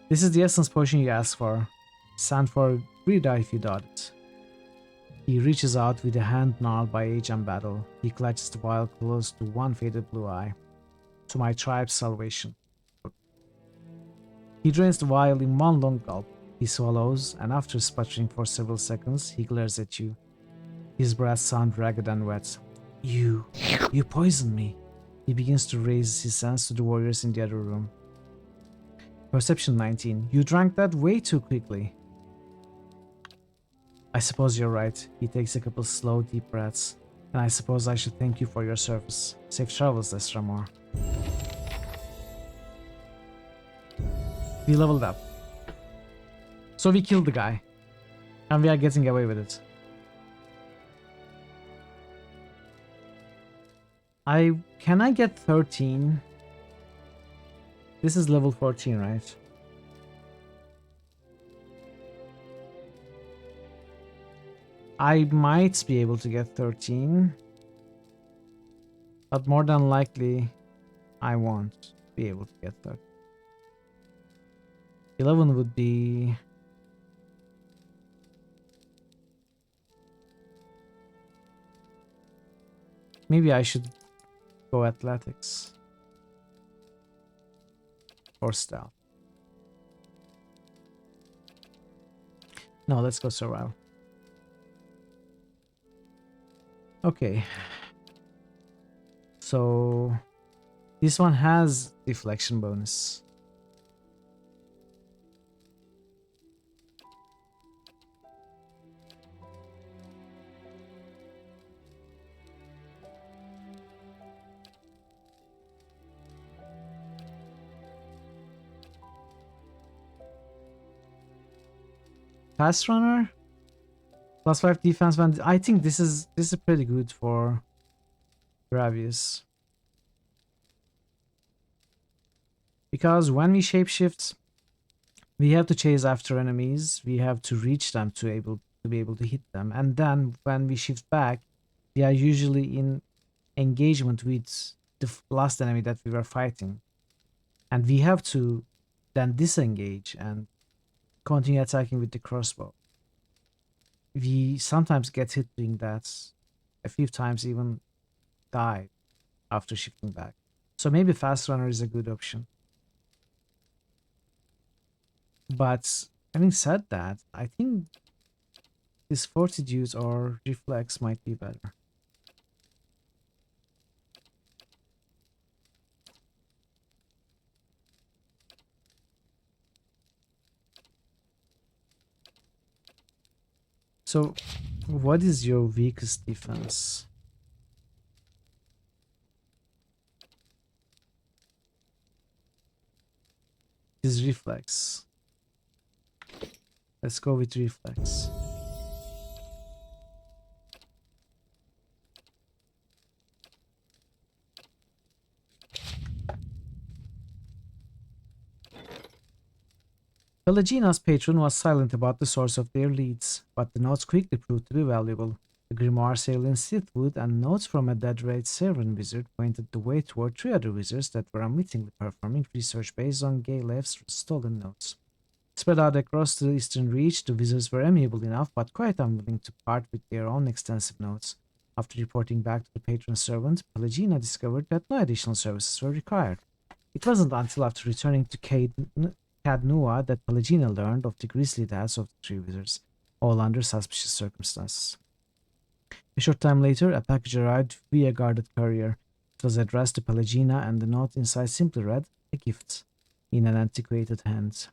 This is the essence potion you asked for. Stand for Brida if you doubt it. He reaches out with a hand gnarled by age and battle. He clutches the vial close to one faded blue eye. To my tribe's salvation. He drains the vial in one long gulp. He swallows, and after sputtering for several seconds, he glares at you. His breath sounds ragged and wet. You poisoned me. He begins to raise his hands to the warriors in the other room. Perception 19. You drank that way too quickly. I suppose you're right. He takes a couple slow, deep breaths. And I suppose I should thank you for your service. Safe travels, Destramor. We leveled up. So we killed the guy. And we are getting away with it. Can I get 13? This is level 14, right? I might be able to get 13. But more than likely, I won't be able to get 13. 11 would be... Maybe I should go athletics. Or stealth. No, let's go survival. Okay. So this one has deflection bonus. Fast runner, +5 defense. When I think this is pretty good for Gravius, because when we shapeshift, we have to chase after enemies. We have to reach them to be able to hit them, and then when we shift back, we are usually in engagement with the last enemy that we were fighting, and we have to then disengage and continue attacking with the crossbow. We sometimes get hit doing that, a few times even die after shifting back. So maybe fast runner is a good option. But having said that, I think this fortitude or reflex might be better. So, what is your weakest defense? Is reflex. Let's go with reflex. Pelagina's patron was silent about the source of their leads, but the notes quickly proved to be valuable. The grimoire sale in Sithwood and notes from a dead-raid Servan wizard pointed the way toward 3 other wizards that were unwittingly performing research based on Galef's stolen notes. Spread out across the eastern reach, the wizards were amiable enough but quite unwilling to part with their own extensive notes. After reporting back to the patron servant, Pelagina discovered that no additional services were required. It wasn't until after returning to Cadnua that Pelagina learned of the grisly deaths of the 3 wizards, all under suspicious circumstances. A short time later, a package arrived via guarded courier. It was addressed to Pelagina, and the note inside simply read, "A gift," in an antiquated hand.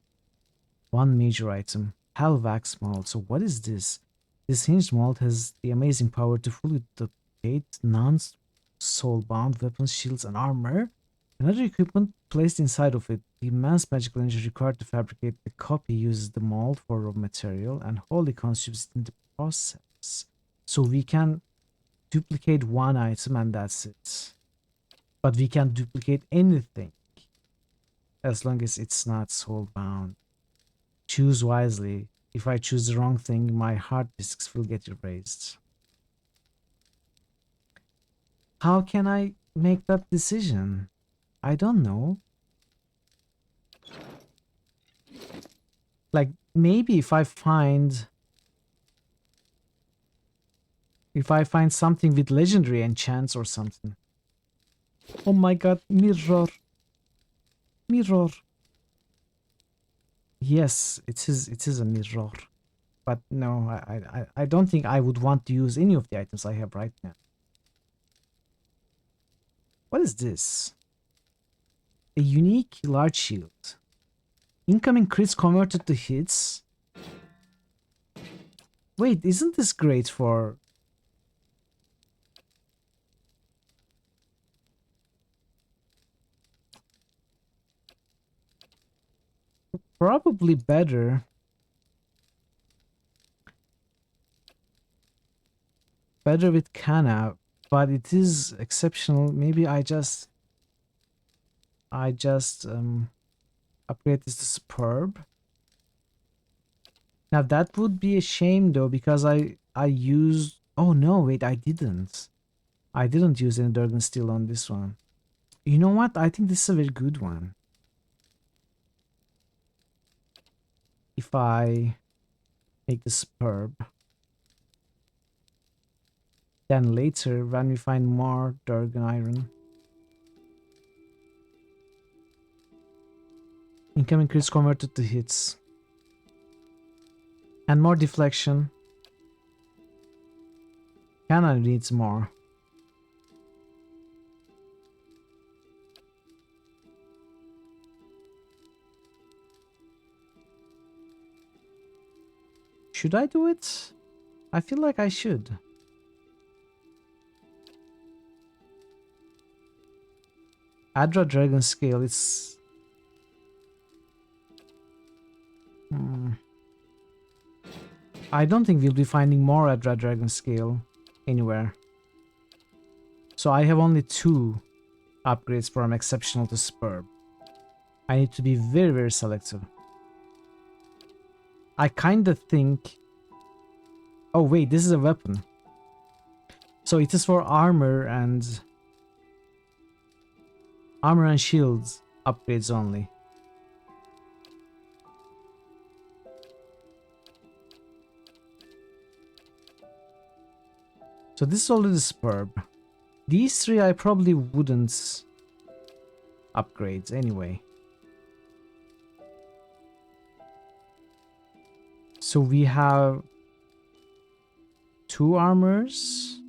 One major item, Halvax mold. So what is this? This hinged mold has the amazing power to fully duplicate non-soul-bound weapons, shields, and armor, and other equipment placed inside of it. The immense magical energy required to fabricate the copy uses the mold for raw material and wholly consumes it in the process. So we can duplicate one item and that's it. But we can duplicate anything as long as it's not soul-bound. Choose wisely. If I choose the wrong thing, my hard disks will get erased. How can I make that decision? I don't know. Like, maybe if I find something with legendary enchants or something. Oh my god, mirror. Mirror. Yes, it is a mirror. But no, I don't think I would want to use any of the items I have right now. What is this? A unique large shield. Incoming crits converted to hits. Wait, isn't this great for... Probably better. Better with Kana, but it is exceptional. Maybe I just upgrade this to superb. Now that would be a shame though, because I used... Oh no, wait, I didn't use any Durgan Steel on this one. You know what? I think this is a very good one. If I make the superb, then later when we find more Durgan Iron, incoming crits converted to hits, and more deflection. Kana needs more. Should I do it? I feel like I should. Adra Dragon Scale, it's... I don't think we'll be finding more Adra Dragon Scale anywhere. So I have only 2 upgrades from exceptional to superb. I need to be very, very selective. I kinda think... Oh wait, this is a weapon. So it is for armor and shields upgrades only. So this is already superb. These 3 I probably wouldn't upgrade anyway. So we have 2 armors.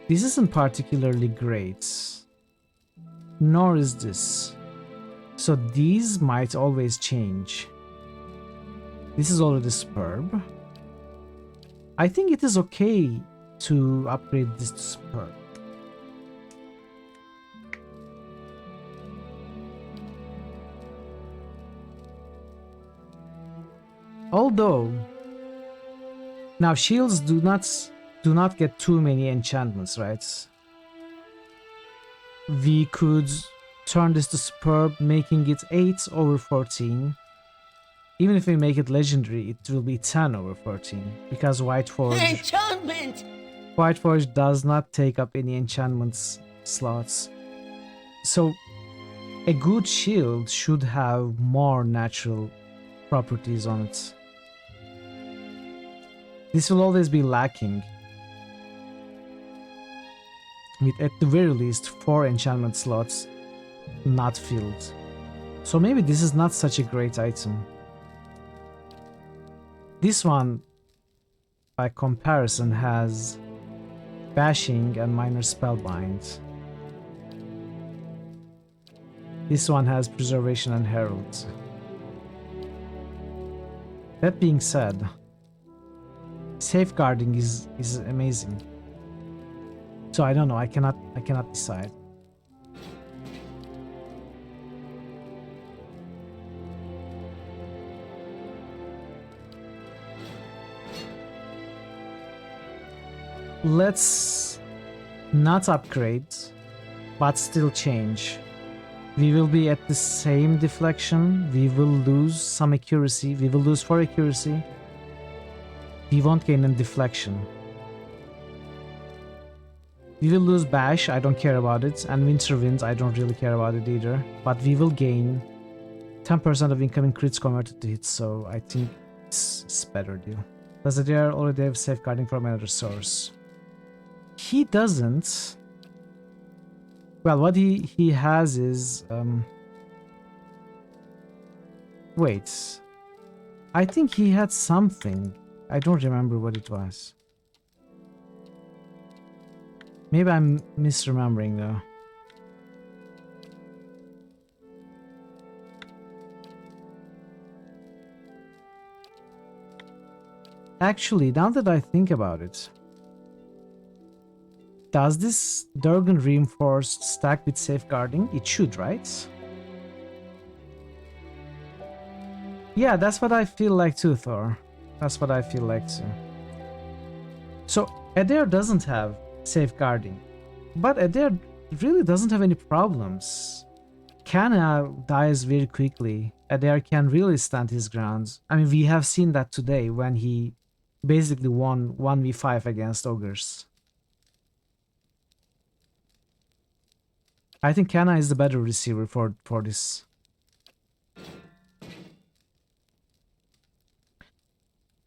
This isn't particularly great. Nor is this. So these might always change. This is already superb. I think it is okay to upgrade this to superb. Although now shields do not get too many enchantments, right? We could turn this to superb, making it 8/14, Even if we make it legendary, it will be 10 over 14 because Enchantment! Whiteforge does not take up any enchantments slots. So a good shield should have more natural properties on it. This will always be lacking, with at the very least 4 enchantment slots not filled. So maybe this is not such a great item. This one, by comparison, has bashing and minor spellbind. This one has preservation and herald. That being said, safeguarding is amazing. So I don't know, I cannot decide. Let's not upgrade, but still change. We will be at the same deflection. We will lose some accuracy. We will lose 4 accuracy. We won't gain in deflection. We will lose bash, I don't care about it, and winter wind, I don't really care about it either. But we will gain 10% of incoming crits converted to hits, so I think it's better deal. Does it already have safeguarding from another source? He doesn't. Well, what he has is wait. I think he had something. I don't remember what it was. Maybe I'm misremembering though. Actually, now that I think about it, does this Durgan Reinforced stack with safeguarding? It should, right? Yeah, that's what I feel like too, Thor. That's what I feel like too. So, Adair doesn't have safeguarding, but Adair really doesn't have any problems. Kana dies very quickly. Adair can really stand his ground. I mean, we have seen that today when he basically won 1v5 against ogres. I think Kana is the better receiver for this.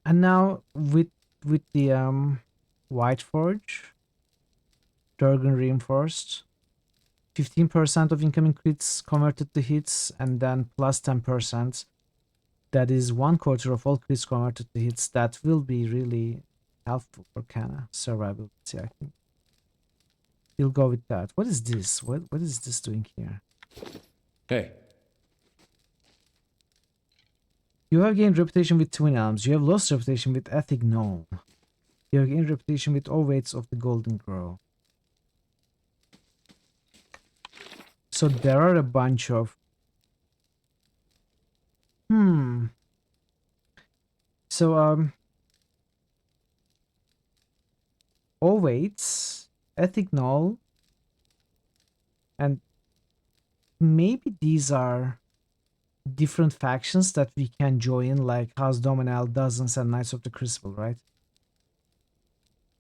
And now with the White Forge, Durgan Reinforced, 15% of incoming crits converted to hits, and then plus 10%. That is 1/4 of all crits converted to hits. That will be really helpful for Kana survivability, I think. We'll go with that. What is this? What is this doing here? Hey. You have gained reputation with Twin Elms. You have lost reputation with Ethic Gnome. You have gained reputation with Ovates of the Golden Grove. So there are a bunch of... So, Ovates, Ethic Null, and maybe these are different factions that we can join, like House Dominal, Dozens, and Knights of the Crucible, right?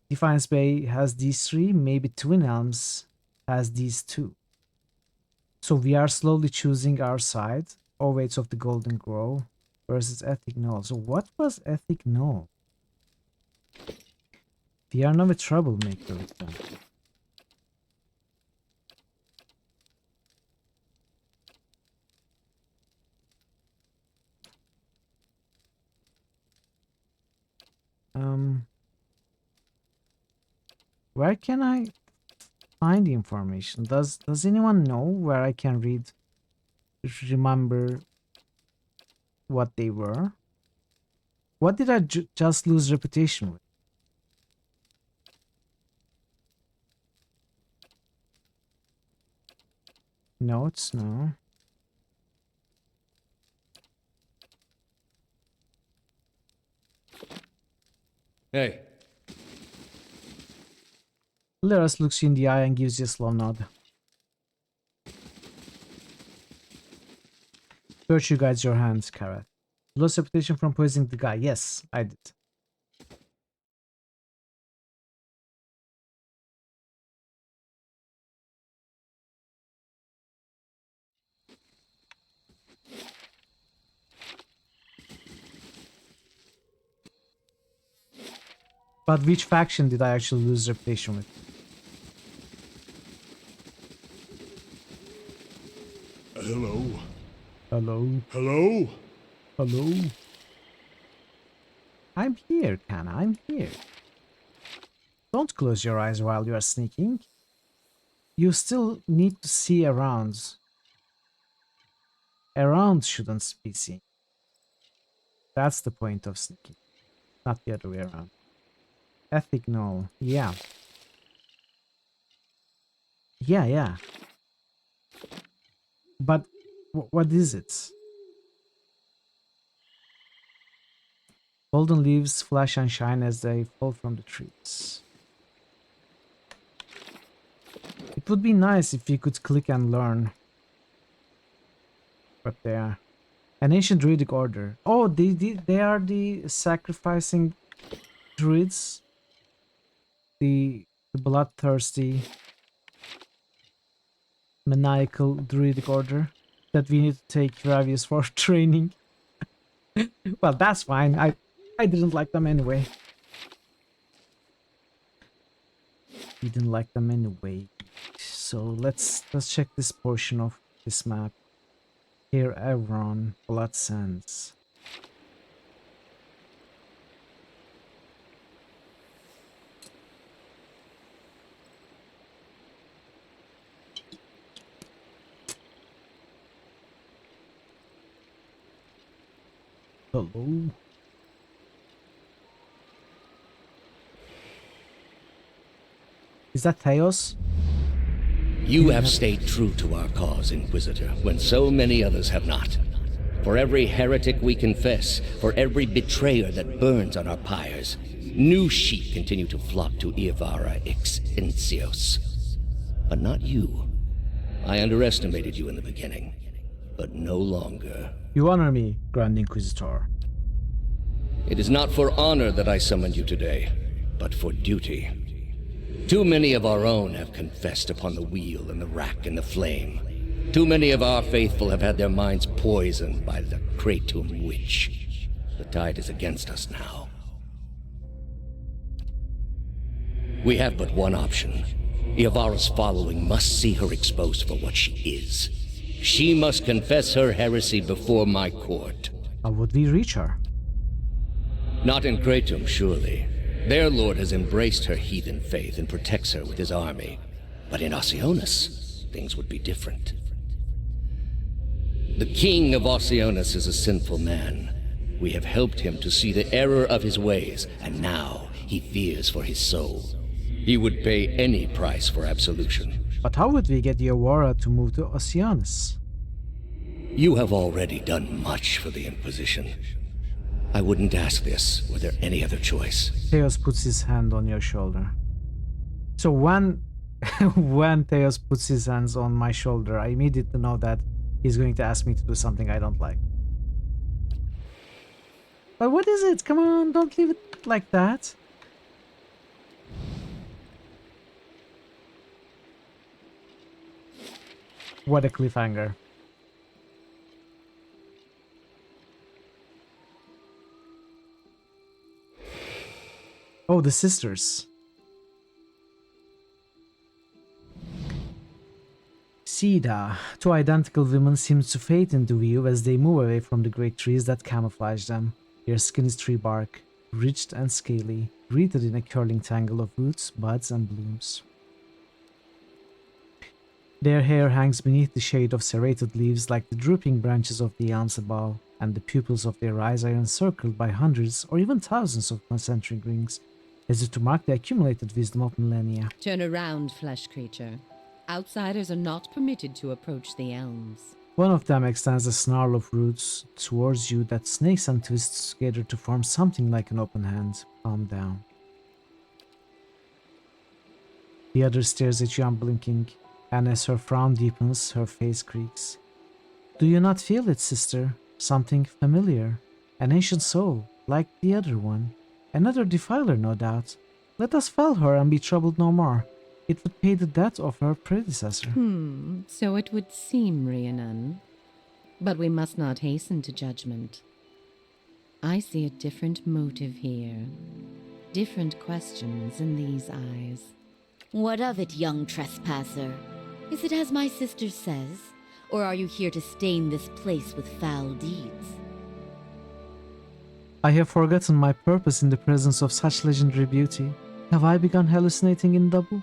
Defiance Bay has these 3, maybe Twin Elms has these 2. So we are slowly choosing our side. Ovates of the Golden Grove versus Ethic Null. So what was Ethic Null? We are now a troublemaker with them. Where can I find the information? Does anyone know where I can remember what they were? What did I just lose reputation with? Notes, no. Hey. Lyras looks you in the eye and gives you a slow nod. Virtue guides your hands, Karat. You lost reputation from poisoning the guy. Yes, I did. But which faction did I actually lose reputation with? Hello. Hello. Hello. Hello. I'm here, Kana. I'm here. Don't close your eyes while you are sneaking. You still need to see around. Around shouldn't be seen. That's the point of sneaking, not the other way around. Ethic null. Yeah. Yeah. But what is it? Golden leaves flash and shine as they fall from the trees. It would be nice if you could click and learn. But they are. An ancient druidic order. Oh, they are the sacrificing druids. The bloodthirsty, maniacal druidic order that we need to take Ravius for training. Well, that's fine. I didn't like them anyway. We didn't like them anyway. So let's check this portion of this map. Here, Evron, Blood Sands. Hello. Is that Theos? You have stayed true to our cause, Inquisitor, when so many others have not. For every heretic we confess, for every betrayer that burns on our pyres, new sheep continue to flock to Iavara ex Incios. But not you. I underestimated you in the beginning, but no longer. You honor me, Grand Inquisitor. It is not for honor that I summoned you today, but for duty. Too many of our own have confessed upon the wheel and the rack and the flame. Too many of our faithful have had their minds poisoned by the Kratom witch. The tide is against us now. We have but one option. Iavara's following must see her exposed for what she is. She must confess her heresy before my court. How would we reach her? Not in Kratom, surely. Their lord has embraced her heathen faith and protects her with his army. But in Oceanus, things would be different. The king of Oceanus is a sinful man. We have helped him to see the error of his ways, and now he fears for his soul. He would pay any price for absolution. But how would we get Iavara to move to Oceanus? You have already done much for the Inquisition. I wouldn't ask this were there any other choice. Theos puts his hand on your shoulder. So when Theos puts his hands on my shoulder, I immediately know that he's going to ask me to do something I don't like. But what is it? Come on, don't leave it like that. What a cliffhanger. Oh, the sisters. Sida. Two identical women seem to fade into view as they move away from the great trees that camouflage them. Their skin is tree bark, ridged and scaly, wreathed in a curling tangle of roots, buds, and blooms. Their hair hangs beneath the shade of serrated leaves like the drooping branches of the elms above, and the pupils of their eyes are encircled by hundreds or even thousands of concentric rings, as if to mark the accumulated wisdom of millennia. Turn around, flesh creature. Outsiders are not permitted to approach the elms. One of them extends a snarl of roots towards you that snakes and twists together to form something like an open hand, palm down. The other stares at you unblinking, and as her frown deepens, her face creaks. Do you not feel it, sister? Something familiar? An ancient soul, like the other one. Another defiler, no doubt. Let us fell her and be troubled no more. It would pay the debt of her predecessor. So it would seem, Rhiannon. But we must not hasten to judgment. I see a different motive here. Different questions in these eyes. What of it, young trespasser? Is it as my sister says? Or are you here to stain this place with foul deeds? I have forgotten my purpose in the presence of such legendary beauty. Have I begun hallucinating in double?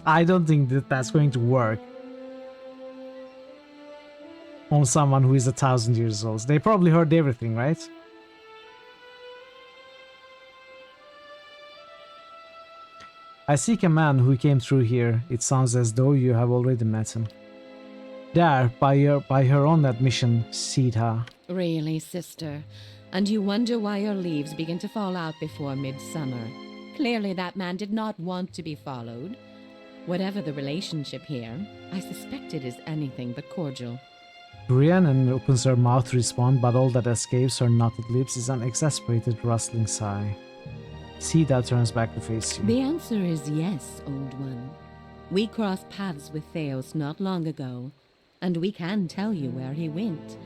I don't think that that's going to work on someone who is 1,000 years old. They probably heard everything, right? I seek a man who came through here. It sounds as though you have already met him. There, by her own admission, Sita. Really, sister? And you wonder why your leaves begin to fall out before midsummer. Clearly that man did not want to be followed. Whatever the relationship here, I suspect it is anything but cordial. Rhiannon opens her mouth to respond, but all that escapes her knotted lips is an exasperated rustling sigh. Sita turns back to face you. The answer is yes, old one. We crossed paths with Theos not long ago, and we can tell you where he went.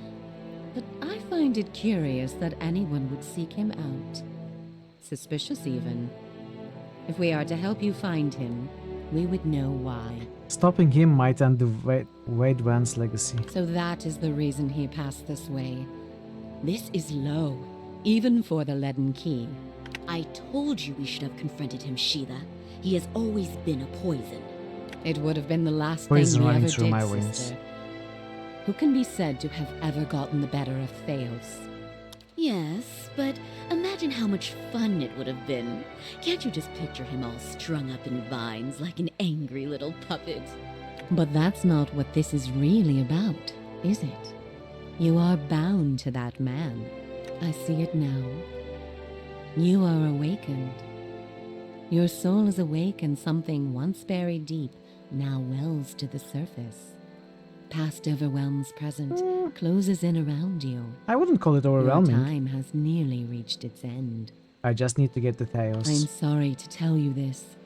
But I find it curious that anyone would seek him out. Suspicious, even. If we are to help you find him, we would know why. Stopping him might end the Wade Van's legacy. So that is the reason he passed this way. This is low, even for the leaden key. I told you we should have confronted him, Sheila. He has always been a poison. It would have been the last Poison thing we running ever through did, my sister. veins. Who can be said to have ever gotten the better of Theos? Yes, but imagine how much fun it would have been. Can't you just picture him all strung up in vines like an angry little puppet? But that's not what this is really about, is it? You are bound to that man. I see it now. You are awakened. Your soul is awake, and something once buried deep now wells to the surface. Past overwhelms present, closes in around you. I wouldn't call it overwhelming. Your time has nearly reached its end. I just need to get to Theos. I'm sorry to tell you this,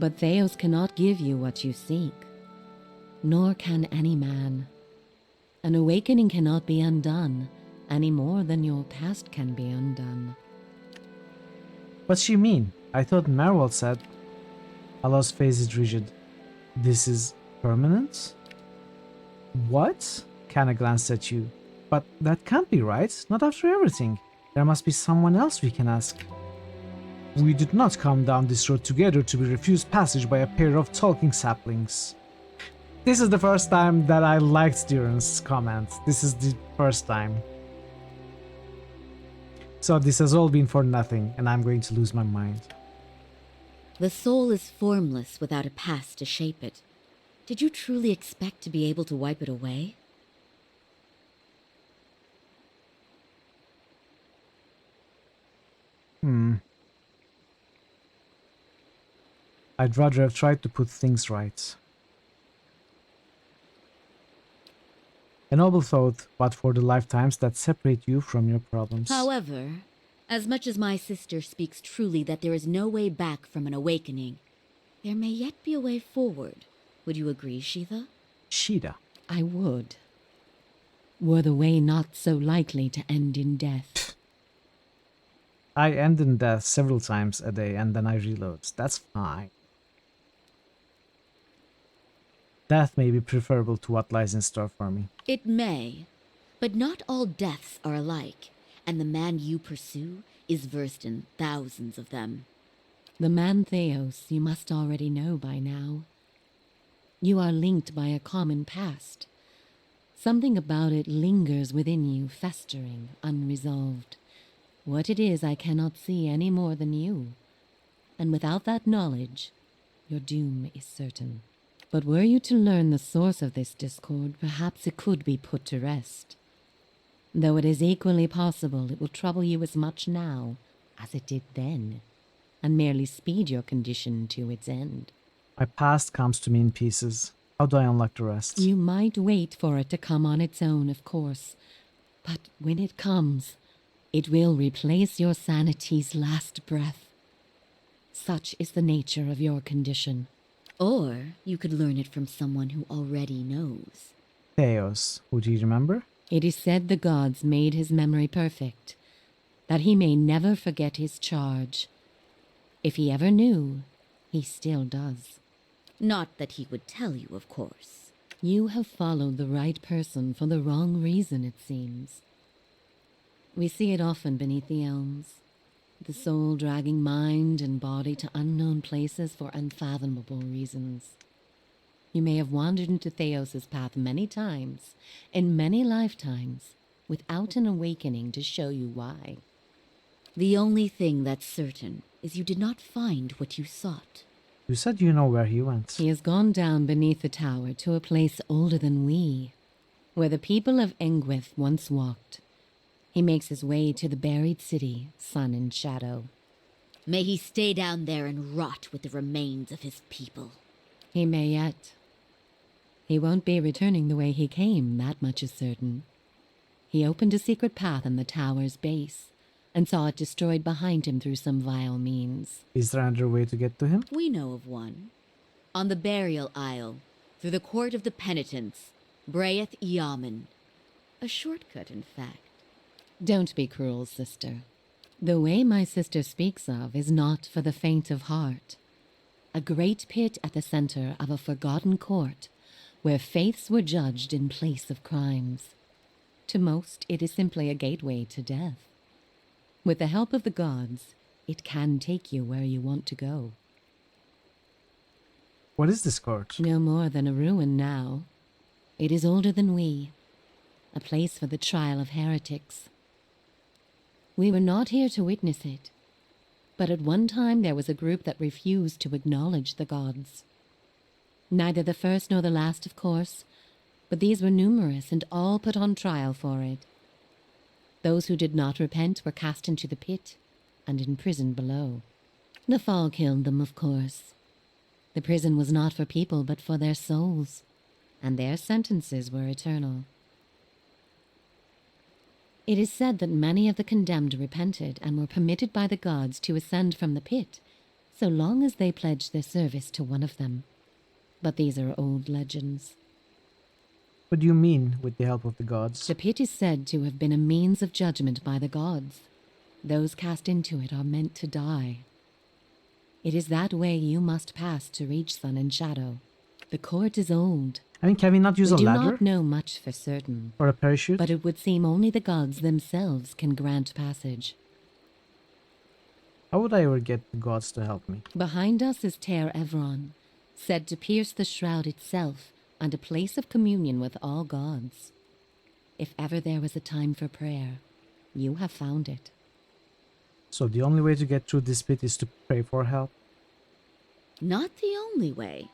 but Theos cannot give you what you seek. Nor can any man. An awakening cannot be undone, any more than your past can be undone. What's she mean? I thought Marwell said. Allah's face is rigid. This is permanent? What? Kana glanced at you. But that can't be right, not after everything. There must be someone else we can ask. We did not come down this road together to be refused passage by a pair of talking saplings. This is the first time that I liked Duran's comment. This is the first time. So this has all been for nothing, and I'm going to lose my mind. The soul is formless without a past to shape it. Did you truly expect to be able to wipe it away? I'd rather have tried to put things right. A noble thought, but for the lifetimes that separate you from your problems. However, as much as my sister speaks truly that there is no way back from an awakening, there may yet be a way forward. Would you agree, Sheila? Sheila. I would. Were the way not so likely to end in death. I end in death several times a day and then I reload. That's fine. Death may be preferable to what lies in store for me. It may, but not all deaths are alike, and the man you pursue is versed in thousands of them. The man Theos you must already know by now. You are linked by a common past. Something about it lingers within you, festering, unresolved. What it is I cannot see any more than you. And without that knowledge, your doom is certain. But were you to learn the source of this discord, perhaps it could be put to rest. Though it is equally possible it will trouble you as much now as it did then, and merely speed your condition to its end. My past comes to me in pieces. How do I unlock the rest? You might wait for it to come on its own, of course. But when it comes, it will replace your sanity's last breath. Such is the nature of your condition. Or you could learn it from someone who already knows. Theos, who do you remember? It is said the gods made his memory perfect, that he may never forget his charge. If he ever knew, he still does. Not that he would tell you, of course. You have followed the right person for the wrong reason, it seems. We see it often beneath the elms. The soul dragging mind and body to unknown places for unfathomable reasons. You may have wandered into Theos's path many times, in many lifetimes, without an awakening to show you why. The only thing that's certain is you did not find what you sought. You said you know where he went. He has gone down beneath the tower to a place older than we, where the people of Engwith once walked. He makes his way to the buried city, Sun and Shadow. May he stay down there and rot with the remains of his people. He may yet. He won't be returning the way he came, that much is certain. He opened a secret path in the tower's base, and saw it destroyed behind him through some vile means. Is there another way to get to him? We know of one. On the burial isle, through the court of the penitents, Braeth Yaman. A shortcut, in fact. Don't be cruel, sister. The way my sister speaks of is not for the faint of heart. A great pit at the center of a forgotten court, where faiths were judged in place of crimes. To most, it is simply a gateway to death. With the help of the gods, it can take you where you want to go. What is this court? No more than a ruin now. It is older than we. A place for the trial of heretics. We were not here to witness it, but at one time there was a group that refused to acknowledge the gods. Neither the first nor the last, of course, but these were numerous and all put on trial for it. Those who did not repent were cast into the pit and imprisoned below. The fall killed them, of course. The prison was not for people but for their souls, and their sentences were eternal. It is said that many of the condemned repented and were permitted by the gods to ascend from the pit, so long as they pledged their service to one of them. But these are old legends. What do you mean, with the help of the gods? The pit is said to have been a means of judgment by the gods. Those cast into it are meant to die. It is that way you must pass to reach Sun and Shadow. The court is old. I mean, can we not use a ladder? We do not know much for certain. Or a parachute? But it would seem only the gods themselves can grant passage. How would I ever get the gods to help me? Behind us is Ter Evron, said to pierce the shroud itself, and a place of communion with all gods. If ever there was a time for prayer, you have found it. So the only way to get through this pit is to pray for help? Not the only way.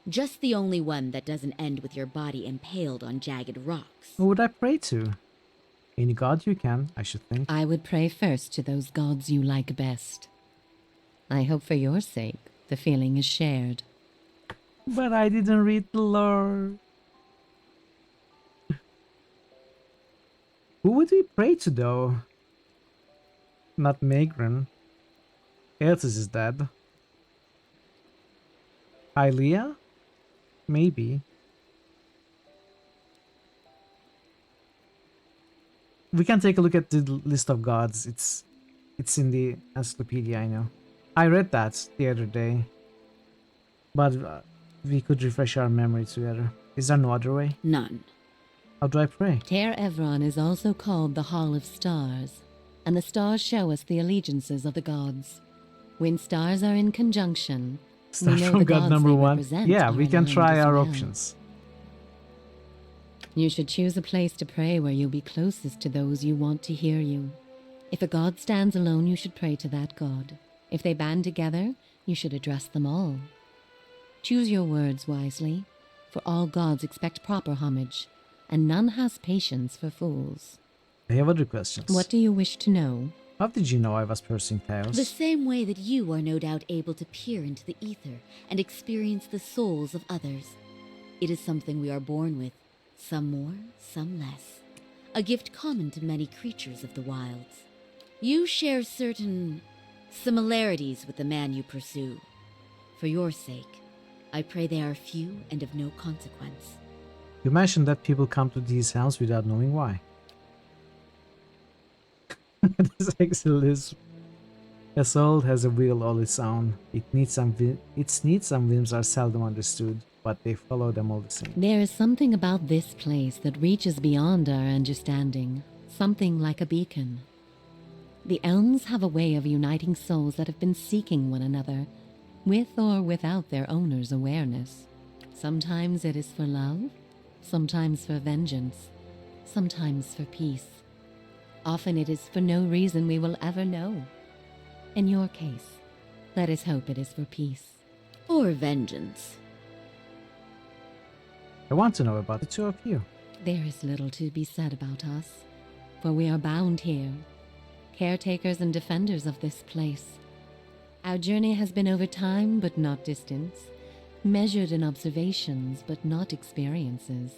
Just the only one that doesn't end with your body impaled on jagged rocks. Who would I pray to? Any god you can, I should think. I would pray first to those gods you like best. I hope for your sake the feeling is shared. But I didn't read the lore. Who would we pray to, though? Not Magran. Aetus is dead. Hylia? Maybe. We can take a look at the list of gods. It's in the encyclopedia, I know. I read that the other day. But we could refresh our memory together. Is there no other way? None. How do I pray? Ter Evron is also called the Hall of Stars, and the stars show us the allegiances of the gods. When stars are in conjunction, Start we know from the god gods number they one. represent Yeah, are we can aligned try as our well. options. You should choose a place to pray where you'll be closest to those you want to hear you. If a god stands alone, you should pray to that god. If they band together, you should address them all. Choose your words wisely, for all gods expect proper homage, and none has patience for fools. I have other questions. What do you wish to know? How did you know I was pursuing Theos? The same way that you are no doubt able to peer into the ether and experience the souls of others. It is something we are born with, some more, some less. A gift common to many creatures of the wilds. You share certain similarities with the man you pursue. For your sake, I pray they are few and of no consequence. You mentioned that people come to these hells without knowing why. This excellent. A soul has a will all its own. Its needs and whims are seldom understood, but they follow them all the same. There is something about this place that reaches beyond our understanding, something like a beacon. The elms have a way of uniting souls that have been seeking one another, with or without their owner's awareness. Sometimes it is for love, sometimes for vengeance, sometimes for peace. Often it is for no reason we will ever know. In your case, let us hope it is for peace. Or vengeance. I want to know about the two of you. There is little to be said about us, for we are bound here, caretakers and defenders of this place. Our journey has been over time but not distance, measured in observations but not experiences.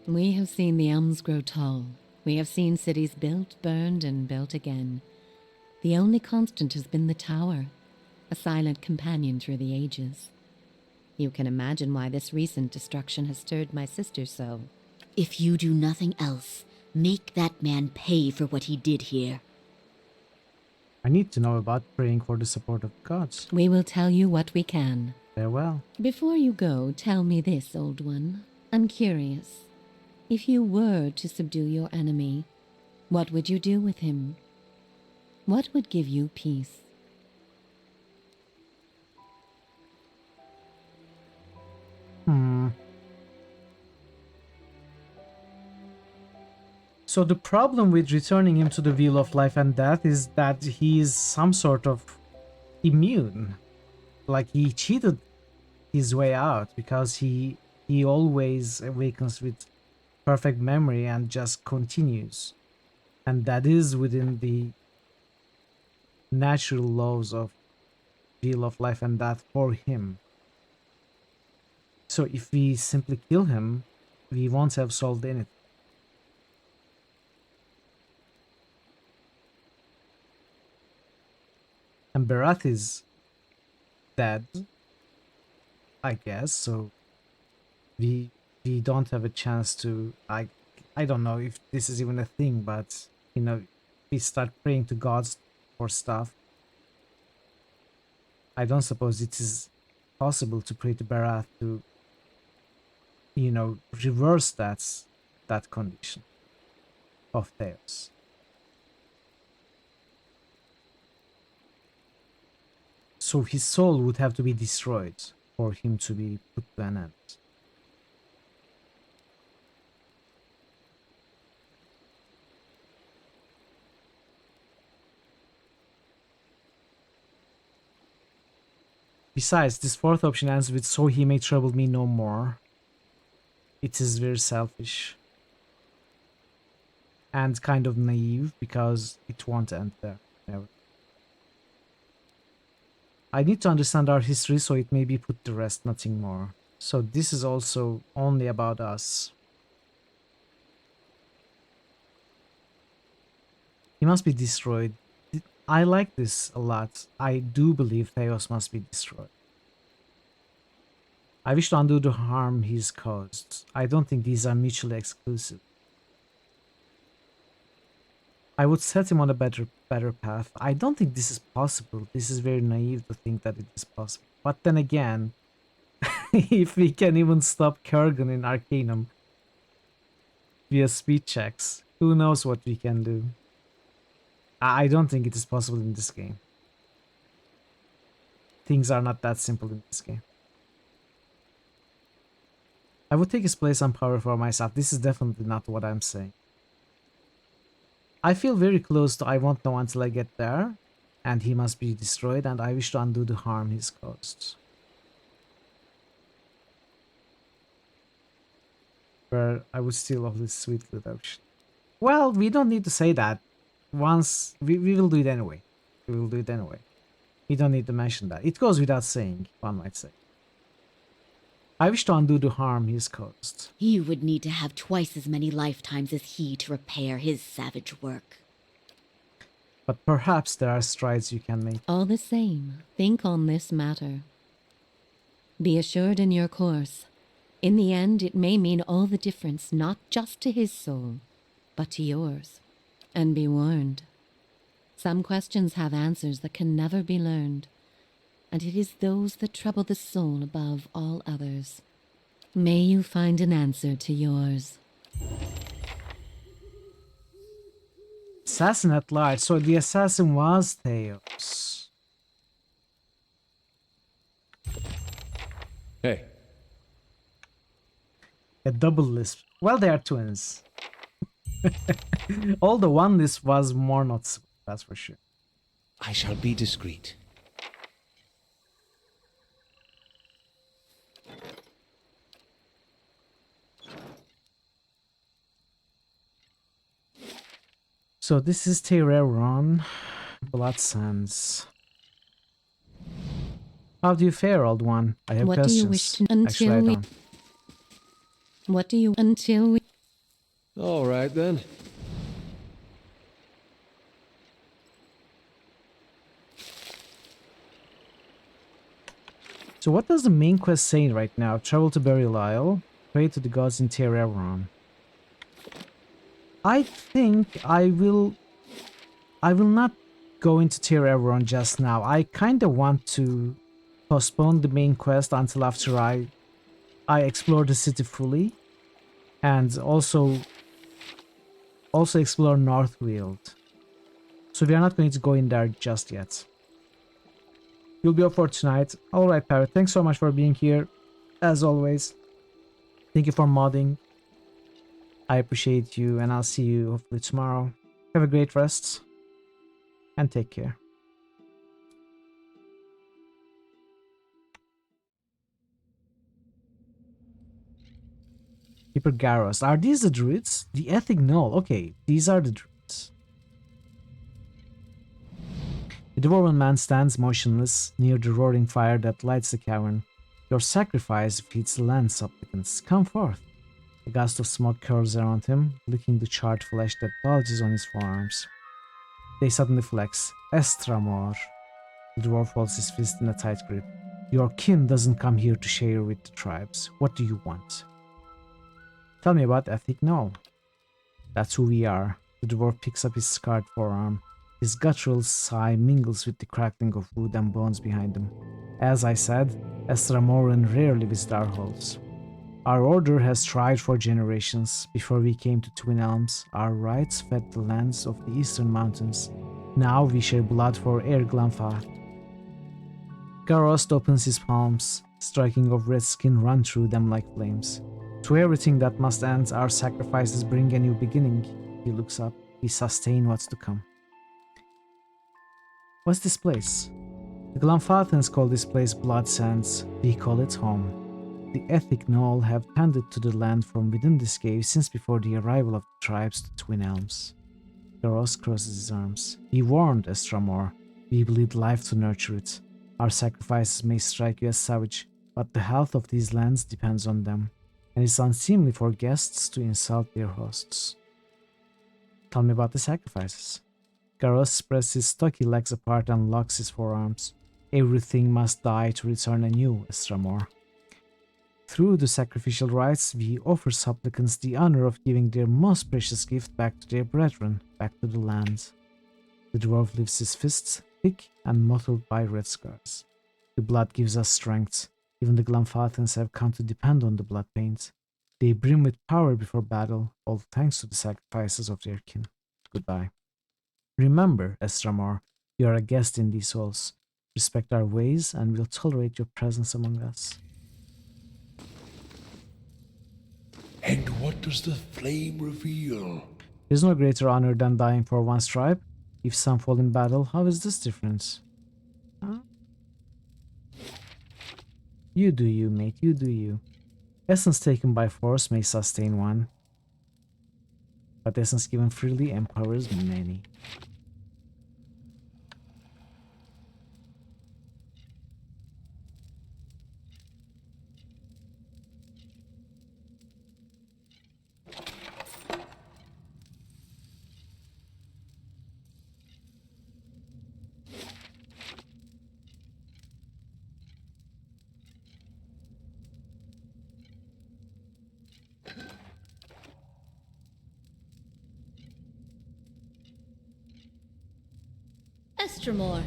We have seen the elms grow tall. We have seen cities built, burned, and built again. The only constant has been the tower, a silent companion through the ages. You can imagine why this recent destruction has stirred my sister so. If you do nothing else, make that man pay for what he did here. I need to know about praying for the support of the gods. We will tell you what we can. Farewell. Before you go, tell me this, old one. I'm curious. If you were to subdue your enemy, what would you do with him? What would give you peace? So the problem with returning him to the wheel of life and death is that he is some sort of immune. Like he cheated his way out because he always awakens with perfect memory and just continues. And that is within the natural laws of wheel of life and death for him. So if we simply kill him, we won't have solved anything. And Barath is dead, I guess, so we don't have a chance to, I don't know if this is even a thing, but you know, we start praying to gods for stuff. I don't suppose it is possible to pray to Barath to, you know, reverse that condition of Theos. So his soul would have to be destroyed for him to be put to an end. Besides, this fourth option ends with "so he may trouble me no more." It is very selfish. And kind of naive because it won't end there. Never. I need to understand our history so it may be put to rest, nothing more. So this is also only about us. He must be destroyed. I like this a lot. I do believe Theos must be destroyed. I wish to undo the harm he's caused. I don't think these are mutually exclusive. I would set him on a better path. I don't think this is possible. This is very naive to think that it is possible. But then again, if we can even stop Kurgan in Arcanum via speed checks, who knows what we can do. I don't think it is possible in this game. Things are not that simple in this game. I would take his place and power for myself. This is definitely not what I'm saying. I feel very close to I won't know until I get there, and he must be destroyed, and I wish to undo the harm he's caused. Where I would steal of this sweet good ocean. Well, we don't need to say that. Once we will do it anyway. We will do it anyway. We don't need to mention that. It goes without saying, one might say. I wish to undo the harm he's caused. You would need to have twice as many lifetimes as he to repair his savage work. But perhaps there are strides you can make. All the same, think on this matter. Be assured in your course. In the end, it may mean all the difference, not just to his soul, but to yours. And be warned. Some questions have answers that can never be learned, and it is those that trouble the soul above all others. May you find an answer to yours. Assassin at large. So the assassin was Theos. Hey. A double lisp. Well, they are twins. Although one lisp was more noticeable, that's for sure. I shall be discreet. So this is Tereron, Blood Sands. How do you fare, old one? I have What questions. do you wish to until Actually, I we? don't. What do you until we? All right, then. So what does the main quest say right now? Travel to Burial Isle, pray to the gods in Tereron. I think I will not go into Tereron just now. I kind of want to postpone the main quest until after I explore the city fully, and also explore Northfield. So we are not going to go in there just yet. You'll be up for tonight. Alright, Parrot, thanks so much for being here. As always. Thank you for modding. I appreciate you, and I'll see you hopefully tomorrow. Have a great rest, and take care. Keeper Garros. Are these the druids? The Ethic Null. Okay, these are the druids. The dwarven man stands motionless near the roaring fire that lights the cavern. Your sacrifice feeds the land supplicants. Come forth. A gust of smoke curls around him, licking the charred flesh that bulges on his forearms. They suddenly flex. Estramor. The dwarf holds his fist in a tight grip. Your kin doesn't come here to share with the tribes. What do you want? Tell me about Ethic Null. That's who we are. The dwarf picks up his scarred forearm. His guttural sigh mingles with the crackling of wood and bones behind him. As I said, Estramoran rarely visit our halls. Our order has tried for generations. Before we came to Twin Elms, our rights fed the lands of the eastern mountains. Now we share blood for Erglanfa. Garost opens his palms, striking of red skin run through them like flames. To everything that must end, our sacrifices bring a new beginning. He looks up. We sustain what's to come. What's this place? The Glanfathans call this place Blood Sands. We call it home. The Ethic Null have tended to the land from within this cave since before the arrival of the tribes to Twin Elms. Garos crosses his arms. We warned Estramor. We bleed life to nurture it. Our sacrifices may strike you as savage, but the health of these lands depends on them, and it's unseemly for guests to insult their hosts. Tell me about the sacrifices. Garos spreads his stocky legs apart and locks his forearms. Everything must die to return anew, Estramor. Through the sacrificial rites, we offer supplicants the honor of giving their most precious gift back to their brethren, back to the land. The dwarf lifts his fists, thick and mottled by red scars. The blood gives us strength. Even the Glanfathans have come to depend on the blood paint. They brim with power before battle, all thanks to the sacrifices of their kin. Goodbye. Remember, Estramor, you are a guest in these halls. Respect our ways, and we'll tolerate your presence among us. And what does the flame reveal? There's no greater honor than dying for one's tribe. If some fall in battle, how is this different? Huh? You do you, mate, you do you. Essence taken by force may sustain one, but essence given freely empowers many. Estremor.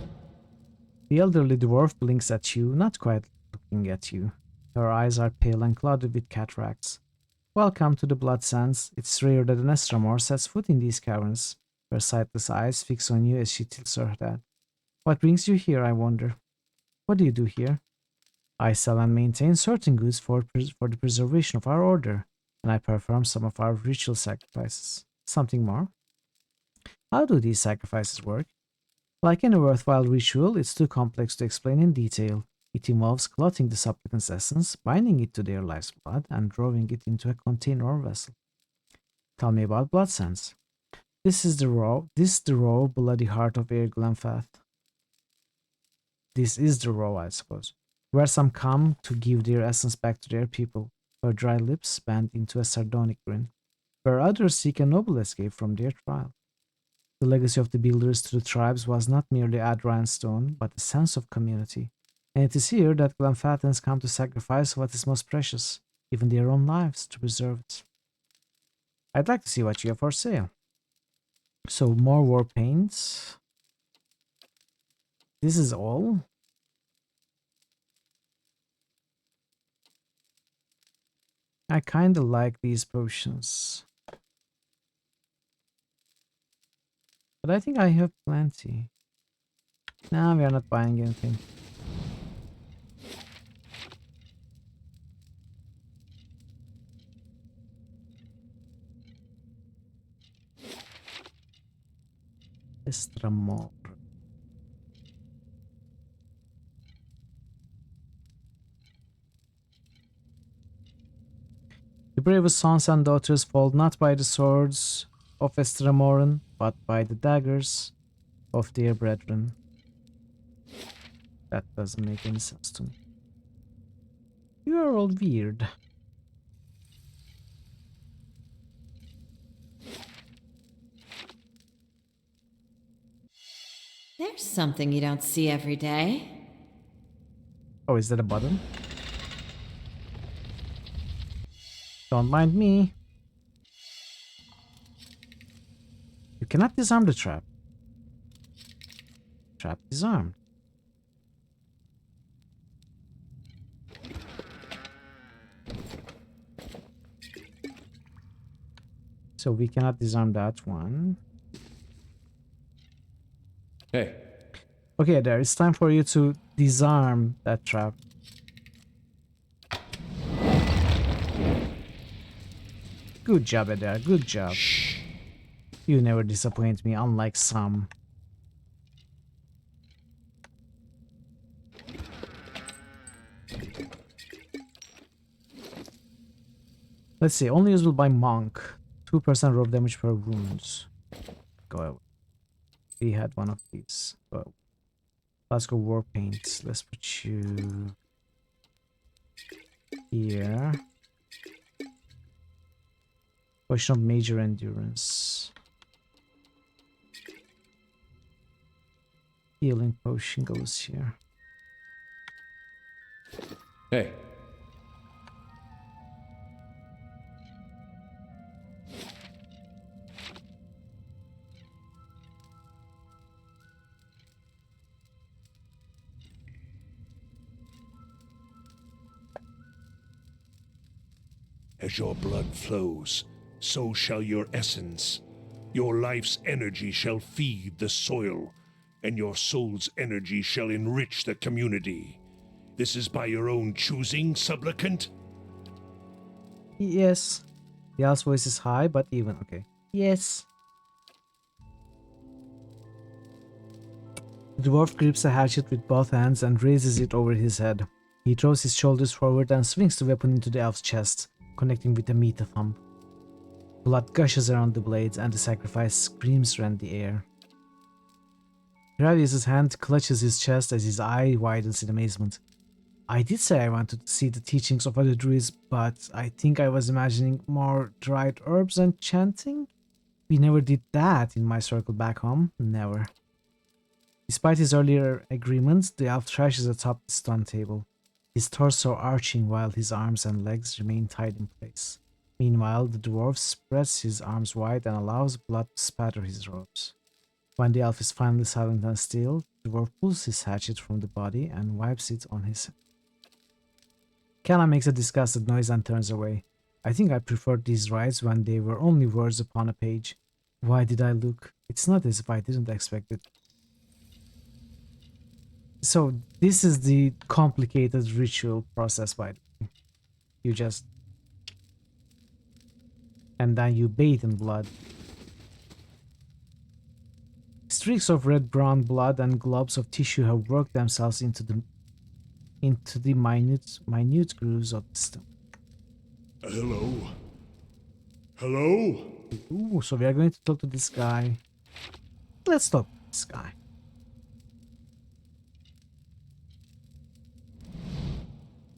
The elderly dwarf blinks at you, not quite looking at you. Her eyes are pale and clouded with cataracts. Welcome to the Blood Sands. It's rare that an Estremor sets foot in these caverns. Her sightless eyes fix on you as she tilts her head. What brings you here, I wonder? What do you do here? I sell and maintain certain goods for the preservation of our order, and I perform some of our ritual sacrifices. Something more? How do these sacrifices work? Like any worthwhile ritual, it's too complex to explain in detail. It involves clothing the supplicant's essence, binding it to their life's blood, and drawing it into a container or vessel. Tell me about blood sands. This is the raw, bloody heart of Air Glenfath. This is the raw, I suppose, where some come to give their essence back to their people, her dry lips bend into a sardonic grin, where others seek a noble escape from their trial. The legacy of the builders to the tribes was not merely Adra and stone, but a sense of community, and it is here that Glenfathans come to sacrifice what is most precious, even their own lives, to preserve it. I'd like to see what you have for sale. So, more war paints. This is all? I kinda like these potions. But I think I have plenty. Nah, we are not buying anything. Estramor. The bravest sons and daughters fall not by the swords of Estramoran, but by the daggers of their brethren. That doesn't make any sense to me. You are all weird. There's something you don't see every day. Oh, is that a button? Don't mind me. You cannot disarm the trap. Trap disarmed. So we cannot disarm that one. Hey. Okay, there. It's time for you to disarm that trap. Good job, Adair. Good job. Shh. You never disappoint me, unlike some. Let's see. Only usable by monk. 2% roll damage per wounds. Go away. We had one of these. Go. Let's go war paint. Let's put you here. Potion of major endurance. Healing potion goes here. Hey. As your blood flows, so shall your essence. Your life's energy shall feed the soil, and your soul's energy shall enrich the community. This is by your own choosing, supplicant? Yes. The owl's voice is high, but even. Okay. Yes. The dwarf grips a hatchet with both hands and raises it over his head. He throws his shoulders forward and swings the weapon into the elf's chest, connecting with a meaty thumb. Blood gushes around the blades and the sacrifice screams rend the air. Gravius's hand clutches his chest as his eye widens in amazement. I did say I wanted to see the teachings of other druids, but I think I was imagining more dried herbs and chanting? We never did that in my circle back home. Never. Despite his earlier agreement, the elf thrashes atop the stone table, his torso arching while his arms and legs remain tied in place. Meanwhile, the dwarf spreads his arms wide and allows blood to spatter his robes. When the elf is finally silent and still, the dwarf pulls his hatchet from the body and wipes it on his head. Kala makes a disgusted noise and turns away. I think I preferred these rides when they were only words upon a page. Why did I look? It's not as if I didn't expect it. So this is the complicated ritual process, by the way. You just... and then you bathe in blood. Streaks of red-brown blood and globs of tissue have worked themselves into the minute grooves of the stone. Hello? Hello? Ooh, so we are going to talk to this guy. Let's talk to this guy.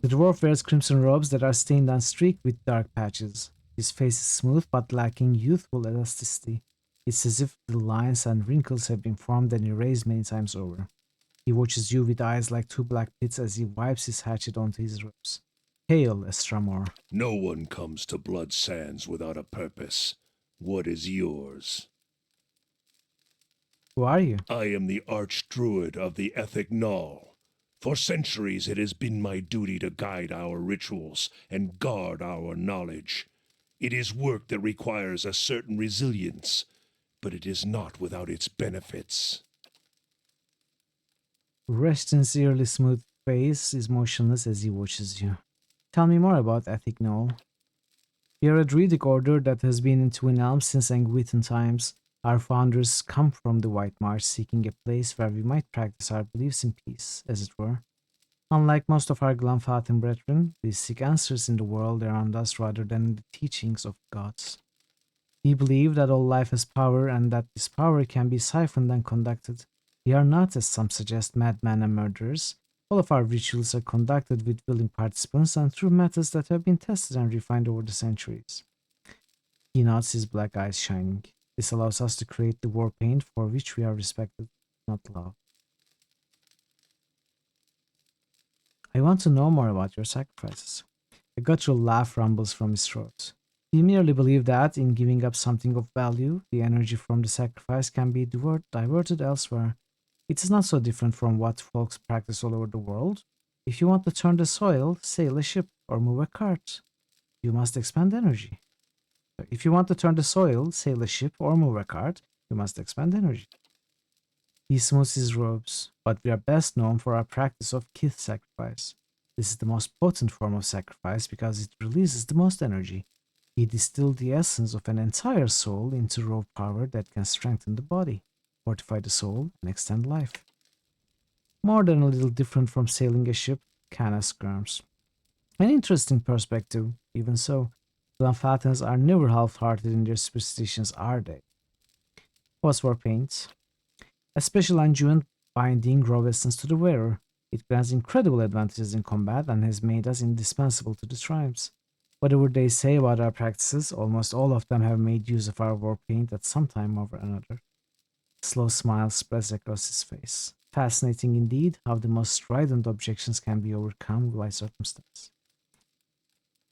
The dwarf wears crimson robes that are stained and streaked with dark patches. His face is smooth but lacking youthful elasticity. It's as if the lines and wrinkles have been formed and erased many times over. He watches you with eyes like two black pits as he wipes his hatchet onto his robes. Hail, Estramor. No one comes to Blood Sands without a purpose. What is yours? Who are you? I am the Archdruid of the Ethic Null. For centuries it has been my duty to guide our rituals and guard our knowledge. It is work that requires a certain resilience, but it is not without its benefits. Reston's eerily smooth face is motionless as he watches you. Tell me more about Ethic Null. We are a druidic order that has been in Twin Elms since Angwitan times. Our founders come from the White Marsh seeking a place where we might practice our beliefs in peace, as it were. Unlike most of our Glanfathan brethren, we seek answers in the world around us rather than in the teachings of gods. We believe that all life has power and that this power can be siphoned and conducted. We are not, as some suggest, madmen and murderers. All of our rituals are conducted with willing participants and through methods that have been tested and refined over the centuries. He nods, his black eyes shining. This allows us to create the war paint for which we are respected, not loved. I want to know more about your sacrifices. A guttural laugh rumbles from his throat. You merely believe that, in giving up something of value, the energy from the sacrifice can be diverted elsewhere. It is not so different from what folks practice all over the world. If you want to turn the soil, sail a ship, or move a cart, you must expend energy. If you want to turn the soil, sail a ship, or move a cart, you must expend energy. He smooths his robes, but we are best known for our practice of kith sacrifice. This is the most potent form of sacrifice because it releases the most energy. He distilled the essence of an entire soul into raw power that can strengthen the body, fortify the soul, and extend life. More than a little different from sailing a ship, Kana squirms. An interesting perspective, even so. Glanfathans are never half-hearted in their superstitions, are they? Phosphor paint. A special unguent binding raw essence to the wearer. It grants incredible advantages in combat and has made us indispensable to the tribes. Whatever they say about our practices, almost all of them have made use of our war paint at some time or another. A slow smile spreads across his face. Fascinating indeed how the most strident objections can be overcome by circumstance.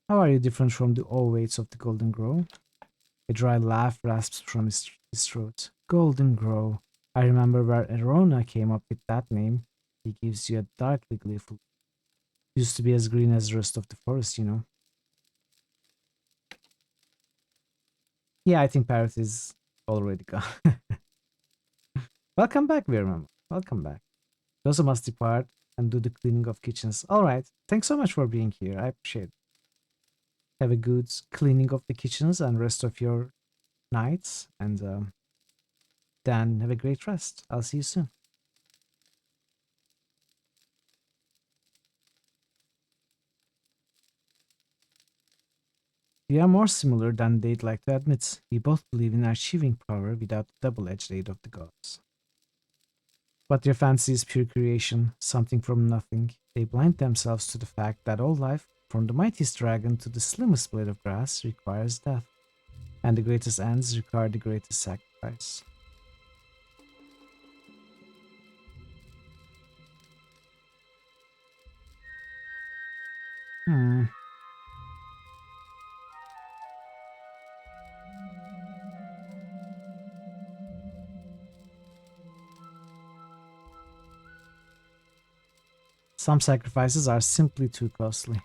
How are you different from the Owaits of the Golden Grove? A dry laugh rasps from his throat. Golden Grove. I remember where Arona came up with that name. He gives you a darkly gleeful. Used to be as green as the rest of the forest, you know. Yeah, I think Parrot is already gone. Welcome back, Virmam. Welcome back. You also must depart and do the cleaning of kitchens. Alright, thanks so much for being here. I appreciate it. Have a good cleaning of the kitchens and rest of your nights. And then have a great rest. I'll see you soon. We are more similar than they'd like to admit. We both believe in achieving power without the double-edged aid of the gods. But their fancy is pure creation, something from nothing. They blind themselves to the fact that all life, from the mightiest dragon to the slimmest blade of grass, requires death. And the greatest ends require the greatest sacrifice. Some sacrifices are simply too costly.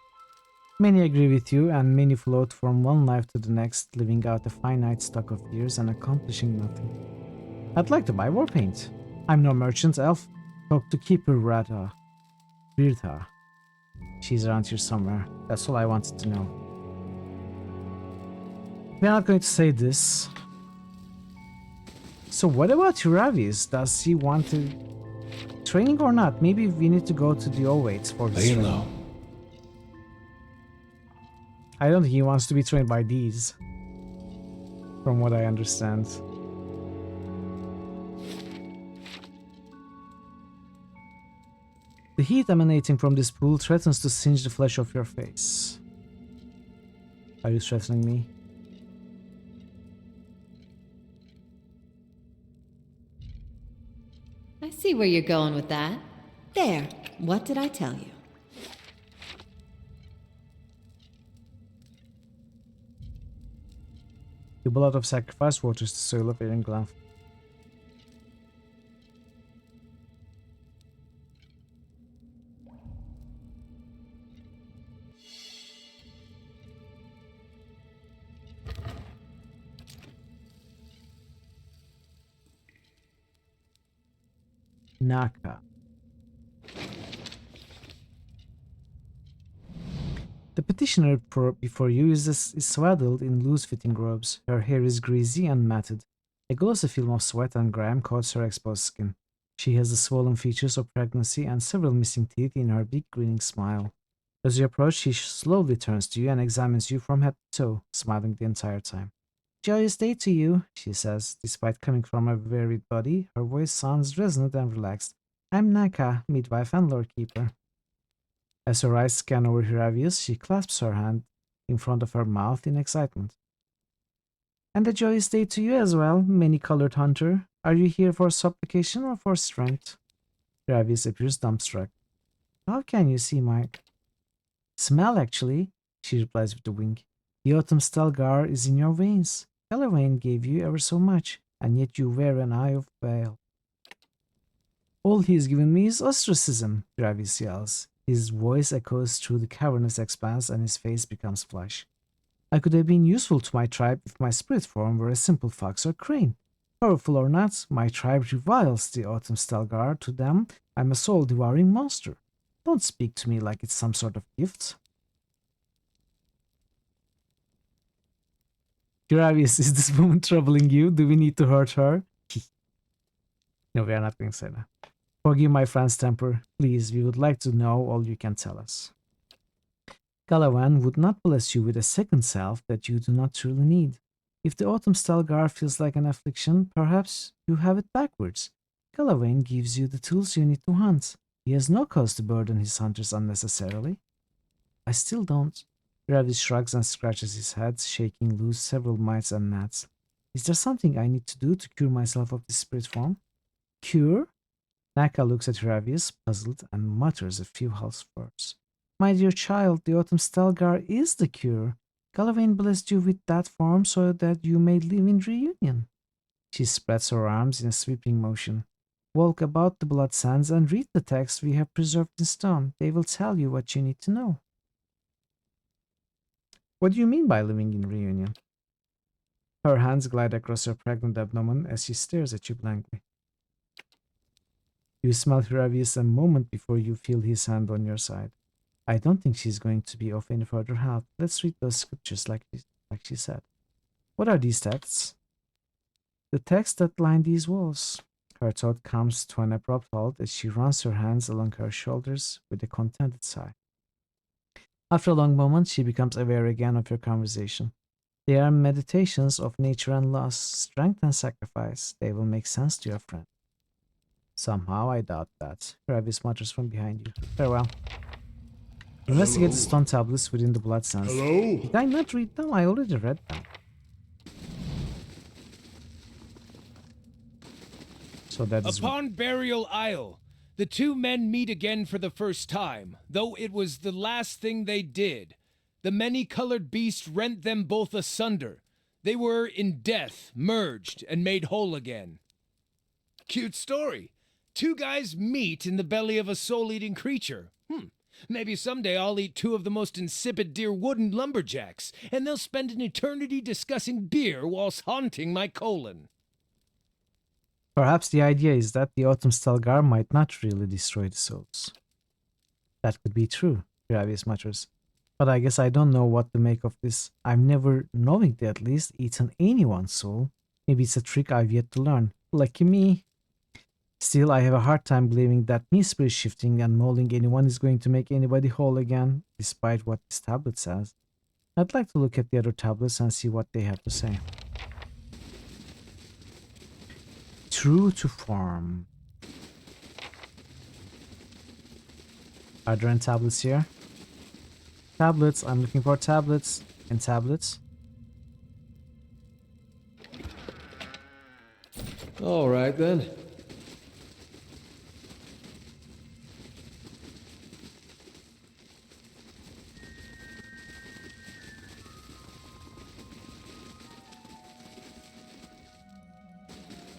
Many agree with you, and many float from one life to the next, living out a finite stock of years and accomplishing nothing. I'd like to buy war paint. I'm no merchant elf. Talk to Keeper Virta. She's around here somewhere. That's all I wanted to know. We're not going to say this. So what about Huravis? Does he want to training or not? Maybe we need to go to the Owaits for this training. I don't think he wants to be trained by these, from what I understand. The heat emanating from this pool threatens to singe the flesh off your face. Are you threatening me? I see where you're going with that. There, what did I tell you? The blood of sacrifice waters the soil of Erenglanf. Naka. The petitioner before you is swaddled in loose-fitting robes. Her hair is greasy and matted. A glossy film of sweat and grime coats her exposed skin. She has the swollen features of pregnancy and several missing teeth in her big grinning smile. As you approach, she slowly turns to you and examines you from head to toe, smiling the entire time. "Joyous day to you," she says. Despite coming from a wearied body, her voice sounds resonant and relaxed. "I'm Naka, midwife and lord keeper." As her eyes scan over Hiravius, she clasps her hand in front of her mouth in excitement. "And a joyous day to you as well, many-colored hunter. Are you here for supplication or for strength?" Hiravius appears dumbstruck. "How can you see my smell, actually?" she replies with a wink. "The autumn Stelgar is in your veins. Galawain gave you ever so much, and yet you wear an eye of bale." "All he has given me is ostracism," Hiravius yells. His voice echoes through the cavernous expanse and his face becomes flush. "I could have been useful to my tribe if my spirit form were a simple fox or crane. Powerful or not, my tribe reviles the Autumn Stelgar. To them, I'm a soul-devouring monster. Don't speak to me like it's some sort of gift." "Gravius, is this woman troubling you? Do we need to hurt her?" No, we are not going to say that. "Forgive my friend's temper. Please, we would like to know all you can tell us." "Galawan would not bless you with a second self that you do not truly need. If the Autumn Stelgar feels like an affliction, perhaps you have it backwards. Galawain gives you the tools you need to hunt. He has no cause to burden his hunters unnecessarily." "I still don't." Gravis shrugs and scratches his head, shaking loose several mites and gnats. "Is there something I need to do to cure myself of this spirit form?" "Cure?" Naka looks at Hiravius, puzzled, and mutters a few harsh words. "My dear child, the Autumn Stelgar is the cure. Galawain blessed you with that form so that you may live in reunion." She spreads her arms in a sweeping motion. "Walk about the blood sands and read the text we have preserved in stone. They will tell you what you need to know." "What do you mean by living in reunion?" Her hands glide across her pregnant abdomen as she stares at you blankly. You smell Hiravius a moment before you feel his hand on your side. "I don't think she's going to be of any further help. Let's read those scriptures like she said." "What are these texts?" "The texts that line these walls." Her thought comes to an abrupt halt as she runs her hands along her shoulders with a contented sigh. After a long moment, she becomes aware again of your conversation. "They are meditations of nature and loss, strength and sacrifice. They will make sense to your friend." "Somehow I doubt that," Hiravius mutters from behind you. "Farewell." Investigate the stone tablets within the blood sands. Hello? Did I not read them? I already read them. So that is Upon Burial Isle, the two men meet again for the first time, though it was the last thing they did. The many-colored beast rent them both asunder. They were in death, merged, and made whole again. Cute story. Two guys meet in the belly of a soul-eating creature. Maybe someday I'll eat two of the most insipid deer wooden lumberjacks, and they'll spend an eternity discussing beer whilst haunting my colon. Perhaps the idea is that the Autumn Stelgar might not really destroy the souls. That could be true, Gravius mutters. But I guess I don't know what to make of this. I've never, knowingly at least, eaten anyone's soul. Maybe it's a trick I've yet to learn. Lucky me. Still, I have a hard time believing that me spirit shifting and mauling anyone is going to make anybody whole again, despite what this tablet says. I'd like to look at the other tablets and see what they have to say. True to form. Are there any tablets here? Tablets, I'm looking for tablets and tablets. All right then.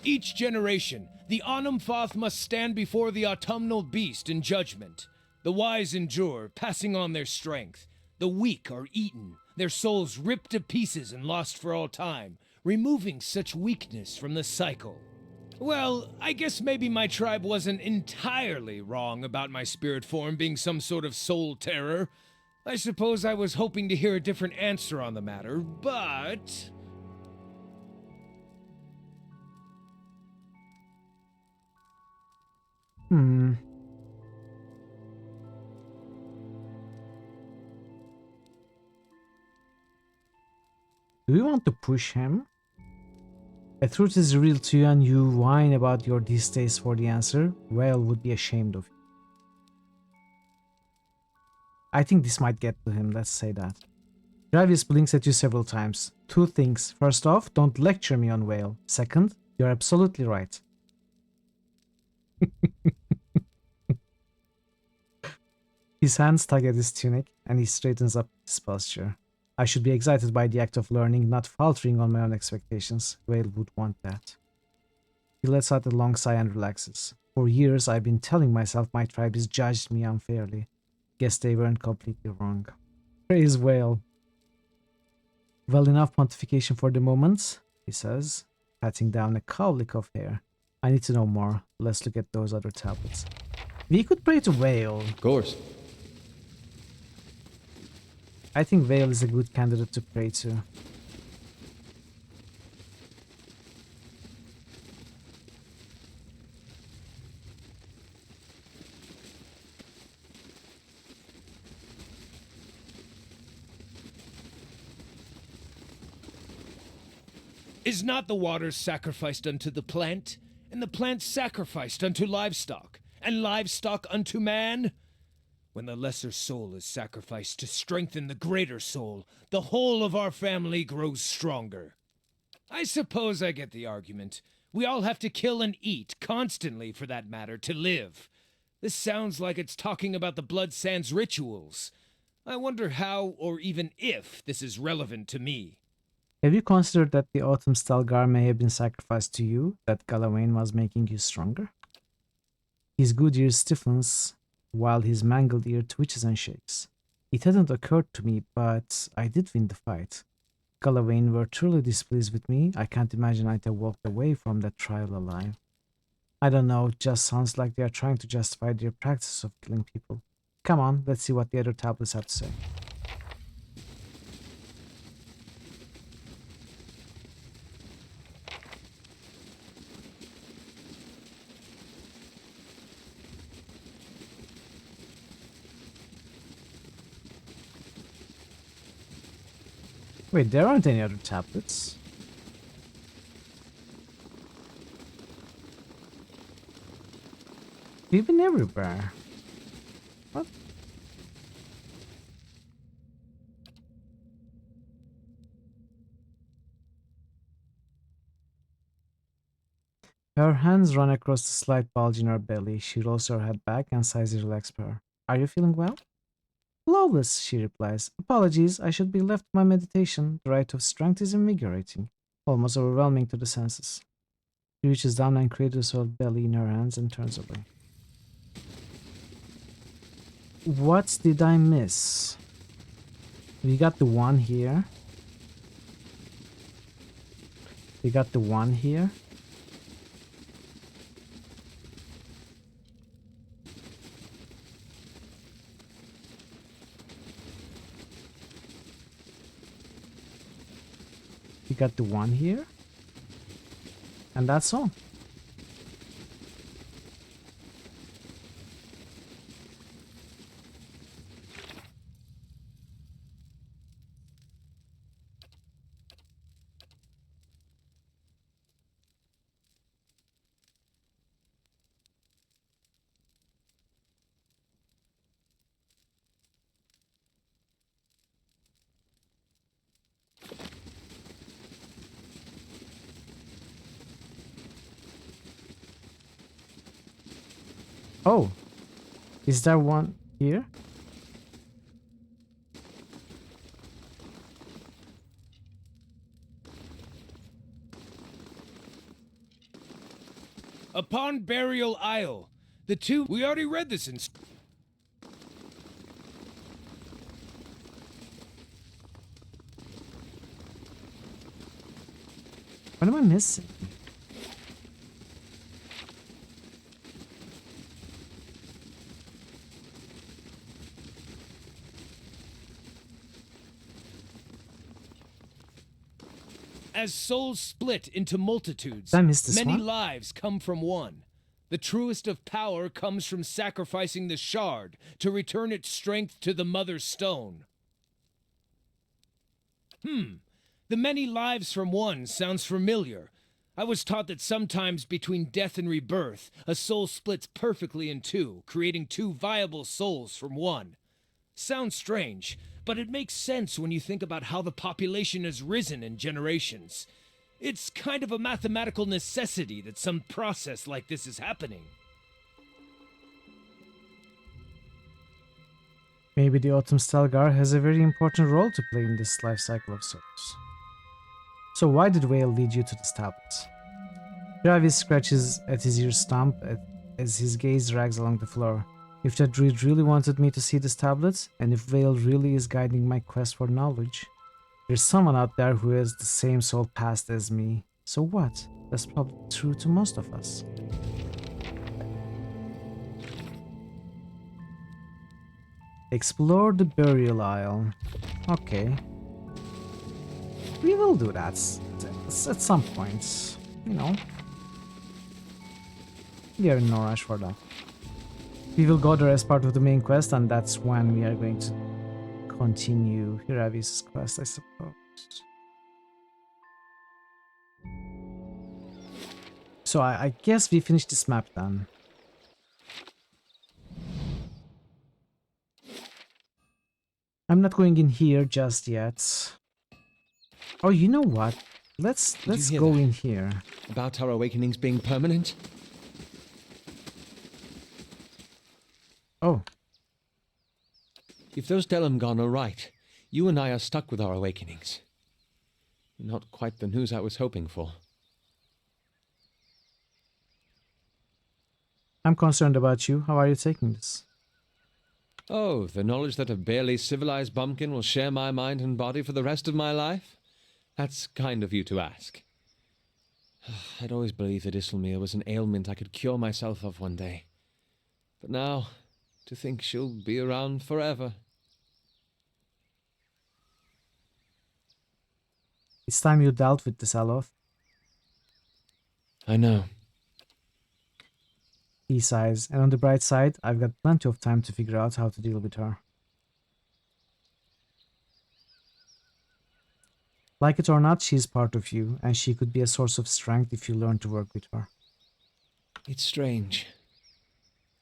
Each generation, the Anumfoth must stand before the autumnal beast in judgment. The wise endure, passing on their strength. The weak are eaten, their souls ripped to pieces and lost for all time, removing such weakness from the cycle. Well, I guess maybe my tribe wasn't entirely wrong about my spirit form being some sort of soul terror. I suppose I was hoping to hear a different answer on the matter, but... Do you want to push him? The truth is real to you and you whine about your distaste for the answer, Whale would be ashamed of you. I think this might get to him, let's say that. Travis blinks at you several times. Two things. First off, don't lecture me on Whale. Second, you're absolutely right. His hands tug at his tunic, and he straightens up his posture. I should be excited by the act of learning, not faltering on my own expectations. Whale would want that. He lets out a long sigh and relaxes. For years, I've been telling myself my tribe has judged me unfairly. Guess they weren't completely wrong. Praise Whale. Well, enough pontification for the moment, he says, patting down a cowlick of hair. I need to know more. Let's look at those other tablets. We could pray to Whale. Of course. I think Vale is a good candidate to pray to. Is not the water sacrificed unto the plant, and the plant sacrificed unto livestock, and livestock unto man? When the lesser soul is sacrificed to strengthen the greater soul, the whole of our family grows stronger. I suppose I get the argument. We all have to kill and eat, constantly for that matter, to live. This sounds like it's talking about the Blood Sands rituals. I wonder how, or even if, this is relevant to me. Have you considered that the Autumn Stelgar may have been sacrificed to you, that Galawain was making you stronger? His good ear stiffens, while his mangled ear twitches and shakes. It hadn't occurred to me, but I did win the fight. Galawain were truly displeased with me. I can't imagine I'd have walked away from that trial alive. I don't know, it just sounds like they are trying to justify their practice of killing people. Come on, let's see what the other tablets have to say. Wait, there aren't any other tablets. They've been everywhere. What? Her hands run across the slight bulge in her belly. She rolls her head back and sighs to relax her. Are you feeling well? Flawless, she replies. Apologies, I should be left to my meditation. The rite of strength is invigorating, almost overwhelming to the senses. She reaches down and creates her belly in her hands and turns away. What did I miss? We got the one here. We got the one here. We got the one here. And that's all. Oh, is there one here? Upon Burial Isle, the two... We already read this in... What am I missing? As souls split into multitudes, Did I miss this many one? lives come from one. The truest of power comes from sacrificing the shard to return its strength to the Mother Stone. The many lives from one sounds familiar. I was taught that sometimes between death and rebirth, a soul splits perfectly in two, creating two viable souls from one. Sounds strange, but it makes sense when you think about how the population has risen in generations. It's kind of a mathematical necessity that some process like this is happening. Maybe the Autumn Stelgar has a very important role to play in this life cycle of souls. So why did Whale lead you to this tablet? Travis scratches at his ear stump as his gaze drags along the floor. If that druid really wanted me to see this tablet, and if Vale really is guiding my quest for knowledge, there's someone out there who has the same soul past as me. So what? That's probably true to most of us. Explore the burial isle. Okay. We will do that at some point, you know. We are in no rush for that. We will go there as part of the main quest, and that's when we are going to continue Hiravi's quest, I suppose. So I guess we finished this map then. I'm not going in here just yet. Oh, you know what? Let's go in here. About our awakenings being permanent? Oh. If those Delamgon are right, you and I are stuck with our awakenings. Not quite the news I was hoping for. I'm concerned about you. How are you taking this? Oh, the knowledge that a barely civilized bumpkin will share my mind and body for the rest of my life? That's kind of you to ask. I'd always believed that Isilmir was an ailment I could cure myself of one day. But now, to think she'll be around forever. It's time you dealt with this, Aloth. I know. He sighs, and on the bright side, I've got plenty of time to figure out how to deal with her. Like it or not, she's part of you, and she could be a source of strength if you learn to work with her. It's strange.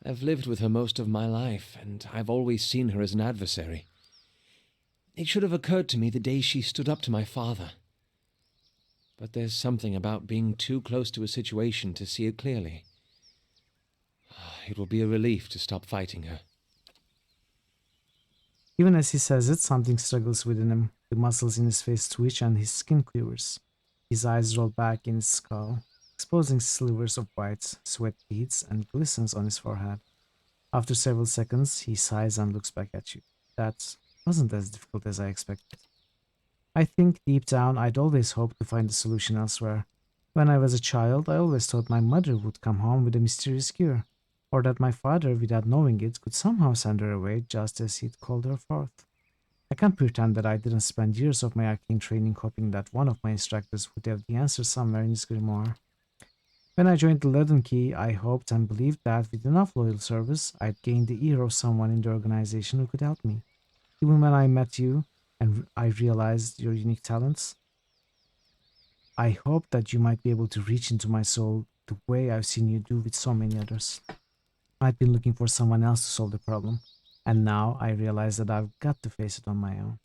I've lived with her most of my life, and I've always seen her as an adversary. It should have occurred to me the day she stood up to my father. But there's something about being too close to a situation to see it clearly. It will be a relief to stop fighting her. Even as he says it, something struggles within him. The muscles in his face twitch and his skin quivers. His eyes roll back in his skull. exposing slivers of white sweat beads and glistens on his forehead. After several seconds, he sighs and looks back at you. That wasn't as difficult as I expected. I think deep down I'd always hoped to find the solution elsewhere. When I was a child, I always thought my mother would come home with a mysterious cure, or that my father, without knowing it, could somehow send her away just as he'd called her forth. I can't pretend that I didn't spend years of my arcane training hoping that one of my instructors would have the answer somewhere in his grimoire. When I joined the Leaden Key, I hoped and believed that with enough loyal service, I'd gain the ear of someone in the organization who could help me. Even when I met you and I realized your unique talents, I hoped that you might be able to reach into my soul the way I've seen you do with so many others. I'd been looking for someone else to solve the problem, and now I realize that I've got to face it on my own.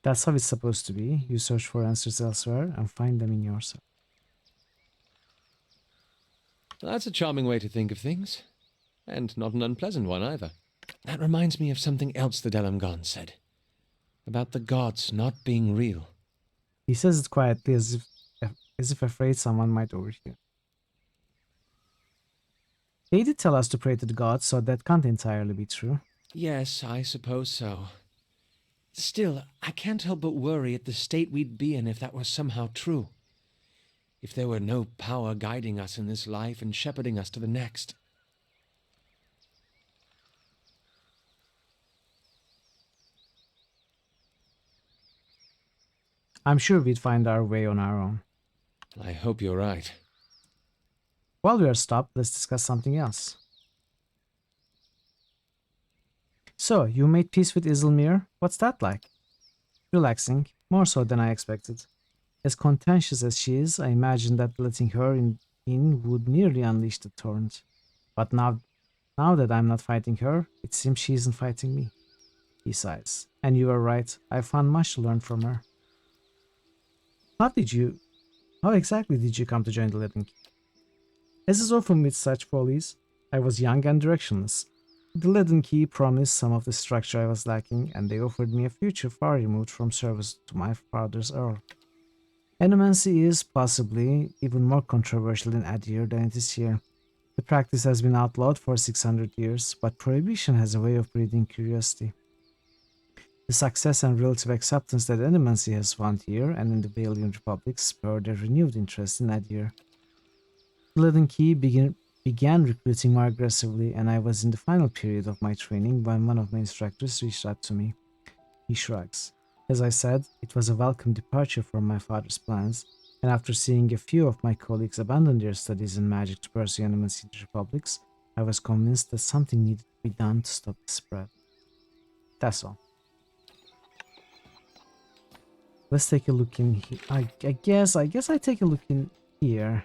That's how it's supposed to be. You search for answers elsewhere and find them in yourself. That's a charming way to think of things. And not an unpleasant one either. That reminds me of something else the Delamgon said. About the gods not being real. He says it quietly as if afraid someone might overhear. They did tell us to pray to the gods, so that can't entirely be true. Yes, I suppose so. Still, I can't help but worry at the state we'd be in if that was somehow true. If there were no power guiding us in this life and shepherding us to the next. I'm sure we'd find our way on our own. I hope you're right. While we are stopped, let's discuss something else. So, you made peace with Isilmir? What's that like? Relaxing, more so than I expected. As contentious as she is, I imagined that letting her in would nearly unleash the torrent. But now that I'm not fighting her, it seems she isn't fighting me. He sighs. And you are right, I found much to learn from her. How exactly did you come to join the Leaden Key? As is often with such follies, I was young and directionless. The Leaden Key promised some of the structure I was lacking, and they offered me a future far removed from service to my father's earl. Animancy is possibly even more controversial in Adir than it is here. The practice has been outlawed for 600 years, but prohibition has a way of breeding curiosity. The success and relative acceptance that animancy has found here and in the Valian Republic spurred a renewed interest in Adir. The Leaden Key began recruiting more aggressively, and I was in the final period of my training when one of my instructors reached out to me. He shrugs. As I said, it was a welcome departure from my father's plans, and after seeing a few of my colleagues abandon their studies in magic to pursue animancy in the republics, I was convinced that something needed to be done to stop the spread. That's all. Let's take a look in here. I guess I take a look in here.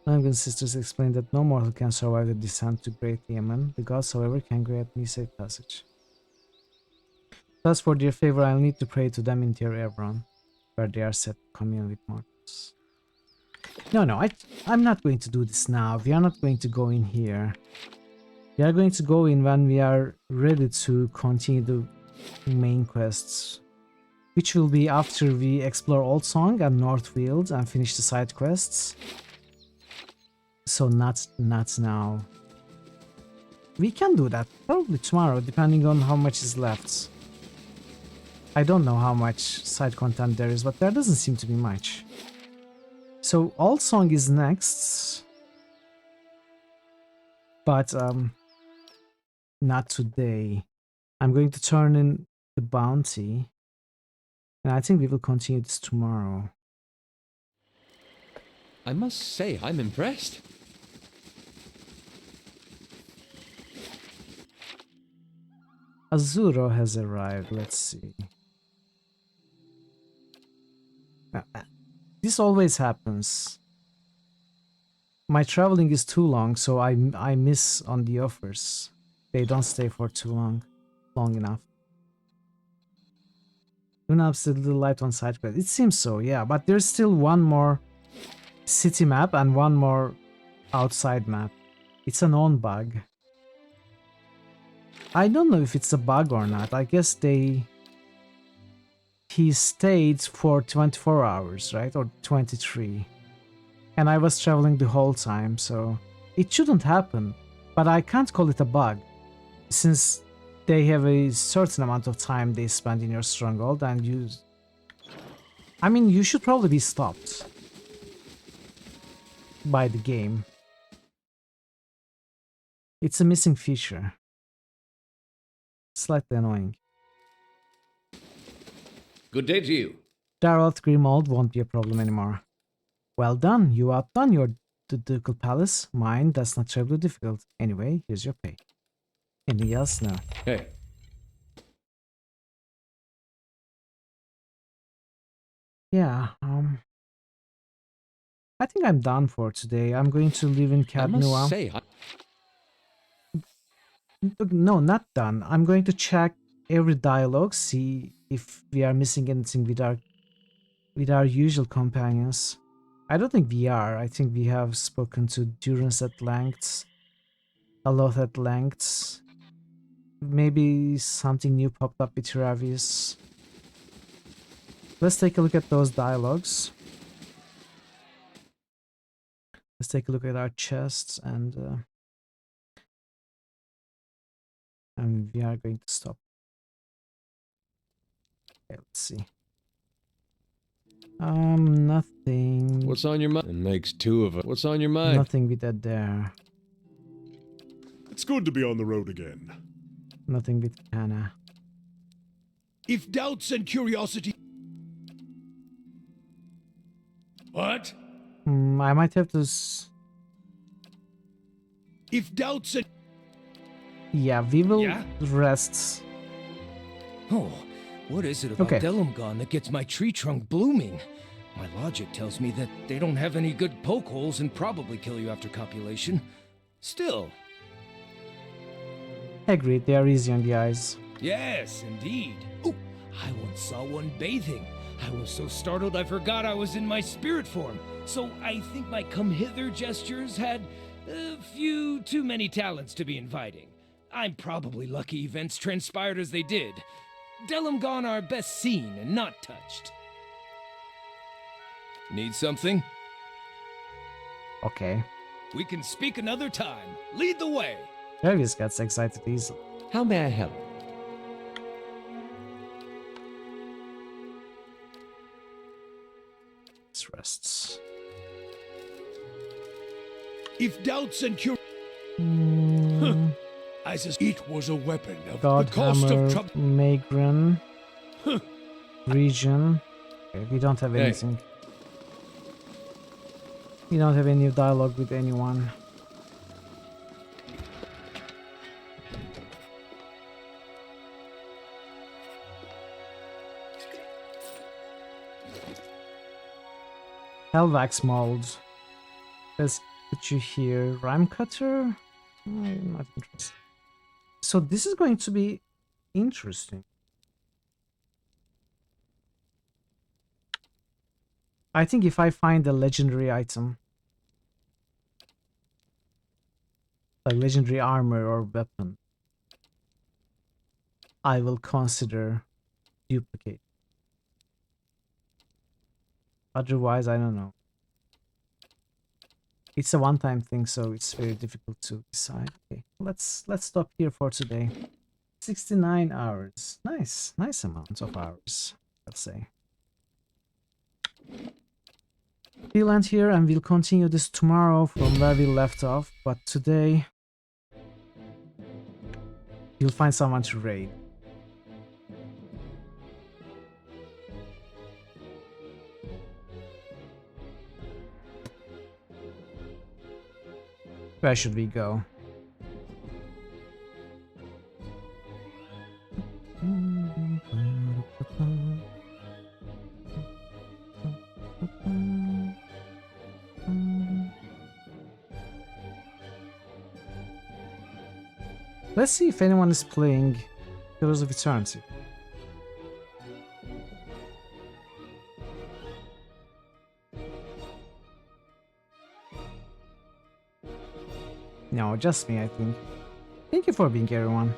Langan sisters explained that no mortal can survive the descent to Great Yemen. The gods, however, can grant me safe passage. Thus, for their favor, I'll need to pray to them in Tir Ebron, where they are set to commune with mortals. No, I'm not going to do this now. We are not going to go in here. We are going to go in when we are ready to continue the main quests, which will be after we explore Old Song and Northfield and finish the side quests. So not now. We can do that probably tomorrow, depending on how much is left. I don't know how much side content there is, but there doesn't seem to be much. So Old Song is next, but not today. I'm going to turn in the bounty, and I think we will continue this tomorrow. I must say, I'm impressed. Azuro has arrived. Let's see. This always happens. My traveling is too long, so I miss on the offers. They don't stay for too long enough. Lunap's a little light on side quest. It seems so, yeah, but there's still one more city map and one more outside map. It's a known bug. I don't know if it's a bug or not. I guess he stayed for 24 hours, right? Or 23. And I was traveling the whole time, so it shouldn't happen. But I can't call it a bug, since they have a certain amount of time they spend in your stronghold, and you should probably be stopped by the game. It's a missing feature. Slightly annoying. Good day to you. Darroth Grimold won't be a problem anymore. Well done, you outdone your ducal palace. Mine, that's not terribly difficult. Anyway, here's your pay. Anything else? No. Hey. Yeah, I think I'm done for today. I'm going to live in I must Cadnua. say, No, not done. I'm going to check every dialogue, see if we are missing anything with our usual companions. I don't think we are. I think we have spoken to Durance at length, a lot at length. Maybe something new popped up with Ravius. Let's take a look at those dialogues. Let's take a look at our chests, and we are going to stop. Okay, let's see. Nothing. what's on your mind? It makes two of us. What's on your mind? Nothing with that there. It's good to be on the road again. Nothing with Hannah. If doubts and curiosity... What? I might have to... If doubts and... Yeah, we will rest. Oh, what is it about Okay. Delumgon that gets my tree trunk blooming? My logic tells me that they don't have any good poke holes and probably kill you after copulation. Still. Agreed, they are easy on the eyes. Yes, indeed. Oh, I once saw one bathing. I was so startled I forgot I was in my spirit form. So I think my come hither gestures had a few too many talents to be inviting. I'm probably lucky events transpired as they did. Delumgon are best seen and not touched. Need something? Okay. We can speak another time. Lead the way. Travis gets excited easily. How may I help? This rests. If doubts and I says it was a weapon of God the cost Hammer, of trouble. Magran, Region. Okay, we don't have anything. We don't have any dialogue with anyone. Hellvax mold. Let's put you here. Rhyme cutter? I'm not interested. So this is going to be interesting. I think if I find a legendary item, like legendary armor or weapon, I will consider duplicate. Otherwise, I don't know. It's a one-time thing, so it's very difficult to decide. Okay, let's stop here for today. 69 hours. Nice amount of hours, I'll say. We'll end here and we'll continue this tomorrow from where we left off, but today you'll find someone to raid. Where should we go? Let's see if anyone is playing Pillars of Eternity. No, just me, I think. Thank you for being here, everyone.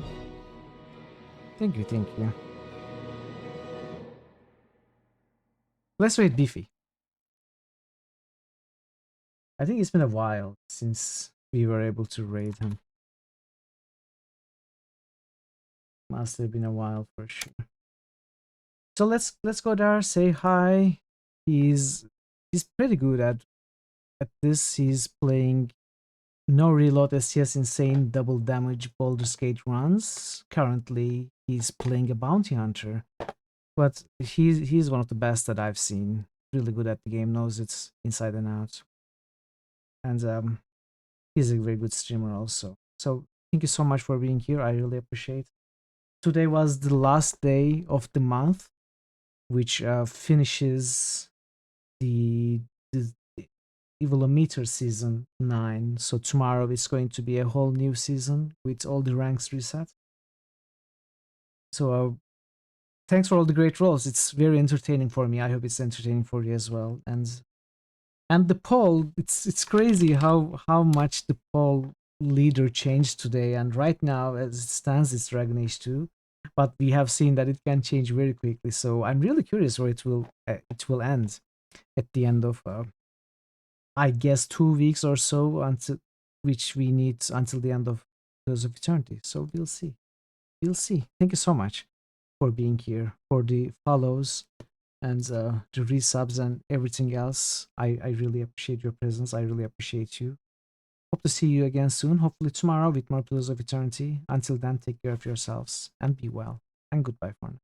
Thank you, thank you. Let's raid Beefy. I think it's been a while since we were able to raid him. Must have been a while for sure. So let's go there, say hi. He's pretty good at this. He's playing no reload SCS insane double damage Baldur's Gate runs. Currently he's playing a bounty hunter. But he's one of the best that I've seen. Really good at the game, knows it's inside and out. And he's a very good streamer also. So thank you so much for being here. I really appreciate it. Today was the last day of the month, which finishes the Evilometer season 9. So tomorrow is going to be a whole new season with all the ranks reset. So thanks for all the great rolls. It's very entertaining for me. I hope it's entertaining for you as well. And the poll, it's crazy how much the poll leader changed today. And right now, as it stands, it's Dragon Age 2. But we have seen that it can change very quickly. So I'm really curious where it will end at the end of I guess 2 weeks or so, until which we need until the end of Pillars of Eternity. So we'll see. We'll see. Thank you so much for being here, for the follows and the resubs and everything else. I really appreciate your presence. I really appreciate you. Hope to see you again soon, hopefully tomorrow with more Pillars of Eternity. Until then, take care of yourselves and be well. And goodbye for now.